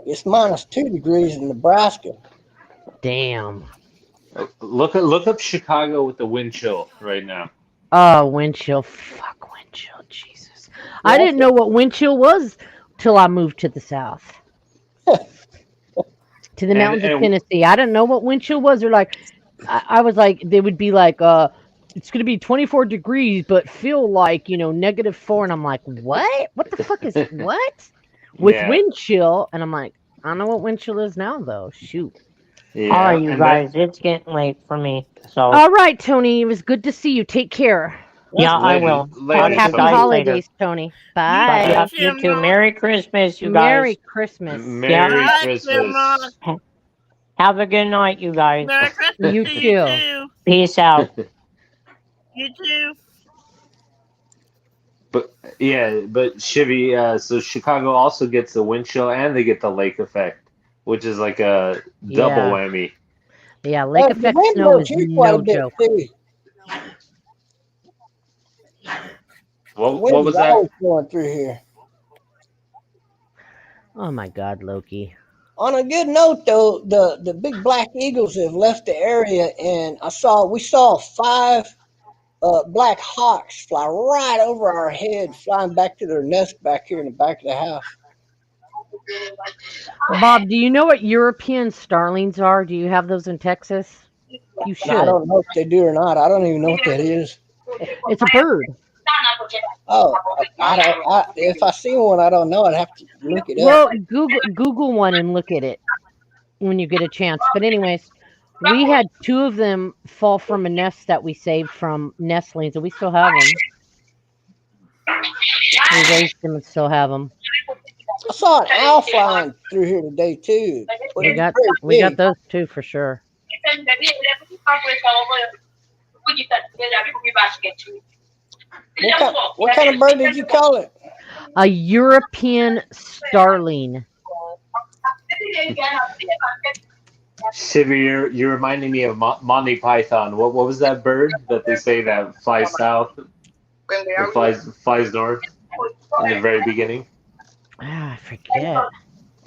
Q: It's -2 degrees in Nebraska.
T: Damn.
P: Look up Chicago with the wind chill right now.
T: Oh, wind chill. Fuck wind chill. Jesus. I didn't know what wind chill was till I moved to the south. To the mountains of Tennessee. I didn't know what wind chill was. They're like, I was like, they would be like, it's going to be 24 degrees, but feel like, -4. And I'm like, what? What the fuck is what? With wind chill. And I'm like, I don't know what wind chill is now, though. Shoot.
U: Yeah, all right, you guys, it's getting late for me. So.
T: All right, Tony. It was good to see you. Take care.
U: Yeah, I will.
T: Happy holidays, Tony. Bye.
U: Yeah, you too. Merry Christmas, you guys.
T: Merry Christmas.
P: Merry Christmas.
U: Have a good night, you guys.
N: Merry Christmas
T: you
N: to
T: too.
N: You too.
U: Peace out.
N: You too.
P: But Shivy, so Chicago also gets the wind chill and they get the lake effect, which is like a double whammy.
T: Yeah, lake
Q: The
T: effect
Q: wind
T: snow
Q: blows
T: is
Q: here quite a
T: no
Q: bit
T: joke.
Q: too. The
P: What
Q: wind is
P: was that?
Q: always blowing through here.
T: Oh my God, Loki.
Q: On a good note, though, the big black eagles have left the area, and we saw 5 black hawks fly right over our head, flying back to their nest back here in the back of the house.
T: Bob, do you know what European starlings are? Do you have those in Texas? You
Q: And I
T: should.
Q: don't know if they do or not. I don't even know what that is.
T: It's a bird.
Q: Oh, if I see one, I don't know. I'd have to look it up.
T: Well, Google one and look at it when you get a chance. But anyways, we had 2 of them fall from a nest that we saved from nestlings, and we still have them. We raised them and still have them.
Q: I saw an owl flying through here today too. But
T: We got those too for sure.
Q: What kind of bird did you call it?
T: A European starling.
P: Shiver, you're reminding me of Monty Python. What was that bird that they say that flies south, or flies north in the very beginning?
T: I forget.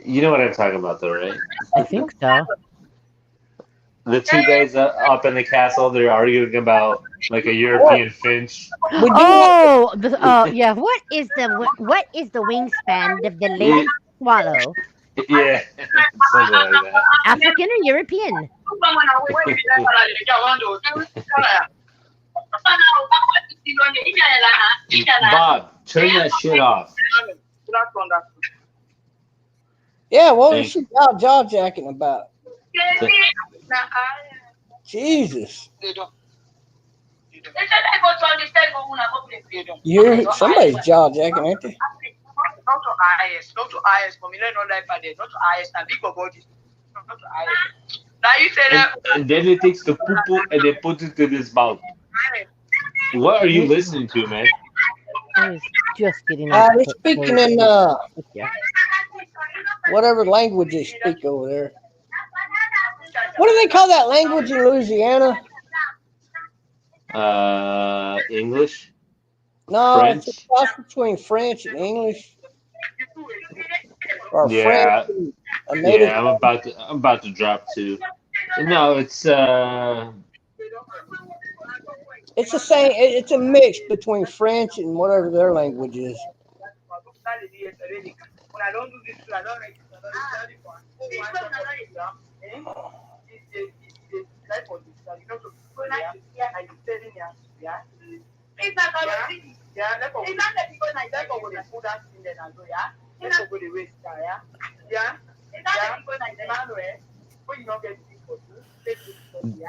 P: You know what I'm talking about, though, right?
T: I think so.
P: The 2 guys up in the castle, they're arguing about like a European finch.
T: Oh, yeah. What is the wingspan of the lady swallow?
P: Yeah, something like that.
T: African or European?
P: Bob, turn that shit off.
Q: Yeah, what was she jaw jacking about? Jesus. You hear somebody's jaw jacking, ain't they?
N: Not to IS, not to IS. For me, let not like that. Not to IS. And big body. Not to IS. Now you say that.
P: And then it takes the poo and they put it in his mouth. What are you listening to, man?
T: I was just getting.
Q: They're speaking in whatever language they speak over there. What do they call that language in Louisiana?
P: English?
Q: No,
P: French?
Q: it's a cross between French and English. Or
P: Yeah.
Q: French and a native.
P: Yeah, I'm about to drop 2. No, it's
Q: It's the same. It's a mix between French and whatever their language is.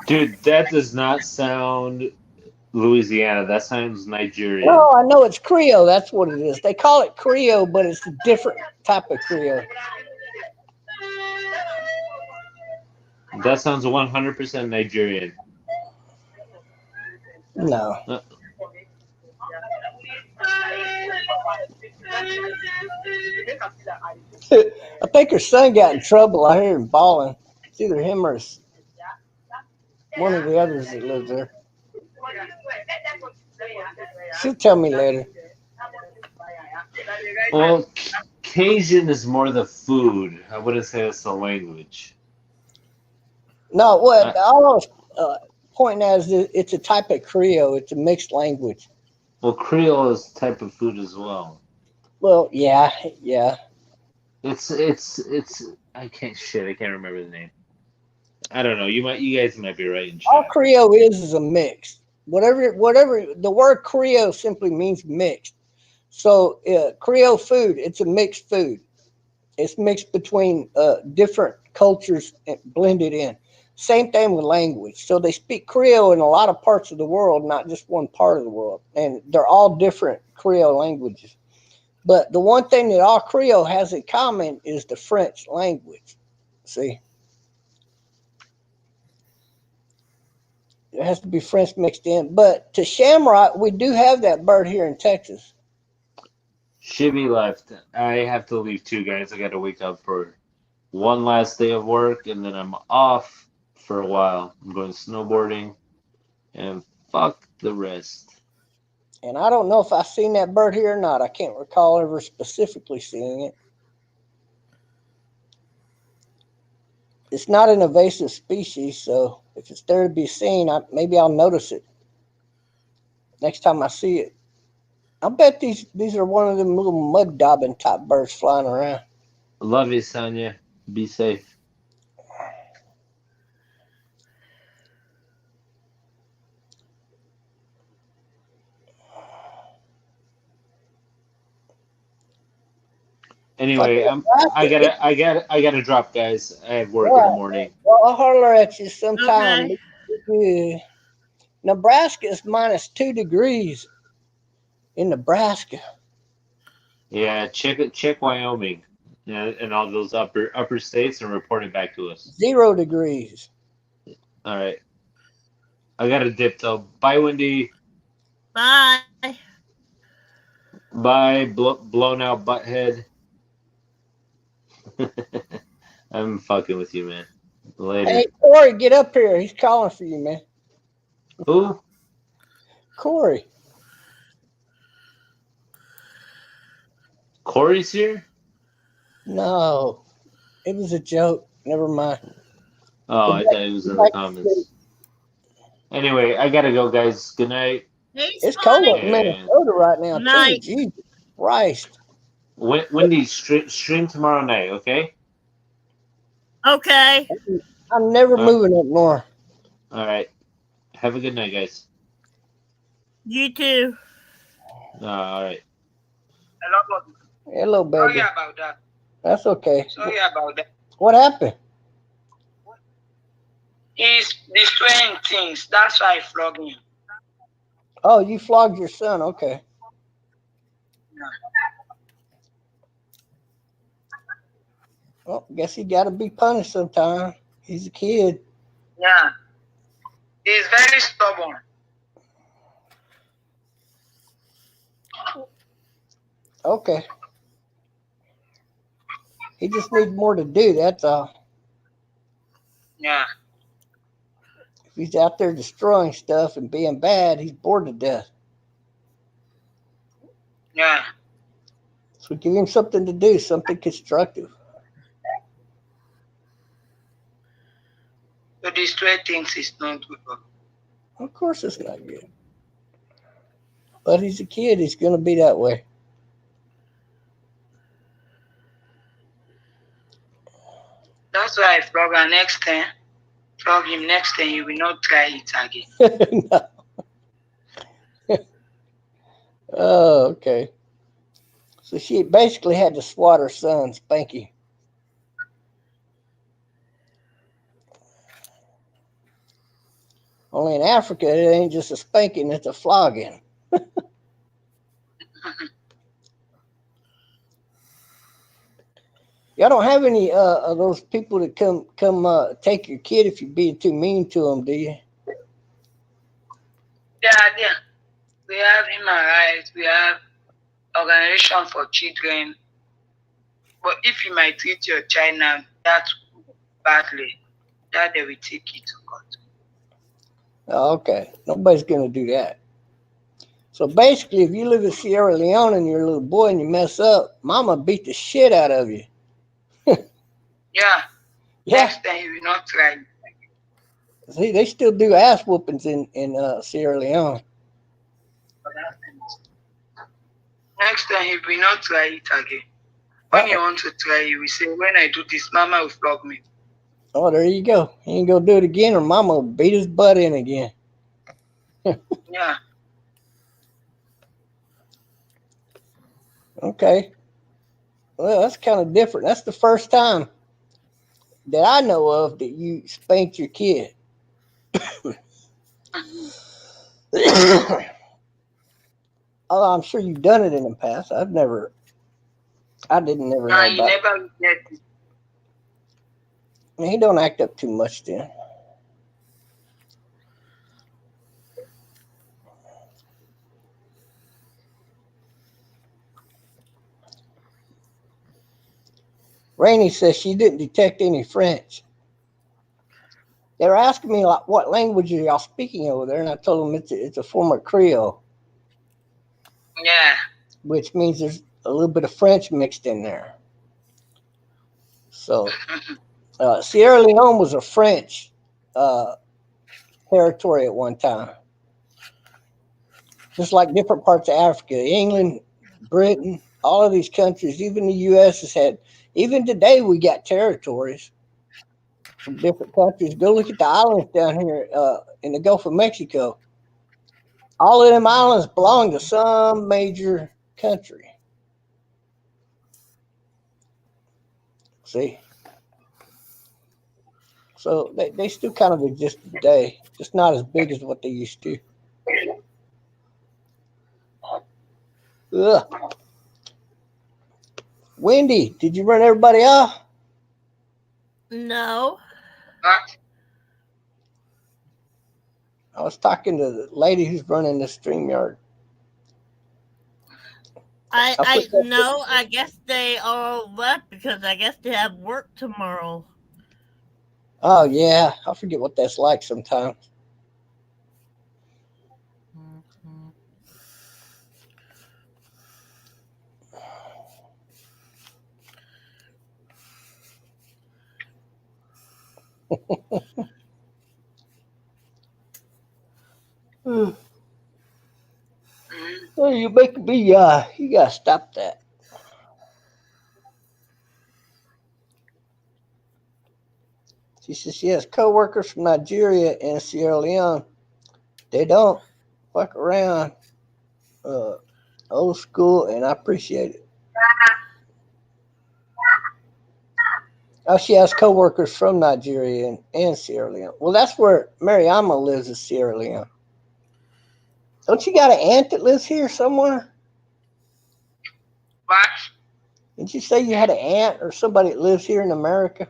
P: dude, that does not sound Louisiana. That sounds Nigerian.
Q: No, I know it's Creole. That's what it is. They call it Creole, but it's a different type of Creole.
P: That sounds 100% Nigerian.
Q: No. I think her son got in trouble. I hear him bawling. It's either him or one of the others that lives there. She'll tell me later.
P: Well, Cajun is more the food. I wouldn't say it's the language.
Q: No, what all I was pointing at is that it's a type of Creole. It's a mixed language.
P: Well, Creole is a type of food as well.
Q: Well, yeah.
P: It's I can't remember the name. I don't know. You guys might be right.
Q: All Creole is a mix. Whatever the word Creole simply means mixed. So Creole food, it's a mixed food. It's mixed between different cultures and blended in. Same thing with language. So they speak Creole in a lot of parts of the world, not just one part of the world. And they're all different Creole languages. But the one thing that all Creole has in common is the French language. See? It has to be French mixed in. But to shamrock, we do have that bird here in Texas.
P: Shibby left. I have to leave too, guys. I got to wake up for one last day of work, and then I'm off for a while. I'm going snowboarding, and fuck the rest.
Q: And I don't know if I've seen that bird here or not. I can't recall ever specifically seeing it. It's not an invasive species, so if it's there to be seen, maybe I'll notice it next time I see it. I bet these are one of them little mud daubing type birds flying around.
P: Love you, Sonia. Be safe. Anyway, I gotta drop, guys. I have work in the
Q: All right.
P: morning.
Q: Well, I'll holler at you sometime.
O: Okay.
Q: Yeah. Nebraska is -2 degrees in Nebraska.
P: Yeah, check Wyoming, and all those upper states, and report it back to us.
Q: 0 degrees.
P: All right. I got to dip though. Bye, Wendy.
O: Bye.
P: Bye, blown out butthead. I'm fucking with you, man. Later.
Q: Hey, Corey, get up here. He's calling for you, man.
P: Who?
Q: Corey.
P: Corey's here?
Q: No, it was a joke. Never mind.
P: Oh, I thought it was in the comments. Anyway, I gotta go, guys. Good night.
Q: It's cold up in
P: And
Q: Minnesota right now, too.
O: Night.
Q: Jesus Christ.
P: Wendy, stream tomorrow night, okay?
O: Okay.
Q: I'm never moving up north.
P: All right. Have a good night, guys.
O: You too.
P: All right.
Q: Hello, baby.
J: Sorry about that.
Q: That's okay.
J: Sorry about that.
Q: What happened?
J: He's destroying things. That's why I flogged him.
Q: Oh, you flogged your son. Okay. Well, guess he got to be punished sometime. He's a kid.
J: Yeah. He's very stubborn.
Q: Okay. He just needs more to do, that's all.
J: Yeah.
Q: If he's out there destroying stuff and being bad, he's bored to death.
J: Yeah.
Q: So give him something to do, something constructive.
J: To destroy things is not good.
Q: Of course it's not good. But he's a kid, he's going to be that way.
J: That's why I flog him next time. Flog him next time, he will not try it again.
Q: No. Oh, okay. So she basically had to swat her son, Spanky. Only in Africa, it ain't just a spanking, it's a flogging. Y'all don't have any of those people that come take your kid if you're being too mean to them, do you?
J: Yeah. We have human rights. We have organization for children. But if you might treat your child now that badly, that they will take you to court.
Q: Oh, okay. Nobody's going to do that. So basically, if you live in Sierra Leone and you're a little boy and you mess up, mama beat the shit out of you.
J: Yeah.
Q: Yeah.
J: Next time you will not try.
Q: See, they still do ass whoopings in Sierra Leone.
J: Next time he will not try it again. When you want to try, you will say, when I do this, mama will flog me.
Q: Oh, there you go. He ain't going to do it again or mama will beat his butt in again.
J: Yeah.
Q: Okay. Well, that's kind of different. That's the first time that I know of that you spanked your kid. Oh, I'm sure you've done it in the past. I didn't never know about
J: You never regret it.
Q: He don't act up too much then. Rainey says she didn't detect any French. They were asking me like, what language are y'all speaking over there, and I told them it's a form of Creole.
J: Yeah.
Q: Which means there's a little bit of French mixed in there. So Sierra Leone was a French territory at one time. Just like different parts of Africa, England, Britain, all of these countries, even the U.S. has had, even today we got territories from different countries. Go look at the islands down here in the Gulf of Mexico. All of them islands belong to some major country. See? So they still kind of exist today, just not as big as what they used to. Ugh. Wendy, did you run everybody off?
O: No.
J: What?
Q: I was talking to the lady who's running the StreamYard.
O: I guess they all left because I guess they have work tomorrow.
Q: Oh, yeah. I forget what that's like sometimes. Well, you make me, you gotta stop that. She says she has co-workers from Nigeria and Sierra Leone. They don't fuck around. Old school, and I appreciate it. Oh, she has co-workers from Nigeria and Sierra Leone. Well, that's where Mariama lives, is Sierra Leone. Don't you got an aunt that lives here somewhere?
J: What?
Q: Did you say you had an aunt or somebody that lives here in America?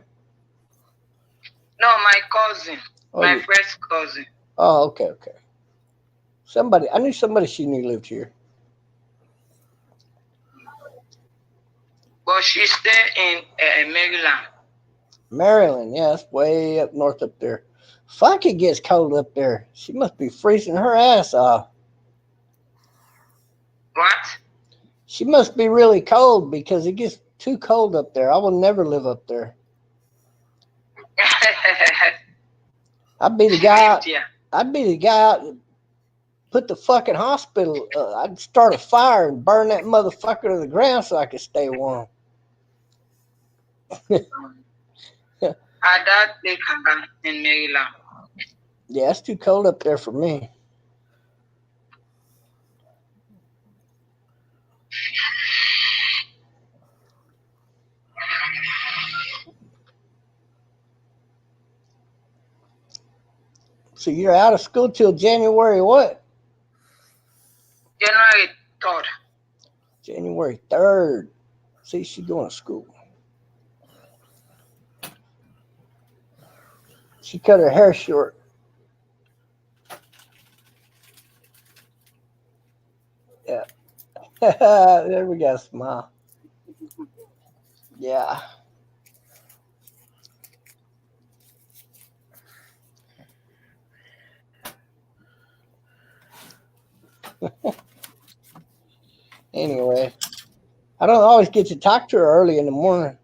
J: No, my cousin.
Q: Oh,
J: my first cousin.
Q: Oh, okay. Somebody, I knew somebody she knew lived here.
J: But she stay in Maryland.
Q: Maryland, yeah, it's way up north up there. Fuck, it gets cold up there. She must be freezing her ass off.
J: What?
Q: She must be really cold because it gets too cold up there. I will never live up there. I'd be the guy out. I'd be the guy out and put the fucking hospital. I'd start a fire and burn that motherfucker to the ground so I could stay warm.
J: Ada in Maryland.
Q: Yeah, it's too cold up there for me. So you're out of school till January what?
J: January 3rd.
Q: January 3rd. See, she's going to school. She cut her hair short. Yeah. There we go, smile. Yeah. Anyway, I don't always get to talk to her early in the morning.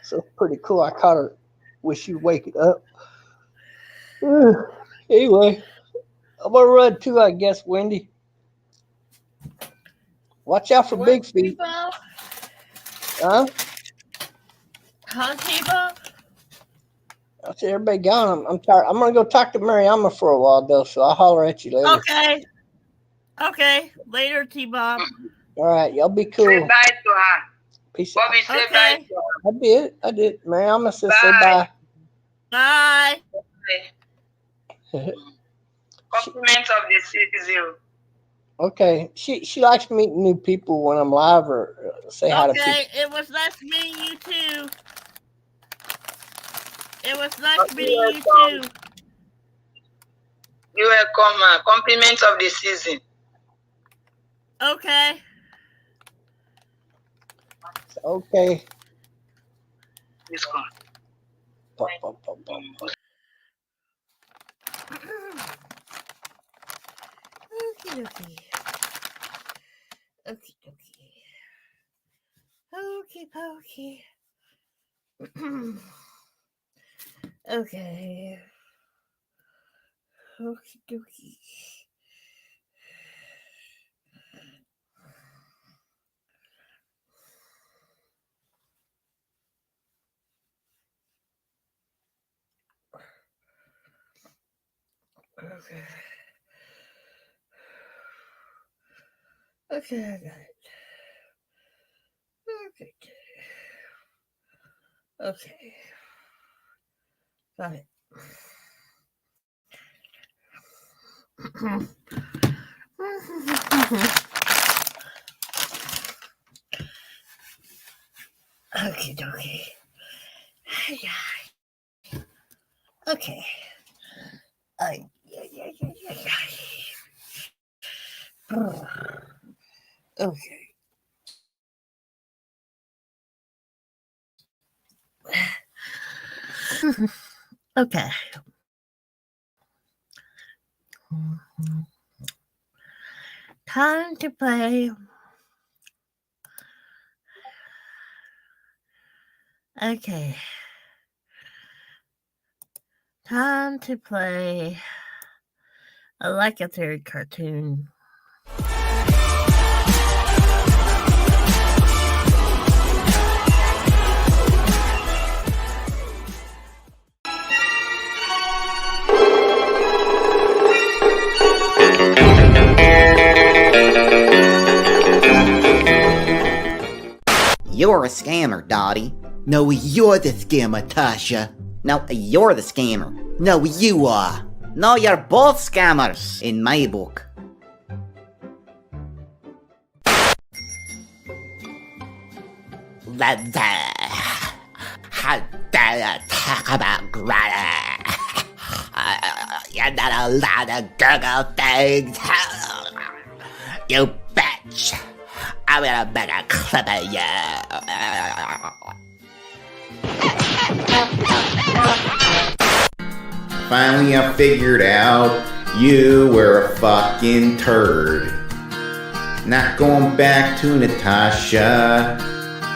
Q: So it's pretty cool. I caught her. Wish you'd wake it up. Anyway, I'm going to run too, I guess, Wendy. Watch out for big feet. Huh? I see everybody gone. I'm tired. I'm going to go talk to Mariama for a while, though, so I'll holler at you later.
O: Okay. Later, T-Bob.
Q: All right. Y'all be cool.
J: Say bye to her.
Q: Peace
J: Bobby,
Q: out.
J: say bye to her.
Q: I did. Mariama says say bye.
O: Bye.
J: Compliments of the season.
Q: Okay. She likes meeting new people when I'm live or say hi to people.
O: Okay, it was nice meeting you too. It was nice meeting you too.
J: You welcome. Compliments of the season.
O: Okay.
Q: Okay.
J: This one.
O: Okie dokie. Okie dokie. Okie pokey. Okay. Okie dokie. Okay. Okay, I got it. Okay. Okay. Got it. Okie dokie. Okay. Okay. Okay. Time to play. Okay. Time to play. I like a third cartoon.
H: You're a scammer, Dottie. No, you're the scammer, Tasha. No, you're the scammer. No, you are. No, you're both scammers, in my book. How dare you talk about Granny? You're not allowed to Google things. You bitch. I'm gonna make a clip of you.
I: Finally, I figured out you were a fucking turd. Not going back to Natasha,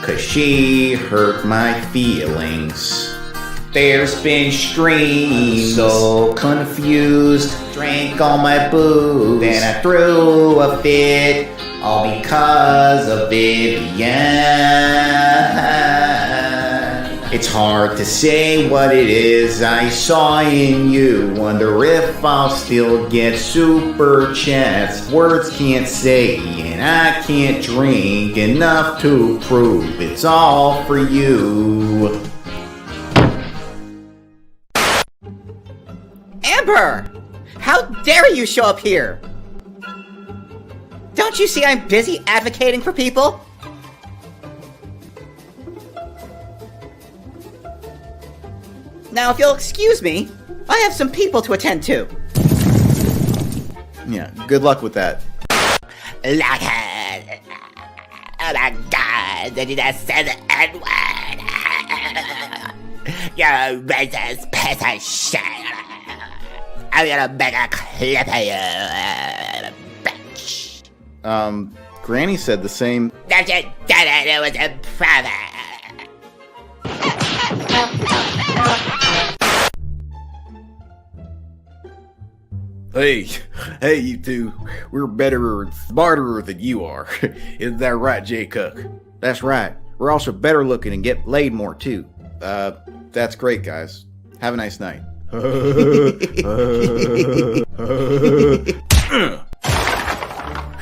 I: 'cause she hurt my feelings. There's been streams, so confused. Drank all my booze, then I threw a fit, all because of Vivian. It's hard to say what it is I saw in you. Wonder if I'll still get super chats. Words can't say, and I can't drink enough to prove it's all for you.
H: Amber! How dare you show up here? Don't you see I'm busy advocating for people? Now, if you'll excuse me, I have some people to attend to.
I: Yeah, good luck with that.
H: Lockhead! Oh my god, did you just say the N-word? You're a racist piece of shit. I'm gonna make a clip of you, bitch.
I: Granny said the same.
H: That you did it, it was in private.
I: Hey, you two. We're better and smarter than you are. Isn't that right, Jay Cook? That's right. We're also better looking and get laid more, too. That's great, guys. Have a nice night.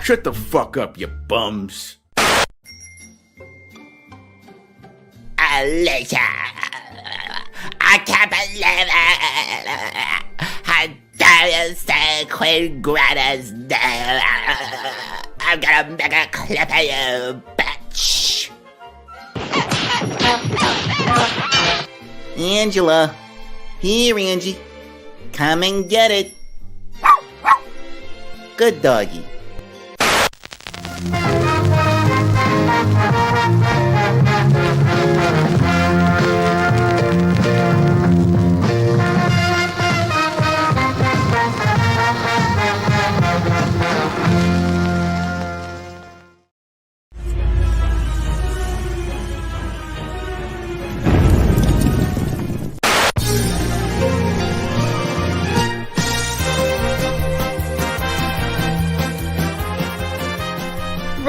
I: Shut the fuck up, you bums.
H: Alicia, I can't believe it. How dare you say Queen Greta's name? I'm gonna make a clip of you, bitch. Angela. Here, Angie. Come and get it. Good doggy.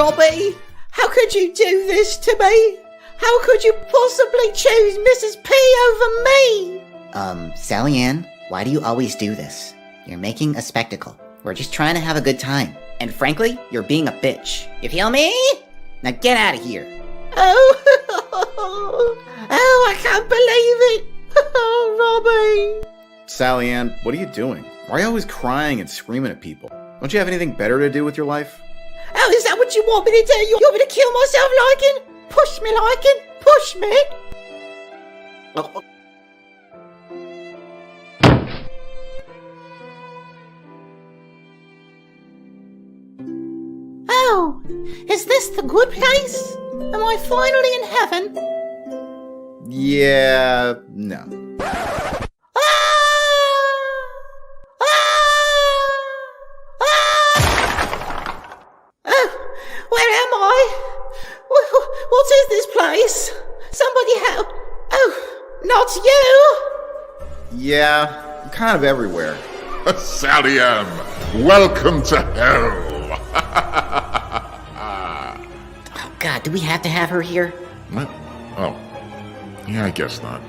G: Robbie, how could you do this to me? How could you possibly choose Mrs. P over me?
H: Sally Ann, why do you always do this? You're making a spectacle. We're just trying to have a good time. And frankly, you're being a bitch. You feel me? Now get out of here.
G: Oh, I can't believe it. Oh, Robbie.
I: Sally Ann, what are you doing? Why are you always crying and screaming at people? Don't you have anything better to do with your life?
G: Oh, is that what you want me to do? You want me to kill myself liking? Push me liking? Push me? Oh, is this the good place? Am I finally in heaven?
I: Yeah, no.
G: Where am I? What is this place? Somebody help. Oh, not you.
I: Yeah, I'm kind of everywhere.
D: Sally Ann, welcome to hell.
H: Oh, God, do we have to have her here?
D: What? Oh, yeah, I guess not.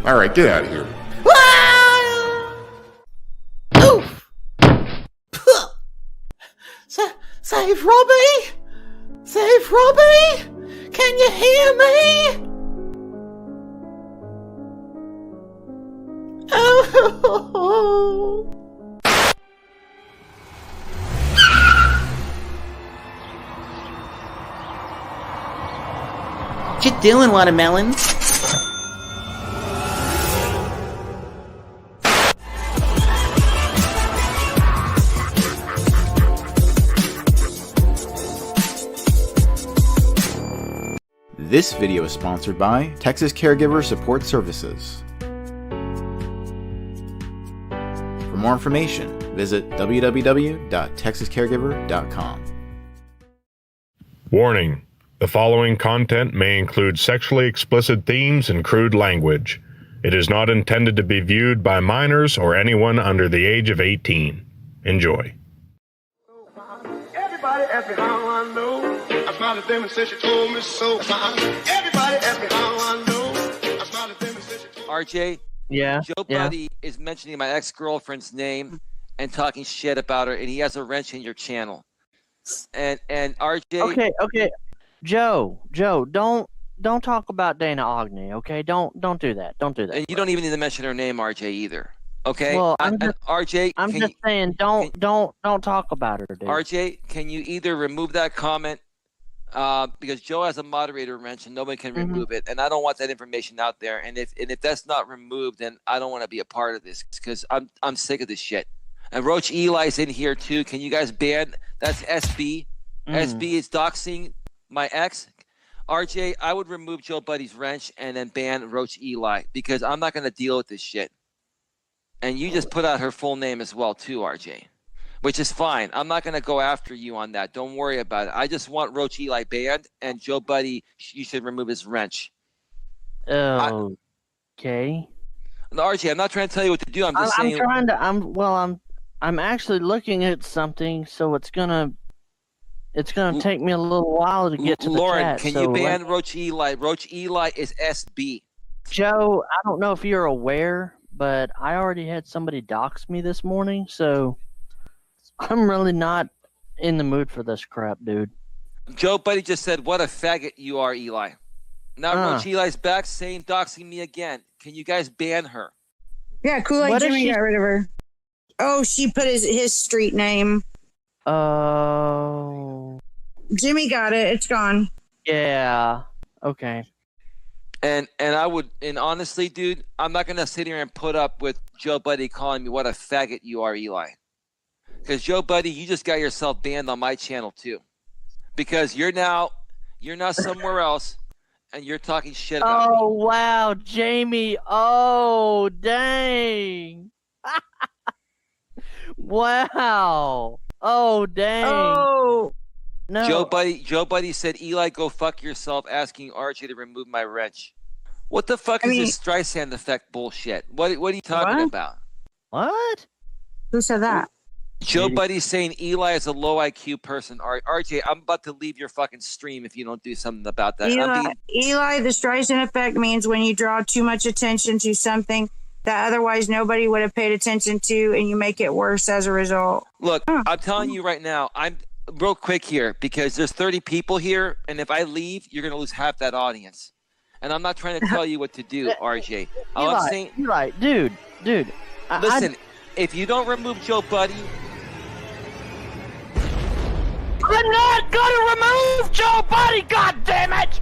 D: All right, get out of here.
G: Save Robbie! Save Robbie! Can you hear me? Oh!
H: What you doing, Watermelon?
I: This video is sponsored by Texas Caregiver Support Services. For more information, visit www.texascaregiver.com.
V: Warning. The following content may include sexually explicit themes and crude language. It is not intended to be viewed by minors or anyone under the age of 18. Enjoy.
C: Everybody ask me how I know. I smiled at them and said she told me so. Everybody ask me how I know. I smiled at them and said she told me so.
W: RJ,
U: Yeah.
W: Joe Buddy is mentioning my ex-girlfriend's name and talking shit about her, and he has a wrench in your channel. And RJ.
U: Okay. Joe, don't talk about Dana Ogni, okay? Don't do that. Don't do that.
W: And you don't even need to mention her name, RJ, either. Okay.
U: Well,
W: RJ,
U: I'm just saying, don't talk about her, dude.
W: RJ, can you either remove that comment because Joe has a moderator wrench and nobody can remove it, and I don't want that information out there. And if that's not removed, then I don't want to be a part of this because I'm sick of this shit. And Roach Eli's in here too. Can you guys ban? That's SB. SB is doxing my ex. RJ, I would remove Joe Buddy's wrench and then ban Roach Eli because I'm not going to deal with this shit. And you just put out her full name as well too, RJ, which is fine. I'm not going to go after you on that. Don't worry about it. I just want Roach Eli banned, and Joe Buddy, you should remove his wrench.
U: Okay.
W: No, RJ, I'm not trying to tell you what to do. I'm just saying.
U: I'm actually looking at something, so it's gonna take me a little while to get to the
W: Lauren,
U: chat.
W: can you ban Roach Eli? Roach Eli is SB.
U: Joe, I don't know if you're aware, but I already had somebody dox me this morning, so I'm really not in the mood for this crap, dude.
W: Joe Buddy just said, "What a faggot you are, Eli." Now Roach Eli's back saying doxing me again. Can you guys ban her?
X: Yeah, Kool-Aid Jimmy got rid of her. Oh, she put his street name.
U: Oh.
X: Jimmy got it. It's gone.
U: Yeah. Okay.
W: And honestly, dude, I'm not gonna sit here and put up with Joe Buddy calling me what a faggot you are, Eli. Because Joe Buddy, you just got yourself banned on my channel too. Because you're now somewhere else and you're talking shit about me.
U: Oh wow, Jamie. Oh dang. Wow. Oh dang.
X: Oh
U: no.
W: Joe Buddy said, Eli, go fuck yourself, asking Archie to remove my wrench. What the fuck is this Streisand effect bullshit? What are you talking about?
U: What?
X: Who said that?
W: Joe Buddy's saying Eli is a low IQ person. RJ, I'm about to leave your fucking stream if you don't do something about that.
X: Eli, the Streisand effect means when you draw too much attention to something that otherwise nobody would have paid attention to, and you make it worse as a result.
W: Look, I'm telling you right now, I'm real quick here because there's 30 people here, and if I leave, you're going to lose half that audience. And I'm not trying to tell you what to do, RJ. All I'm saying,
E: Eli, dude.
W: Listen, if you don't remove Joe Buddy,
E: I'm not gonna remove Joe Buddy, goddammit!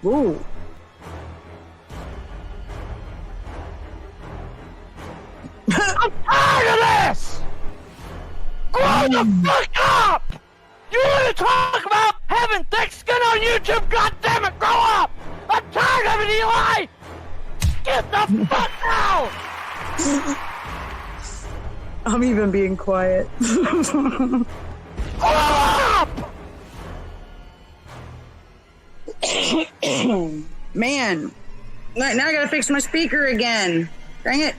X: Ooh.
E: I'm tired of this! Grow the fuck up! You wanna talk about having thick skin on YouTube? Goddammit, grow up! I'm tired of it, Eli! Get the fuck out!
X: I'm even being quiet. Man, now I gotta fix my speaker again. Dang it.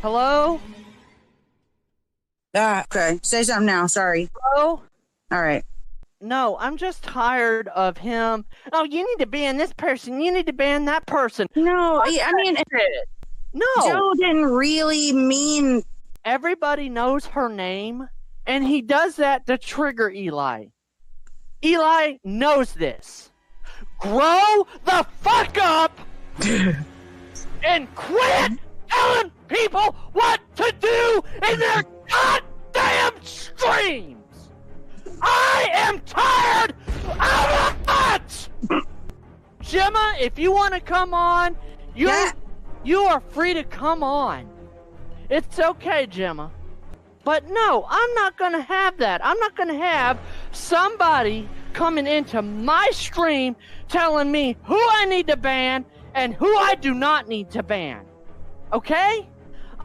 E: Hello?
X: Okay. Say something now. Sorry.
E: Hello?
X: All right.
E: No, I'm just tired of him. Oh, you need to ban this person. You need to ban that person.
X: No, I mean,
E: no.
X: Joe didn't really mean.
E: Everybody knows her name, and he does that to trigger Eli. Eli knows this. Grow the fuck up and quit telling people what to do in their goddamn streams. I am tired of it! Gemma, if you want to come on, you are free to come on. It's okay, Gemma. But no, I'm not going to have that. I'm not going to have somebody coming into my stream telling me who I need to ban and who I do not need to ban. Okay?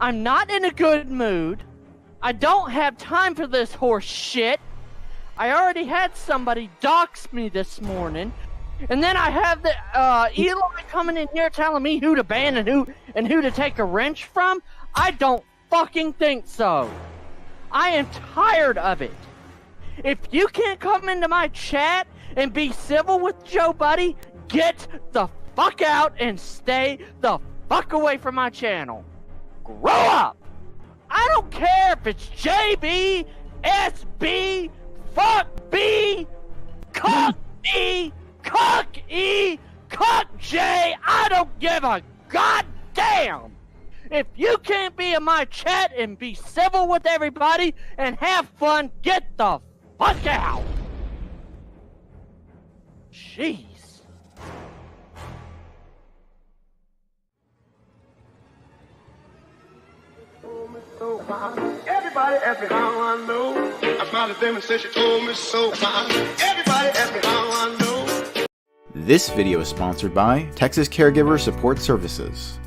E: I'm not in a good mood. I don't have time for this horse shit. I already had somebody dox me this morning. And then I have the Eli coming in here telling me who to ban and who to take a wrench from. I don't fucking think so. I am tired of it. If you can't come into my chat and be civil with Joe Buddy, get the fuck out and stay the fuck away from my channel. Grow up! I don't care if it's JB, SB, fuck B, cuck E, cuck E, cuck J. I don't give a goddamn. If you can't be in my chat and be civil with everybody and have fun, get the fuck out. Jeez.
C: Everybody ask me how I know. I smiled at them and said she told me so. Everybody ask me how I know.
I: This video is sponsored by Texas Caregiver Support Services.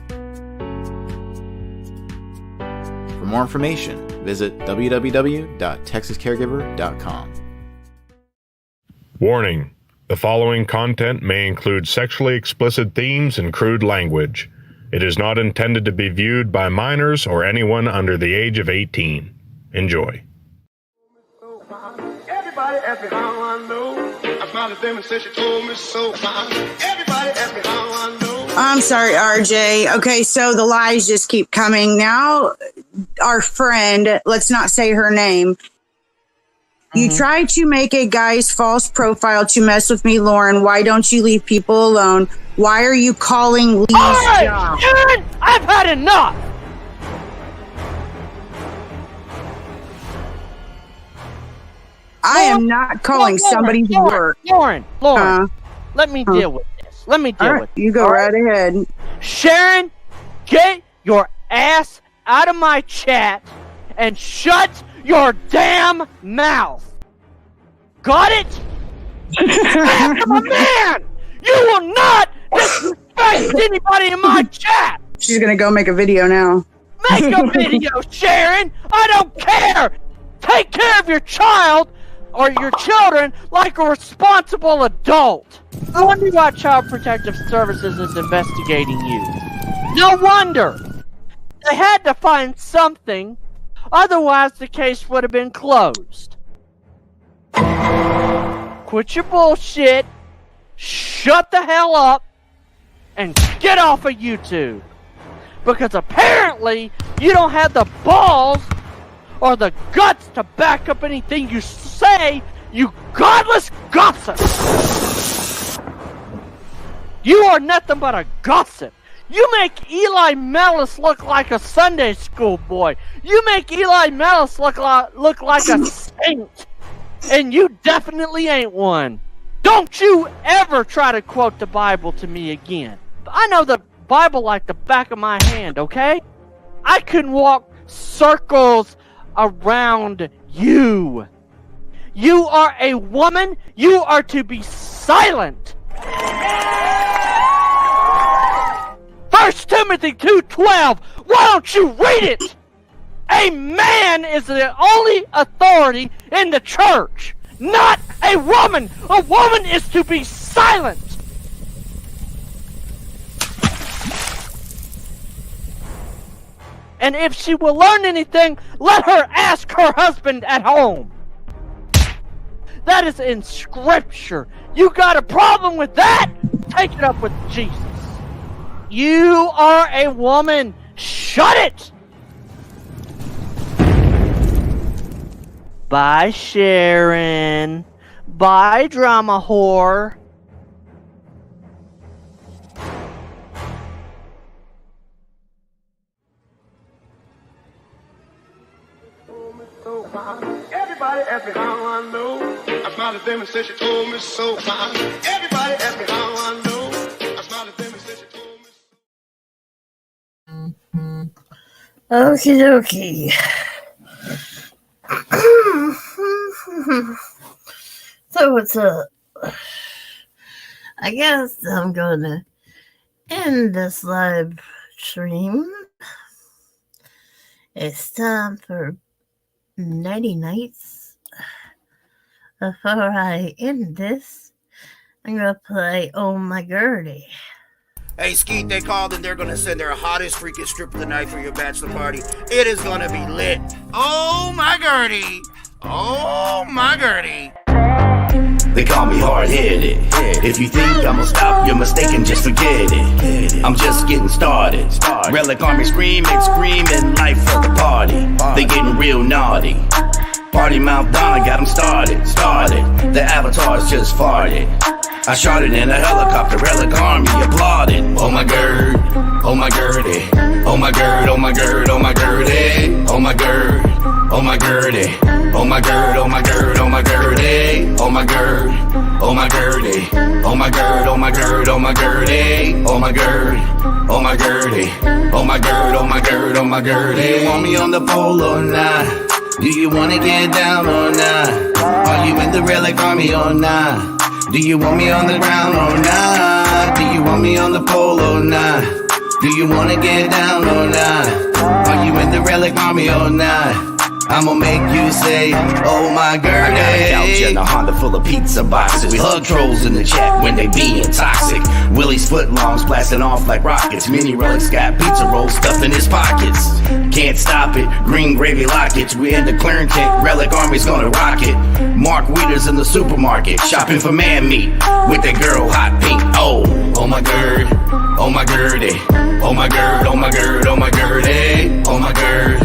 I: For more information, visit www.texascaregiver.com.
V: Warning: the following content may include sexually explicit themes and crude language. It is not intended to be viewed by minors or anyone under the age of 18. Enjoy.
C: Everybody ask me how I know. I smiled at them and said she told me so. Everybody ask me how I know.
X: I'm sorry, RJ. Okay, so the lies just keep coming. Now, our friend, let's not say her name. You tried to make a guy's false profile to mess with me, Lauren. Why don't you leave people alone? Why are you calling Lee's job?
E: Aaron, I've had enough.
X: I am not calling somebody's work.
E: Lauren, let me deal with this. Let me deal with this.
X: You go right ahead.
E: Sharon, get your ass out of my chat and shut your damn mouth. Got it? I'm a man. You will not disrespect anybody in my chat.
X: She's gonna go make a video now.
E: Make a video, Sharon. I don't care. Take care of your child or your children like a responsible adult. I wonder why Child Protective Services is investigating you. No wonder. They had to find something, otherwise the case would have been closed. Quit your bullshit, shut the hell up, and get off of YouTube. Because apparently you don't have the balls or the guts to back up anything you say, you godless gossip. You are nothing but a gossip. You make Eli Mellis look like a Sunday school boy. You make Eli Mellis look like a saint. And you definitely ain't one. Don't you ever try to quote the Bible to me again. I know the Bible like the back of my hand, okay? I can walk circles around you. You are a woman. You are to be silent. 1 Timothy 2:12. Why don't you read it? A man is the only authority in the church, not a woman. A woman is to be silent. And if she will learn anything, let her ask her husband at home. That is in Scripture. You got a problem with that? Take it up with Jesus. You are a woman. Shut it! Bye, Sharon. Bye, drama whore.
C: Everybody ask me how I know. I smiled at them and said she told me so. Everybody ask me how I know. I smiled at them and said she told me so.
O: Okie dokie. So what's up? I guess I'm gonna end this live stream. It's time for nighty nights. Before I end this, I'm gonna play Oh My Gertie.
F: Hey, Skeet, they called and they're gonna send their hottest freaking strip of the night for your bachelor party. It is gonna be lit. Oh my Gertie. Oh my Gertie.
K: They call me hard-headed. If you think I'm gonna stop, you're mistaken, just forget it. I'm just getting started. Relic Army screaming life for the party. They getting real naughty. Party Mount Donna got them started. The avatars just farted. I shot it in a helicopter, Relic Army applauded. Oh my Gerd, oh my Gertie. Oh my Gerd, oh my Gerd, oh my Gertie. Oh my Gerd, oh my Gertie. Oh my Gerd, oh my Gerd, oh my Gertie. Oh my Gerd, oh my Gertie. Oh my Gerd, oh my Gerd, oh my Gertie. Oh my Gerd, oh my Gertie. Oh my Gerd, oh my Gerd, oh my Gertie. Do you want me on the pole or not? Do you wanna get down or not? Are you in the Relic Army or not? Do you want me on the ground or not? Do you want me on the pole or not? Do you wanna get down or not? Are you in the Relic Army or not? I'ma make you say, oh my Gertie. I got a couch and a Honda full of pizza boxes. We hug trolls in the chat when they being toxic. Willie's footlongs blasting off like rockets. Mini Relic's got pizza rolls stuffed in his pockets. Can't stop it, green gravy lockets. We in the clearing tent, Relic Army's gonna rock it. Mark Weeders in the supermarket, shopping for man meat with that girl hot pink. Oh my Gerd, oh my Gertie. Oh my Gerd, oh my Gerd, oh my Gertie. Oh my Gerd,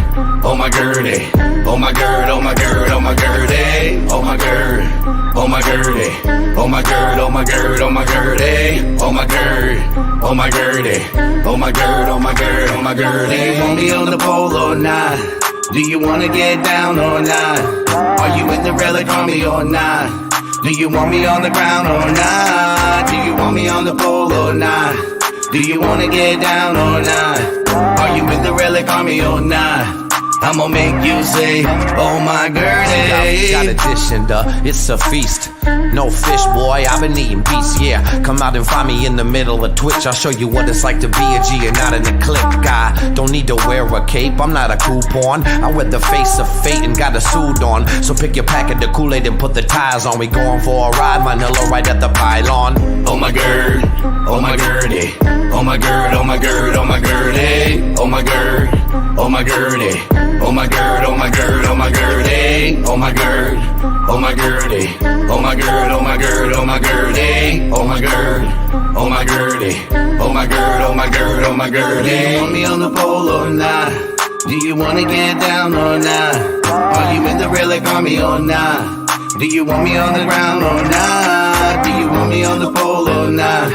K: oh my Gertie. Oh my Gerd, oh my Gerd, oh my Gertie. Oh my Gerd, oh my Gertie. Oh my Gerd, oh my Gerd, oh my Gertie. Oh my Gerd, oh my Gertie. Oh my Gerd, oh my Gerd, oh my Gertie. Do you want me on the pole or not? Do you wanna get down or not? Are you in the Relic Army or not? Do you want me on the ground or not? Do you want me on the pole or not? Do you wanna get down or not? Are you in the Relic Army or not? I'ma make you say, oh my Gertie.
L: Got a dish and it's a feast. No fish, boy, I've been eating beast, yeah. Come out and find me in the middle of Twitch. I'll show you what it's like to be a G and not in a clique. I don't need to wear a cape, I'm not a coupon. I wear the face of fate and got a suit on. So pick your pack of the Kool-Aid and put the ties on. We going for a ride, Manila right at the pylon.
K: Oh my Gerd, oh my Gertie. Oh my Gerd, oh my Gerd, oh my Gertie. Oh my Gerd, oh my Gertie. Oh my gird, oh my gird, oh my Gertie. Oh my gird, oh my Gertie. Oh my gird, oh my gird, oh my Gertie. Oh my gird, oh my Gertie. Oh my gird, oh my gird, oh my Gertie. Want me on the pole or not? Do you wanna get down or not? Are you in the relic army or not? Do you want me on the ground or not? Do you want me on the pole or not?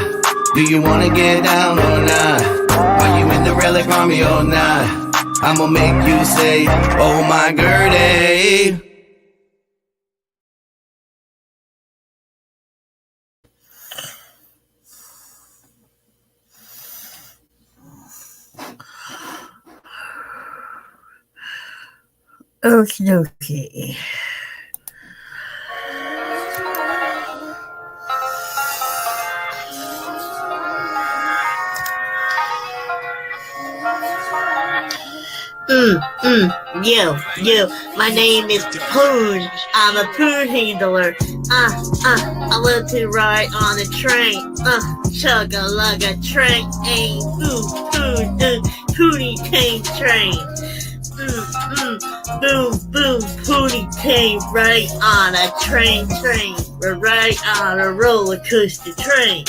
K: Do you wanna get down or not? Are you in the relic army or not? I'ma make you say, oh my Gertie.
O: Okay. Yo, my name is Poon. I'm a poon handler. I love to ride on a train. Chug-a-lug-a train. Poony tang train. Boom, poony tang, right on a train. We're right on a roller coaster train.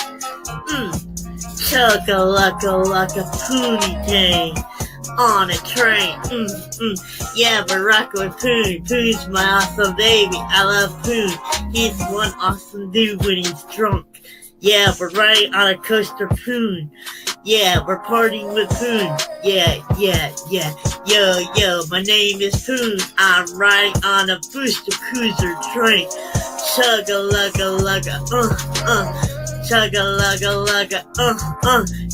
O: Chug-a-lug-a poony tang. On a train, yeah, we're rockin' with Poon. Poon's my awesome baby. I love Poon. He's one awesome dude when he's drunk. Yeah, we're riding on a coaster, Poon. Yeah, we're partying with Poon. Yeah. Yo, my name is Poon. I'm riding on a booster cruiser train. Chug-a-lug-a-lug-a, Chug-a-lug-a-lug-a,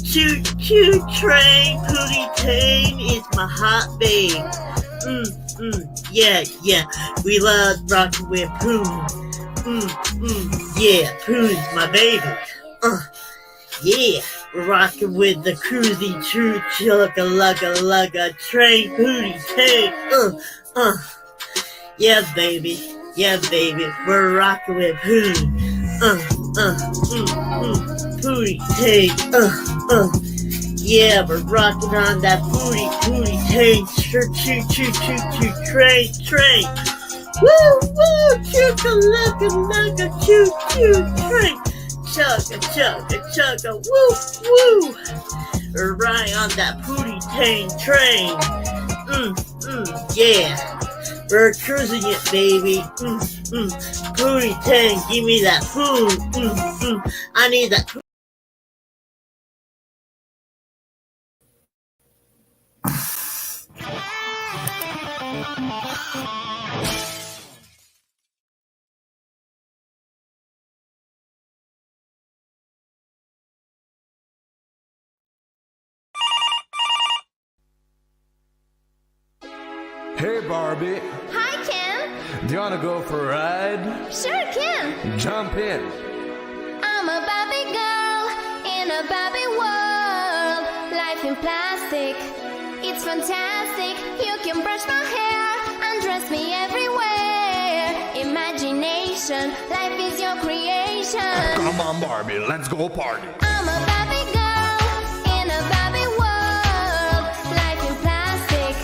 O: choo-choo train, Pootie Tang is my hot babe. Yeah, we love rocking with Poon. Yeah, Poon's my baby. Yeah, we're rocking with the cruisy true chugga-lugga-lugga train, Pootie Tang. Yeah, baby, we're rocking with Poon. Pootie Tang, yeah, we're rocking on that Pootie Tang, choo train. Woo, chugga-lugga-lugga, choo train. Chugga, woo. We're riding on that Pootie Tang train. Yeah. We're cruising it, baby. Pootie Tang, give me that Poon. I need that Poon.
A: Hey Barbie,
M: Hi, Ken.
A: do you wanna go for a ride?
M: Sure, Ken.
A: Jump in.
M: I'm a Barbie girl in a Barbie world. Life in plastic, it's fantastic. You can brush my hair and dress me everywhere. Imagination, life is your creation.
A: Come on Barbie, let's go party.
M: I'm a Barbie girl in a Barbie world. Life in plastic,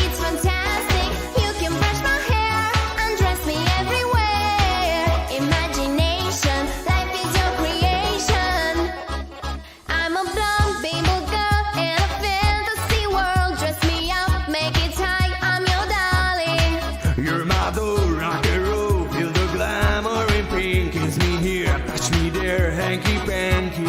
M: it's fantastic. You can brush my hair and dress me everywhere. Imagination, life is your creation. I'm a blonde bimbo girl in a fantasy world. Dress me up, make it tight, I'm your darling.
A: You're my door, rock and roll, feel the glamour in pink. Kiss me here, touch me there, hanky panky.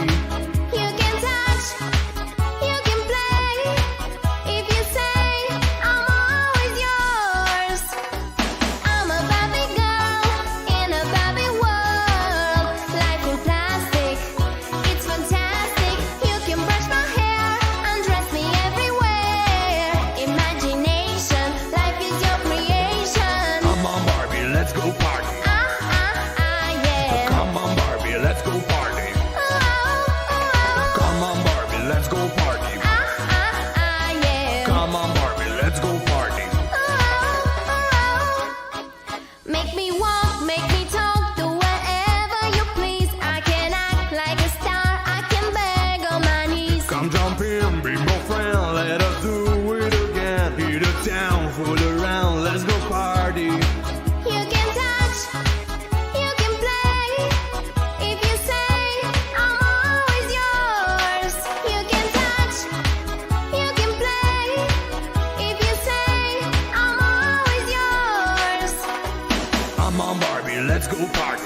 A: let's go party.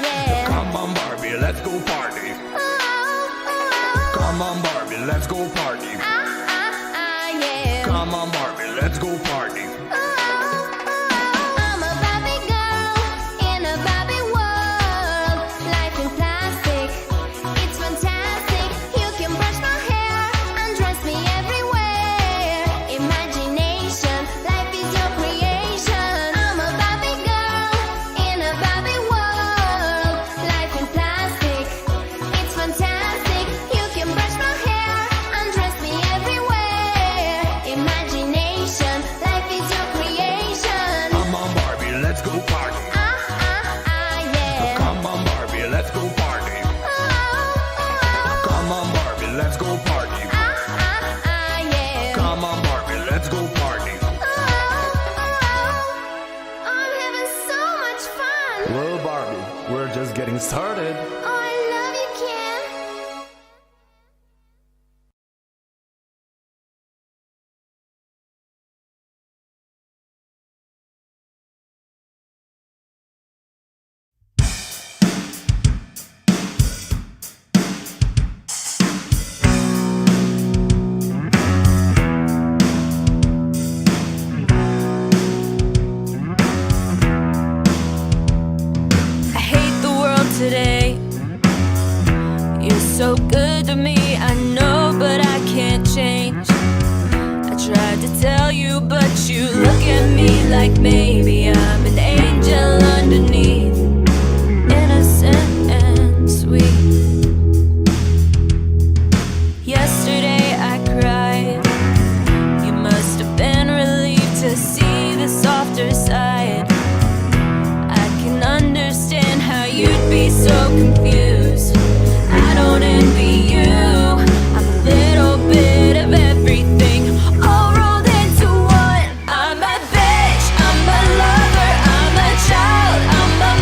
M: Yeah.
A: Come on, Barbie, let's go party. Come on, Barbie, let's go party.
M: Yeah.
A: Come on, Barbie, let's go party.
M: I'm a Barbie girl in a Barbie world. Life in plastic, it's fantastic. You can brush my hair, undress me everywhere. Imagination, life is your creation. I'm a Barbie girl in a Barbie world. Life in plastic, it's fantastic. You can brush my hair, undress me everywhere. Imagination, life is your creation.
A: Come on, Barbie, let's go party.
M: Yeah.
A: Come on, Barbie, let's go party. Come on, Barbie, let's go party.
M: Yeah.
A: Come on, Barbie, let's go party.
M: I'm having so much fun.
A: Well, Barbie, we're just getting started.
M: Oh, I love you, Ken.
B: I hate the world today. You're so good to me, I know, but I can't change. I tried to tell you, but you look at me like maybe I'm an angel underneath, innocent and sweet. Yesterday I cried. You must have been relieved to see the softer side. I can understand how you'd be so confused. I don't envy you. I'm a little bit of everything, all rolled into one. I'm a bitch, I'm a lover, I'm a child, I'm a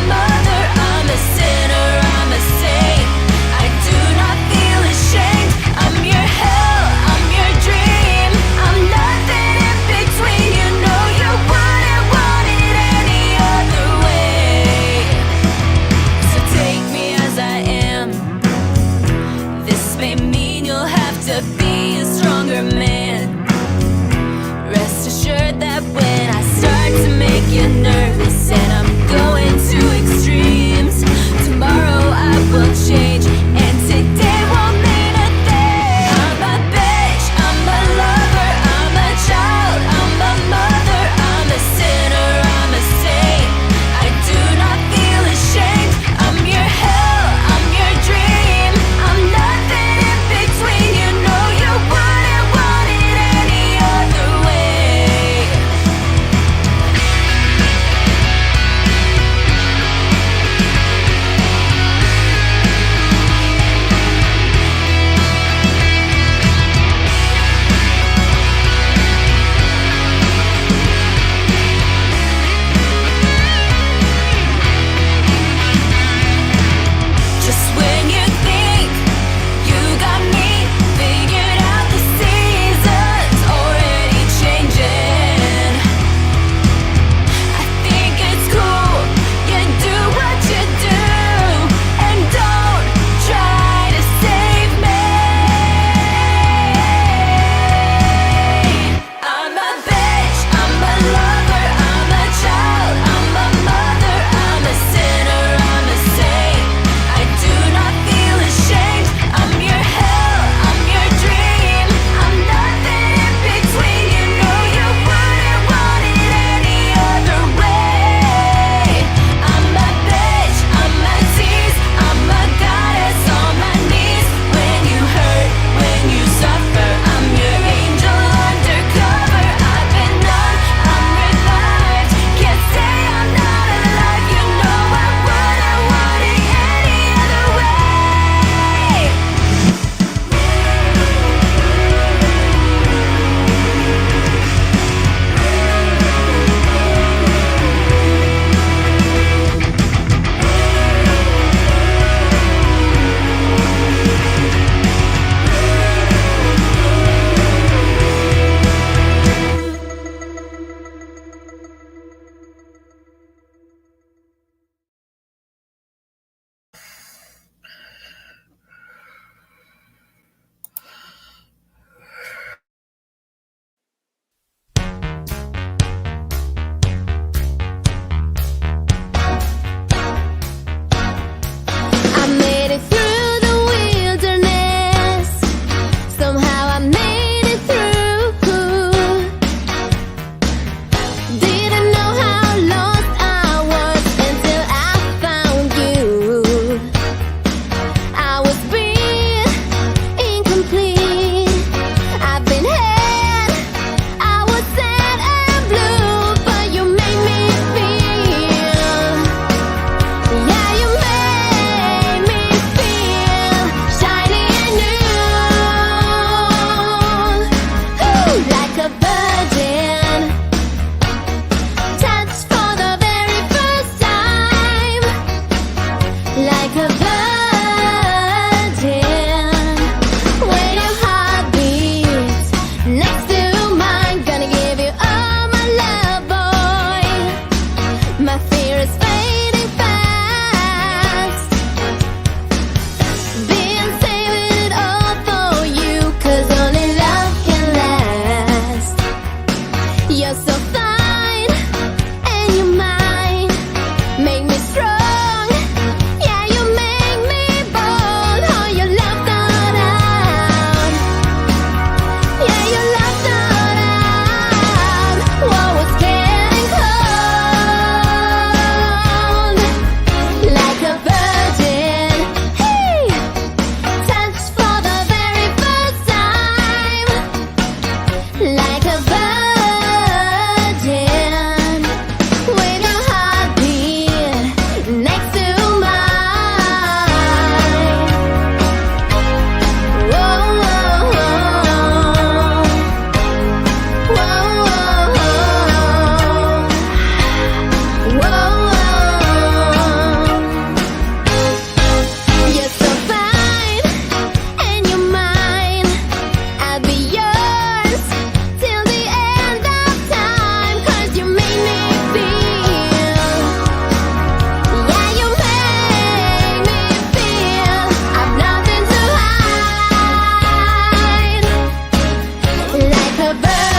B: the best.